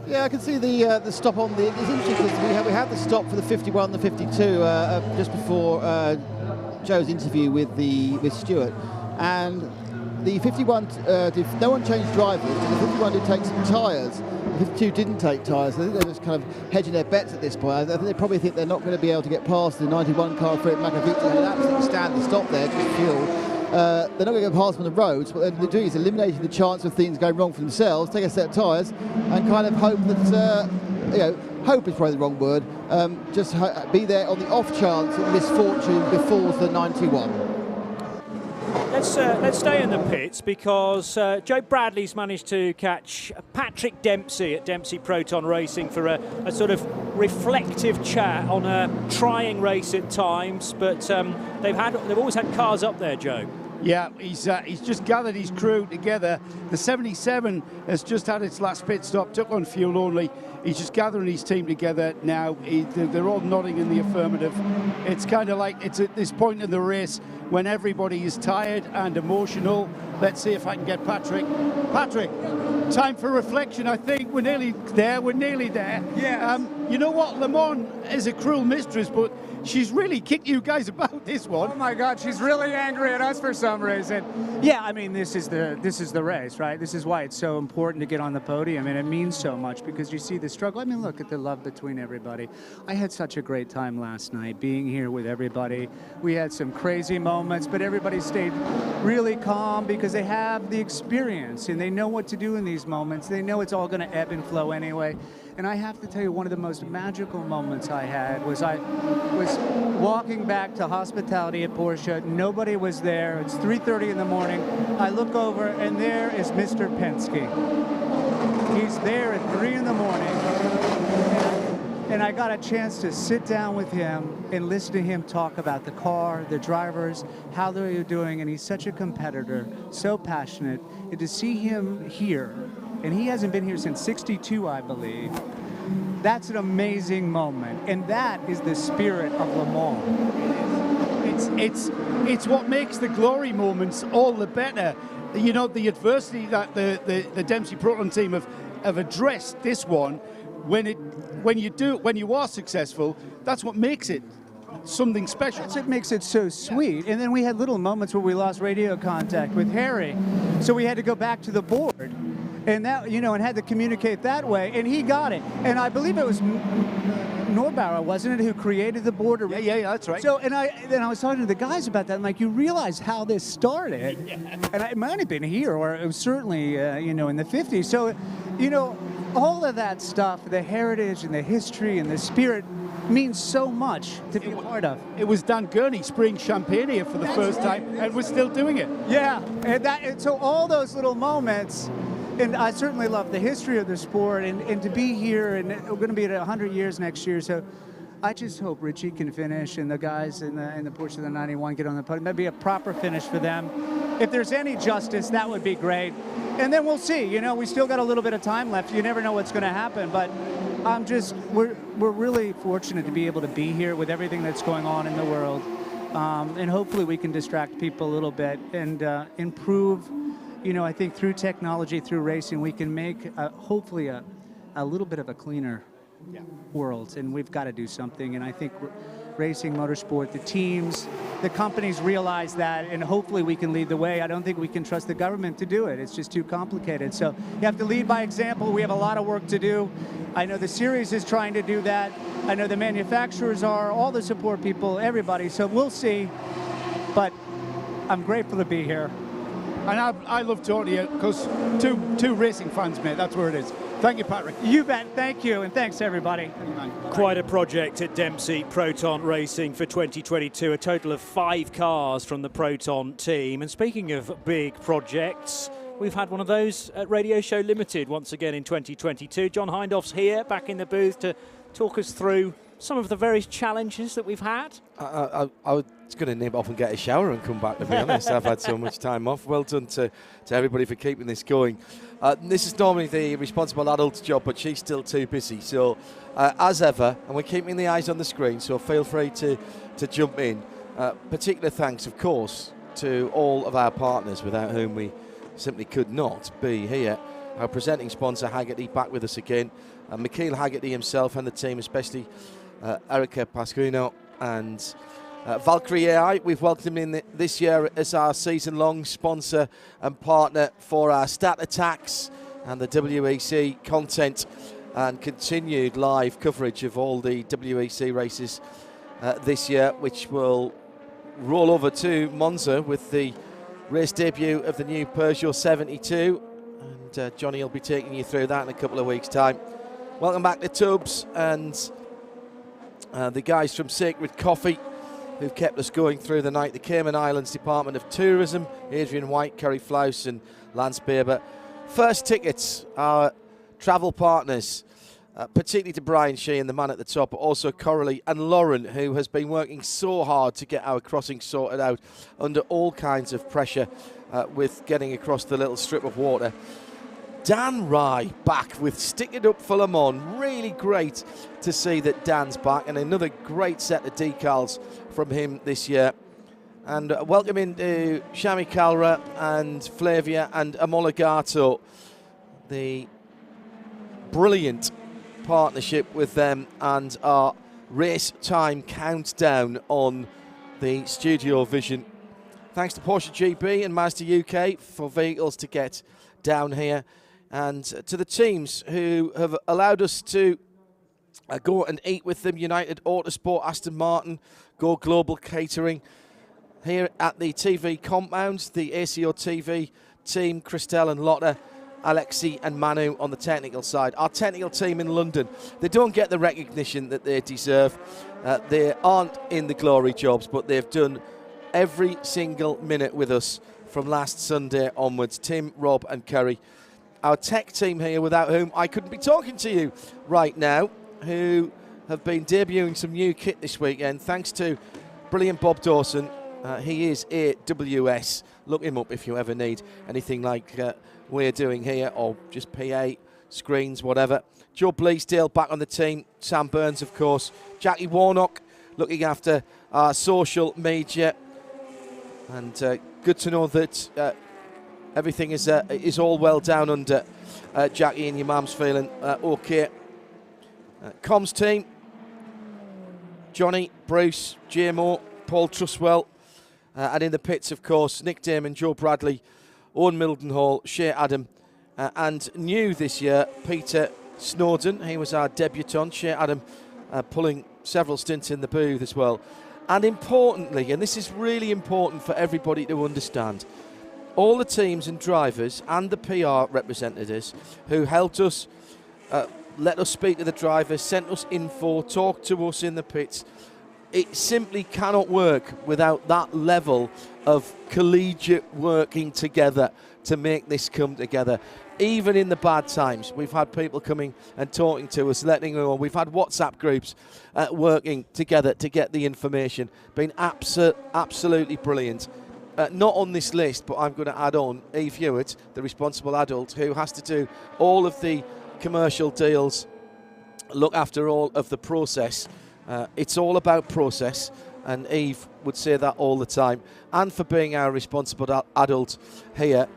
Yeah, I can see the stop on the. It's interesting because we had the stop for the 51, the 52 just before Joe's interview with Stuart, and the 51 no one changed drivers. The 51 did take some tyres. The 52 didn't take tyres. I think they're just kind of hedging their bets at this point. I think they probably think they're not going to be able to get past the 91 car Fred Machiavicchi. They absolutely stand the stop there, just fuel. They're not going to go past them on the roads. What they're doing is eliminating the chance of things going wrong for themselves, take a set of tyres, and kind of hope that, hope is probably the wrong word, just be there on the off chance that misfortune befalls the 91. Let's stay in the pits because Joe Bradley's managed to catch Patrick Dempsey at Dempsey Proton Racing for a sort of reflective chat on a trying race at times, but they've always had cars up there, Joe. Yeah, he's just gathered his crew together. The 77 has just had its last pit stop, took on fuel only. He's just gathering his team together now. They're all nodding in the affirmative. It's kind of like it's at this point in the race when everybody is tired and emotional. Let's see if I can get Patrick. Patrick, time for reflection. I think we're nearly there. We're nearly there. Yeah. You know what? Le Mans is a cruel mistress, but she's really kicked you guys about this one. Oh my God, she's really angry at us for some reason. Yeah, I mean, this is the race, right? This is why it's so important to get on the podium, and it means so much because you see the struggle. I mean, look at the love between everybody. I had such a great time last night being here with everybody. We had some crazy moments, but everybody stayed really calm because they have the experience and they know what to do in these moments. They know it's all going to ebb and flow anyway. And I have to tell you, one of the most magical moments I had was I was walking back to hospitality at Porsche. Nobody was there. It's 3:30 in the morning. I look over, and there is Mr. Penske. He's there at 3 in the morning. And I got a chance to sit down with him and listen to him talk about the car, the drivers, how they're doing, and he's such a competitor, so passionate. And to see him here, and he hasn't been here since '62, I believe, that's an amazing moment. And that is the spirit of Le Mans. It's what makes the glory moments all the better. You know, the adversity that the Dempsey Proton team have addressed this one. When you are successful, that's what makes it something special. That's what makes it so sweet. And then we had little moments where we lost radio contact with Harry, so we had to go back to the board, and that, you know, and had to communicate that way. And he got it. And I believe it was Norbauer, wasn't it, who created the board? Yeah, that's right. So, and I was talking to the guys about that. I'm like, you realize how this started? Yeah. And it might have been here, or it was certainly, you know, in the '50s. So, you know, all of that stuff, the heritage and the history and the spirit, means so much to be a part of. It was Dan Gurney spraying champagne here for the first time, and we're still doing it. Yeah, and so all those little moments, and I certainly love the history of the sport, and to be here, and we're going to be at 100 years next year, so I just hope Richie can finish, and the guys in the Porsche of the 91 get on the podium. Maybe a proper finish for them. If there's any justice, that would be great. And then we'll see. You know, we still got a little bit of time left. You never know what's going to happen, but we're really fortunate to be able to be here with everything that's going on in the world, and hopefully we can distract people a little bit and improve. You know, I think through technology, through racing, we can make hopefully a little bit of a cleaner world, and we've got to do something. And I think racing, motorsport, the teams, the companies realize that, and hopefully we can lead the way. I don't think we can trust the government to do it. It's just too complicated. So you have to lead by example. We have a lot of work to do. I know the series is trying to do that. I know the manufacturers are, all the support people, everybody. So we'll see. But I'm grateful to be here. And I love talking to you because two racing fans, mate. That's where it is. Thank you, Patrick. You bet. Thank you, and thanks, everybody. Quite a project at Dempsey Proton Racing for 2022. A total of 5 cars from the Proton team. And speaking of big projects, we've had one of those at Radio Show Limited once again in 2022. John Hindhaught's here, back in the booth, to talk us through some of the various challenges that we've had. I was going to nip off and get a shower and come back, to be honest. I've had so much time off. Well done to everybody for keeping this going. This is normally the responsible adult's job, but she's still too busy. So, as ever, and we're keeping the eyes on the screen, so feel free to jump in. Particular thanks, of course, to all of our partners, without whom we simply could not be here. Our presenting sponsor, Hagerty, back with us again. Michael Hagerty himself and the team, especially Erica Pasquino and Valkyrie AI. We've welcomed in this year as our season-long sponsor and partner for our stat attacks and the WEC content and continued live coverage of all the WEC races this year, which will roll over to Monza with the race debut of the new Peugeot 72. And Johnny will be taking you through that in a couple of weeks' time. Welcome back to Tubbs and the guys from Sacred Coffee, who've kept us going through the night. The Cayman Islands Department of Tourism, Adrian White, Kerry Flaus and Lance Baber. First Tickets, our travel partners, particularly to Brian Sheehan, the man at the top, but also Coralie and Lauren, who has been working so hard to get our crossing sorted out under all kinds of pressure with getting across the little strip of water. Dan Rye back with Stick It Up for Le Mans. Really great to see that Dan's back, and another great set of decals from him this year. And welcome into Shami Kalra and Flavia and Amoligato. The brilliant partnership with them and our race time countdown on the Studiovision. Thanks to Porsche GB and Mazda UK for vehicles to get down here, and to the teams who have allowed us to go and eat with them: United Autosport, Aston Martin, Go Global Catering. Here at the TV compound, the ACO TV team, Christelle and Lotta, Alexi and Manu on the technical side. Our technical team in London, they don't get the recognition that they deserve. They aren't in the glory jobs, but they've done every single minute with us from last Sunday onwards. Tim, Rob and Kerry. Our tech team here, without whom I couldn't be talking to you right now, who have been debuting some new kit this weekend, thanks to brilliant Bob Dawson. He is AWS. Look him up if you ever need anything like we're doing here, or just PA, screens, whatever. Joe Bleasdale back on the team. Sam Burns, of course. Jackie Warnock looking after our social media. And good to know that everything is all well down under Jackie, and your mum's feeling okay. Comms team, Johnny, Bruce, JMO, Paul Truswell, and in the pits, of course, Nick Damon, Joe Bradley, Owen Mildenhall, Shea Adam, and new this year, Peter Snowden. He was our debutant. Shea Adam pulling several stints in the booth as well. And importantly, and this is really important for everybody to understand, all the teams and drivers and the PR representatives who helped us, let us speak to the drivers, sent us info, talked to us in the pits, it simply cannot work without that level of collegiate working together to make this come together. Even in the bad times, we've had people coming and talking to us, letting know. We've had WhatsApp groups working together to get the information. Been absolutely brilliant. Not on this list, but I'm going to add on Eve Hewitt, the responsible adult, who has to do all of the commercial deals, look after all of the process. It's all about process, and Eve would say that all the time. And for being our responsible adult here,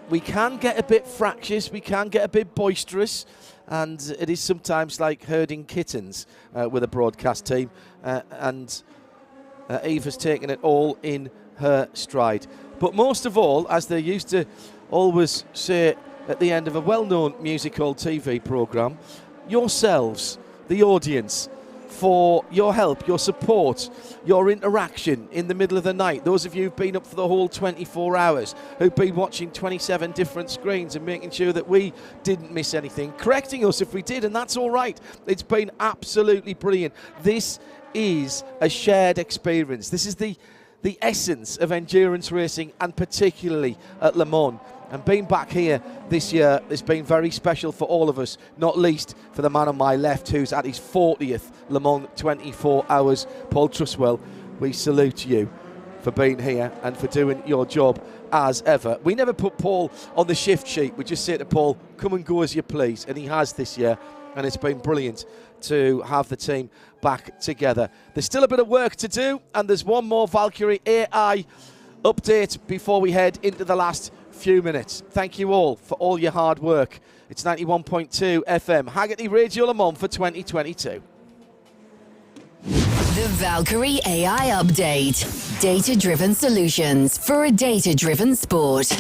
we can get a bit fractious, we can get a bit boisterous, and it is sometimes like herding kittens with a broadcast team. And Eve has taken it all in her stride. But most of all, as they used to always say at the end of a well-known musical TV programme, yourselves, the audience, for your help, your support, your interaction in the middle of the night. Those of you who've been up for the whole 24 hours, who've been watching 27 different screens and making sure that we didn't miss anything, correcting us if we did, and that's all right. It's been absolutely brilliant. This is a shared experience. This is the essence of endurance racing, and particularly at Le Mans. And being back here this year has been very special for all of us, not least for the man on my left who's at his 40th Le Mans 24 hours, Paul Truswell. We salute you for being here and for doing your job as ever. We never put Paul on the shift sheet. We just say to Paul, come and go as you please. And he has this year, and it's been brilliant to have the team back together. There's still a bit of work to do, and there's one more Valkyrie AI update before we head into the last few minutes. Thank you all for all your hard work. It's 91.2 FM, Hagerty Radio Le Mans for 2022. The Valkyrie AI Update. Data-driven solutions for a data-driven sport.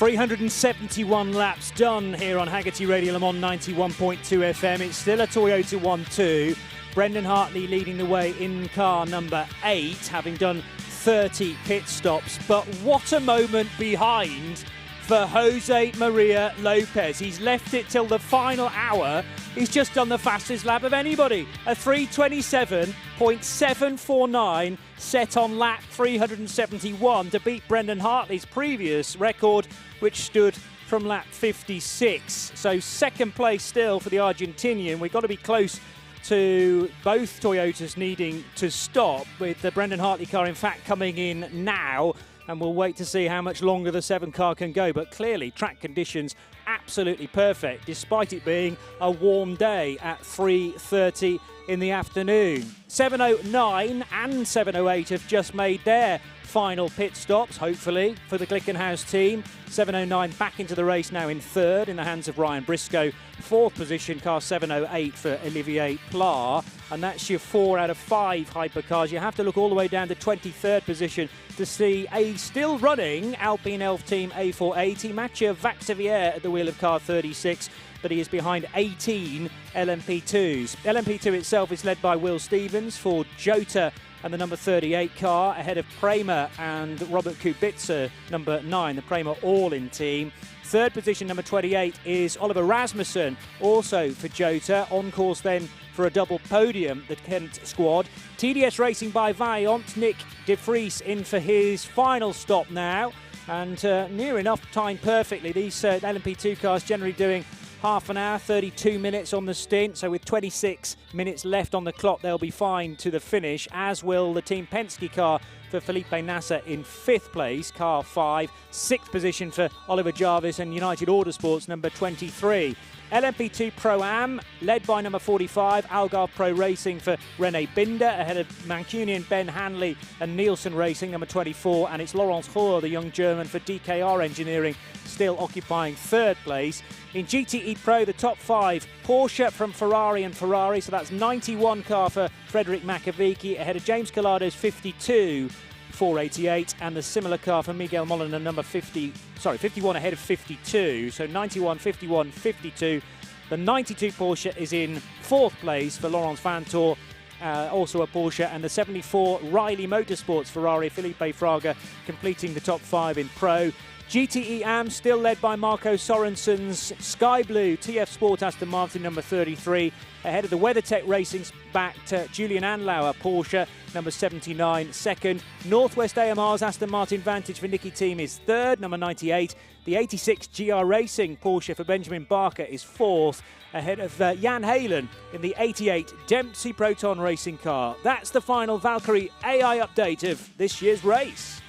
.371 laps done here on Hagerty Radio Le Mans 91.2 FM. It's still a Toyota 1-2. Brendan Hartley leading the way in car number 8, having done 30 pit stops. But what a moment behind for Jose Maria Lopez. He's left it till the final hour. He's just done the fastest lap of anybody. A 3:27.749 set on lap 371 to beat Brendan Hartley's previous record, which stood from lap 56. So second place still for the Argentinian. We've got to be close to both Toyotas needing to stop, with the Brendan Hartley car in fact coming in now, and we'll wait to see how much longer the 7 car can go. But clearly track conditions absolutely perfect, despite it being a warm day at 3:30 in the afternoon. 709 and 708 have just made their final pit stops, hopefully, for the Glickenhaus team. 709 back into the race now in third in the hands of Ryan Briscoe. Fourth position, car 708 for Olivier Pla. And that's your 4 out of 5 hypercars. You have to look all the way down to 23rd position to see a still running Alpine Elf Team A480. Mathieu Vaxivière at the wheel of car 36, but he is behind 18 LMP2s. LMP2 itself is led by Will Stevens for Jota and the number 38 car, ahead of Prema and Robert Kubica, number 9, the Prema All-In team. Third position, number 28, is Oliver Rasmussen, also for Jota. On course then for a double podium, the Kent squad. TDS Racing by Vaillant, Nick de Vries in for his final stop now. And near enough timed perfectly. These LMP2 cars generally doing half an hour, 32 minutes on the stint. So with 26 minutes left on the clock, they'll be fine to the finish, as will the Team Penske car for Felipe Nasser in 5th place, car 5. 6th position for Oliver Jarvis and United Autosports, number 23. LMP2 Pro Am, led by number 45, Algarve Pro Racing for René Binder, ahead of Mancunian Ben Hanley and Nielsen Racing, number 24, and it's Laurence Hoare, the young German, for DKR Engineering, still occupying 3rd place. In GTE Pro, the top 5, Porsche from Ferrari and Ferrari, so that's 91 car for Frederic Makovici, ahead of James Callardo's 52, 488, and the similar car for Miguel Molina, number 51 ahead of 52, so 91, 51, 52. The 92 Porsche is in 4th place for Laurence Vantor, also a Porsche, and the 74 Riley Motorsports Ferrari, Felipe Fraga, completing the top 5 in Pro. GTE Am still led by Marco Sorensen's Sky Blue TF Sport Aston Martin, number 33, ahead of the WeatherTech Racing's backed Julian Anlauer Porsche, number 79, second. Northwest AMR's Aston Martin Vantage for Nicky Team is 3rd, number 98. The 86 GR Racing Porsche for Benjamin Barker is 4th, ahead of Jan Halen in the 88 Dempsey Proton Racing car. That's the final Valkyrie AI update of this year's race.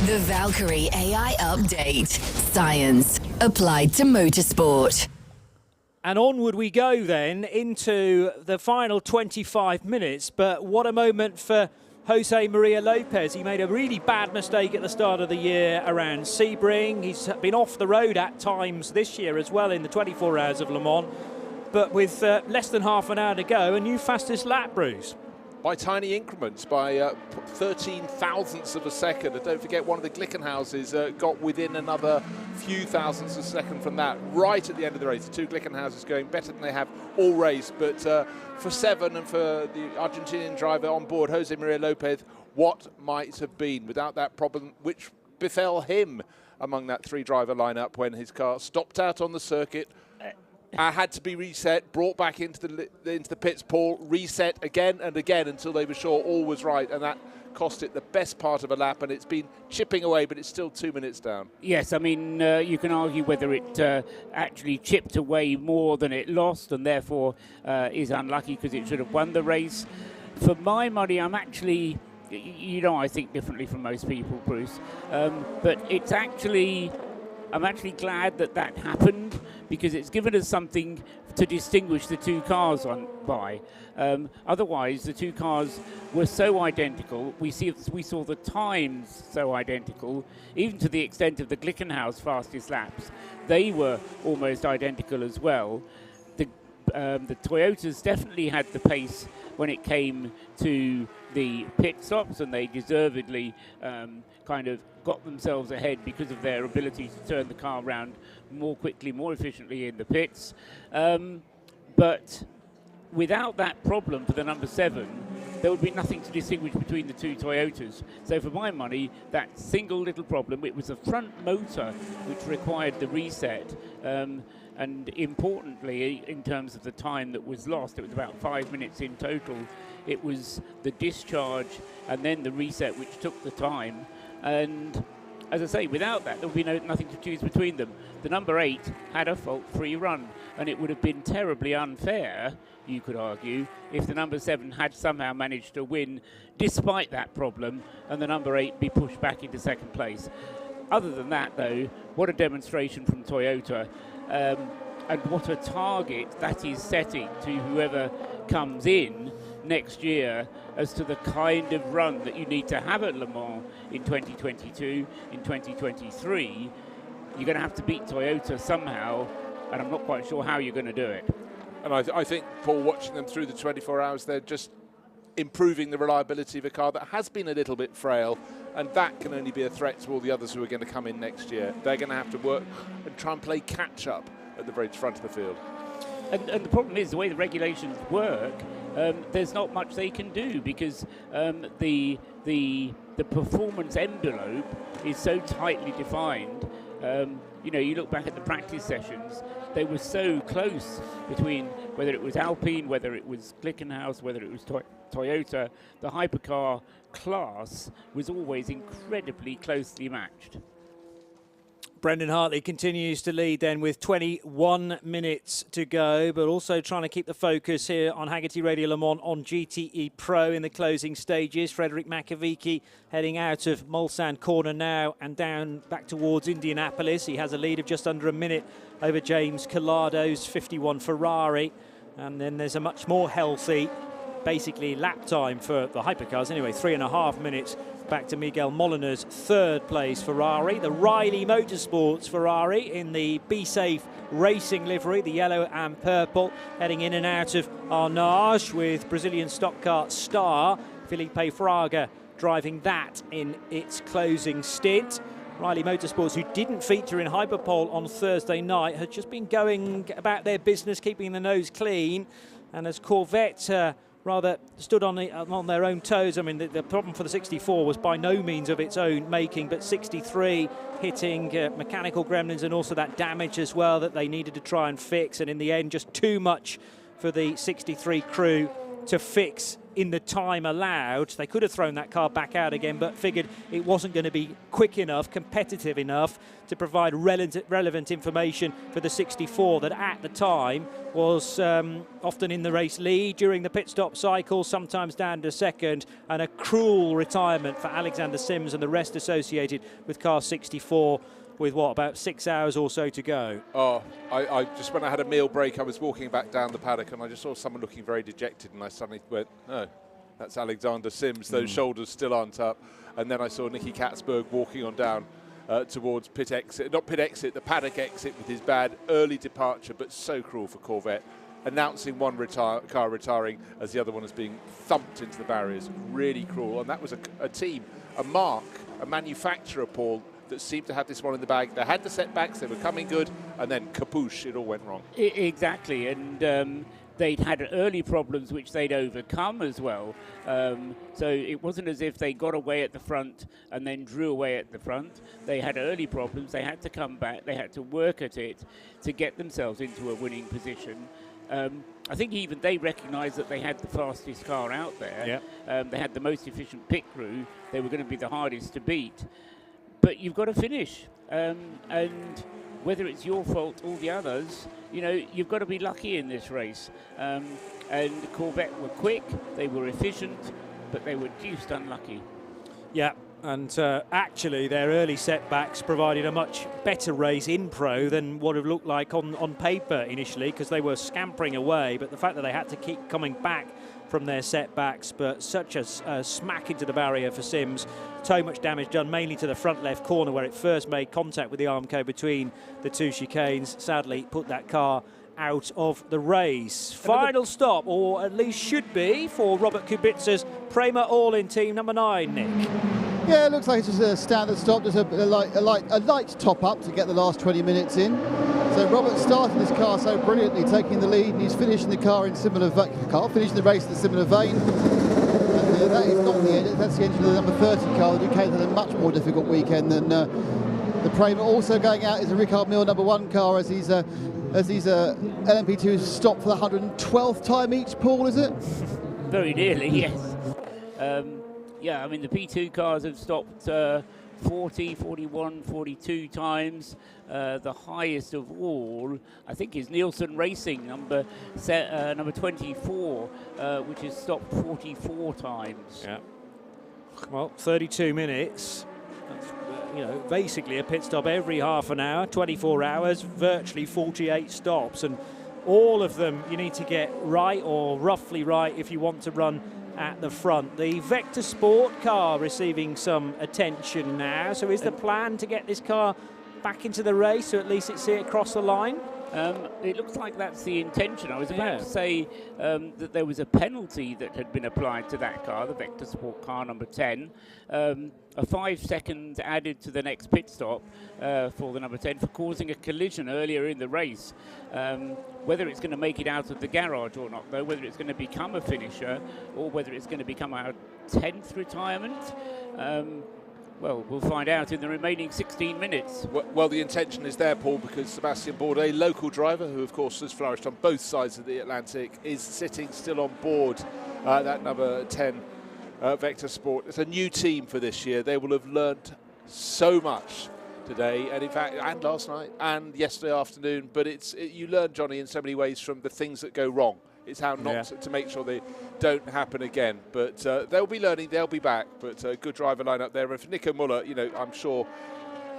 The Valkyrie AI Update. Science applied to motorsport. And onward we go then into the final 25 minutes. But what a moment for Jose Maria Lopez. He made a really bad mistake at the start of the year around Sebring. He's been off the road at times this year as well in the 24 Hours of Le Mans. But with less than half an hour to go, a new fastest lap, Bruce. By tiny increments, by 13 thousandths of a second. And don't forget, one of the Glickenhauses got within another few thousandths of a second from that, right at the end of the race. The two Glickenhauses going better than they have all race. But for 7 and for the Argentinian driver on board, Jose Maria Lopez, what might have been without that problem which befell him among that 3-driver lineup when his car stopped out on the circuit, had to be reset, brought back into the pits, Paul, reset again and again until they were sure all was right, and that cost it the best part of a lap, and it's been chipping away, but it's still 2 minutes down. Yes, I mean, you can argue whether it actually chipped away more than it lost, and therefore is unlucky because it should have won the race. For my money, I'm actually, I think differently from most people, Bruce, but it's actually, I'm actually glad that happened, because it's given us something to distinguish the two cars by. Otherwise, the two cars were so identical. We saw the times so identical, even to the extent of the Glickenhaus fastest laps. They were almost identical as well. The Toyotas definitely had the pace when it came to the pit stops, and they deservedly kind of got themselves ahead because of their ability to turn the car around more quickly, more efficiently in the pits. But without that problem for the number 7, there would be nothing to distinguish between the two Toyotas. So for my money, that single little problem, it was the front motor which required the reset. And importantly, in terms of the time that was lost, it was about 5 minutes in total. It was the discharge and then the reset which took the time. And as I say, without that, there would be nothing to choose between them. The number 8 had a fault-free run, and it would have been terribly unfair, you could argue, if the number 7 had somehow managed to win despite that problem, and the number 8 be pushed back into second place. Other than that, though, what a demonstration from Toyota, and what a target that is setting to whoever comes in next year as to the kind of run that you need to have at Le Mans in 2022, in 2023. You're going to have to beat Toyota somehow, and I'm not quite sure how you're going to do it. And I think, Paul, watching them through the 24 hours, they're just improving the reliability of a car that has been a little bit frail, and that can only be a threat to all the others who are going to come in next year. They're going to have to work and try and play catch-up at the very front of the field. And the problem is, the way the regulations work, there's not much they can do, because the performance envelope is so tightly defined. you know, you look back at the practice sessions, they were so close between whether it was Alpine, whether it was Glickenhaus, whether it was Toyota. The hypercar class was always incredibly closely matched. Brendan Hartley continues to lead then with 21 minutes to go, but also trying to keep the focus here on Hagerty Radio Le Mans on GTE Pro in the closing stages. Frederick Makovici heading out of Mulsanne corner now and down back towards Indianapolis. He has a lead of just under a minute over James Collado's 51 Ferrari. And then there's a much more healthy, basically lap time for the hypercars. Anyway, 3.5 minutes back to Miguel Molina's third place Ferrari. The Riley Motorsports Ferrari in the Be Safe Racing livery, the yellow and purple, heading in and out of Arnage with Brazilian stock car star Felipe Fraga driving that in its closing stint. Riley Motorsports, who didn't feature in Hyperpole on Thursday night, had just been going about their business, keeping the nose clean. And as Corvette rather stood on their own toes. I mean, the problem for the 64 was by no means of its own making, but 63 hitting mechanical gremlins and also that damage as well that they needed to try and fix. And in the end, just too much for the 63 crew to fix in the time allowed. They could have thrown that car back out again, but figured it wasn't going to be quick enough, competitive enough to provide relevant information for the 64 that at the time was often in the race lead during the pit stop cycle, sometimes down to second, and a cruel retirement for Alexander Sims and the rest associated with car 64 with what, about 6 hours or so to go. Oh, I just, when I had a meal break, I was walking back down the paddock and I just saw someone looking very dejected, and I suddenly went, no, that's Alexander Sims. Those shoulders still aren't up. And then I saw Nicky Katzberg walking on down towards pit exit, not pit exit, the paddock exit with his bad early departure, but so cruel for Corvette. Announcing one car retiring as the other one is being thumped into the barriers. Really cruel. And that was a team, a mark, a manufacturer, Paul, that seemed to have this one in the bag. They had the setbacks, they were coming good, and then kapoosh, it all went wrong. Exactly, and they'd had early problems which they'd overcome as well. So it wasn't as if they got away at the front and then drew away at the front. They had early problems, they had to come back, they had to work at it to get themselves into a winning position. I think even they recognised that they had the fastest car out there. Yep. They had the most efficient pit crew. They were going to be the hardest to beat. But you've got to finish, and whether it's your fault or the others, you know, you've got to be lucky in this race. And Corvette were quick, they were efficient, but they were deuced unlucky. Yeah, and actually their early setbacks provided a much better race in Pro than what it looked like on paper initially, because they were scampering away, but the fact that they had to keep coming back from their setbacks, but such a smack into the barrier for Sims. So much damage done mainly to the front left corner where it first made contact with the Armco between the two chicanes. Sadly put that car out of the race. Final stop, or at least should be, for Robert Kubica's Prema All-In team number 9, Nick. Yeah, it looks like it's just a standard stop, just a light top up to get the last 20 minutes in. So Robert started this car so brilliantly, taking the lead, and he's finishing the car in similar finishing the race in a similar vein. And that is not the end. That's the engine of the number 30 car. The Ducati had a much more difficult weekend than the Prema. Also going out is a Ricard Mille number 1 car as these LMP2s stopped for the 112th time each. Paul, is it? Very nearly, yes. Yeah, I mean, the P2 cars have stopped 40, 41, 42 times. The highest of all, I think, is Nielsen Racing, number 24, which has stopped 44 times. Yeah. Well, 32 minutes. That's, you know, basically a pit stop every half an hour, 24 hours, virtually 48 stops. And all of them you need to get right or roughly right if you want to run at the front. The Vector Sport car receiving some attention now. So is the plan to get this car back into the race, so at least see it cross the line? It looks like that's the intention. I was about to say that there was a penalty that had been applied to that car, the Vector Sport car number 10. A 5 seconds added to the next pit stop for the number 10 for causing a collision earlier in the race. Whether it's going to make it out of the garage or not, though, whether it's going to become a finisher or whether it's going to become our 10th retirement, Well, we'll find out in the remaining 16 minutes. Well, the intention is there, Paul, because Sebastian Bourdais, local driver, who of course has flourished on both sides of the Atlantic, is sitting still on board that number 10 Vector Sport. It's a new team for this year. They will have learnt so much today, and in fact, and last night, and yesterday afternoon. But you learn, Johnny, in so many ways from the things that go wrong. It's how not to make sure they don't happen again. But they'll be learning, they'll be back. But good driver lineup there. And for Nico Müller, you know, I'm sure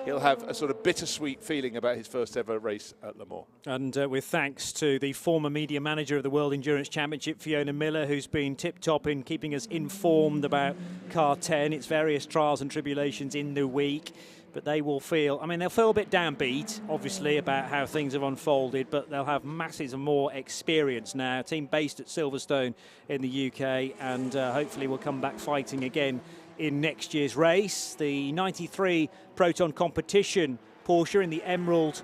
he'll have a sort of bittersweet feeling about his first ever race at Le Mans. And with thanks to the former media manager of the World Endurance Championship, Fiona Miller, who's been tip-top in keeping us informed about Car 10, its various trials and tribulations in the week. But they will feel, I mean, they'll feel a bit downbeat, obviously, about how things have unfolded, but they'll have masses of more experience now. A team based at Silverstone in the UK, and hopefully will come back fighting again in next year's race. The 93 Proton Competition Porsche in the emerald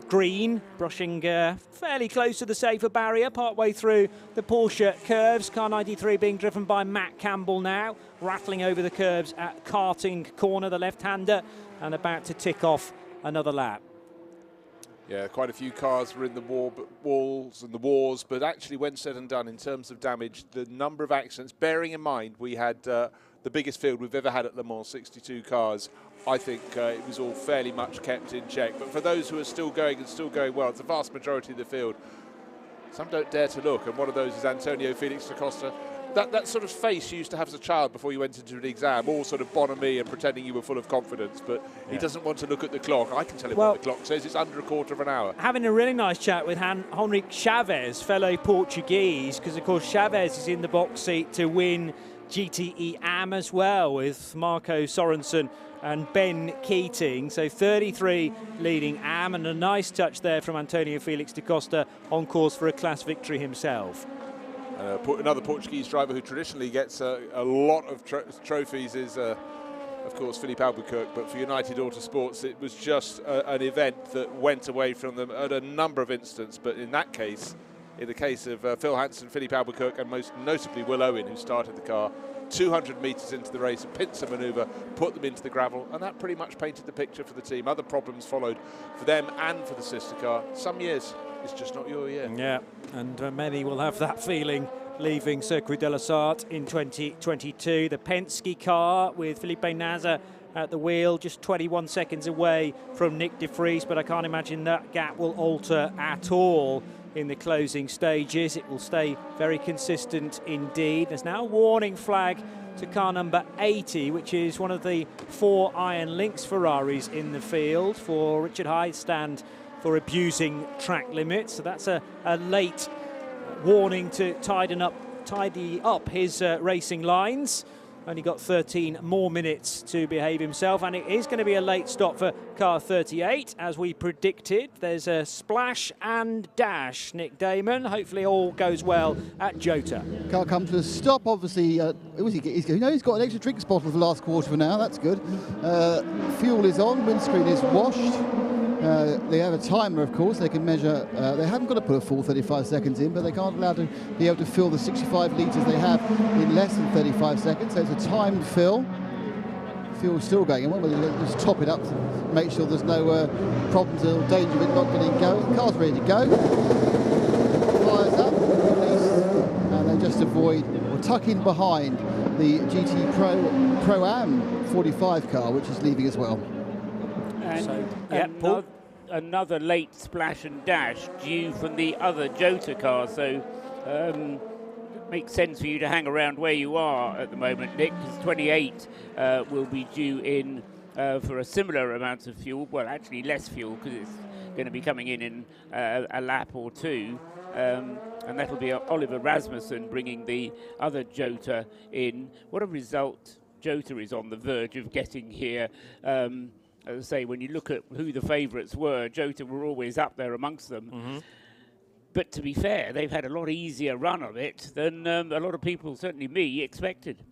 green, brushing fairly close to the safer barrier partway through the Porsche curves. Car 93 being driven by Matt Campbell now, rattling over the curves at Karting corner, the left-hander, and about to tick off another lap. Yeah, quite a few cars were in the walls and the wars, but actually when said and done in terms of damage, the number of accidents, bearing in mind we had the biggest field we've ever had at Le Mans, 62 cars, I think it was all fairly much kept in check. But for those who are still going and still going well, it's the vast majority of the field. Some don't dare to look, and one of those is Antonio Felix da Costa. That sort of face you used to have as a child before you went into an exam, all sort of bonhomie and pretending you were full of confidence, but he doesn't want to look at the clock. I can tell him what the clock says. It's under a quarter of an hour. Having a really nice chat with Henrique Chaves, fellow Portuguese, because of course Chaves is in the box seat to win GTE Am as well, with Marco Sorensen and Ben Keating. So 33 leading Am, and a nice touch there from Antonio Felix da Costa on course for a class victory himself. Another Portuguese driver who traditionally gets a lot of trophies is, of course, Philippe Albuquerque. But for United Autosports, it was just an event that went away from them at a number of instances. But in that case, in the case of Phil Hansen, Philippe Albuquerque, and most notably Will Owen, who started the car, 200 metres into the race, a pincer manoeuvre, put them into the gravel, and that pretty much painted the picture for the team. Other problems followed for them and for the sister car. Some years, it's just not your year. Yeah, and many will have that feeling leaving Circuit de la Sarthe in 2022. The Penske car with Felipe Nasr at the wheel, just 21 seconds away from Nick de Vries, but I can't imagine that gap will alter at all in the closing stages. It will stay very consistent indeed. There's now a warning flag to car number 80, which is one of the 4 Iron Lynx Ferraris in the field for Richard Hyde's stand for abusing track limits. So that's a late warning to tidy up his racing lines. Only got 13 more minutes to behave himself, and it is going to be a late stop for car 38, as we predicted. There's a splash and dash, Nick Damon. Hopefully all goes well at Jota. Car comes to a stop, obviously. He's got an extra drinks bottle for the last quarter for now, that's good. Fuel is on, windscreen is washed. They have a timer, of course. They can measure. They haven't got to put a full 35 seconds in, but they can't allow to be able to fill the 65 litres they have in less than 35 seconds. So it's a timed fill. Fuel's still going in. We'll just top it up to make sure there's no problems or danger of it not getting going. The car's ready to go. Fires up, and they just avoid or tuck in behind the GTE Pro Am 45 car, which is leaving as well. And another late splash and dash due from the other Jota car, so makes sense for you to hang around where you are at the moment, Nick, because 28 will be due in for a similar amount of fuel, well actually less fuel because it's going to be coming in a lap or two, and that'll be Oliver Rasmussen bringing the other Jota in. What a result Jota is on the verge of getting here. As I say, when you look at who the favourites were, Jota were always up there amongst them. Mm-hmm. But to be fair, they've had a lot easier run of it than a lot of people, certainly me, expected.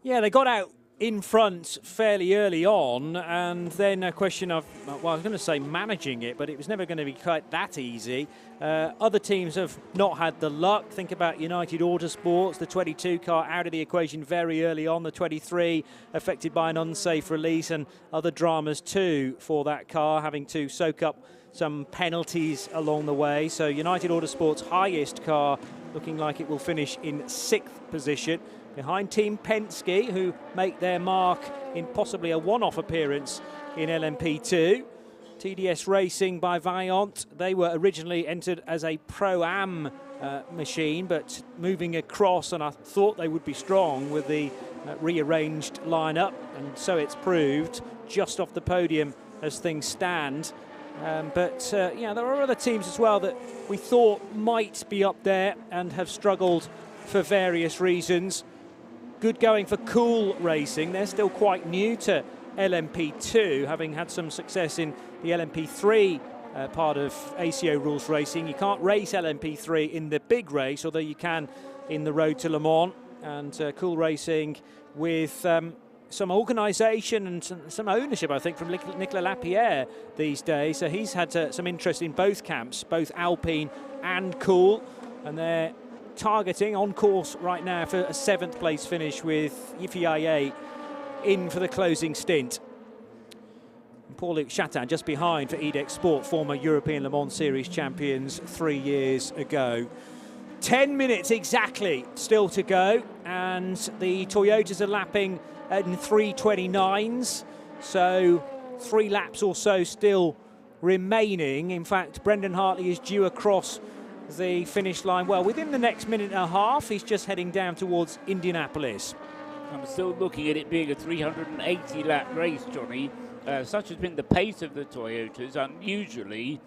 Yeah, they got out in front fairly early on, and then a question of, well, I was going to say managing it, but it was never going to be quite that easy. Other teams have not had the luck. Think about United Autosports, the 22 car out of the equation very early on, the 23 affected by an unsafe release, and other dramas too for that car, having to soak up some penalties along the way. So United Autosports' highest car looking like it will finish in 6th position, behind Team Penske, who make their mark in possibly a one-off appearance in LMP2. TDS Racing by Vaillant, they were originally entered as a Pro-Am machine, but moving across, and I thought they would be strong with the rearranged lineup, and so it's proved, just off the podium as things stand. Yeah, there are other teams as well that we thought might be up there and have struggled for various reasons. Good going for Cool Racing. They're still quite new to LMP2, having had some success in the LMP3 part of ACO rules racing. You can't race LMP3 in the big race, although you can in the Road to Le Mans. And Cool Racing with some organisation and some ownership, I think, from Nicolas Lapierre these days. So he's had some interest in both camps, both Alpine and Cool, and they're targeting on course right now for a 7th place finish with Yiffy in for the closing stint. And Paul-Luc Chatin just behind for Edex Sport, former European Le Mans Series champions 3 years ago. 10 minutes exactly still to go, and the Toyotas are lapping in 3:29s, so 3 laps or so still remaining. In fact, Brendan Hartley is due across the finish line, well, within the next minute and a half. He's just heading down towards Indianapolis. I'm still looking at it being a 380 lap race, Johnny. Such has been the pace of the Toyotas, unusually.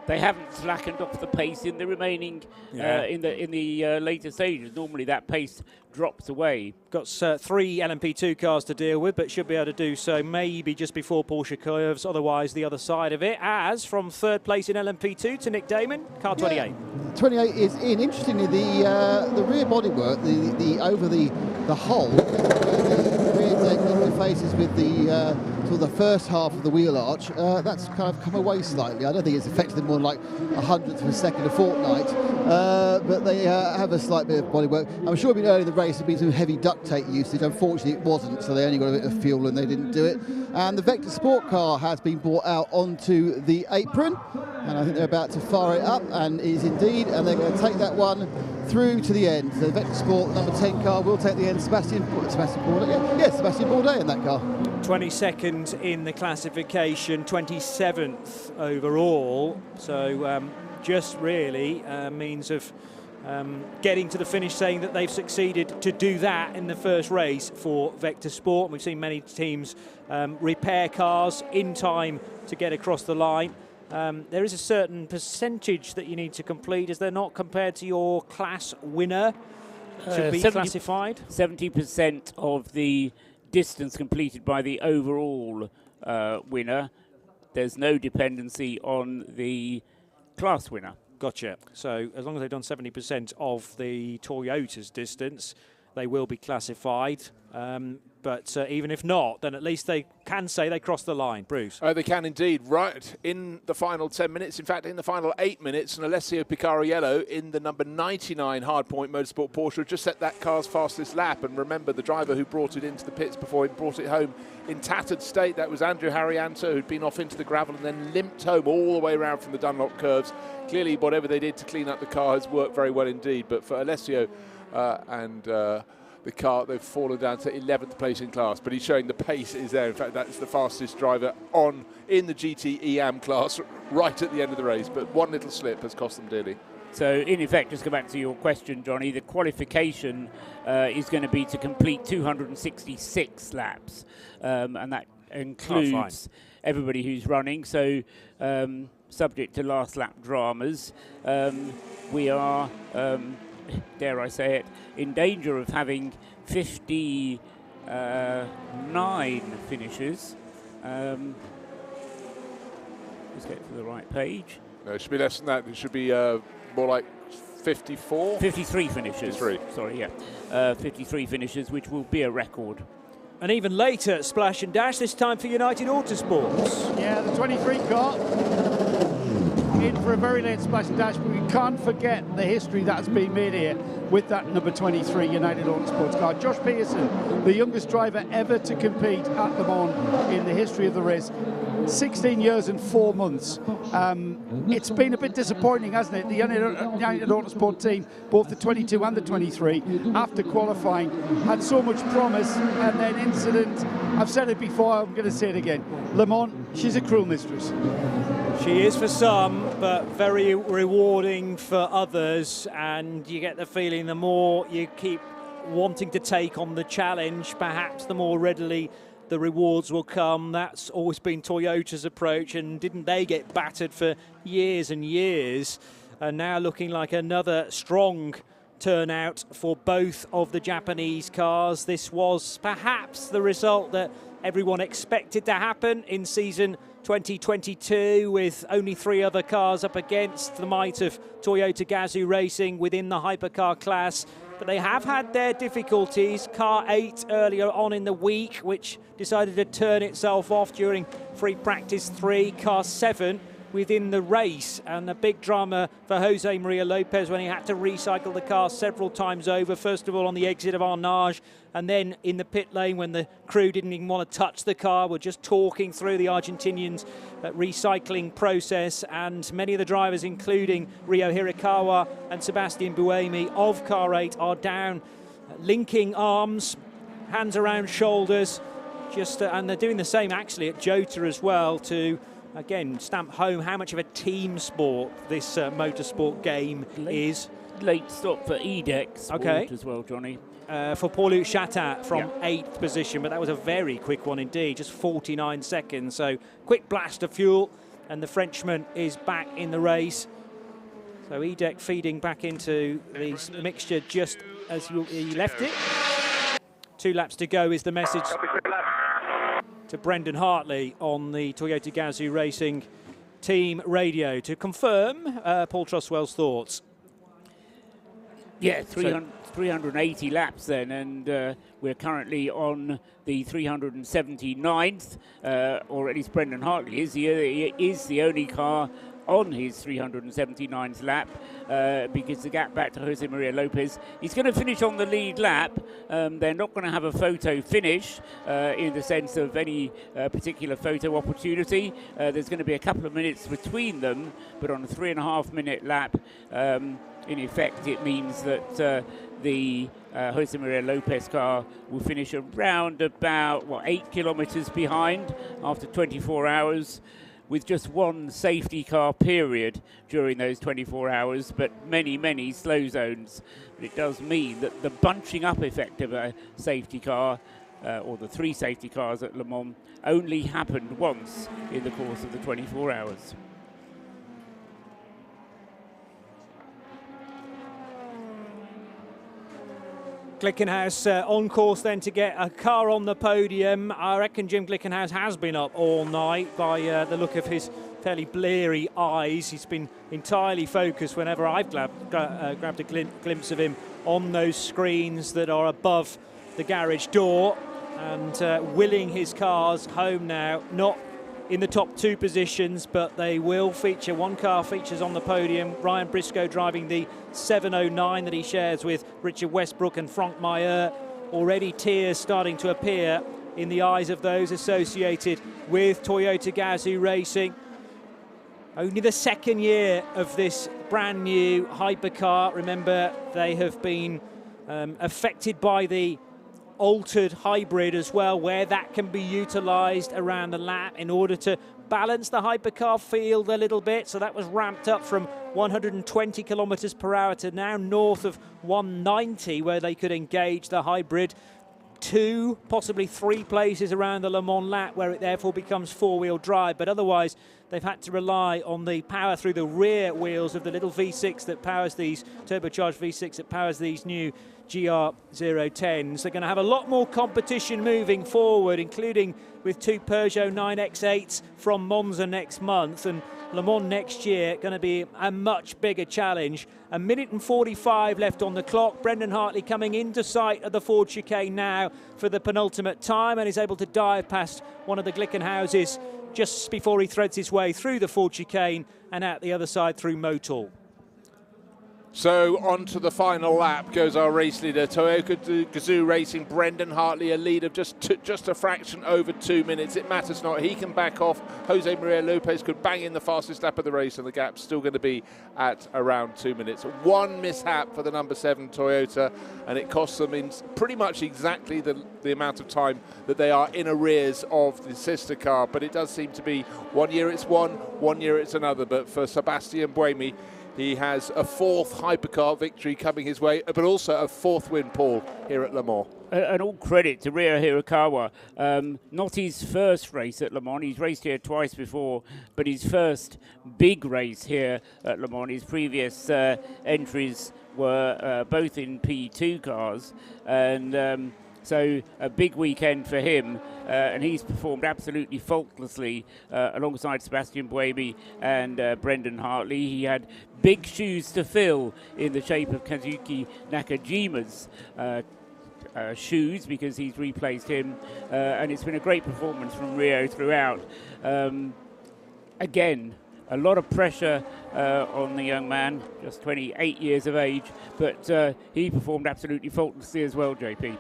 They haven't slackened off the pace in the remaining, in the later stages. Normally that pace drops away. Got 3 LMP2 cars to deal with, but should be able to do so maybe just before Porsche curves, otherwise the other side of it. As from 3rd place in LMP2 to Nick Damon, car 28. Yeah. 28 is in. Interestingly, the rear bodywork, the over the hull, the rear deck interfaces with the sort of the first half of the wheel arch, that's kind of come away slightly. I don't think it's affected them more than like 100th of a second a fortnight, but they have a slight bit of bodywork. I'm sure early in the race there'd been some heavy duct tape usage. Unfortunately, it wasn't, so they only got a bit of fuel and they didn't do it. And the Vector Sport car has been brought out onto the apron, and I think they're about to fire it up, and it is indeed, and they're going to take that one through to the end. The Vector Sport number 10 car will take the end. Sebastian Bourdais, yes, Sebastian Bourdais in that car. 22nd in the classification, 27th overall. So just really means of getting to the finish, saying that they've succeeded to do that in the first race for Vector Sport. We've seen many teams repair cars in time to get across the line. There is a certain percentage that you need to complete, is there not, compared to your class winner to be classified? 70% of the distance completed by the overall winner. There's no dependency on the class winner. Gotcha. So as long as they've done 70% of the Toyota's distance, they will be classified. But even if not, then at least they can say they crossed the line. Bruce? They can indeed. Right in the final 10 minutes, in fact, in the final 8 minutes, and Alessio Picariello in the number 99 Hardpoint Motorsport Porsche just set that car's fastest lap. And remember, the driver who brought it into the pits before he brought it home in tattered state, that was Andrew Harrianto, who'd been off into the gravel and then limped home all the way around from the Dunlop curves. Clearly, whatever they did to clean up the car has worked very well indeed. But for Alessio the car, they've fallen down to 11th place in class, but he's showing the pace is there. In fact, that's the fastest driver in the GTE Am class right at the end of the race, but one little slip has cost them dearly. So, in effect, just go back to your question, Johnny, the qualification is going to be to complete 266 laps, and that includes everybody who's running. So, subject to last lap dramas, we are... dare I say it, in danger of having 59 finishes. Let's get to the right page. No, it should be less than that. It should be more like 54? 53 finishes. 53. Sorry, yeah. 53 finishes, which will be a record. And even later, Splash and Dash, this time for United Autosports. Yeah, the 23 car in for a very late Splash and Dash, but we can't forget the history that has been made here with that number 23 United Autosports car. Josh Pearson, the youngest driver ever to compete at Le Mans in the history of the race. 16 years and 4 months. It's been a bit disappointing, hasn't it? The United Autosport team, both the 22 and the 23, after qualifying, had so much promise, and then incident. I've said it before, I'm going to say it again. Le Mans, she's a cruel mistress. She is for some, but very rewarding for others, and you get the feeling the more you keep wanting to take on the challenge, perhaps the more readily the rewards will come. That's always been Toyota's approach, and didn't they get battered for years and years? And now looking like another strong turnout for both of the Japanese cars. This was perhaps the result that everyone expected to happen in season 2022, with only 3 other cars up against the might of Toyota Gazoo Racing within the hypercar class. But they have had their difficulties. Car 8 earlier on in the week, which decided to turn itself off during free practice 3. Car 7 within the race, and a big drama for Jose Maria Lopez when he had to recycle the car several times over. First of all on the exit of Arnage, and then in the pit lane when the crew didn't even want to touch the car. We're just talking through the Argentinians' recycling process, and many of the drivers, including Ryo Hirakawa and Sebastian Buemi of Car 8, are down, linking arms, hands around shoulders, and they're doing the same actually at Jota as well, to again stamp home how much of a team sport this motorsport game is. Late stop for EDEC Sport as well, Johnny. For Paul-Luc Chatat from 8th position, but that was a very quick one indeed, just 49 seconds. So quick blast of fuel, and the Frenchman is back in the race. So EDEC feeding back into the mixture just as he left it. 2 laps to go is the message to Brendan Hartley on the Toyota Gazoo Racing team radio to confirm Paul Trustwell's thoughts. Yeah, 380 laps then, and we're currently on the 379th, or at least Brendan Hartley is. He is the only car on his 379th lap, because the gap back to Jose Maria Lopez. He's going to finish on the lead lap. They're not going to have a photo finish in the sense of any particular photo opportunity. There's going to be a couple of minutes between them, but on a 3.5-minute lap, in effect, it means that the Jose Maria Lopez car will finish around about, 8 kilometers behind after 24 hours, with just 1 safety car period during those 24 hours, but many, many slow zones. But it does mean that the bunching up effect of a safety car, or the 3 safety cars at Le Mans, only happened once in the course of the 24 hours. Glickenhaus on course then to get a car on the podium. I reckon Jim Glickenhaus has been up all night by the look of his fairly bleary eyes. He's been entirely focused whenever I've grabbed a glimpse of him on those screens that are above the garage door, and willing his cars home now, not in the top 2 positions, but they will feature. 1 car features on the podium. Ryan Briscoe driving the 709 that he shares with Richard Westbrook and Frank Mayer. Already tears starting to appear in the eyes of those associated with Toyota Gazoo Racing. Only the 2nd year of this brand new hypercar. Remember, they have been affected by the altered hybrid as well, where that can be utilised around the lap in order to balance the hypercar field a little bit. So that was ramped up from 120 kilometres per hour to now north of 190, where they could engage the hybrid. 2, possibly 3 places around the Le Mans lap where it therefore becomes 4-wheel drive, but otherwise they've had to rely on the power through the rear wheels of the little V6 that powers these, turbocharged V6 that powers these new GR010s. They're going to have a lot more competition moving forward, including with 2 Peugeot 9X8s from Monza next month, and Le Mans next year going to be a much bigger challenge. 1 minute and 45 left on the clock. Brendan Hartley coming into sight of the Ford chicane now for the penultimate time, and is able to dive past one of the Glickenhauses just before he threads his way through the Ford chicane and out the other side through Motul. So on to the final lap goes our race leader, Toyota Gazoo Racing, Brendan Hartley, a lead of just a fraction over 2 minutes. It matters not. He can back off. Jose Maria Lopez could bang in the fastest lap of the race, and the gap's still going to be at around 2 minutes. One mishap for the number 7 Toyota, and it costs them in pretty much exactly the amount of time that they are in arrears of the sister car. But it does seem to be 1 year it's one year it's another. But for Sebastian Buemi, he has a 4th hypercar victory coming his way, but also a 4th win, Paul, here at Le Mans. And all credit to Ryo Hirakawa. Not his first race at Le Mans. He's raced here twice before, but his first big race here at Le Mans. His previous entries were both in P2 cars, and so a big weekend for him, and he's performed absolutely faultlessly alongside Sebastian Buemi and Brendan Hartley. He had big shoes to fill in the shape of Kazuki Nakajima's shoes, because he's replaced him, and it's been a great performance from Ryo throughout. Again, a lot of pressure on the young man, just 28 years of age, but he performed absolutely faultlessly as well, JP.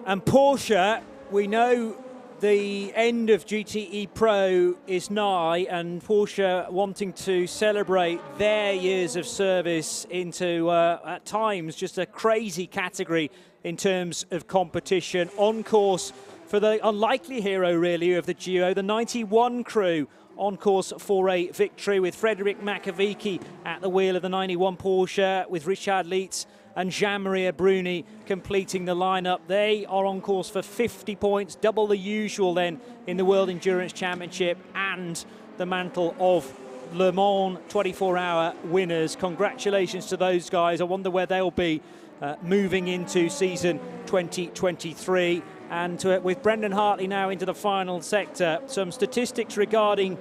And Porsche, we know the end of GTE Pro is nigh, and Porsche wanting to celebrate their years of service into, at times, just a crazy category in terms of competition. On course for the unlikely hero, really, of the duo, the 91 crew, on course for a victory, with Frederick Makovici at the wheel of the 91 Porsche, with Richard Lietz and Jean-Maria Bruni completing the lineup. They are on course for 50 points, double the usual then in the World Endurance Championship, and the mantle of Le Mans 24-hour winners. Congratulations to those guys. I wonder where they'll be moving into season 2023. And with Brendan Hartley now into the final sector, some statistics regarding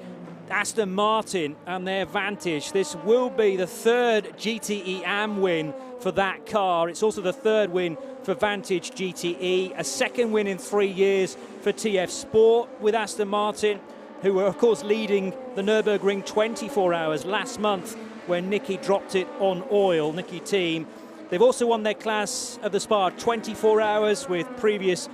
Aston Martin and their Vantage. This will be the 3rd GTE Am win for that car. It's also the 3rd win for Vantage GTE, a 2nd win in 3 years for TF Sport with Aston Martin, who were, of course, leading the Nürburgring 24 hours last month when Nicky dropped it on oil, Nicky Team. They've also won their class of the Spa 24 hours with previous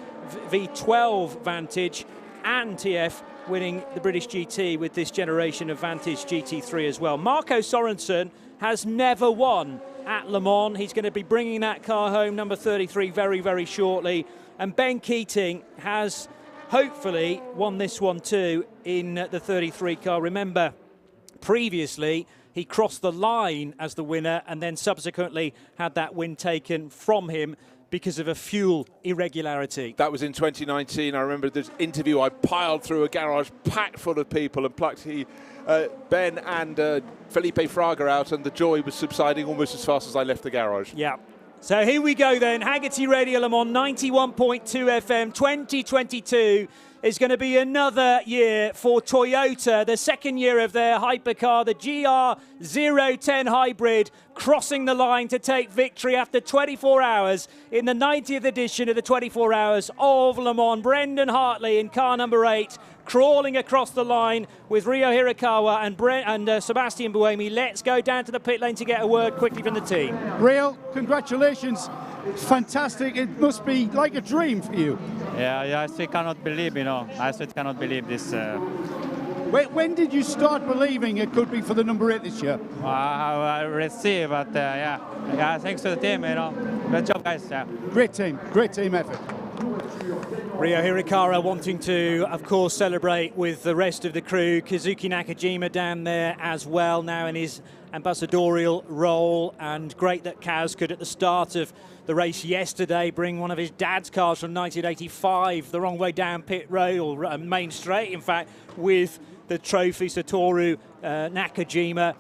V12 Vantage, and TF winning the British GT with this generation of Vantage GT3 as well. Marco Sorensen has never won at Le Mans. He's going to be bringing that car home, number 33, very, very shortly. And Ben Keating has hopefully won this one too in the 33 car. Remember, previously he crossed the line as the winner and then subsequently had that win taken from him because of a fuel irregularity. That was in 2019. I remember this interview. I piled through a garage packed full of people and plucked Ben and Felipe Fraga out, and the joy was subsiding almost as fast as I left the garage. Yeah. So here we go then. Hagerty Radio Le Mans 91.2 FM 2022 is going to be another year for Toyota, the 2nd year of their hypercar, the GR010 hybrid, crossing the line to take victory after 24 hours in the 90th edition of the 24 Hours of Le Mans. Brendan Hartley in car number 8, crawling across the line with Ryo Hirakawa and Sebastian Buemi. Let's go down to the pit lane to get a word quickly from the team. Ryo, congratulations. Fantastic. It must be like a dream for you. Yeah, I still cannot believe, I still cannot believe this. When did you start believing it could be for the number 8 this year? Let's see, but yeah, thanks to the team, Good job, guys. Yeah. Great team effort. Ryo Hirakawa wanting to, of course, celebrate with the rest of the crew. Kazuki Nakajima down there as well, now in his ambassadorial role. And great that Kaz could, at the start of the race yesterday, bring one of his dad's cars from 1985 the wrong way down pit road, or main straight, in fact, with the trophy, Satoru Nakajima,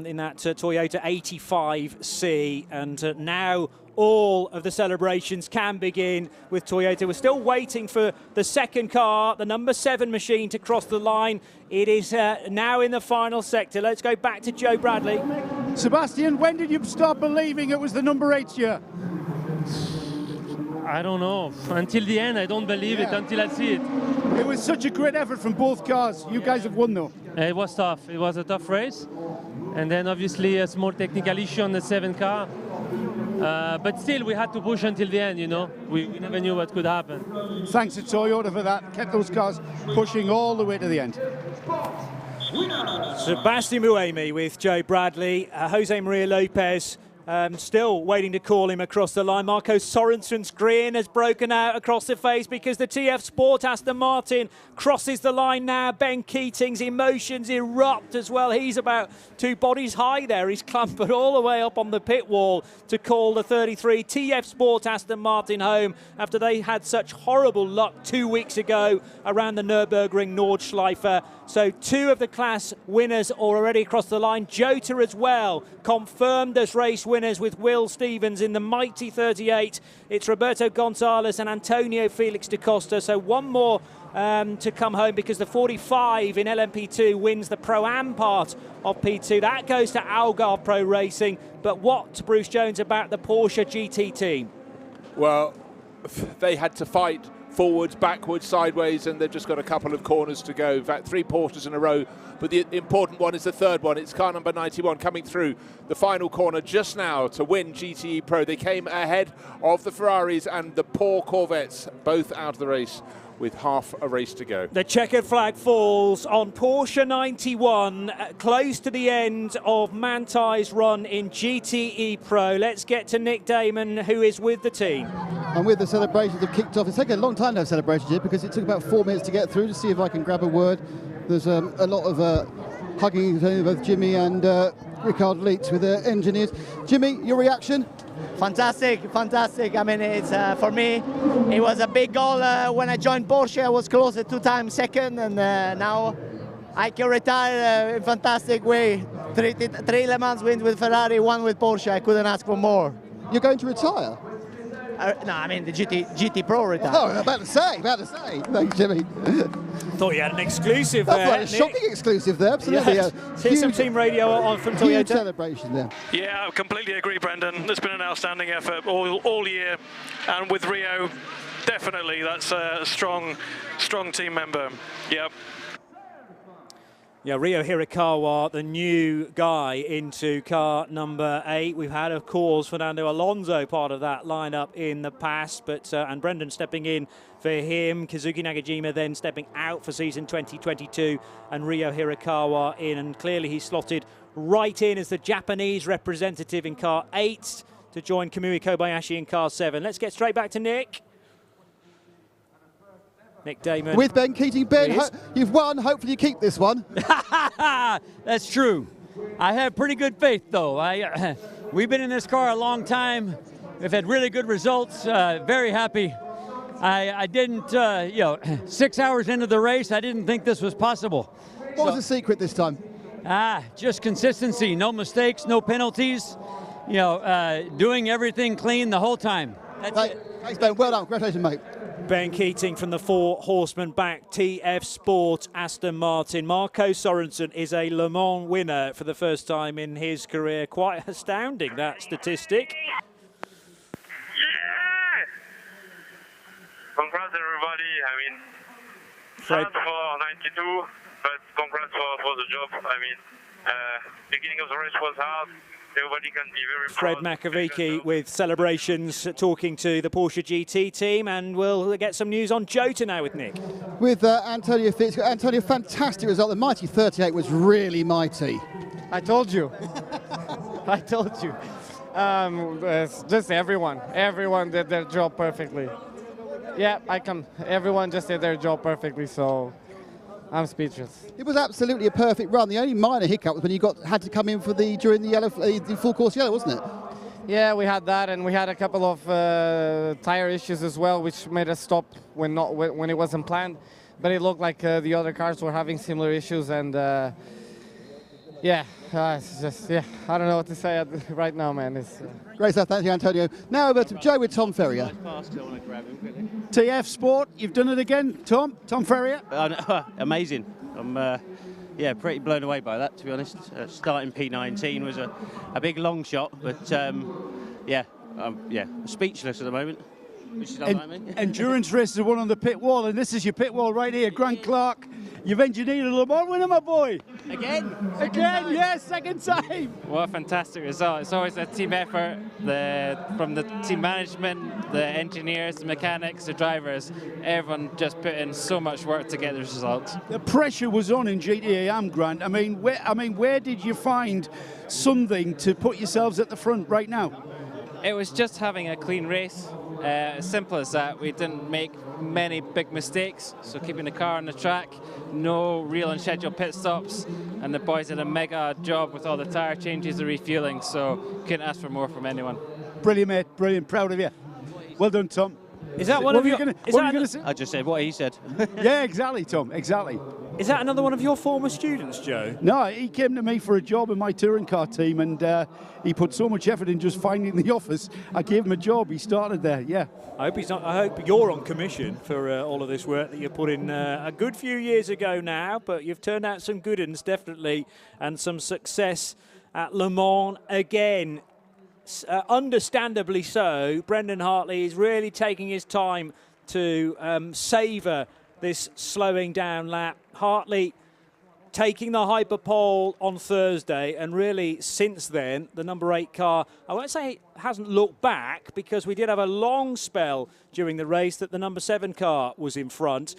in that Toyota 85C. And now all of the celebrations can begin with Toyota. We're still waiting for the second car, the number 7 machine, to cross the line. It is now in the final sector. Let's go back to Joe Bradley. Sebastian, when did you start believing it was the number 8 year? I don't know. Until the end, I don't believe it until I see it. It was such a great effort from both cars. You guys have won, though. It was tough. It was a tough race. And then obviously a small technical issue on the 7 car. But still, we had to push until the end, you know. We never knew what could happen. Thanks to Toyota for that. Kept those cars pushing all the way to the end. Sebastian Buemi with Joe Bradley. Jose Maria Lopez still waiting to call him across the line. Marco Sorensen's grin has broken out across the face because the TF Sport Aston Martin crosses the line now. Ben Keating's emotions erupt as well. He's about 2 bodies high there. He's clambered all the way up on the pit wall to call the 33 TF Sport Aston Martin home after they had such horrible luck 2 weeks ago around the Nürburgring Nordschleife. So 2 of the class winners already across the line. Jota as well, confirmed as race winners with Will Stevens in the mighty 38. It's Roberto Gonzalez and Antonio Felix da Costa. So 1 more to come home, because the 45 in LMP2 wins the Pro-Am part of P2. That goes to Algarve Pro Racing. But what, Bruce Jones, about the Porsche GT team? Well, they had to fight forwards, backwards, sideways, and they've just got a couple of corners to go. In fact, 3 Porsches in a row, but the important one is the third one. It's car number 91 coming through the final corner just now to win GTE Pro. They came ahead of the Ferraris and the poor Corvettes, both out of the race with half a race to go. The checkered flag falls on Porsche 91, close to the end of Mantai's run in GTE Pro. Let's get to Nick Damon, who is with the team. And with the celebrations have kicked off. It's taken a long time to have celebrations here, because it took about 4 minutes to get through. To see if I can grab a word. There's a lot of hugging between both Jimmy and Rickard Leitz with the engineers. Jimmy, your reaction? Fantastic, fantastic. I mean, it's for me, it was a big goal. When I joined Porsche, I was close at 2-time second, and now I can retire in a fantastic way. 3 Le Mans wins with Ferrari, 1 with Porsche. I couldn't ask for more. You're going to retire? No, I mean the GT Pro retire. Oh, about to say. Thanks, Jimmy. Thought you had an exclusive That's there, quite a Nick. shocking exclusive there, absolutely. Yeah. Here's some team radio on from Toyota. Huge celebration there. Yeah, I completely agree, Brendan. It's been an outstanding effort all year, and with Rio, definitely that's a strong team member. Yep. Yeah, Ryo Hirakawa, the new guy into car number 8. We've had, of course, Fernando Alonso part of that lineup in the past, but and Brendan stepping in for him. Kazuki Nakajima then stepping out for season 2022, and Ryo Hirakawa in, and clearly he's slotted right in as the Japanese representative in car 8 to join Kamui Kobayashi in car 7. Let's get straight back to Nick. Nick Damon. With Ben Keating. Ben, you've won. Hopefully you keep this one. That's true. I have pretty good faith, though. We've been in this car a long time. We've had really good results. Very happy. I didn't, 6 hours into the race, I didn't think this was possible. What was the secret this time? Just consistency. No mistakes, no penalties. Doing everything clean the whole time. That's it. Thanks, Ben. Well done. Congratulations, mate. Ben Keating from the 4 horsemen back TF Sport Aston Martin. Marco Sorensen is a Le Mans winner for the first time in his career. Quite astounding, that statistic. Congrats everybody. I mean, Fred. sad for 92, but congrats for the job. I mean, beginning of the race was hard. Everybody can be very Fred proud. Makaviki with celebrations, talking to the Porsche GT team, and we'll get some news on Jota now with Nick. With Antonio Felix. Antonio, fantastic result. The mighty 38 was really mighty. I told you. I told you. Just everyone did their job perfectly. Yeah, I can. Everyone just did their job perfectly, so I'm speechless. It was absolutely a perfect run. The only minor hiccup was when you had to come in for during the full course yellow, wasn't it? Yeah, we had that, and we had a couple of tire issues as well, which made us stop when it wasn't planned. But it looked like the other cars were having similar issues, and it's just I don't know what to say right now, man. It's great stuff. Thank you, Antonio. Now over to Joe with Tom Ferrier. TF Sport, you've done it again, Tom Ferrier. Amazing. I'm pretty blown away by that, to be honest. Starting P19 was a big long shot, but speechless at the moment. Which is what I mean. Endurance races are one on the pit wall, and this is your pit wall right here, Grant Clark. You've engineered a Le Mans winner, my boy. Again, yes, second time. What a fantastic result. It's always a team effort from the team management, the engineers, the mechanics, the drivers. Everyone just put in so much work to get this result. The pressure was on in GTE Am, Grant. I mean, where did you find something to put yourselves at the front right now? It was just having a clean race. As simple as that. We didn't make many big mistakes, so keeping the car on the track, no real unscheduled pit stops, and the boys did a mega job with all the tyre changes, the refueling, so couldn't ask for more from anyone. Brilliant, mate. Brilliant. Proud of you. Well done, Tom. Is that one of your... I just said what he said. Yeah, exactly, Tom. Exactly. Is that another one of your former students, Joe? No, he came to me for a job in my touring car team, and he put so much effort in just finding the office. I gave him a job. He started there. Yeah. I hope you're on commission for all of this work that you put in a good few years ago now. But you've turned out some good ones, definitely, and some success at Le Mans again. Understandably so. Brendan Hartley is really taking his time to savour this slowing down lap. Hartley taking the hyperpole on Thursday, and really since then the number 8 car, I won't say it hasn't looked back, because we did have a long spell during the race that the number 7 car was in front.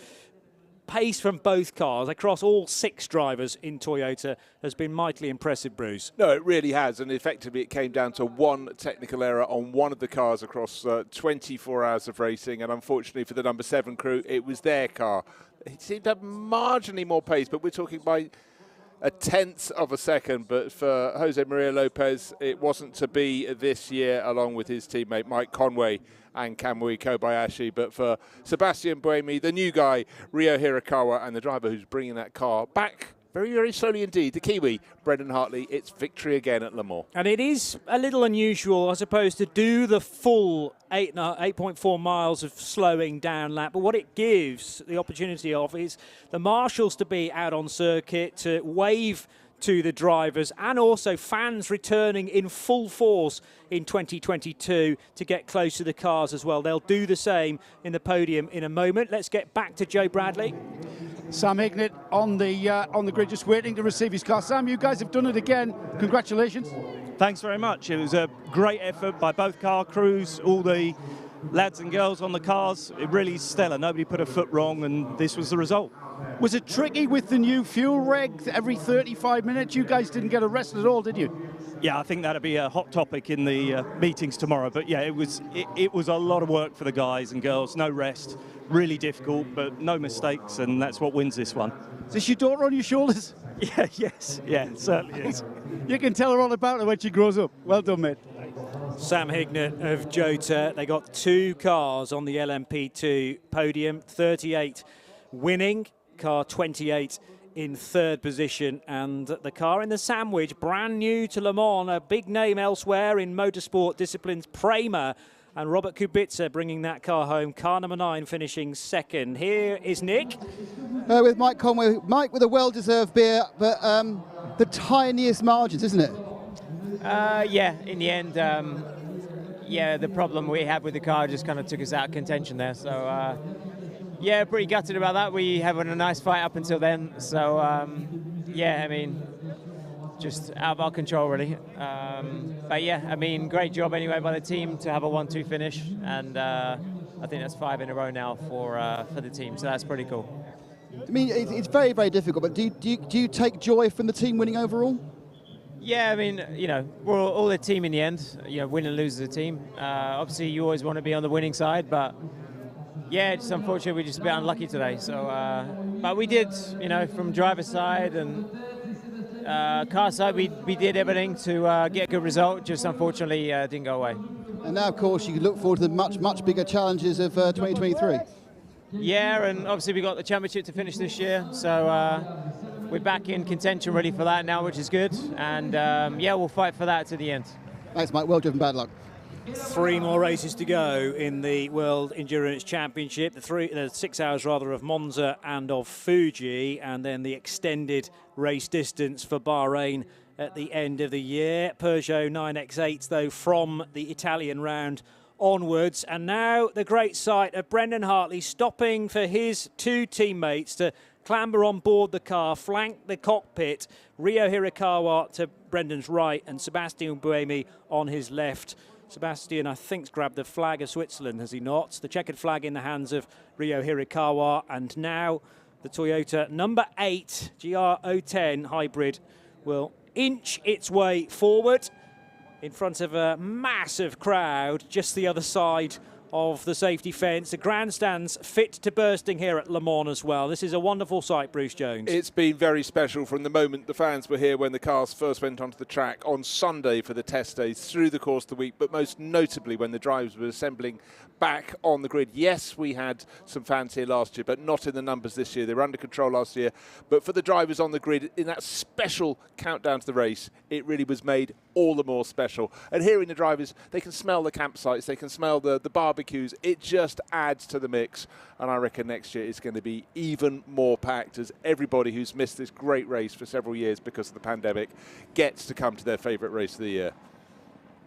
Pace from both cars across all 6 drivers in Toyota has been mightily impressive, Bruce. No, it really has, and effectively it came down to one technical error on one of the cars across 24 hours of racing, and unfortunately for the number 7 crew, it was their car. It seemed to have marginally more pace, but we're talking by a tenth of a second. But for Jose Maria Lopez, it wasn't to be this year, along with his teammate Mike Conway and Kamui Kobayashi. But for Sebastian Buemi, the new guy, Ryo Hirakawa, and the driver who's bringing that car back very, very slowly indeed, the Kiwi, Brendan Hartley, it's victory again at Le Mans. And it is a little unusual, I suppose, to do the full 8.4 miles of slowing down lap. But what it gives the opportunity of is the marshals to be out on circuit, to wave to the drivers, and also fans returning in full force in 2022 to get close to the cars as well. They'll do the same in the podium in a moment. Let's get back to Joe Bradley. Sam Hignett on the grid, just waiting to receive his car. Sam, you guys have done it again. Congratulations. Thanks very much. It was a great effort by both car crews, all the lads and girls on the cars. It really is stellar. Nobody put a foot wrong, and this was the result. Was it tricky with the new fuel reg every 35 minutes? You guys didn't get a rest at all, did you? Yeah, I think that'll be a hot topic in the meetings tomorrow. But yeah, it was a lot of work for the guys and girls. No rest, really difficult, but no mistakes, and that's what wins this one. Is this your daughter on your shoulders? Yeah, yes, yeah, it certainly is. You can tell her all about it when she grows up. Well done, mate. Sam Hignett of Jota. They got 2 cars on the LMP2 podium, 38 winning, car 28 in 3rd position, and the car in the sandwich, brand new to Le Mans, a big name elsewhere in motorsport disciplines, Prema, and Robert Kubica bringing that car home, car number 9 finishing 2nd. Here is Nick. With Mike Conway. Mike with a well-deserved beer, but the tiniest margins, isn't it? Yeah, in the end, the problem we had with the car just kind of took us out of contention there. So, yeah, pretty gutted about that. We had a nice fight up until then. So, yeah, I mean, just out of our control, really. But, yeah, I mean, great job anyway by the team to have a 1-2 finish. And I think that's 5 in a row now for the team. So that's pretty cool. I mean, it's very, very difficult. But do you take joy from the team winning overall? Yeah, I mean, you know, we're all the team in the end. You know, win and lose as a team. Obviously, you always want to be on the winning side, but yeah, just unfortunately we're just a bit unlucky today. So, but we did, you know, from driver's side and car side, we did everything to get a good result. Just unfortunately didn't go away. And now, of course, you can look forward to the much bigger challenges of 2023. Yeah, and obviously we got the championship to finish this year, so we're back in contention ready for that now, which is good. And yeah, we'll fight for that to the end. Thanks, Mike. Well driven. Bad luck. 3 more races to go in the World Endurance Championship. The 6 hours rather of Monza and of Fuji, and then the extended race distance for Bahrain at the end of the year. Peugeot 9X8s though from the Italian round onwards, and now the great sight of Brendan Hartley stopping for his 2 teammates to clamber on board the car, flank the cockpit. Ryo Hirakawa to Brendan's right and Sebastian Buemi on his left. Sebastian, I think, grabbed the flag of Switzerland, has he not? The checkered flag in the hands of Ryo Hirakawa, and now the Toyota number 8 GR010 hybrid will inch its way forward in front of a massive crowd just the other side of the safety fence. The grandstands fit to bursting here at Le Mans as well. This is a wonderful sight, Bruce Jones. It's been very special from the moment the fans were here when the cars first went onto the track on Sunday for the test days through the course of the week, but most notably when the drivers were assembling back on the grid. Yes, we had some fans here last year, but not in the numbers this year. They were under control last year, but for the drivers on the grid in that special countdown to the race, it really was made all the more special. And hearing the drivers, they can smell the campsites, they can smell the barbecues. It just adds to the mix, and I reckon next year it's going to be even more packed as everybody who's missed this great race for several years because of the pandemic gets to come to their favourite race of the year.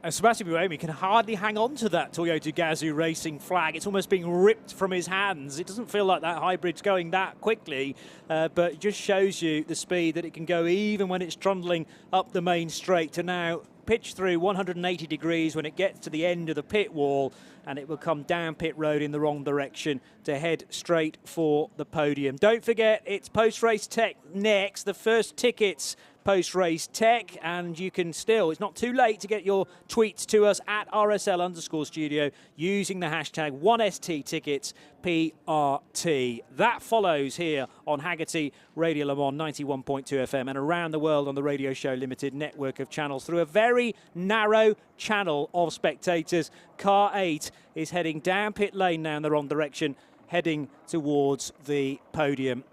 Sebastian Buemi can hardly hang on to that Toyota Gazoo Racing flag. It's almost being ripped from his hands. It doesn't feel like that hybrid's going that quickly, but it just shows you the speed that it can go even when it's trundling up the main straight to now pitch through 180 degrees when it gets to the end of the pit wall, and it will come down pit road in the wrong direction to head straight for the podium. Don't forget, it's post-race tech next. The first tickets post-race tech, and you can still, it's not too late to get your tweets to us at RSL_studio using the hashtag 1STTickets PRT. That follows here on Hagerty Radio Le Mans 91.2 FM and around the world on the Radio Show Limited network of channels through a very narrow channel of spectators. Car 8 is heading down pit lane now in the wrong direction, heading towards the podium.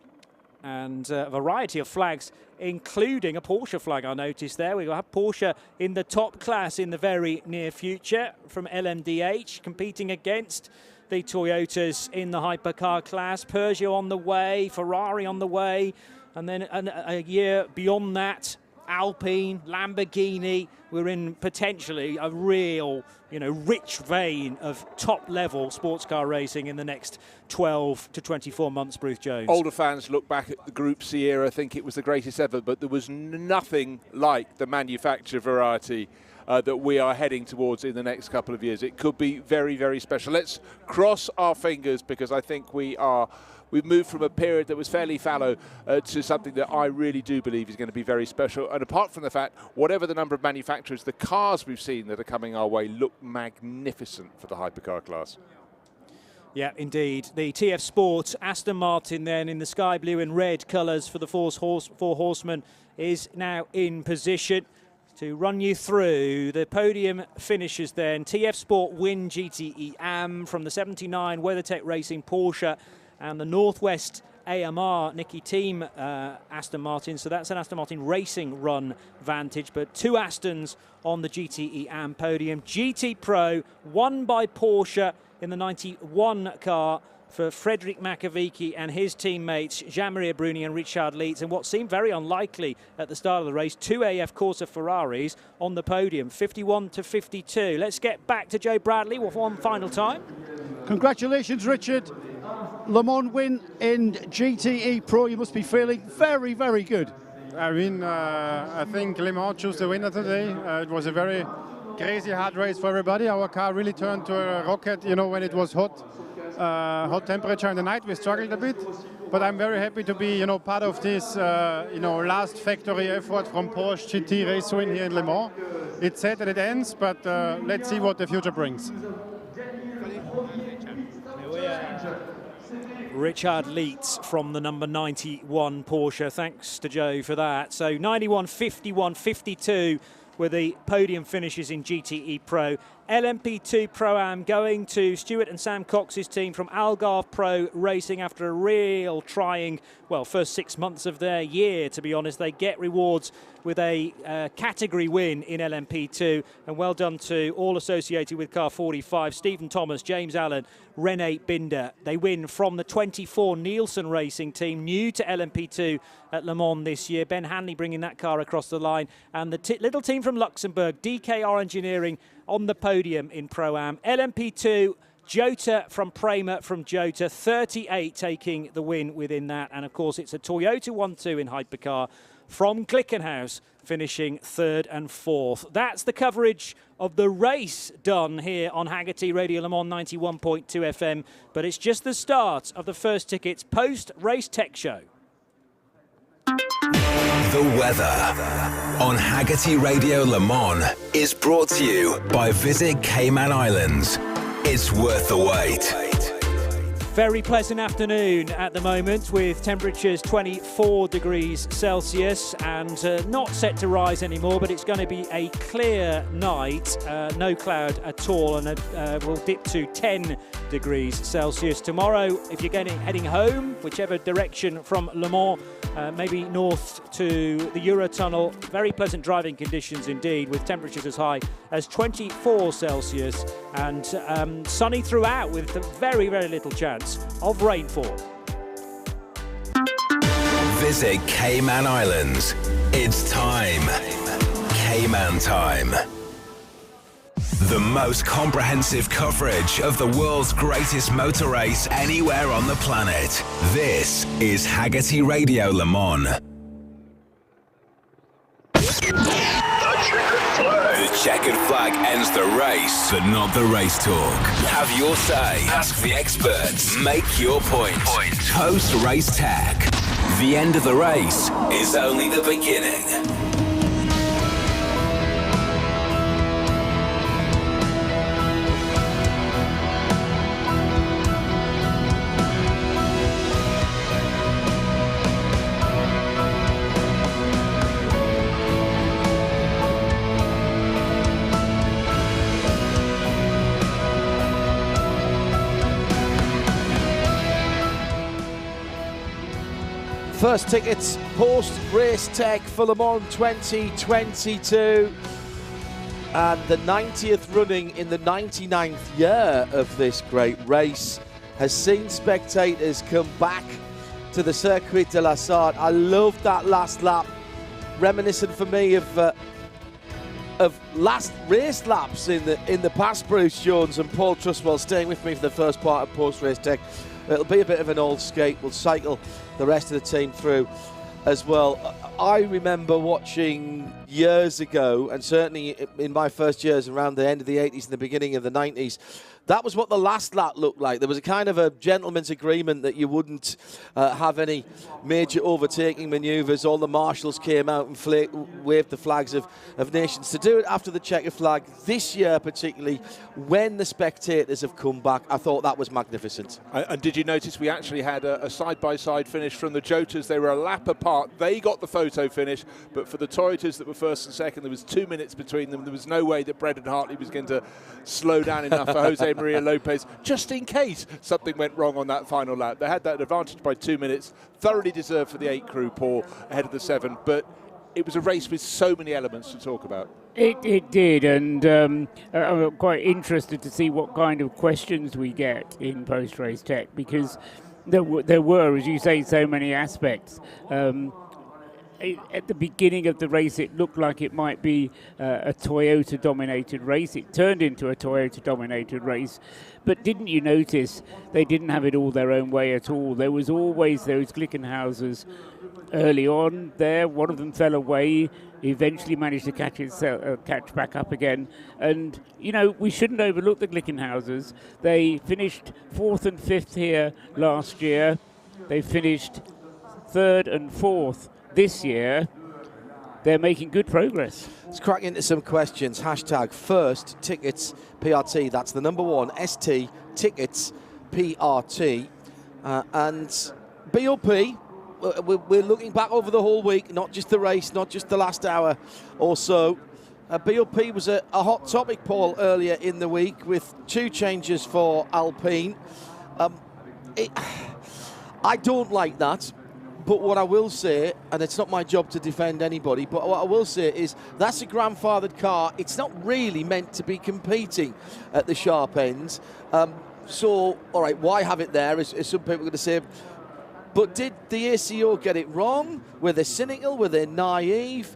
And a variety of flags, including a Porsche flag, I noticed there. We have Porsche in the top class in the very near future from LMDH, competing against the Toyotas in the hypercar class. Peugeot on the way, Ferrari on the way, and then a year beyond that, Alpine, Lamborghini. We're in potentially a real, rich vein of top-level sports car racing in the next 12 to 24 months, Bruce Jones. Older fans look back at the Group C era, think it was the greatest ever, but there was nothing like the manufacturer variety that we are heading towards in the next couple of years. It could be very, very special. Let's cross our fingers, because I think we've moved from a period that was fairly fallow to something that I really do believe is going to be very special. And apart from the fact, whatever the number of manufacturers, the cars we've seen that are coming our way look magnificent for the hypercar class. Yeah, indeed. The TF Sport Aston Martin then in the sky blue and red colours for the Four Horsemen is now in position to run you through the podium finishes then. TF Sport win GTE Am from the 79 WeatherTech Racing Porsche and the Northwest AMR Nicky Team Aston Martin. So that's an Aston Martin Racing Run Vantage, but 2 Astons on the GTE Am podium. GT Pro won by Porsche in the 91 car for Frederick Makovici and his teammates Jean-Marie Bruni and Richard Leitz, and what seemed very unlikely at the start of the race, 2 AF Corsa Ferraris on the podium, 51 to 52. Let's get back to Joe Bradley with one final time. Congratulations, Richard. Le Mans win in GTE Pro. You must be feeling very, very good. I mean, I think Le Mans chose the winner today. It was a very crazy hard race for everybody. Our car really turned to a rocket, when it was hot temperature in the night. We struggled a bit, but I'm very happy to be, part of this, last factory effort from Porsche GT Race Win here in Le Mans. It's sad that it ends, but let's see what the future brings. Richard Leitz from the number 91 Porsche. Thanks to Joe for that. So 91, 51, 52 were the podium finishes in GTE Pro. LMP2 Pro Am going to Stuart and Sam Cox's team from Algarve Pro Racing after a real trying, well, first 6 months of their year, to be honest. They get rewards with a category win in LMP2, and well done to all associated with car 45, Stephen Thomas, James Allen, Rene Binder. They win from the 24 Nielsen Racing team, new to LMP2 at Le Mans this year. Ben Hanley bringing that car across the line, and the little team from Luxembourg, DKR Engineering, on the podium in Pro-Am. LMP2, Jota from Prema from Jota, 38 taking the win within that. And of course, it's a Toyota 1-2 in Hypercar from Glickenhaus, finishing 3rd and 4th. That's the coverage of the race done here on Hagerty Radio Le Mans 91.2 FM. But it's just the start of the First Tickets post-race tech show. The weather on Hagerty Radio Le Mans is brought to you by Visit Cayman Islands. It's worth the wait. Very pleasant afternoon at the moment with temperatures 24 degrees Celsius and not set to rise anymore, but it's going to be a clear night, no cloud at all, and we'll dip to 10 degrees Celsius. Tomorrow, if you're heading home, whichever direction from Le Mans, maybe north to the Eurotunnel, very pleasant driving conditions indeed, with temperatures as high as 24 Celsius and sunny throughout with very, very little chance of rainfall. Visit Cayman Islands. It's time. Cayman time. The most comprehensive coverage of the world's greatest motor race anywhere on the planet. This is Hagerty Radio Le Mans. The checkered flag ends the race, but not the race talk. Have your say. Ask the experts. Make your point. Post-race tech. The end of the race is only the beginning. First Tickets post-race tech for Le Mans 2022 and the 90th running in the 99th year of this great race has seen spectators come back to the Circuit de la Sarthe. I loved that last lap, reminiscent for me of last race laps in the past. Bruce Jones and Paul Trustwell staying with me for the first part of post-race tech. It'll be a bit of an old skate. We'll cycle the rest of the team through as well. I remember watching years ago, and certainly in my first years around the end of the 80s and the beginning of the 90s, that was what the last lap looked like. There was a kind of a gentleman's agreement that you wouldn't have any major overtaking manoeuvres. All the marshals came out and waved the flags of nations. To do it after the checker flag this year, particularly when the spectators have come back, I thought that was magnificent. And did you notice we actually had a side-by-side finish from the Jotas? They were a lap apart. They got the photo finish, but for the Toyotas that were first and second, there was 2 minutes between them. There was no way that Brendan Hartley was going to slow down enough for Jose Maria Lopez, just in case something went wrong on that final lap. They had that advantage by 2 minutes, thoroughly deserved for the 8 crew, Paul, ahead of the 7, but it was a race with so many elements to talk about. It did, and I'm quite interested to see what kind of questions we get in post-race tech, because there were, as you say, so many aspects. At the beginning of the race, it looked like it might be a Toyota-dominated race. It turned into a Toyota-dominated race. But didn't you notice they didn't have it all their own way at all? There was always those Glickenhausers early on there. One of them fell away. He eventually managed to catch back up again. And, you know, we shouldn't overlook the Glickenhausers. They finished 4th and 5th here last year. They finished 3rd and 4th this year. They're making good progress. Let's crack into some questions. Hashtag First Tickets PRT. That's the number 1 ST Tickets, PRT. And BOP, we're looking back over the whole week, not just the race, not just the last hour or so. BOP was a hot topic, Paul, earlier in the week with 2 changes for Alpine. I don't like that, but what I will say, and it's not my job to defend anybody, but what I will say is that's a grandfathered car. It's not really meant to be competing at the sharp ends. So, all right, why have it there, as some people are going to say. But did the ACO get it wrong? Were they cynical? Were they naive?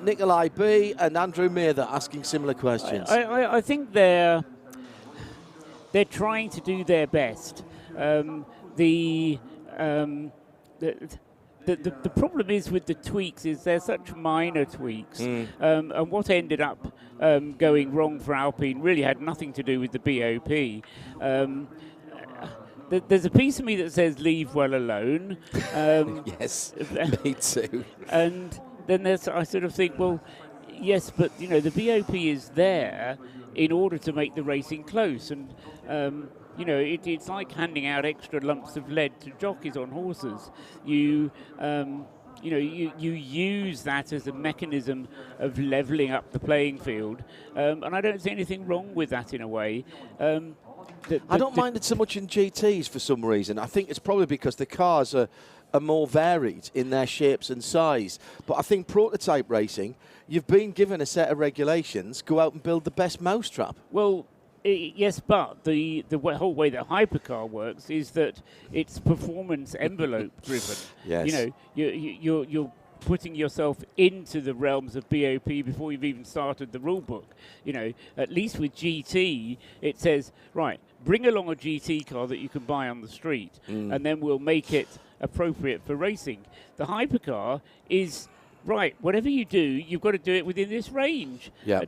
Nikolai B. and Andrew Mather asking similar questions. I think they're trying to do their best. The problem is with the tweaks is they're such minor tweaks, and what ended up going wrong for Alpine really had nothing to do with the BOP. There's a piece of me that says leave well alone. Yes, me too. And then I sort of think, well, yes, but you know the BOP is there in order to make the racing close, and you know it's like handing out extra lumps of lead to jockeys on horses. You use that as a mechanism of levelling up the playing field, and I don't see anything wrong with that in a way. I don't mind it so much in GTs for some reason. I think it's probably because the cars are more varied in their shapes and size. But I think prototype racing, you've been given a set of regulations, go out and build the best mousetrap. Well, yes, but the whole way that hypercar works is that it's performance envelope driven. Yes. You know, you're putting yourself into the realms of BOP before you've even started the rule book. You know, at least with GT, it says, right, bring along a GT car that you can buy on the street, and then we'll make it appropriate for racing. The hypercar is, right, whatever you do, you've got to do it within this range. Yeah.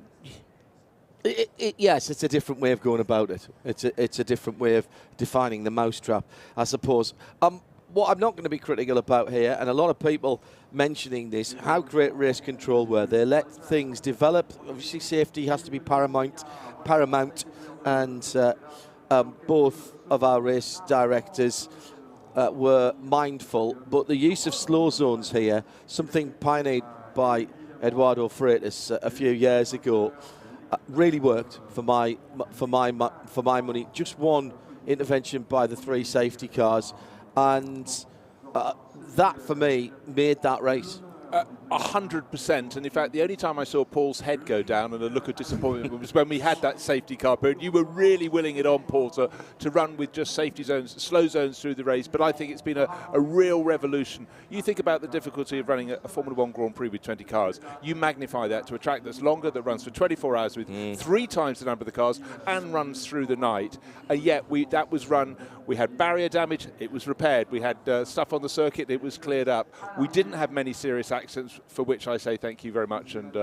Yes, it's a different way of going about it. It's a different way of defining the mousetrap, I suppose. What I'm not going to be critical about here, and a lot of people mentioning this, how great race control were. They let things develop. Obviously, safety has to be paramount, and both of our race directors were mindful. But the use of slow zones here, something pioneered by Eduardo Freitas a few years ago, really worked for my money. Just one intervention by the 3 safety cars. And that, for me, made that race. 100%. And in fact, the only time I saw Paul's head go down and a look of disappointment was when we had that safety car period. You were really willing it on, Paul, to run with just safety zones, slow zones through the race. But I think it's been a real revolution. You think about the difficulty of running a Formula 1 Grand Prix with 20 cars. You magnify that to a track that's longer, that runs for 24 hours with 3 times the number of the cars and runs through the night. And yet that was run. We had barrier damage. It was repaired. We had stuff on the circuit. It was cleared up. We didn't have many serious accidents, for which I say thank you very much, and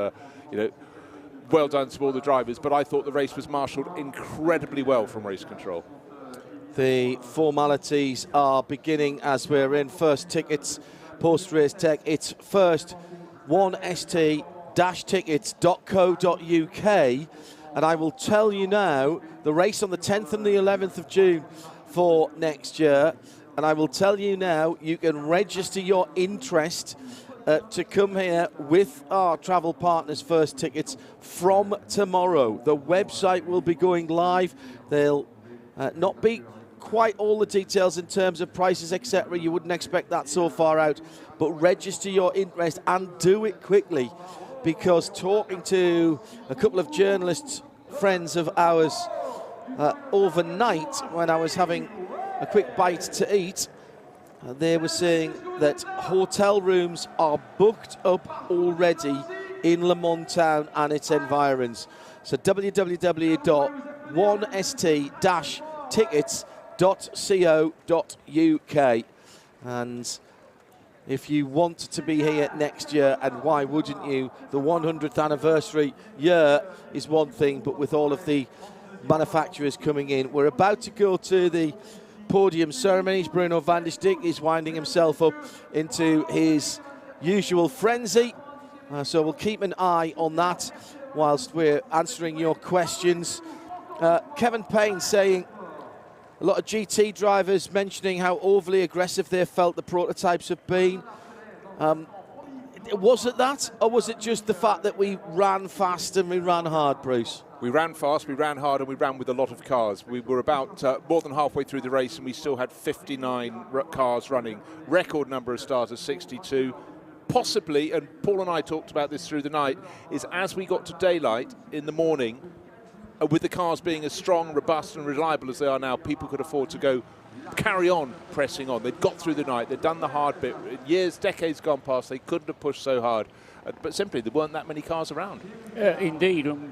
well done to all the drivers. But I thought the race was marshalled incredibly well from race control. The formalities are beginning as we're in. First tickets, post-race tech. It's first 1st-tickets.co.uk, and I will tell you now, the race on the 10th and the 11th of June for next year, and I will tell you now, you can register your interest to come here with our travel partners First Tickets from tomorrow. The website will be going live. There'll not be quite all the details in terms of prices, etc. You wouldn't expect that so far out, but register your interest and do it quickly, because talking to a couple of journalists, friends of ours, overnight when I was having a quick bite to eat, they were saying that hotel rooms are booked up already in Le Mans Town and its environs. So www.1st-tickets.co.uk. And if you want to be here next year, and why wouldn't you? The 100th anniversary year is one thing, but with all of the manufacturers coming in, we're about to go to the podium ceremonies. Bruno van der Stick is winding himself up into his usual frenzy. So we'll keep an eye on that whilst we're answering your questions. Kevin Payne saying, A lot of GT drivers mentioning how overly aggressive they felt the prototypes have been. Was it that, or was it just the fact that we ran fast and we ran hard, Bruce? We ran fast, we ran hard, and we ran with a lot of cars. We were about more than halfway through the race, and we still had 59 cars running. Record number of starters, 62. Possibly, and Paul and I talked about this through the night, is as we got to daylight in the morning, with the cars being as strong, robust and reliable as they are now, people could afford to carry on pressing on. They'd got through the night, they'd done the hard bit. Years, decades gone past, they couldn't have pushed so hard. But simply, there weren't that many cars around. Indeed, and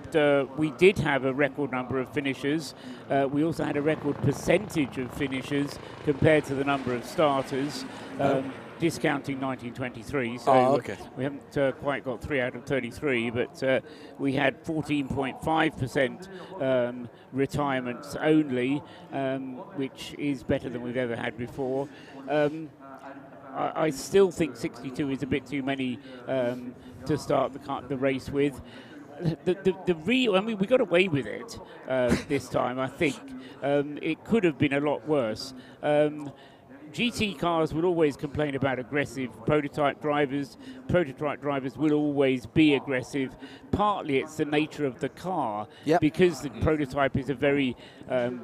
we did have a record number of finishers. We also had a record percentage of finishers compared to the number of starters. Discounting 1923, so we haven't quite got 3 out of 33, but we had 14.5% retirements only, which is better than we've ever had before. I still think 62 is a bit too many to start the race with. I mean, we got away with it this time. I think it could have been a lot worse. GT cars will always complain about aggressive prototype drivers. Prototype drivers will always be aggressive. Partly it's the nature of the car, because the prototype is a very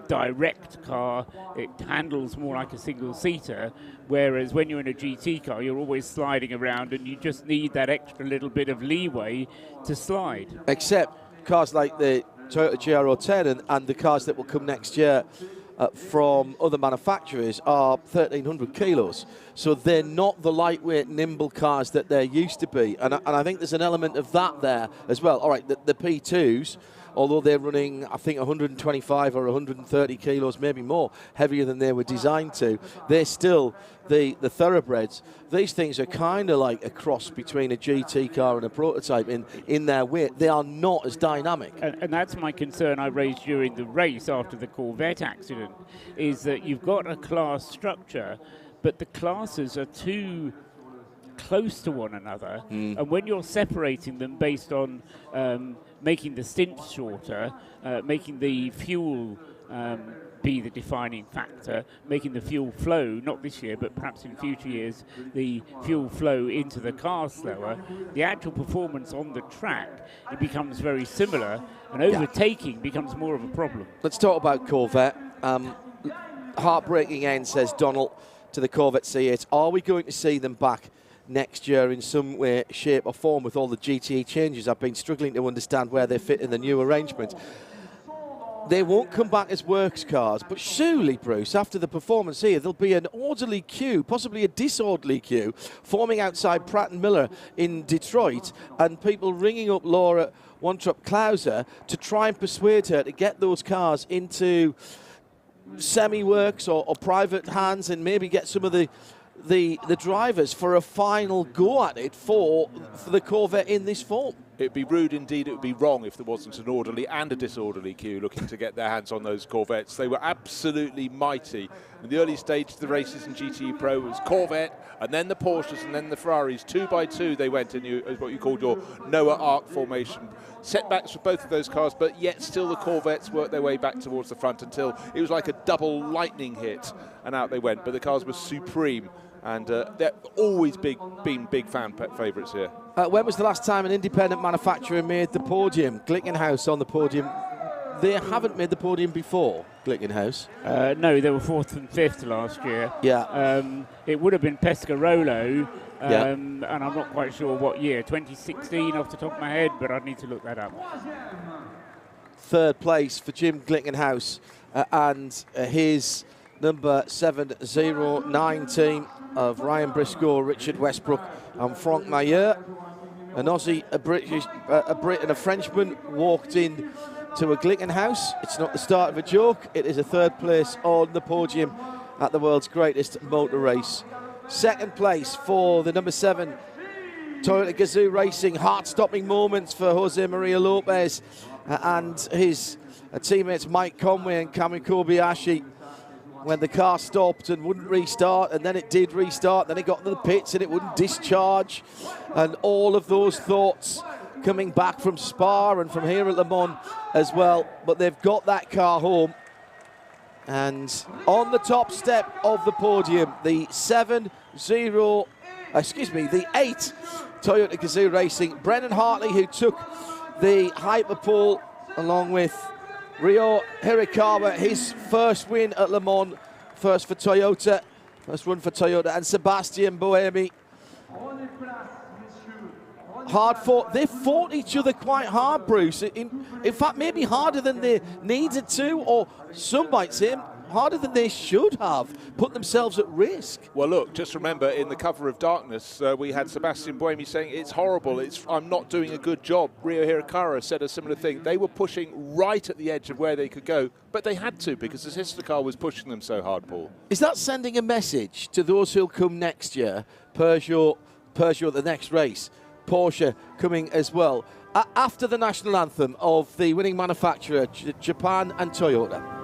direct car. It handles more like a single-seater, whereas when you're in a GT car, you're always sliding around, and you just need that extra little bit of leeway to slide. Except cars like the Toyota GR10 and the cars that will come next year from other manufacturers are 1,300 kilos. So they're not the lightweight, nimble cars that they're used to be. And I think there's an element of that there as well. All right, the P2s, although they're running, I think, 125 or 130 kilos, maybe more, heavier than they were designed to, they're still the thoroughbreds. These things are kind of like a cross between a GT car and a prototype in their weight. They are not as dynamic. And that's my concern I raised during the race after the Corvette accident, is that you've got a class structure, but the classes are too close to one another. And when you're separating them based on making the stints shorter, making the fuel be the defining factor, making the fuel flow, not this year, but perhaps in future years, the fuel flow into the car slower, the actual performance on the track, it becomes very similar, and overtaking becomes more of a problem. Let's talk about Corvette. Heartbreaking end, says Donald, to the Corvette C8. Are we going to see them back next year in some way, shape or form with all the GTE changes? I've been struggling to understand where they fit in the new arrangement. They won't come back as works cars, but surely, Bruce, after the performance here, there'll be an orderly queue, possibly a disorderly queue, forming outside Pratt & Miller in Detroit, and people ringing up Laura Wontrop-Klauser to try and persuade her to get those cars into semi-works or private hands, and maybe get some of the drivers for a final go at it for the Corvette in this form. It'd be rude indeed, it would be wrong if there wasn't an orderly and a disorderly queue looking to get their hands on those Corvettes. They were absolutely mighty. In the early stage of the races in GTE Pro, it was Corvette, and then the Porsches, and then the Ferraris. 2 by 2 they went in what you called your Noah Arc formation. Setbacks for both of those cars, but yet still the Corvettes worked their way back towards the front until it was like a double lightning hit, and out they went. But the cars were supreme, and they're always been big fan favourites here. When was the last time an independent manufacturer made the podium? Glickenhaus on the podium. They haven't made the podium before, Glickenhaus. No, they were 4th and 5th last year. Yeah. It would have been Pescarolo, and I'm not quite sure what year. 2016 off the top of my head, but I'd need to look that up. 3rd place for Jim Glickenhaus and his number 709 team of Ryan Briscoe, Richard Westbrook and Franck Mayer. An Aussie, a Brit and a Frenchman walked in to a Glickenhaus. It's not the start of a joke. It is a 3rd place on the podium at the world's greatest motor race. 2nd place for the number 7 Toyota Gazoo Racing. Heart-stopping moments for Jose Maria Lopez and his teammates Mike Conway and Kami Kobayashi, when the car stopped and wouldn't restart, and then it did restart, then it got to the pits and it wouldn't discharge, and all of those thoughts coming back from Spa and from here at Le Mans as well. But they've got that car home, And on the top step of the podium, the 8 Toyota Gazoo Racing, Brennan Hartley, who took the Hyperpole along with Ryo Hirakawa, his first win at Le Mans, first for Toyota, first run for Toyota, and Sebastian Buemi. Hard fought. They fought each other quite hard, Bruce. In fact, maybe harder than they needed to, or some might say harder than they should have, put themselves at risk. Well, look, just remember, in the cover of darkness, we had Sebastian Buemi saying, it's horrible, I'm not doing a good job. Ryo Hirakawa said a similar thing. They were pushing right at the edge of where they could go, but they had to because the sister car was pushing them so hard, Paul. Is that sending a message to those who'll come next year? Peugeot at the next race, Porsche coming as well, after the national anthem of the winning manufacturer, Japan and Toyota.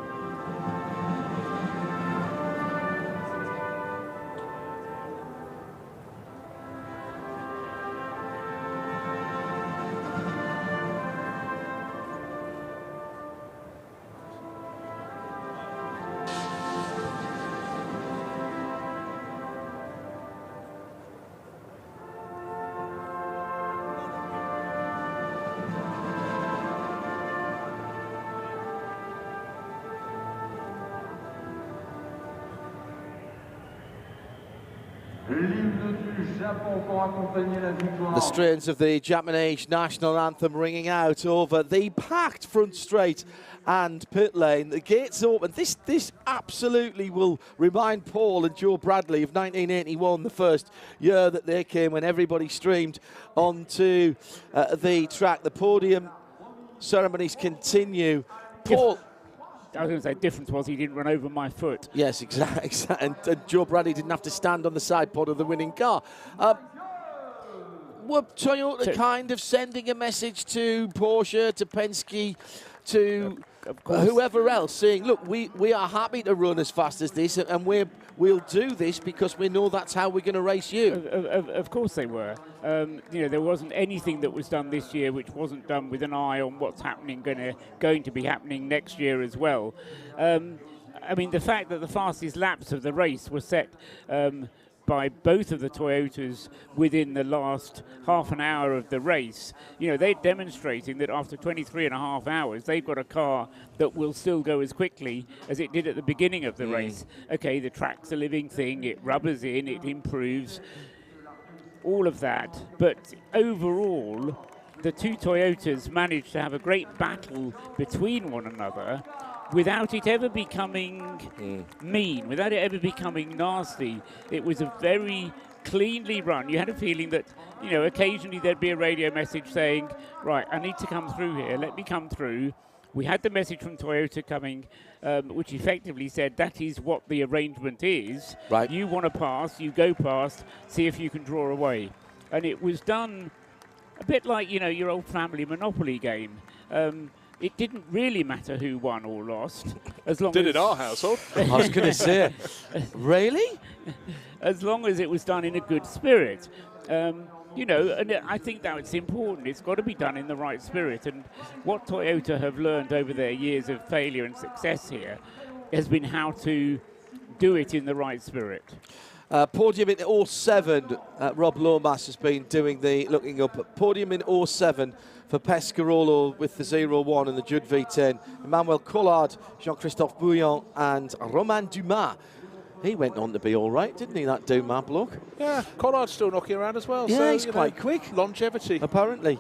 The strains of the Japanese national anthem ringing out over the packed front straight and pit lane. The gates open. This absolutely will remind Paul and Joe Bradley of 1981, the first year that they came, when everybody streamed onto the track. The podium ceremonies continue. Paul... I was going to say, difference was he didn't run over my foot. Yes, exactly. And Joe Bradley didn't have to stand on the side pod of the winning car. Were Toyota kind of sending a message to Porsche, to Penske, to whoever else, saying, look, we are happy to run as fast as this, and we'll do this because we know that's how we're going to race you? Of course they were. There wasn't anything that was done this year which wasn't done with an eye on what's happening, going to be happening next year as well. The fact that the fastest laps of the race were set by both of the Toyotas within the last half an hour of the race, they're demonstrating that after 23 and a half hours, they've got a car that will still go as quickly as it did at the beginning of the race. Okay, the track's a living thing, it rubbers in, it improves, all of that. But overall, the two Toyotas managed to have a great battle between one another without it ever becoming mean, without it ever becoming nasty. It was a very cleanly run. You had a feeling that, occasionally there'd be a radio message saying, right, I need to come through here, let me come through. We had the message from Toyota coming, which effectively said that is what the arrangement is. Right. You want to pass, you go past, see if you can draw away. And it was done a bit like, your old family Monopoly game. It didn't really matter who won or lost, as long Did as... in our household. I was going to say, really? As long as it was done in a good spirit. And I think that's important. It's got to be done in the right spirit. And what Toyota have learned over their years of failure and success here has been how to do it in the right spirit. Podium in 07, Rob Lomas has been doing the looking up. Podium in 07 for Pescarolo with the 01 and the Judd V10. Emmanuel Collard, Jean-Christophe Bouillon and Romain Dumas. He went on to be all right, didn't he, that Dumas bloke? Yeah, Collard's still knocking around as well. Yeah, so, he's quite quick. Longevity. Apparently.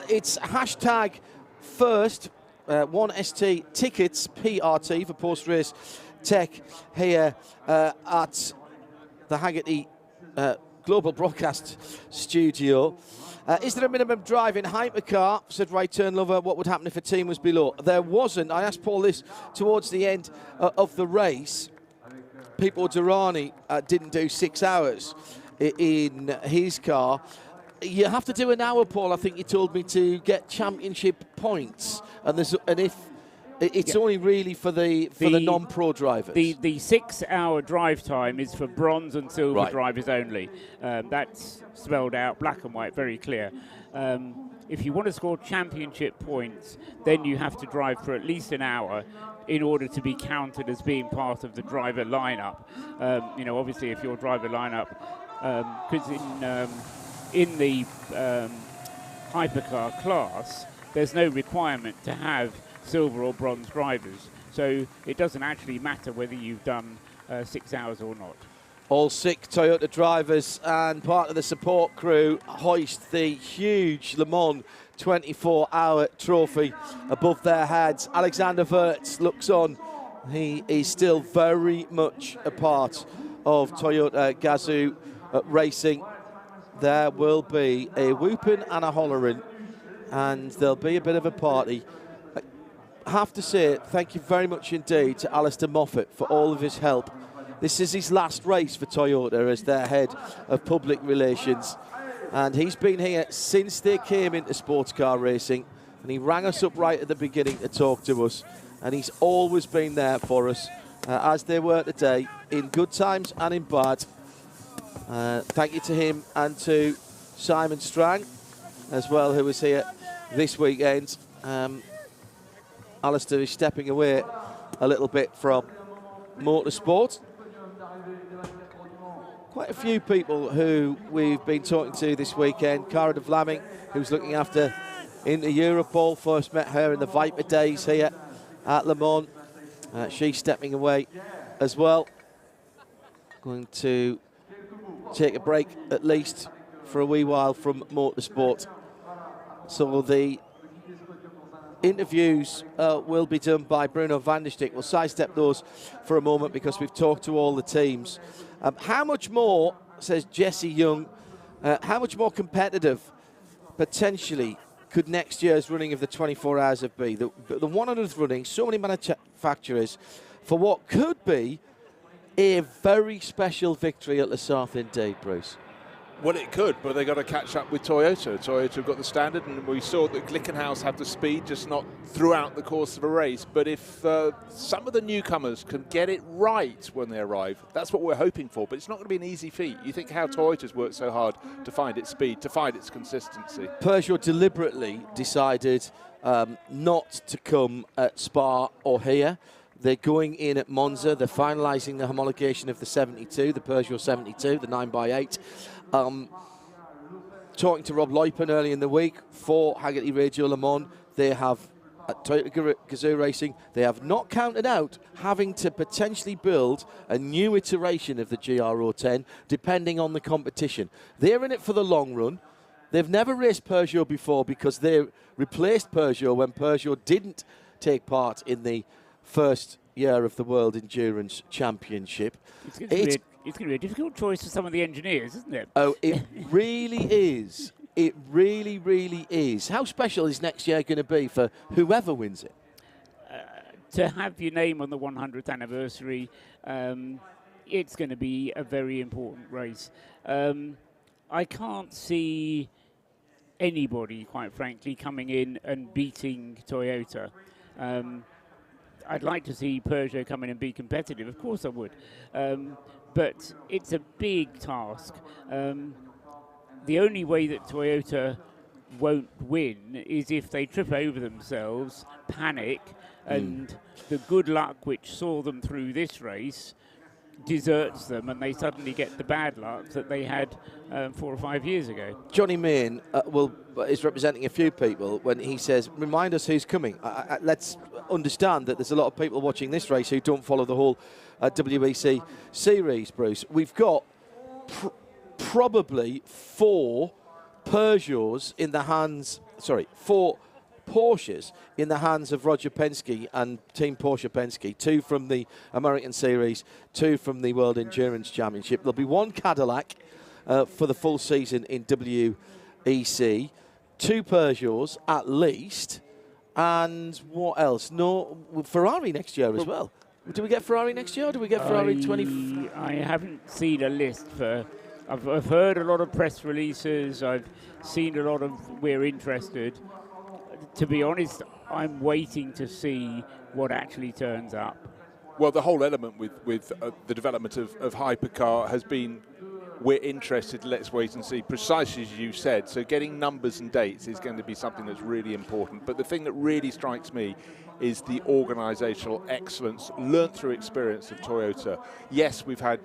It's hashtag first 1ST tickets, PRT, for post-race tech here at the Hagerty Global Broadcast Studio. Is there a minimum drive in hypercar? Said Right Turn Lover. What would happen if a team was below? There wasn't. I asked Paul this towards the end of the race. Pipo Derani didn't do 6 hours in his car. You have to do an hour, Paul, I think you told me, to get championship points. And if it's only really for the non-pro drivers. The 6 hour drive time is for bronze and silver drivers only. That's spelled out black and white, very clear. If you want to score championship points, then you have to drive for at least an hour in order to be counted as being part of the driver lineup. Obviously, if your driver lineup, because in the hypercar class, there's no requirement to have silver or bronze drivers. So it doesn't actually matter whether you've done 6 hours or not. All 6 Toyota drivers and part of the support crew hoist the huge Le Mans 24-hour trophy above their heads. Alexander Wirtz looks on. He is still very much a part of Toyota Gazoo racing. There will be a whooping and a hollering, and there'll be a bit of a party. I have to say thank you very much indeed to Alistair Moffat for all of his help. This is his last race for Toyota as their head of public relations. And he's been here since they came into sports car racing. And he rang us up right at the beginning to talk to us. And he's always been there for us, as they were today, in good times and in bad. Thank you to him and to Simon Strang as well, who was here this weekend. Alistair is stepping away a little bit from motorsport. Quite a few people who we've been talking to this weekend. Cara de Vlaming, who's looking after Inter Europol. First met her in the Viper days here at Le Mans. She's stepping away as well. Going to take a break at least for a wee while from motorsport. So the interviews will be done by Bruno van der Stik. We'll sidestep those for a moment because we've talked to all the teams. How much more, says Jesse Young, how much more competitive potentially could next year's running of the 24 hours of be? The 100th running, so many manufacturers, for what could be a very special victory at Le Sarthe indeed, Bruce. Well, it could, but they've got to catch up with Toyota. Toyota have got the standard, and we saw that Glickenhaus had the speed, just not throughout the course of a race. But if some of the newcomers can get it right when they arrive, that's what we're hoping for. But it's not going to be an easy feat. You think how Toyota's worked so hard to find its speed, to find its consistency. Peugeot deliberately decided not to come at Spa or here. They're going in at Monza. They're finalising the homologation of the 72, the Peugeot 72, the 9x8. Talking to Rob Leupen early in the week for Hagerty Radio Le Mans, they have, at Toyota Gazoo Racing, they have not counted out having to potentially build a new iteration of the GR010 depending on the competition. They're in it for the long run. They've never raced Peugeot before because they replaced Peugeot when Peugeot didn't take part in the first year of the World Endurance Championship. It's going to be a difficult choice for some of the engineers, isn't it? Oh, it really is. It really, really is. How special is next year going to be for whoever wins it? To have your name on the 100th anniversary, it's going to be a very important race. I can't see anybody, quite frankly, coming in and beating Toyota. I'd like to see Peugeot come in and be competitive. Of course I would. But it's a big task. The only way that Toyota won't win is if they trip over themselves, panic, and the good luck which saw them through this race deserts them, and they suddenly get the bad luck that they had 4 or 5 years ago. Johnny Main is representing a few people when he says, remind us who's coming. Let's understand that there's a lot of people watching this race who don't follow the whole WEC series, Bruce. We've got probably 4 Peugeots in the hands, 4 Porsches in the hands of Roger Penske and Team Porsche Penske. 2 from the American Series, 2 from the World Endurance Championship. There'll be 1 Cadillac for the full season in WEC. 2 Peugeots at least. And what else? No, Ferrari next year as well. Do we get Ferrari next year or do we get Ferrari 20? I haven't seen a list for... I've heard a lot of press releases. I've seen a lot of we're interested. To be honest, I'm waiting to see what actually turns up. Well, the whole element with the development of hypercar has been we're interested, let's wait and see, precisely as you said. So getting numbers and dates is going to be something that's really important. But the thing that really strikes me is the organisational excellence learnt through experience of Toyota. Yes, we've had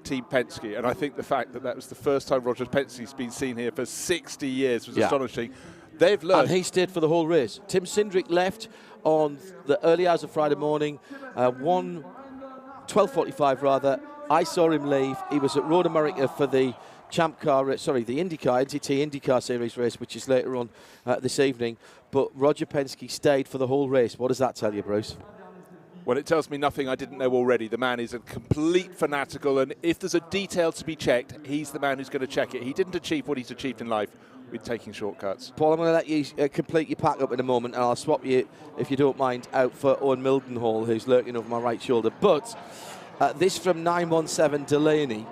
Team Penske, and I think the fact that that was the first time Roger Penske's been seen here for 60 years was astonishing. They've learned. And he stayed for the whole race. Tim Cindric left on the early hours of Friday morning, 12:45 rather. I saw him leave. He was at Road America for the Champ Car, the IndyCar, NTT IndyCar Series race, which is later on this evening. But Roger Penske stayed for the whole race. What does that tell you, Bruce? Well, it tells me nothing I didn't know already. The man is a complete fanatical, and if there's a detail to be checked, he's the man who's going to check it. He didn't achieve what he's achieved in life with taking shortcuts. Paul, I'm going to let you complete your pack up in a moment, and I'll swap you, if you don't mind, out for Owen Mildenhall, who's lurking over my right shoulder. But this from 917 Delaney,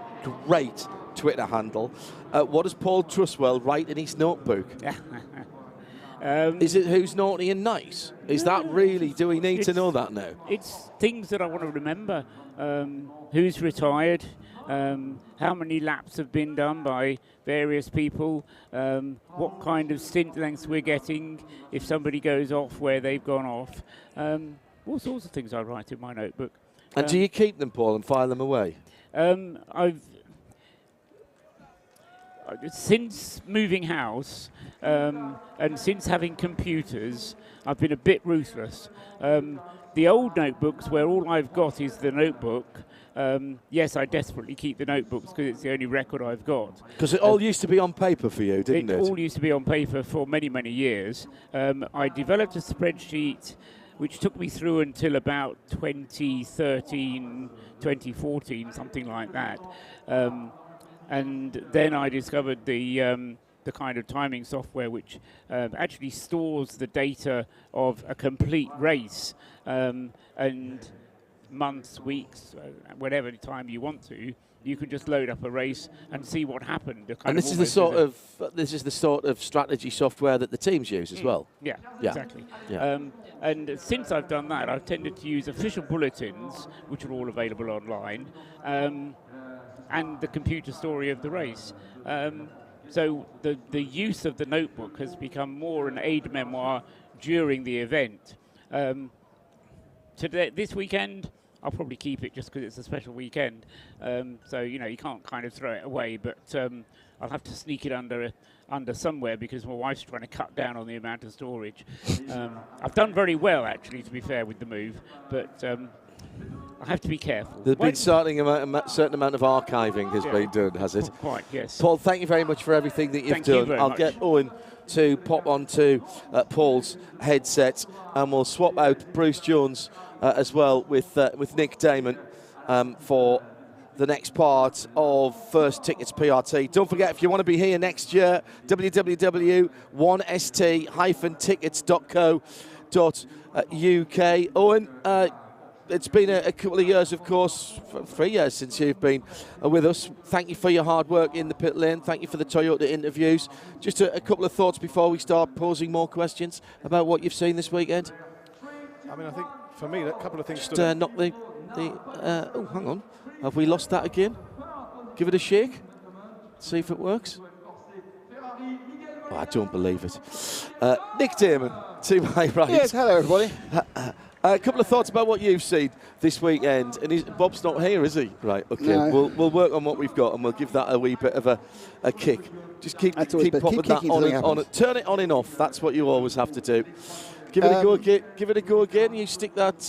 great Twitter handle. What does Paul Truswell write in his notebook? Is it who's naughty and nice? Is that really, do we need to know that now? It's things that I want to remember. Who's retired, how many laps have been done by various people, what kind of stint lengths we're getting if somebody goes off, where they've gone off. All sorts of things I write in my notebook. And do you keep them, Paul, and file them away? Since moving house and since having computers, I've been a bit ruthless. The old notebooks, where all I've got is the notebook, yes, I desperately keep the notebooks because it's the only record I've got. Because it all used to be on paper for you, didn't it? It all used to be on paper for many, many years. I developed a spreadsheet which took me through until about 2013, 2014, something like that. And then I discovered the kind of timing software which actually stores the data of a complete race, and months, weeks, whatever time you want to, you can just load up a race and see what happened. And this is the sort of strategy software that the teams use as well. Yeah, exactly. Yeah. And since I've done that, I've tended to use official bulletins, which are all available online, and the computer story of the race. So the use of the notebook has become more an aid memoir during the event. This weekend, I'll probably keep it just because it's a special weekend. So, you can't kind of throw it away, but I'll have to sneak it under somewhere because my wife's trying to cut down on the amount of storage. I've done very well, actually, to be fair, with the move, but I have to be careful. There's been a certain amount of archiving has been done, has it? Quite, yes. Paul, thank you very much for everything that you've done. I'll get Owen to pop onto Paul's headset, and we'll swap out Bruce Jones as well with Nick Damon for the next part of First Tickets PRT. Don't forget, if you want to be here next year, www.1st-tickets.co.uk. Owen, it's been a couple of years, of course, 3 years since you've been with us. Thank you for your hard work in the pit lane. Thank you for the Toyota interviews. Just a couple of thoughts before we start posing more questions about what you've seen this weekend. I mean, I think for me, a couple of things. Just knock oh, hang on. Have we lost that again? Give it a shake. See if it works. Oh, I don't believe it. Nick Damon, to my right. Yes, hello everybody. A couple of thoughts about what you've seen this weekend. And Bob's not here, is he? Right, okay. No. We'll work on what we've got and we'll give that a wee bit of a kick. Just keep popping that on it. Turn it on and off. That's what you always have to do. Give it a go again. Give it a go again. You stick that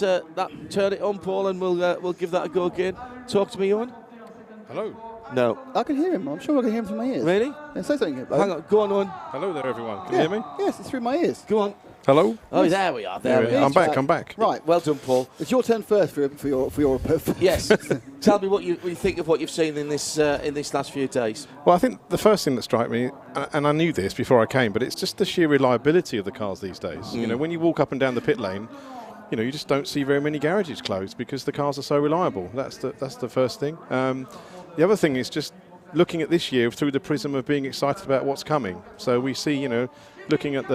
turn it on, Paul, and we'll give that a go again. Talk to me, Owen. Hello. No. I can hear him. I'm sure I can hear him through my ears. Really? Yeah, say something. Hang on. Go on, Owen. Hello there, everyone. Can you hear me? Yes, it's through my ears. Go on. Hello. Oh, yes. There we are. There we are. I'm back. I'm back. Right. Well done, Paul. It's your turn first for your. Yes. Tell me what you think of what you've seen in this last few days. Well, I think the first thing that struck me, and I knew this before I came, but it's just the sheer reliability of the cars these days. When you walk up and down the pit lane, you just don't see very many garages closed because the cars are so reliable. That's the first thing. The other thing is just looking at this year through the prism of being excited about what's coming. So we see, looking at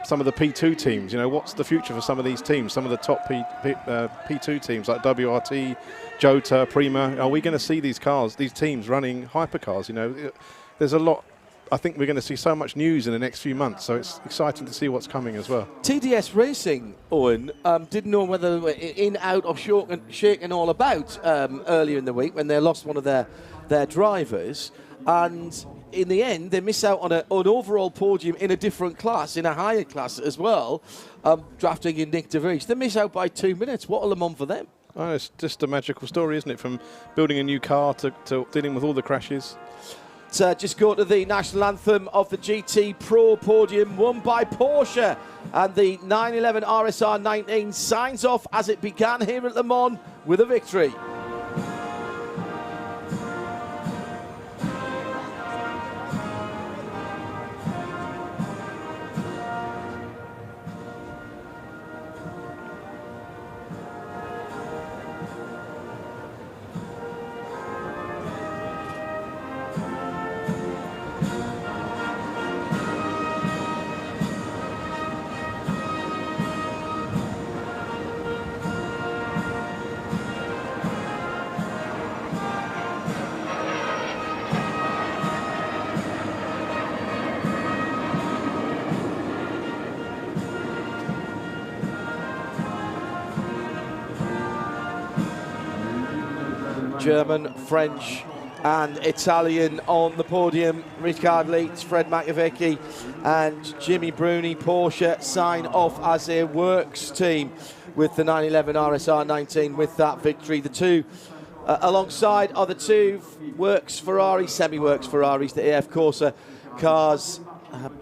some of the P2 teams, what's the future for some of these teams, some of the top P2 teams like WRT, Jota, Prima. Are we going to see these teams running hypercars? There's a lot. I think we're going to see so much news in the next few months, so it's exciting to see what's coming as well. TDS Racing, Owen, didn't know whether they were in, out, or shaken all about earlier in the week when they lost one of their drivers. And in the end, they miss out on an overall podium in a different class, in a higher class as well, drafting in Nick de Vries. They miss out by 2 minutes. What a Le Mans for them. Oh, it's just a magical story, isn't it? From building a new car to dealing with all the crashes. Just go to the national anthem of the GT Pro podium, won by Porsche, and the 911 RSR 19 signs off as it began here at Le Mans with a victory. German, French and Italian on the podium. Richard Leitz, Fred McAvicky and Jimmy Bruni. Porsche sign off as a works team with the 911 RSR 19 with that victory. The two alongside are the two works Ferraris, semi-works Ferraris, the AF Corsa cars.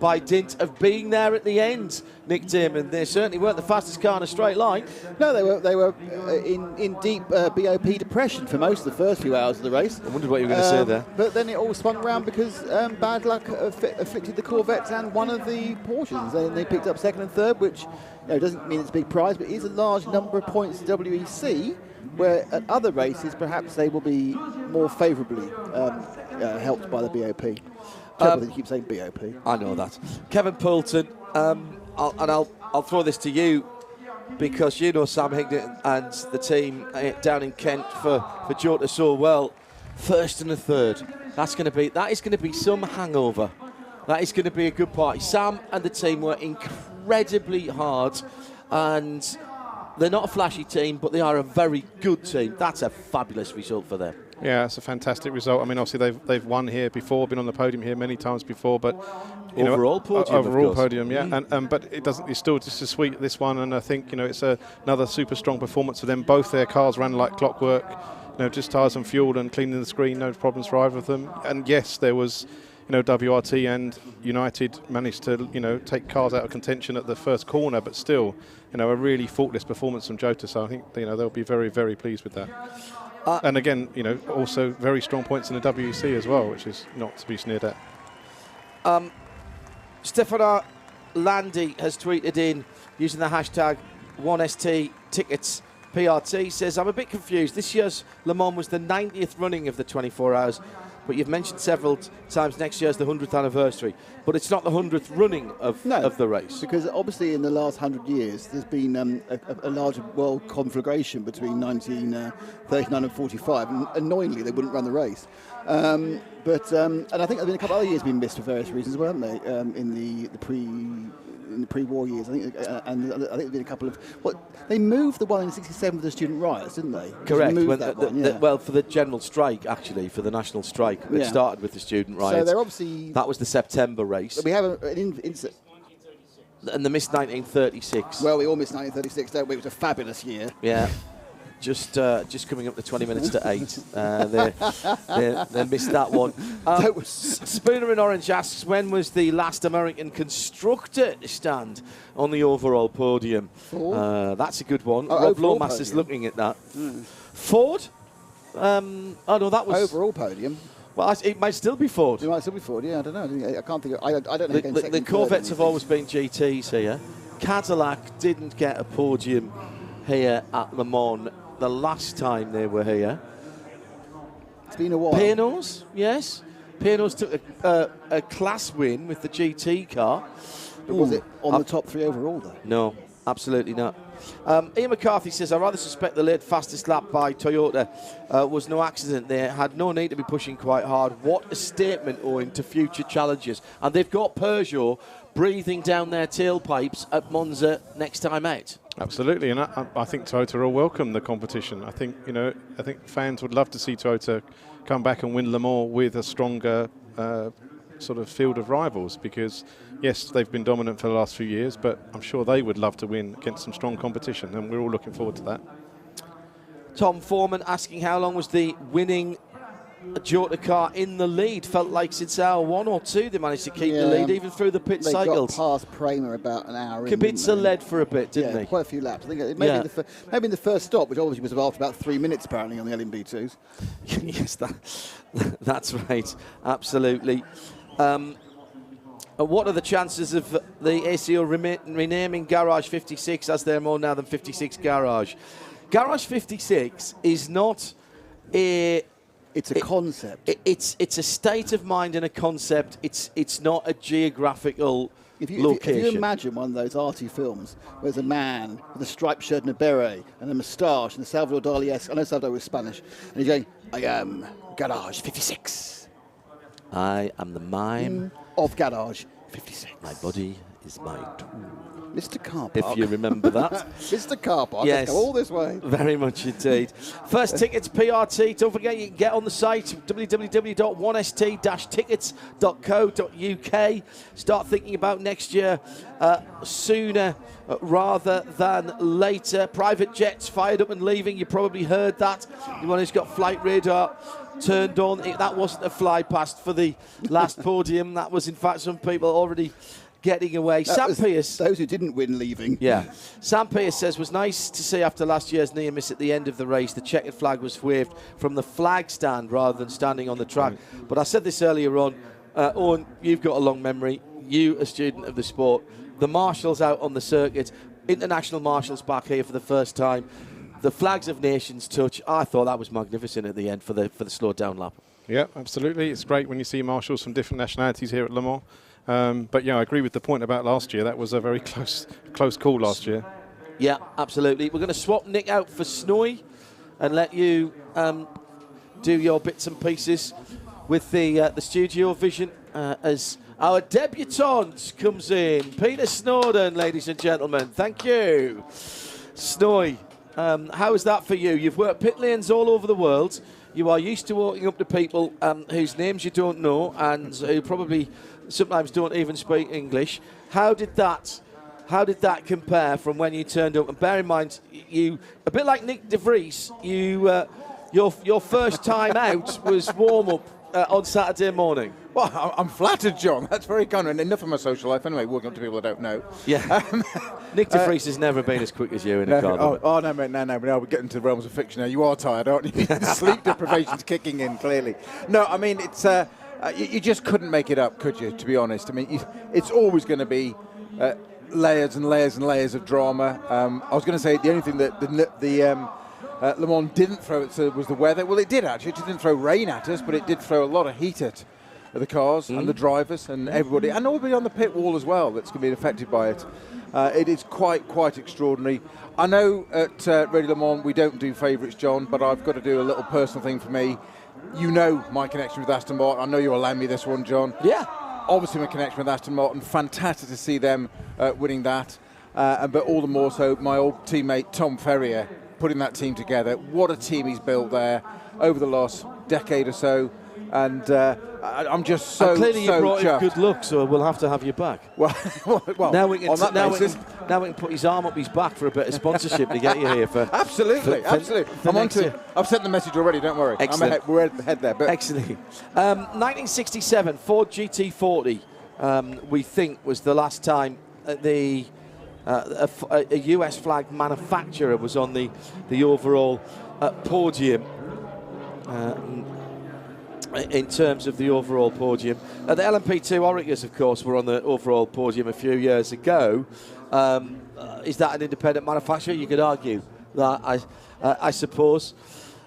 By dint of being there at the end, Nick Damon, they certainly weren't the fastest car in a straight line. No, they were in deep BOP depression for most of the first few hours of the race. I wondered what you were going to say there. But then it all spun around because bad luck afflicted the Corvettes and one of the Porsches. They picked up second and third, which doesn't mean it's a big prize, but is a large number of points to WEC, where at other races perhaps they will be more favourably helped by the BOP. They keep saying BOP. I know that. Kevin Poulton, I'll throw this to you because you know Sam Higdon and the team down in Kent for Jota so well. First and a third. That is going to be some hangover. That is going to be a good party. Sam and the team were incredibly hard, and they're not a flashy team, but they are a very good team. That's a fabulous result for them. Yeah, it's a fantastic result. I mean, obviously they've won here before, been on the podium here many times before, but overall podium, yeah. But it doesn't. It's still just as sweet this one, and I think it's another super strong performance for them. Both their cars ran like clockwork. Just tyres and fuel and cleaning the screen, no problems for either of them. And yes, there was, WRT and United managed to take cars out of contention at the first corner, but still, a really faultless performance from Jota. So I think they'll be very, very pleased with that. And again, also very strong points in the WEC as well, which is not to be sneered at. Stefano Landi has tweeted in using the hashtag 1STTickets PRT, says, I'm a bit confused. This year's Le Mans was the 90th running of the 24 hours, but you've mentioned several times next year's the 100th anniversary, but it's not the 100th running of the race. Because obviously in the last 100 years there's been a large world conflagration between 1939 and 45, and annoyingly they wouldn't run the race. And I think there have been a couple of other years being missed for various reasons, weren't they? In the pre-war years, I think there's been a couple of. They moved the one in '67 for the student riots, didn't they? Correct. Well, for the general strike, actually, for the national strike, it started with the student riots. So they're obviously. That was the September race. We have and they missed 1936. Well, we all missed 1936, don't we? It was a fabulous year. Yeah. Just coming up to 20 minutes to 8. They missed that one. Spooner in Orange asks, when was the last American constructor to stand on the overall podium? That's a good one. Rob Lomas is looking at that. Ford? No, that was... Overall podium. Well, it might still be Ford. It might still be Ford, yeah, I don't know. I can't think of... I don't know. The Corvettes have always been GTs here. Cadillac didn't get a podium here at Le Mans the last time they were here. It's been a while. Peugeots, yes. Peugeots took a class win with the GT car. But was it on the top 3 overall, though? No, absolutely not. Ian McCarthy says, I rather suspect the late fastest lap by Toyota was no accident. They had no need to be pushing quite hard. What a statement owing to future challenges. And they've got Peugeot breathing down their tailpipes at Monza next time out. Absolutely, and I think Toyota will welcome the competition. I think fans would love to see Toyota come back and win Le Mans with a stronger sort of field of rivals, because yes, they've been dominant for the last few years, but I'm sure they would love to win against some strong competition, and we're all looking forward to that. Tom Foreman asking how long was the winning Toyota car in the lead? Felt like since hour 1 or 2 they managed to keep the lead even through the pit cycles. They got past Prema about an hour in. Kubica led for a bit, didn't they? Quite a few laps. I think maybe maybe in the first stop, which obviously was after about 3 minutes apparently on the LMP2s. Yes, that's right. Absolutely. What are the chances of the ACO renaming Garage 56 as they're more now than 56 Garage? Garage 56 is not a... It's a concept. It's a state of mind and a concept. It's not a geographical location. If you imagine one of those arty films where there's a man with a striped shirt and a beret and a moustache and a Salvador Dali-esque, I know Salvador was Spanish, and he's going, I am Garage 56. I am the mime of Garage 56. My body is my tool. Mr. Car Park. If you remember that. Mr. Car Park, yes, let's go all this way. Very much indeed. First tickets, PRT. Don't forget you can get on the site, www.1st-tickets.co.uk. Start thinking about next year sooner rather than later. Private jets fired up and leaving. You probably heard that. Anyone who's got flight radar turned on. That wasn't a fly past for the last podium. That was, in fact, some people already getting away. Sam Pearce. Those who didn't win leaving. Yeah. Sam Pearce says, was nice to see after last year's near miss at the end of the race, the checkered flag was waved from the flag stand rather than standing on the track. But I said this earlier on, Owen, you've got a long memory. You, a student of the sport. The marshals out on the circuit, international marshals back here for the first time. The flags of nations touch. I thought that was magnificent at the end for the slowed down lap. Yeah, absolutely. It's great when you see marshals from different nationalities here at Le Mans. But yeah, I agree with the point about last year. That was a very close call last year. Yeah, absolutely. We're going to swap Nick out for Snowy and let you do your bits and pieces with the Studiovision as our debutant comes in. Peter Snowden, ladies and gentlemen. Thank you. Snowy, how is that for you? You've worked pit lanes all over the world. You are used to walking up to people whose names you don't know and who probably sometimes don't even speak English. How did that compare from when you turned up? And bear in mind, you a bit like Nick De Vries, your first time out was warm up on Saturday morning. Well, I'm flattered, John. That's very kind. And enough of my social life anyway, walking up to people I don't know. Yeah. Nick De Vries has never been as quick as you in a car. No, mate, no. We're getting to the realms of fiction now. You are tired, aren't you? Sleep deprivation's kicking in, clearly. No, I mean, it's... you just couldn't make it up, could you, to be honest? I mean, it's always going to be layers and layers and layers of drama. I was going to say the only thing that the Le Mans didn't throw at was the weather. Well, it did actually. It didn't throw rain at us, but it did throw a lot of heat at the cars and the drivers and everybody, and everybody on the pit wall as well that's going to be affected by it. It is quite extraordinary. I know at Radio Le Mans we don't do favourites, John, but I've got to do a little personal thing for me. You know my connection with Aston Martin. I know you'll allow me this one, John. Yeah. Obviously my connection with Aston Martin. Fantastic to see them winning that. But all the more so my old teammate Tom Ferrier putting that team together. What a team he's built there over the last decade or so. And I'm just so clearly you brought chuffed. him good luck, so we'll have to have you back. Well, now we can now we can put his arm up his back for a bit of sponsorship to get you here for absolutely. I'm on to it. I've sent the message already. Don't worry. Excellent. We're ahead there. But excellent. 1967 Ford GT40 we think was the last time a US flag manufacturer was on the overall podium. In terms of the overall podium. The LMP2 Oregas, of course, were on the overall podium a few years ago. Is that an independent manufacturer? You could argue that, I suppose.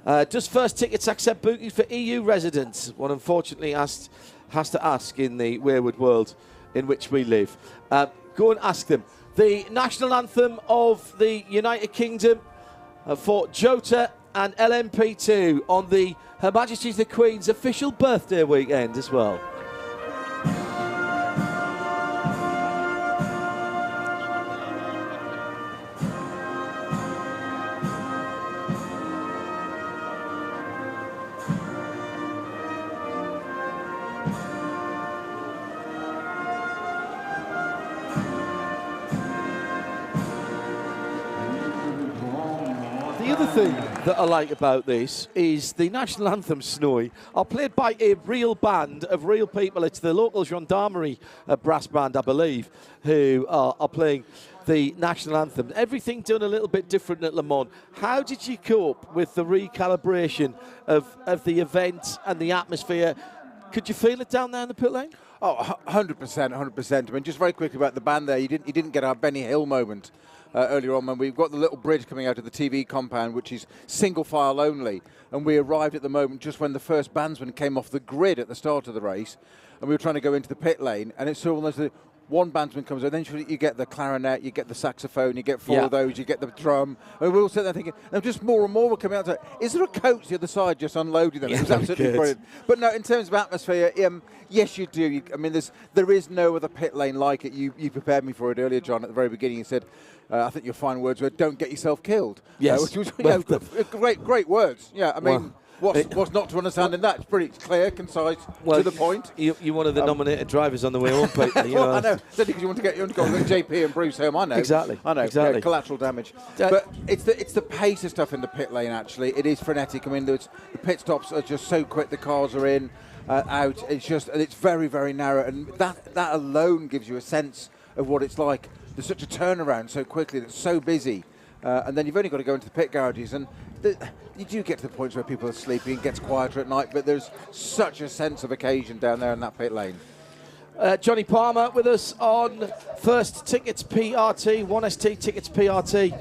Does First Tickets accept booking for EU residents? One unfortunately has to ask in the wayward world in which we live. Go and ask them. The national anthem of the United Kingdom for Jota and LMP2 on the Her Majesty the Queen's official birthday weekend as well. The other thing that I like about this is the national anthem, Snowy, are played by a real band of real people. It's the local gendarmerie brass band, I believe, who are playing the national anthem. Everything done a little bit different at Le Mans. How did you cope with the recalibration of the event and the atmosphere? Could you feel it down there in the pit lane? Oh, 100%, 100%. I mean, just very quickly about the band there, you didn't get our Benny Hill moment earlier on when we've got the little bridge coming out of the TV compound, which is single file only, and we arrived at the moment just when the first bandsman came off the grid at the start of the race, and we were trying to go into the pit lane, and it's almost one bandsman comes in, then you get the clarinet, you get the saxophone, you get four of those, you get the drum. And we all sit there thinking, and just more and more were coming out. So, is there a coach the other side just unloading them? Yeah, it was absolutely brilliant. But no, in terms of atmosphere, yes, you do. I mean, there is no other pit lane like it. You prepared me for it earlier, John, at the very beginning. You said, I think your final words were, "Don't get yourself killed." Yes, which was great words. Yeah, I mean. What's not to understand in that? It's pretty clear, concise, to the point. You're one of the nominated drivers on the way home, Peter. You know. I know. Because you want to go with JP and Bruce home. I know. Exactly. I know. Exactly. Yeah, collateral damage. But it's the pace of stuff in the pit lane. Actually, it is frenetic. I mean, the pit stops are just so quick. The cars are in, out. It's very, very narrow, and that alone gives you a sense of what it's like. There's such a turnaround so quickly. That's so busy. And then you've only got to go into the pit garages, and you do get to the points where people are sleeping, it gets quieter at night, but there's such a sense of occasion down there in that pit lane. Johnny Palmer with us on First Tickets PRT, 1ST Tickets PRT.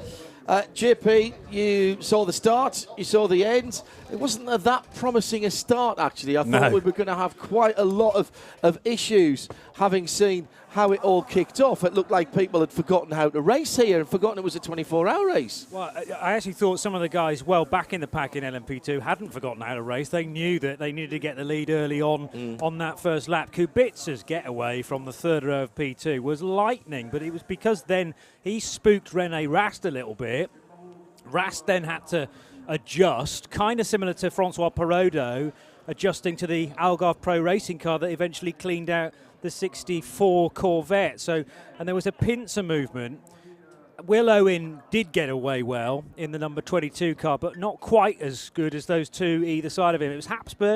JP, you saw the start, you saw the end. It wasn't that promising a start, actually. I thought we were going to have quite a lot of issues, having seen how it all kicked off. It looked like people had forgotten how to race here and forgotten it was a 24-hour race. Well, I actually thought some of the guys well back in the pack in LMP2 hadn't forgotten how to race. They knew that they needed to get the lead early on that first lap. Kubica's getaway from the third row of P2 was lightning, but it was because then he spooked René Rast a little bit. Rast then had to adjust, kind of similar to Francois Perraudot, adjusting to the Algarve Pro Racing car that eventually cleaned out the 64 Corvette. So, and there was a pincer movement. Will Owen did get away well in the number 22 car, but not quite as good as those two either side of him. It was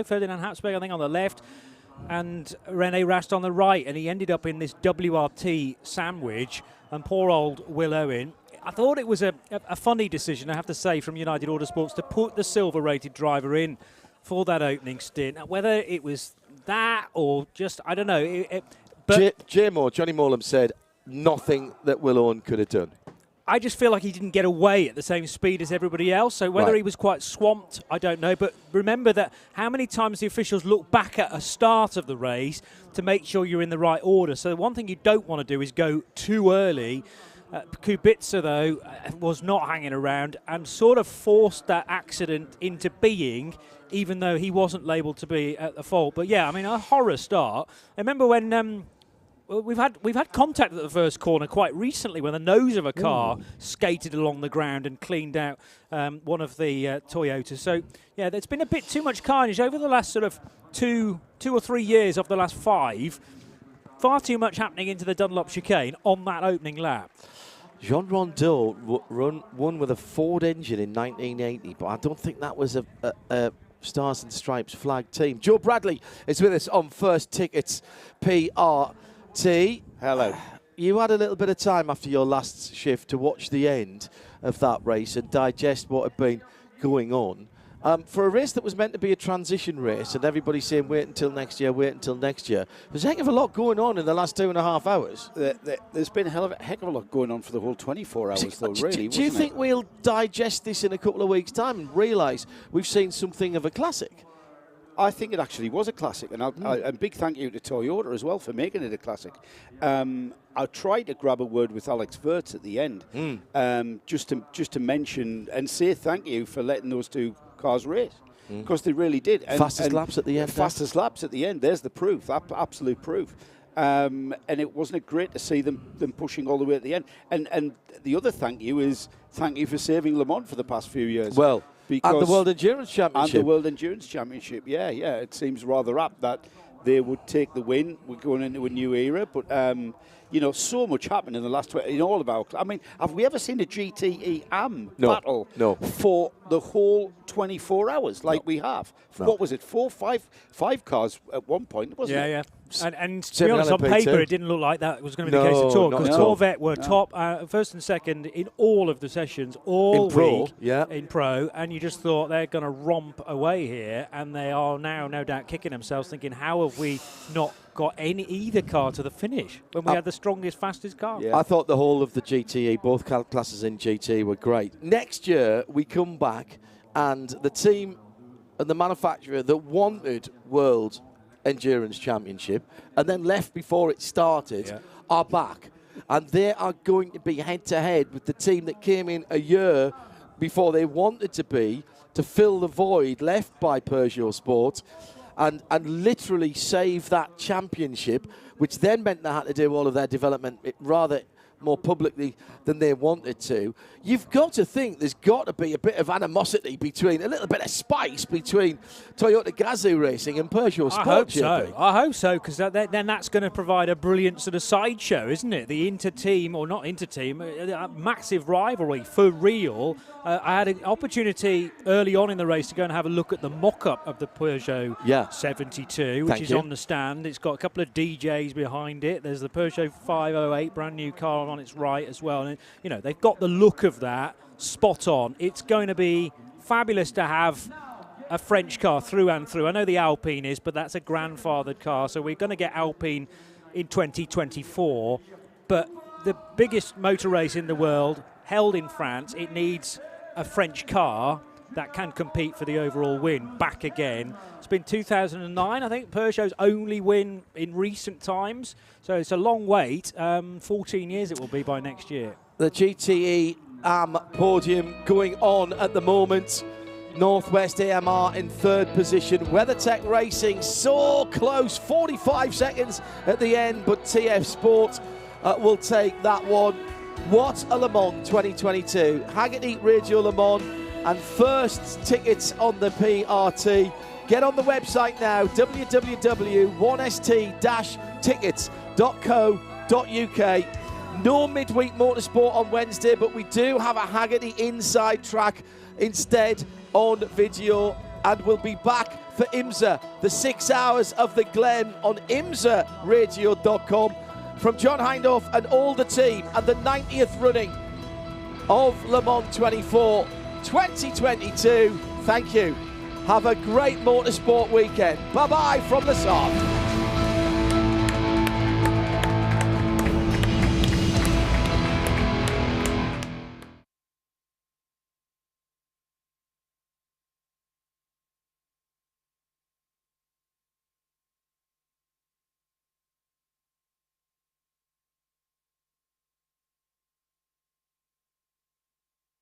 Ferdinand Habsburg, I think, on the left, and René Rast on the right, and he ended up in this WRT sandwich, and poor old Will Owen. I thought it was a funny decision, I have to say, from United Autosports to put the silver-rated driver in for that opening stint. Whether it was that or just, I don't know. But Johnny Morlam said nothing that Will Owen could have done. I just feel like he didn't get away at the same speed as everybody else. So whether he was quite swamped, I don't know. But remember that how many times the officials look back at a start of the race to make sure you're in the right order. So the one thing you don't want to do is go too early. Kubica, though, was not hanging around and sort of forced that accident into being, even though he wasn't labelled to be at the fault. But yeah, I mean, a horror start. I remember when we've had contact at the first corner quite recently when the nose of a car skated along the ground and cleaned out one of the Toyotas. So yeah, there's been a bit too much carnage over the last sort of two or 3 years of the last 5. Far too much happening into the Dunlop chicane on that opening lap. Jean Rondeau won with a Ford engine in 1980, but I don't think that was a Stars and Stripes flag team. Joe Bradley is with us on First Tickets PRT. Hello. You had a little bit of time after your last shift to watch the end of that race and digest what had been going on. For a race that was meant to be a transition race and everybody saying wait until next year, there's a heck of a lot going on in the last 2.5 hours. There's been a heck of a lot going on for the whole 24 hours, though, really. Do you think we'll digest this in a couple of weeks' time and realise we've seen something of a classic? I think it actually was a classic, and and big thank you to Toyota as well for making it a classic. I tried to grab a word with Alex Wirtz at the end, just to mention and say thank you for letting those two cars race, because they really did. Fastest laps at the end. Fastest laps at the end. There's the proof, absolute proof. And it wasn't great to see them pushing all the way at the end. And the other thank you for saving Le Mans for the past few years. Well, and the World Endurance Championship. And the World Endurance Championship, yeah. It seems rather apt that they would take the win. We're going into a new era, but so much happened in the last 20. In all of our, I mean, have we ever seen a GTE Am battle for the whole 24 hours like we have? No. What was it? 5 cars at one point, wasn't it? Yeah. And to be honest, on paper, it didn't look like that was going to be the case at all, because Corvette were top, first and second in all of the sessions, all week in Pro, and you just thought they're going to romp away here, and they are now, no doubt, kicking themselves, thinking, how have we not got either car to the finish when we had the strongest, fastest car? I thought the whole of the GTE, both classes in GTE, were great. Next year, we come back, and the team and the manufacturer that wanted World Endurance Championship and then left before it started are back, and they are going to be head to head with the team that came in a year before they wanted to be, to fill the void left by Peugeot Sport and literally save that championship, which then meant they had to do all of their development rather more publicly than they wanted to. You've got to think there's got to be a bit of animosity between, a little bit of spice between Toyota Gazoo Racing and Peugeot Sport. I hope so, because then that's going to provide a brilliant sort of sideshow, isn't it? The inter-team, or not inter-team, a massive rivalry for real. I had an opportunity early on in the race to go and have a look at the mock-up of the Peugeot 72, which is on the stand. It's got a couple of DJs behind it. There's the Peugeot 508, brand new car on its right as well. And, they've got the look of that spot on. It's going to be fabulous to have a French car through and through. I know the Alpine is, but that's a grandfathered car, so we're going to get Alpine in 2024. But the biggest motor race in the world, held in France, it needs a French car that can compete for the overall win back again. It's been 2009, I think, Peugeot's only win in recent times. So it's a long wait. 14 years it will be by next year. The GTE Am podium going on at the moment. Northwest AMR in third position. WeatherTech Racing so close, 45 seconds at the end, but TF Sport will take that one. What a Le Mans 2022. Hagerty Radio Le Mans, and first tickets on the PRT. Get on the website now, www.1st-tickets.co.uk. No midweek motorsport on Wednesday, but we do have a Hagerty Inside Track instead on video, and we'll be back for IMSA, the 6 hours of the Glen on IMSARadio.com. From John Hindhaugh and all the team, and the 90th running of Le Mans 24 2022. Thank you. Have a great motorsport weekend. Bye-bye from the start.